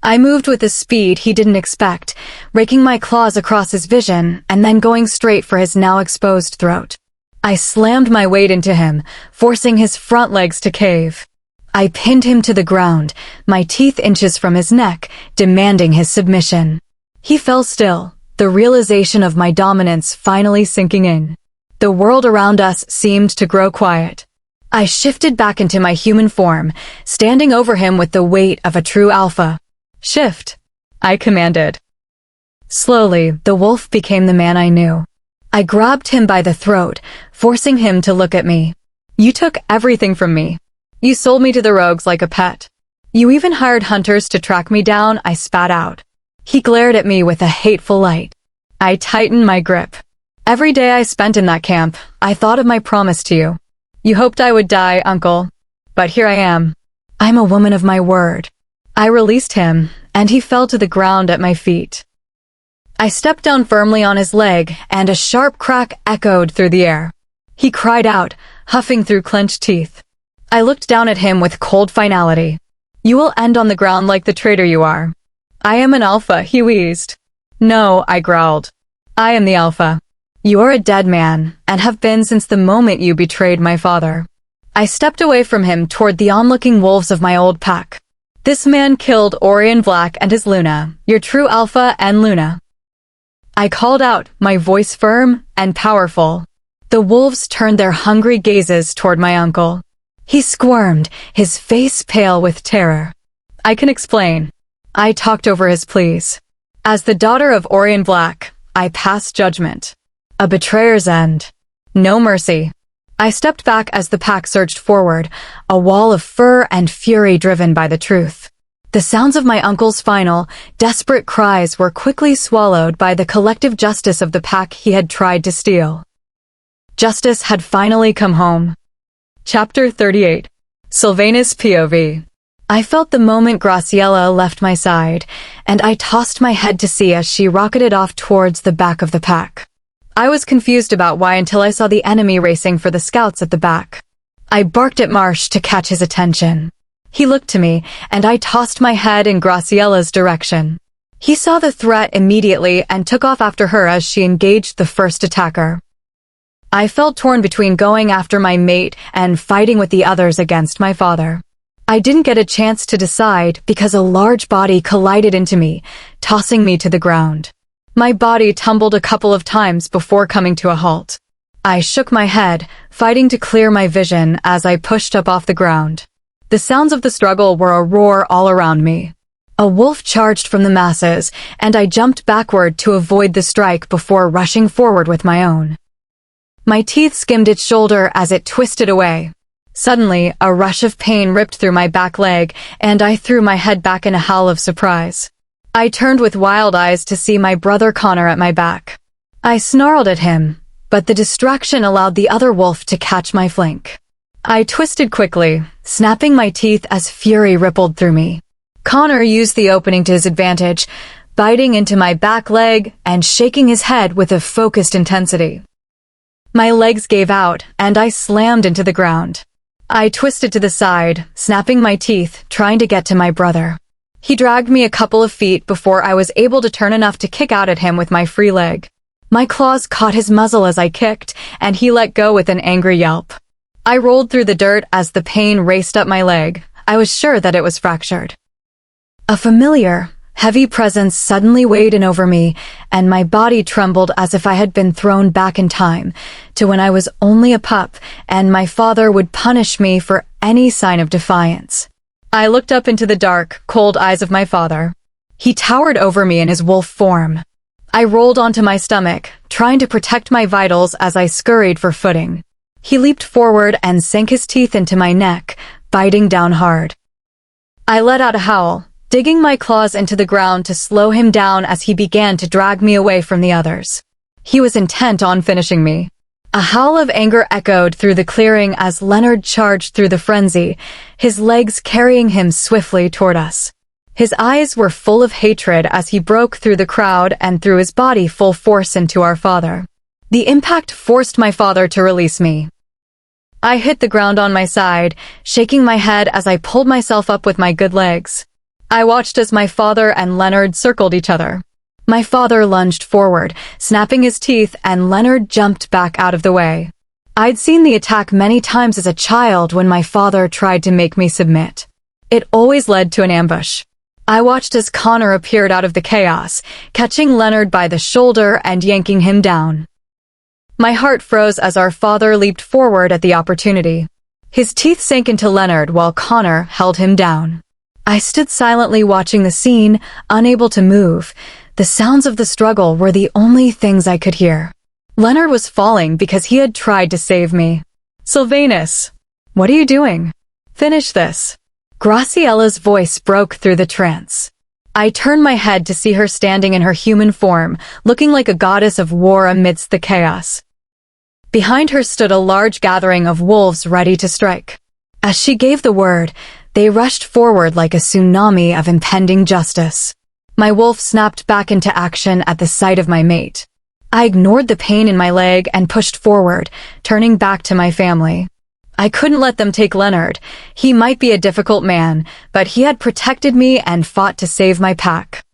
I moved with a speed he didn't expect, raking my claws across his vision and then going straight for his now exposed throat. I slammed my weight into him, forcing his front legs to cave. I pinned him to the ground, my teeth inches from his neck, demanding his submission. He fell still, the realization of my dominance finally sinking in. The world around us seemed to grow quiet. I shifted back into my human form, standing over him with the weight of a true alpha. "Shift," I commanded. Slowly, the wolf became the man I knew. I grabbed him by the throat, forcing him to look at me. "You took everything from me. You sold me to the rogues like a pet. You even hired hunters to track me down," I spat out. He glared at me with a hateful light. I tightened my grip. "Every day I spent in that camp, I thought of my promise to you. You hoped I would die, uncle. But here I am. I'm a woman of my word." I released him, and he fell to the ground at my feet. I stepped down firmly on his leg, and a sharp crack echoed through the air. He cried out, huffing through clenched teeth. I looked down at him with cold finality. You will end on the ground like the traitor you are. I am an alpha, he wheezed. No, I growled. I am the alpha. You are a dead man, and have been since the moment you betrayed my father. I stepped away from him toward the onlooking wolves of my old pack. This man killed Orion Black and his Luna, your true alpha and Luna. I called out, my voice firm and powerful. The wolves turned their hungry gazes toward my uncle. He squirmed, his face pale with terror. I can explain. I talked over his pleas. As the daughter of Orion Black, I passed judgment. A betrayer's end. No mercy. I stepped back as the pack surged forward, a wall of fur and fury driven by the truth. The sounds of my uncle's final, desperate cries were quickly swallowed by the collective justice of the pack he had tried to steal. Justice had finally come home. Chapter 38. Sylvanus POV. I felt the moment Graciela left my side, and I tossed my head to see as she rocketed off towards the back of the pack. I was confused about why until I saw the enemy racing for the scouts at the back. I barked at Marsh to catch his attention. He looked to me, and I tossed my head in Graciela's direction. He saw the threat immediately and took off after her as she engaged the first attacker. I felt torn between going after my mate and fighting with the others against my father. I didn't get a chance to decide because a large body collided into me, tossing me to the ground. My body tumbled a couple of times before coming to a halt. I shook my head, fighting to clear my vision as I pushed up off the ground. The sounds of the struggle were a roar all around me. A wolf charged from the masses, and I jumped backward to avoid the strike before rushing forward with my own. My teeth skimmed its shoulder as it twisted away. Suddenly, a rush of pain ripped through my back leg, and I threw my head back in a howl of surprise. I turned with wild eyes to see my brother Connor at my back. I snarled at him, but the distraction allowed the other wolf to catch my flank. I twisted quickly, snapping my teeth as fury rippled through me. Connor used the opening to his advantage, biting into my back leg and shaking his head with a focused intensity. My legs gave out, and I slammed into the ground. I twisted to the side, snapping my teeth, trying to get to my brother. He dragged me a couple of feet before I was able to turn enough to kick out at him with my free leg. My claws caught his muzzle as I kicked, and he let go with an angry yelp. I rolled through the dirt as the pain raced up my leg. I was sure that it was fractured. A familiar, heavy presence suddenly weighed in over me, and my body trembled as if I had been thrown back in time, to when I was only a pup, and my father would punish me for any sign of defiance. I looked up into the dark, cold eyes of my father. He towered over me in his wolf form. I rolled onto my stomach, trying to protect my vitals as I scurried for footing. He leaped forward and sank his teeth into my neck, biting down hard. I let out a howl, digging my claws into the ground to slow him down as he began to drag me away from the others. He was intent on finishing me. A howl of anger echoed through the clearing as Leonard charged through the frenzy, his legs carrying him swiftly toward us. His eyes were full of hatred as he broke through the crowd and threw his body full force into our father. The impact forced my father to release me. I hit the ground on my side, shaking my head as I pulled myself up with my good legs. I watched as my father and Leonard circled each other. My father lunged forward, snapping his teeth, and Leonard jumped back out of the way. I'd seen the attack many times as a child when my father tried to make me submit. It always led to an ambush. I watched as Connor appeared out of the chaos, catching Leonard by the shoulder and yanking him down. My heart froze as our father leaped forward at the opportunity. His teeth sank into Leonard while Connor held him down. I stood silently watching the scene, unable to move. The sounds of the struggle were the only things I could hear. Leonard was falling because he had tried to save me. Sylvanus, what are you doing? Finish this. Graciela's voice broke through the trance. I turned my head to see her standing in her human form, looking like a goddess of war amidst the chaos. Behind her stood a large gathering of wolves ready to strike. As she gave the word, they rushed forward like a tsunami of impending justice. My wolf snapped back into action at the sight of my mate. I ignored the pain in my leg and pushed forward, turning back to my family. I couldn't let them take Leonard. He might be a difficult man, but he had protected me and fought to save my pack.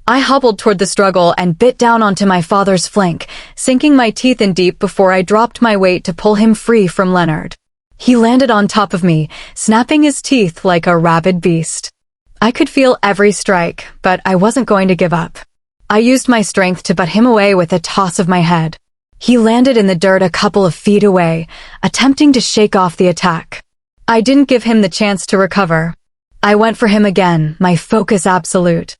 I hobbled toward the struggle and bit down onto my father's flank, sinking my teeth in deep before I dropped my weight to pull him free from Leonard. He landed on top of me, snapping his teeth like a rabid beast. I could feel every strike, but I wasn't going to give up. I used my strength to butt him away with a toss of my head. He landed in the dirt a couple of feet away, attempting to shake off the attack. I didn't give him the chance to recover. I went for him again, my focus absolute.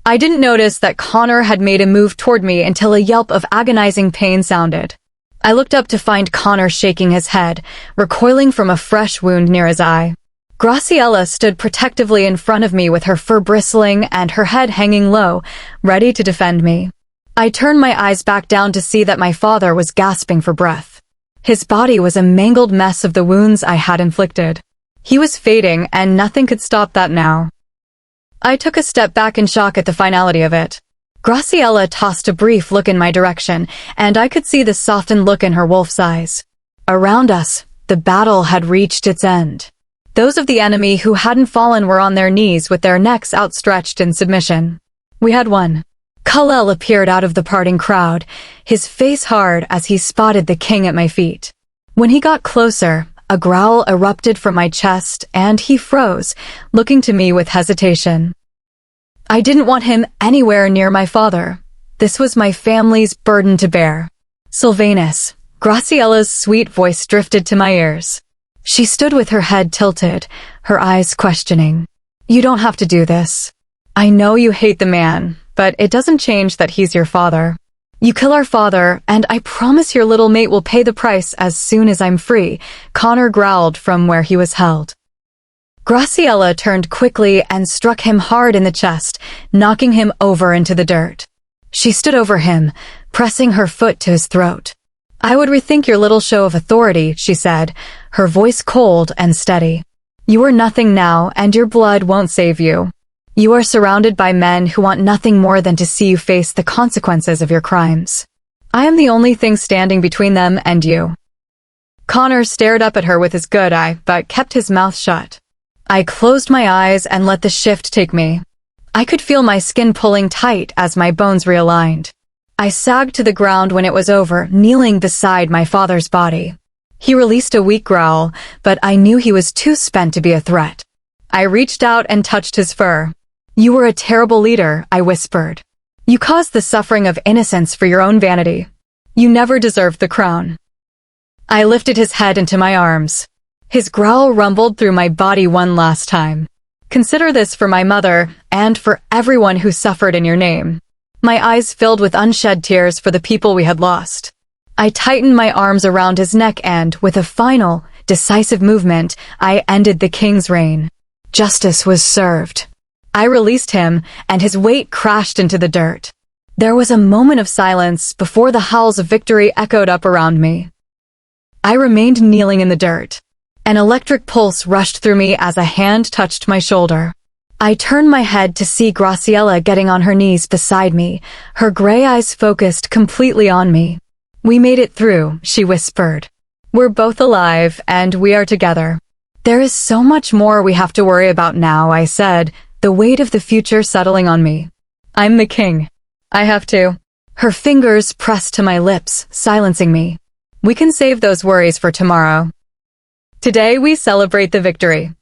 I didn't notice that Connor had made a move toward me until a yelp of agonizing pain sounded. I looked up to find Connor shaking his head, recoiling from a fresh wound near his eye. Graciela stood protectively in front of me with her fur bristling and her head hanging low, ready to defend me. I turned my eyes back down to see that my father was gasping for breath. His body was a mangled mess of the wounds I had inflicted. He was fading, and nothing could stop that now. I took a step back in shock at the finality of it. Graciela tossed a brief look in my direction, and I could see the softened look in her wolf's eyes. Around us, the battle had reached its end. Those of the enemy who hadn't fallen were on their knees with their necks outstretched in submission. We had won. Kal-El appeared out of the parting crowd, his face hard as he spotted the king at my feet. When he got closer, a growl erupted from my chest, and he froze, looking to me with hesitation. I didn't want him anywhere near my father. This was my family's burden to bear. Sylvanus, Graciela's sweet voice drifted to my ears. She stood with her head tilted, her eyes questioning. You don't have to do this. I know you hate the man, but it doesn't change that he's your father. You kill our father, and I promise your little mate will pay the price as soon as I'm free, Connor growled from where he was held. Graciela turned quickly and struck him hard in the chest, knocking him over into the dirt. She stood over him, pressing her foot to his throat. I would rethink your little show of authority, she said, her voice cold and steady. You are nothing now, and your blood won't save you. You are surrounded by men who want nothing more than to see you face the consequences of your crimes. I am the only thing standing between them and you. Connor stared up at her with his good eye, but kept his mouth shut. I closed my eyes and let the shift take me. I could feel my skin pulling tight as my bones realigned. I sagged to the ground when it was over, kneeling beside my father's body. He released a weak growl, but I knew he was too spent to be a threat. I reached out and touched his fur. You were a terrible leader, I whispered. You caused the suffering of innocence for your own vanity. You never deserved the crown. I lifted his head into my arms. His growl rumbled through my body one last time. Consider this for my mother and for everyone who suffered in your name. My eyes filled with unshed tears for the people we had lost. I tightened my arms around his neck and, with a final, decisive movement, I ended the king's reign. Justice was served. I released him, and his weight crashed into the dirt. There was a moment of silence before the howls of victory echoed up around me. I remained kneeling in the dirt. An electric pulse rushed through me as a hand touched my shoulder. I turned my head to see Graciela getting on her knees beside me, her gray eyes focused completely on me. We made it through, she whispered. We're both alive, and we are together. There is so much more we have to worry about now, I said, the weight of the future settling on me. I'm the king. I have to. Her fingers pressed to my lips, silencing me. We can save those worries for tomorrow. Today we celebrate the victory.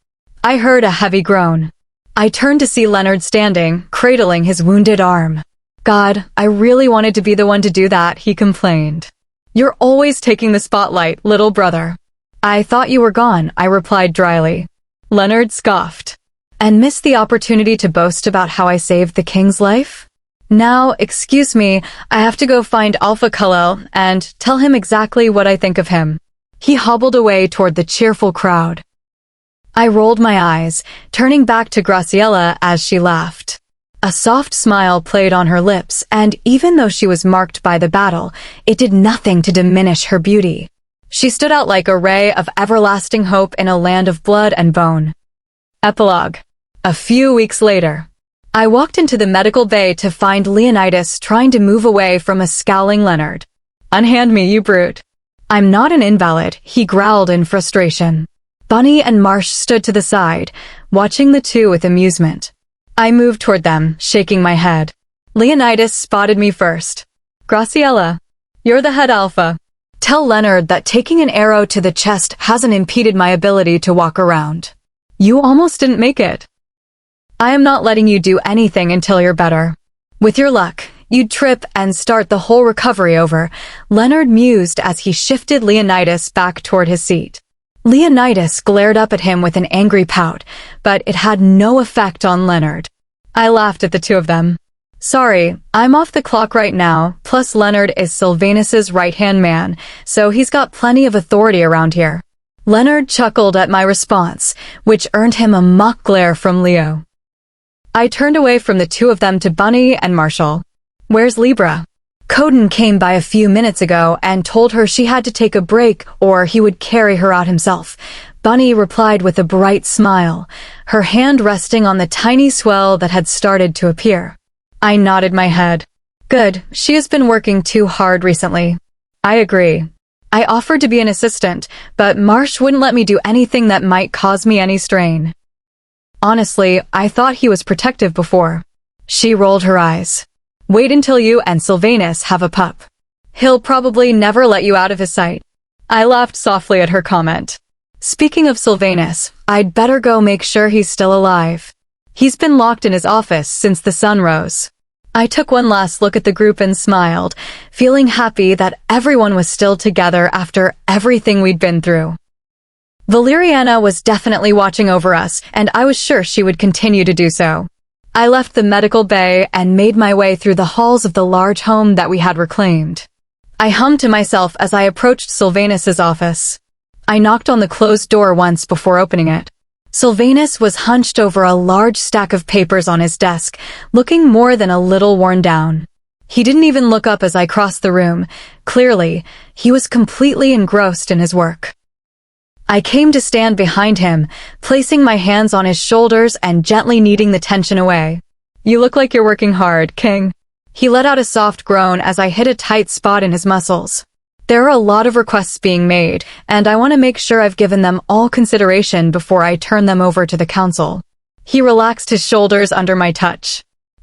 I heard a heavy groan. I turned to see Leonard standing, cradling his wounded arm. God, I really wanted to be the one to do that, he complained. You're always taking the spotlight, little brother. I thought you were gone, I replied dryly. Leonard scoffed. And missed the opportunity to boast about how I saved the king's life? Now, excuse me, I have to go find Alpha Kal-El and tell him exactly what I think of him. He hobbled away toward the cheerful crowd. I rolled my eyes, turning back to Graciela as she laughed. A soft smile played on her lips, and even though she was marked by the battle, it did nothing to diminish her beauty. She stood out like a ray of everlasting hope in a land of blood and bone. Epilogue. A few weeks later, I walked into the medical bay to find Leonidas trying to move away from a scowling Leonard. Unhand me, you brute. I'm not an invalid, he growled in frustration. Bunny and Marsh stood to the side, watching the two with amusement. I moved toward them, shaking my head. Leonidas spotted me first. Graciela, you're the head alpha. Tell Leonard that taking an arrow to the chest hasn't impeded my ability to walk around. You almost didn't make it. I am not letting you do anything until you're better. With your luck, you'd trip and start the whole recovery over, Leonard mused as he shifted Leonidas back toward his seat. Leonidas glared up at him with an angry pout, but it had no effect on Leonard. I laughed at the two of them. Sorry, I'm off the clock right now, plus Leonard is Sylvanus's right-hand man, so he's got plenty of authority around here. Leonard chuckled at my response, which earned him a mock glare from Leo. I turned away from the two of them to Bunny and Marshall. Where's Libra? Coden came by a few minutes ago and told her she had to take a break or he would carry her out himself. Bunny replied with a bright smile, her hand resting on the tiny swell that had started to appear. I nodded my head. Good, she has been working too hard recently. I agree. I offered to be an assistant, but Marsh wouldn't let me do anything that might cause me any strain. Honestly, I thought he was protective before. She rolled her eyes. Wait until you and Sylvanus have a pup. He'll probably never let you out of his sight. I laughed softly at her comment. Speaking of Sylvanus, I'd better go make sure he's still alive. He's been locked in his office since the sun rose. I took one last look at the group and smiled, feeling happy that everyone was still together after everything we'd been through. Valeriana was definitely watching over us, and I was sure she would continue to do so. I left the medical bay and made my way through the halls of the large home that we had reclaimed. I hummed to myself as I approached Sylvanus's office. I knocked on the closed door once before opening it. Sylvanus was hunched over a large stack of papers on his desk, looking more than a little worn down. He didn't even look up as I crossed the room. Clearly, he was completely engrossed in his work. I came to stand behind him, placing my hands on his shoulders and gently kneading the tension away. You look like you're working hard, King. He let out a soft groan as I hit a tight spot in his muscles. There are a lot of requests being made, and I want to make sure I've given them all consideration before I turn them over to the council. He relaxed his shoulders under my touch.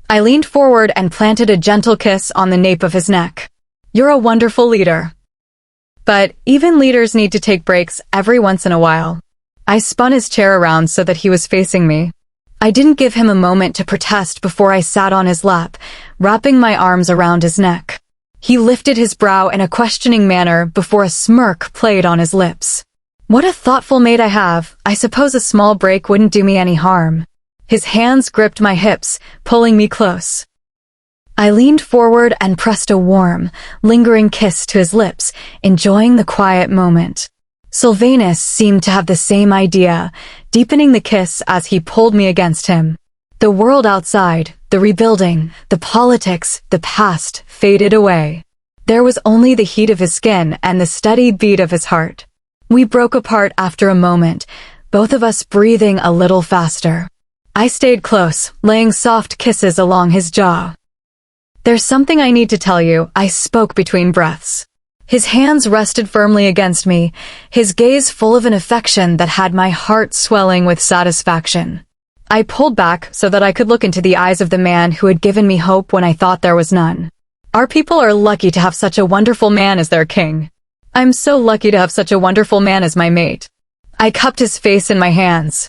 I leaned forward and planted a gentle kiss on the nape of his neck. You're a wonderful leader. But even leaders need to take breaks every once in a while. I spun his chair around so that he was facing me. I didn't give him a moment to protest before I sat on his lap, wrapping my arms around his neck. He lifted his brow in a questioning manner before a smirk played on his lips. What a thoughtful mate I have. I suppose a small break wouldn't do me any harm. His hands gripped my hips, pulling me close. I leaned forward and pressed a warm, lingering kiss to his lips, enjoying the quiet moment. Sylvanus seemed to have the same idea, deepening the kiss as he pulled me against him. The world outside, the rebuilding, the politics, the past faded away. There was only the heat of his skin and the steady beat of his heart. We broke apart after a moment, both of us breathing a little faster. I stayed close, laying soft kisses along his jaw. There's something I need to tell you, I spoke between breaths. His hands rested firmly against me, his gaze full of an affection that had my heart swelling with satisfaction. I pulled back so that I could look into the eyes of the man who had given me hope when I thought there was none. Our people are lucky to have such a wonderful man as their king. I'm so lucky to have such a wonderful man as my mate. I cupped his face in my hands.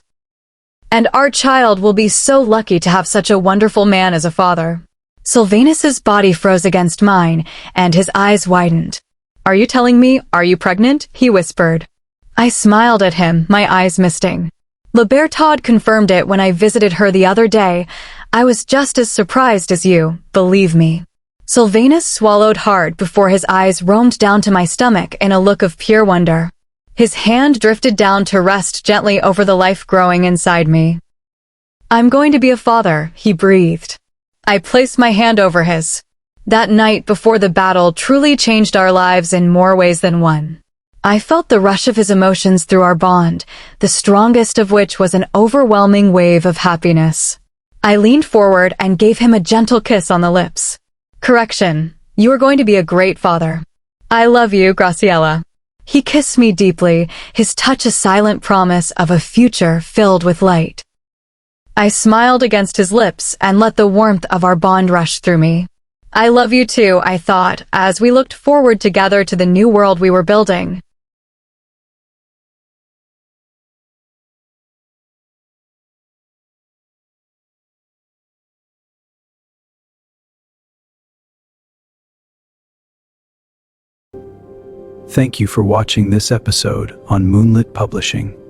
And our child will be so lucky to have such a wonderful man as a father. Sylvanus's body froze against mine, and his eyes widened. Are you telling me, are you pregnant? He whispered. I smiled at him, my eyes misting. Libertad confirmed it when I visited her the other day. I was just as surprised as you, believe me. Sylvanus swallowed hard before his eyes roamed down to my stomach in a look of pure wonder. His hand drifted down to rest gently over the life growing inside me. I'm going to be a father, he breathed. I placed my hand over his. That night before the battle truly changed our lives in more ways than one. I felt the rush of his emotions through our bond, the strongest of which was an overwhelming wave of happiness. I leaned forward and gave him a gentle kiss on the lips. Correction, you are going to be a great father. I love you, Graciela. He kissed me deeply, his touch a silent promise of a future filled with light. I smiled against his lips and let the warmth of our bond rush through me. I love you too, I thought, as we looked forward together to the new world we were building. Thank you for watching this episode on Moonlit Publishing.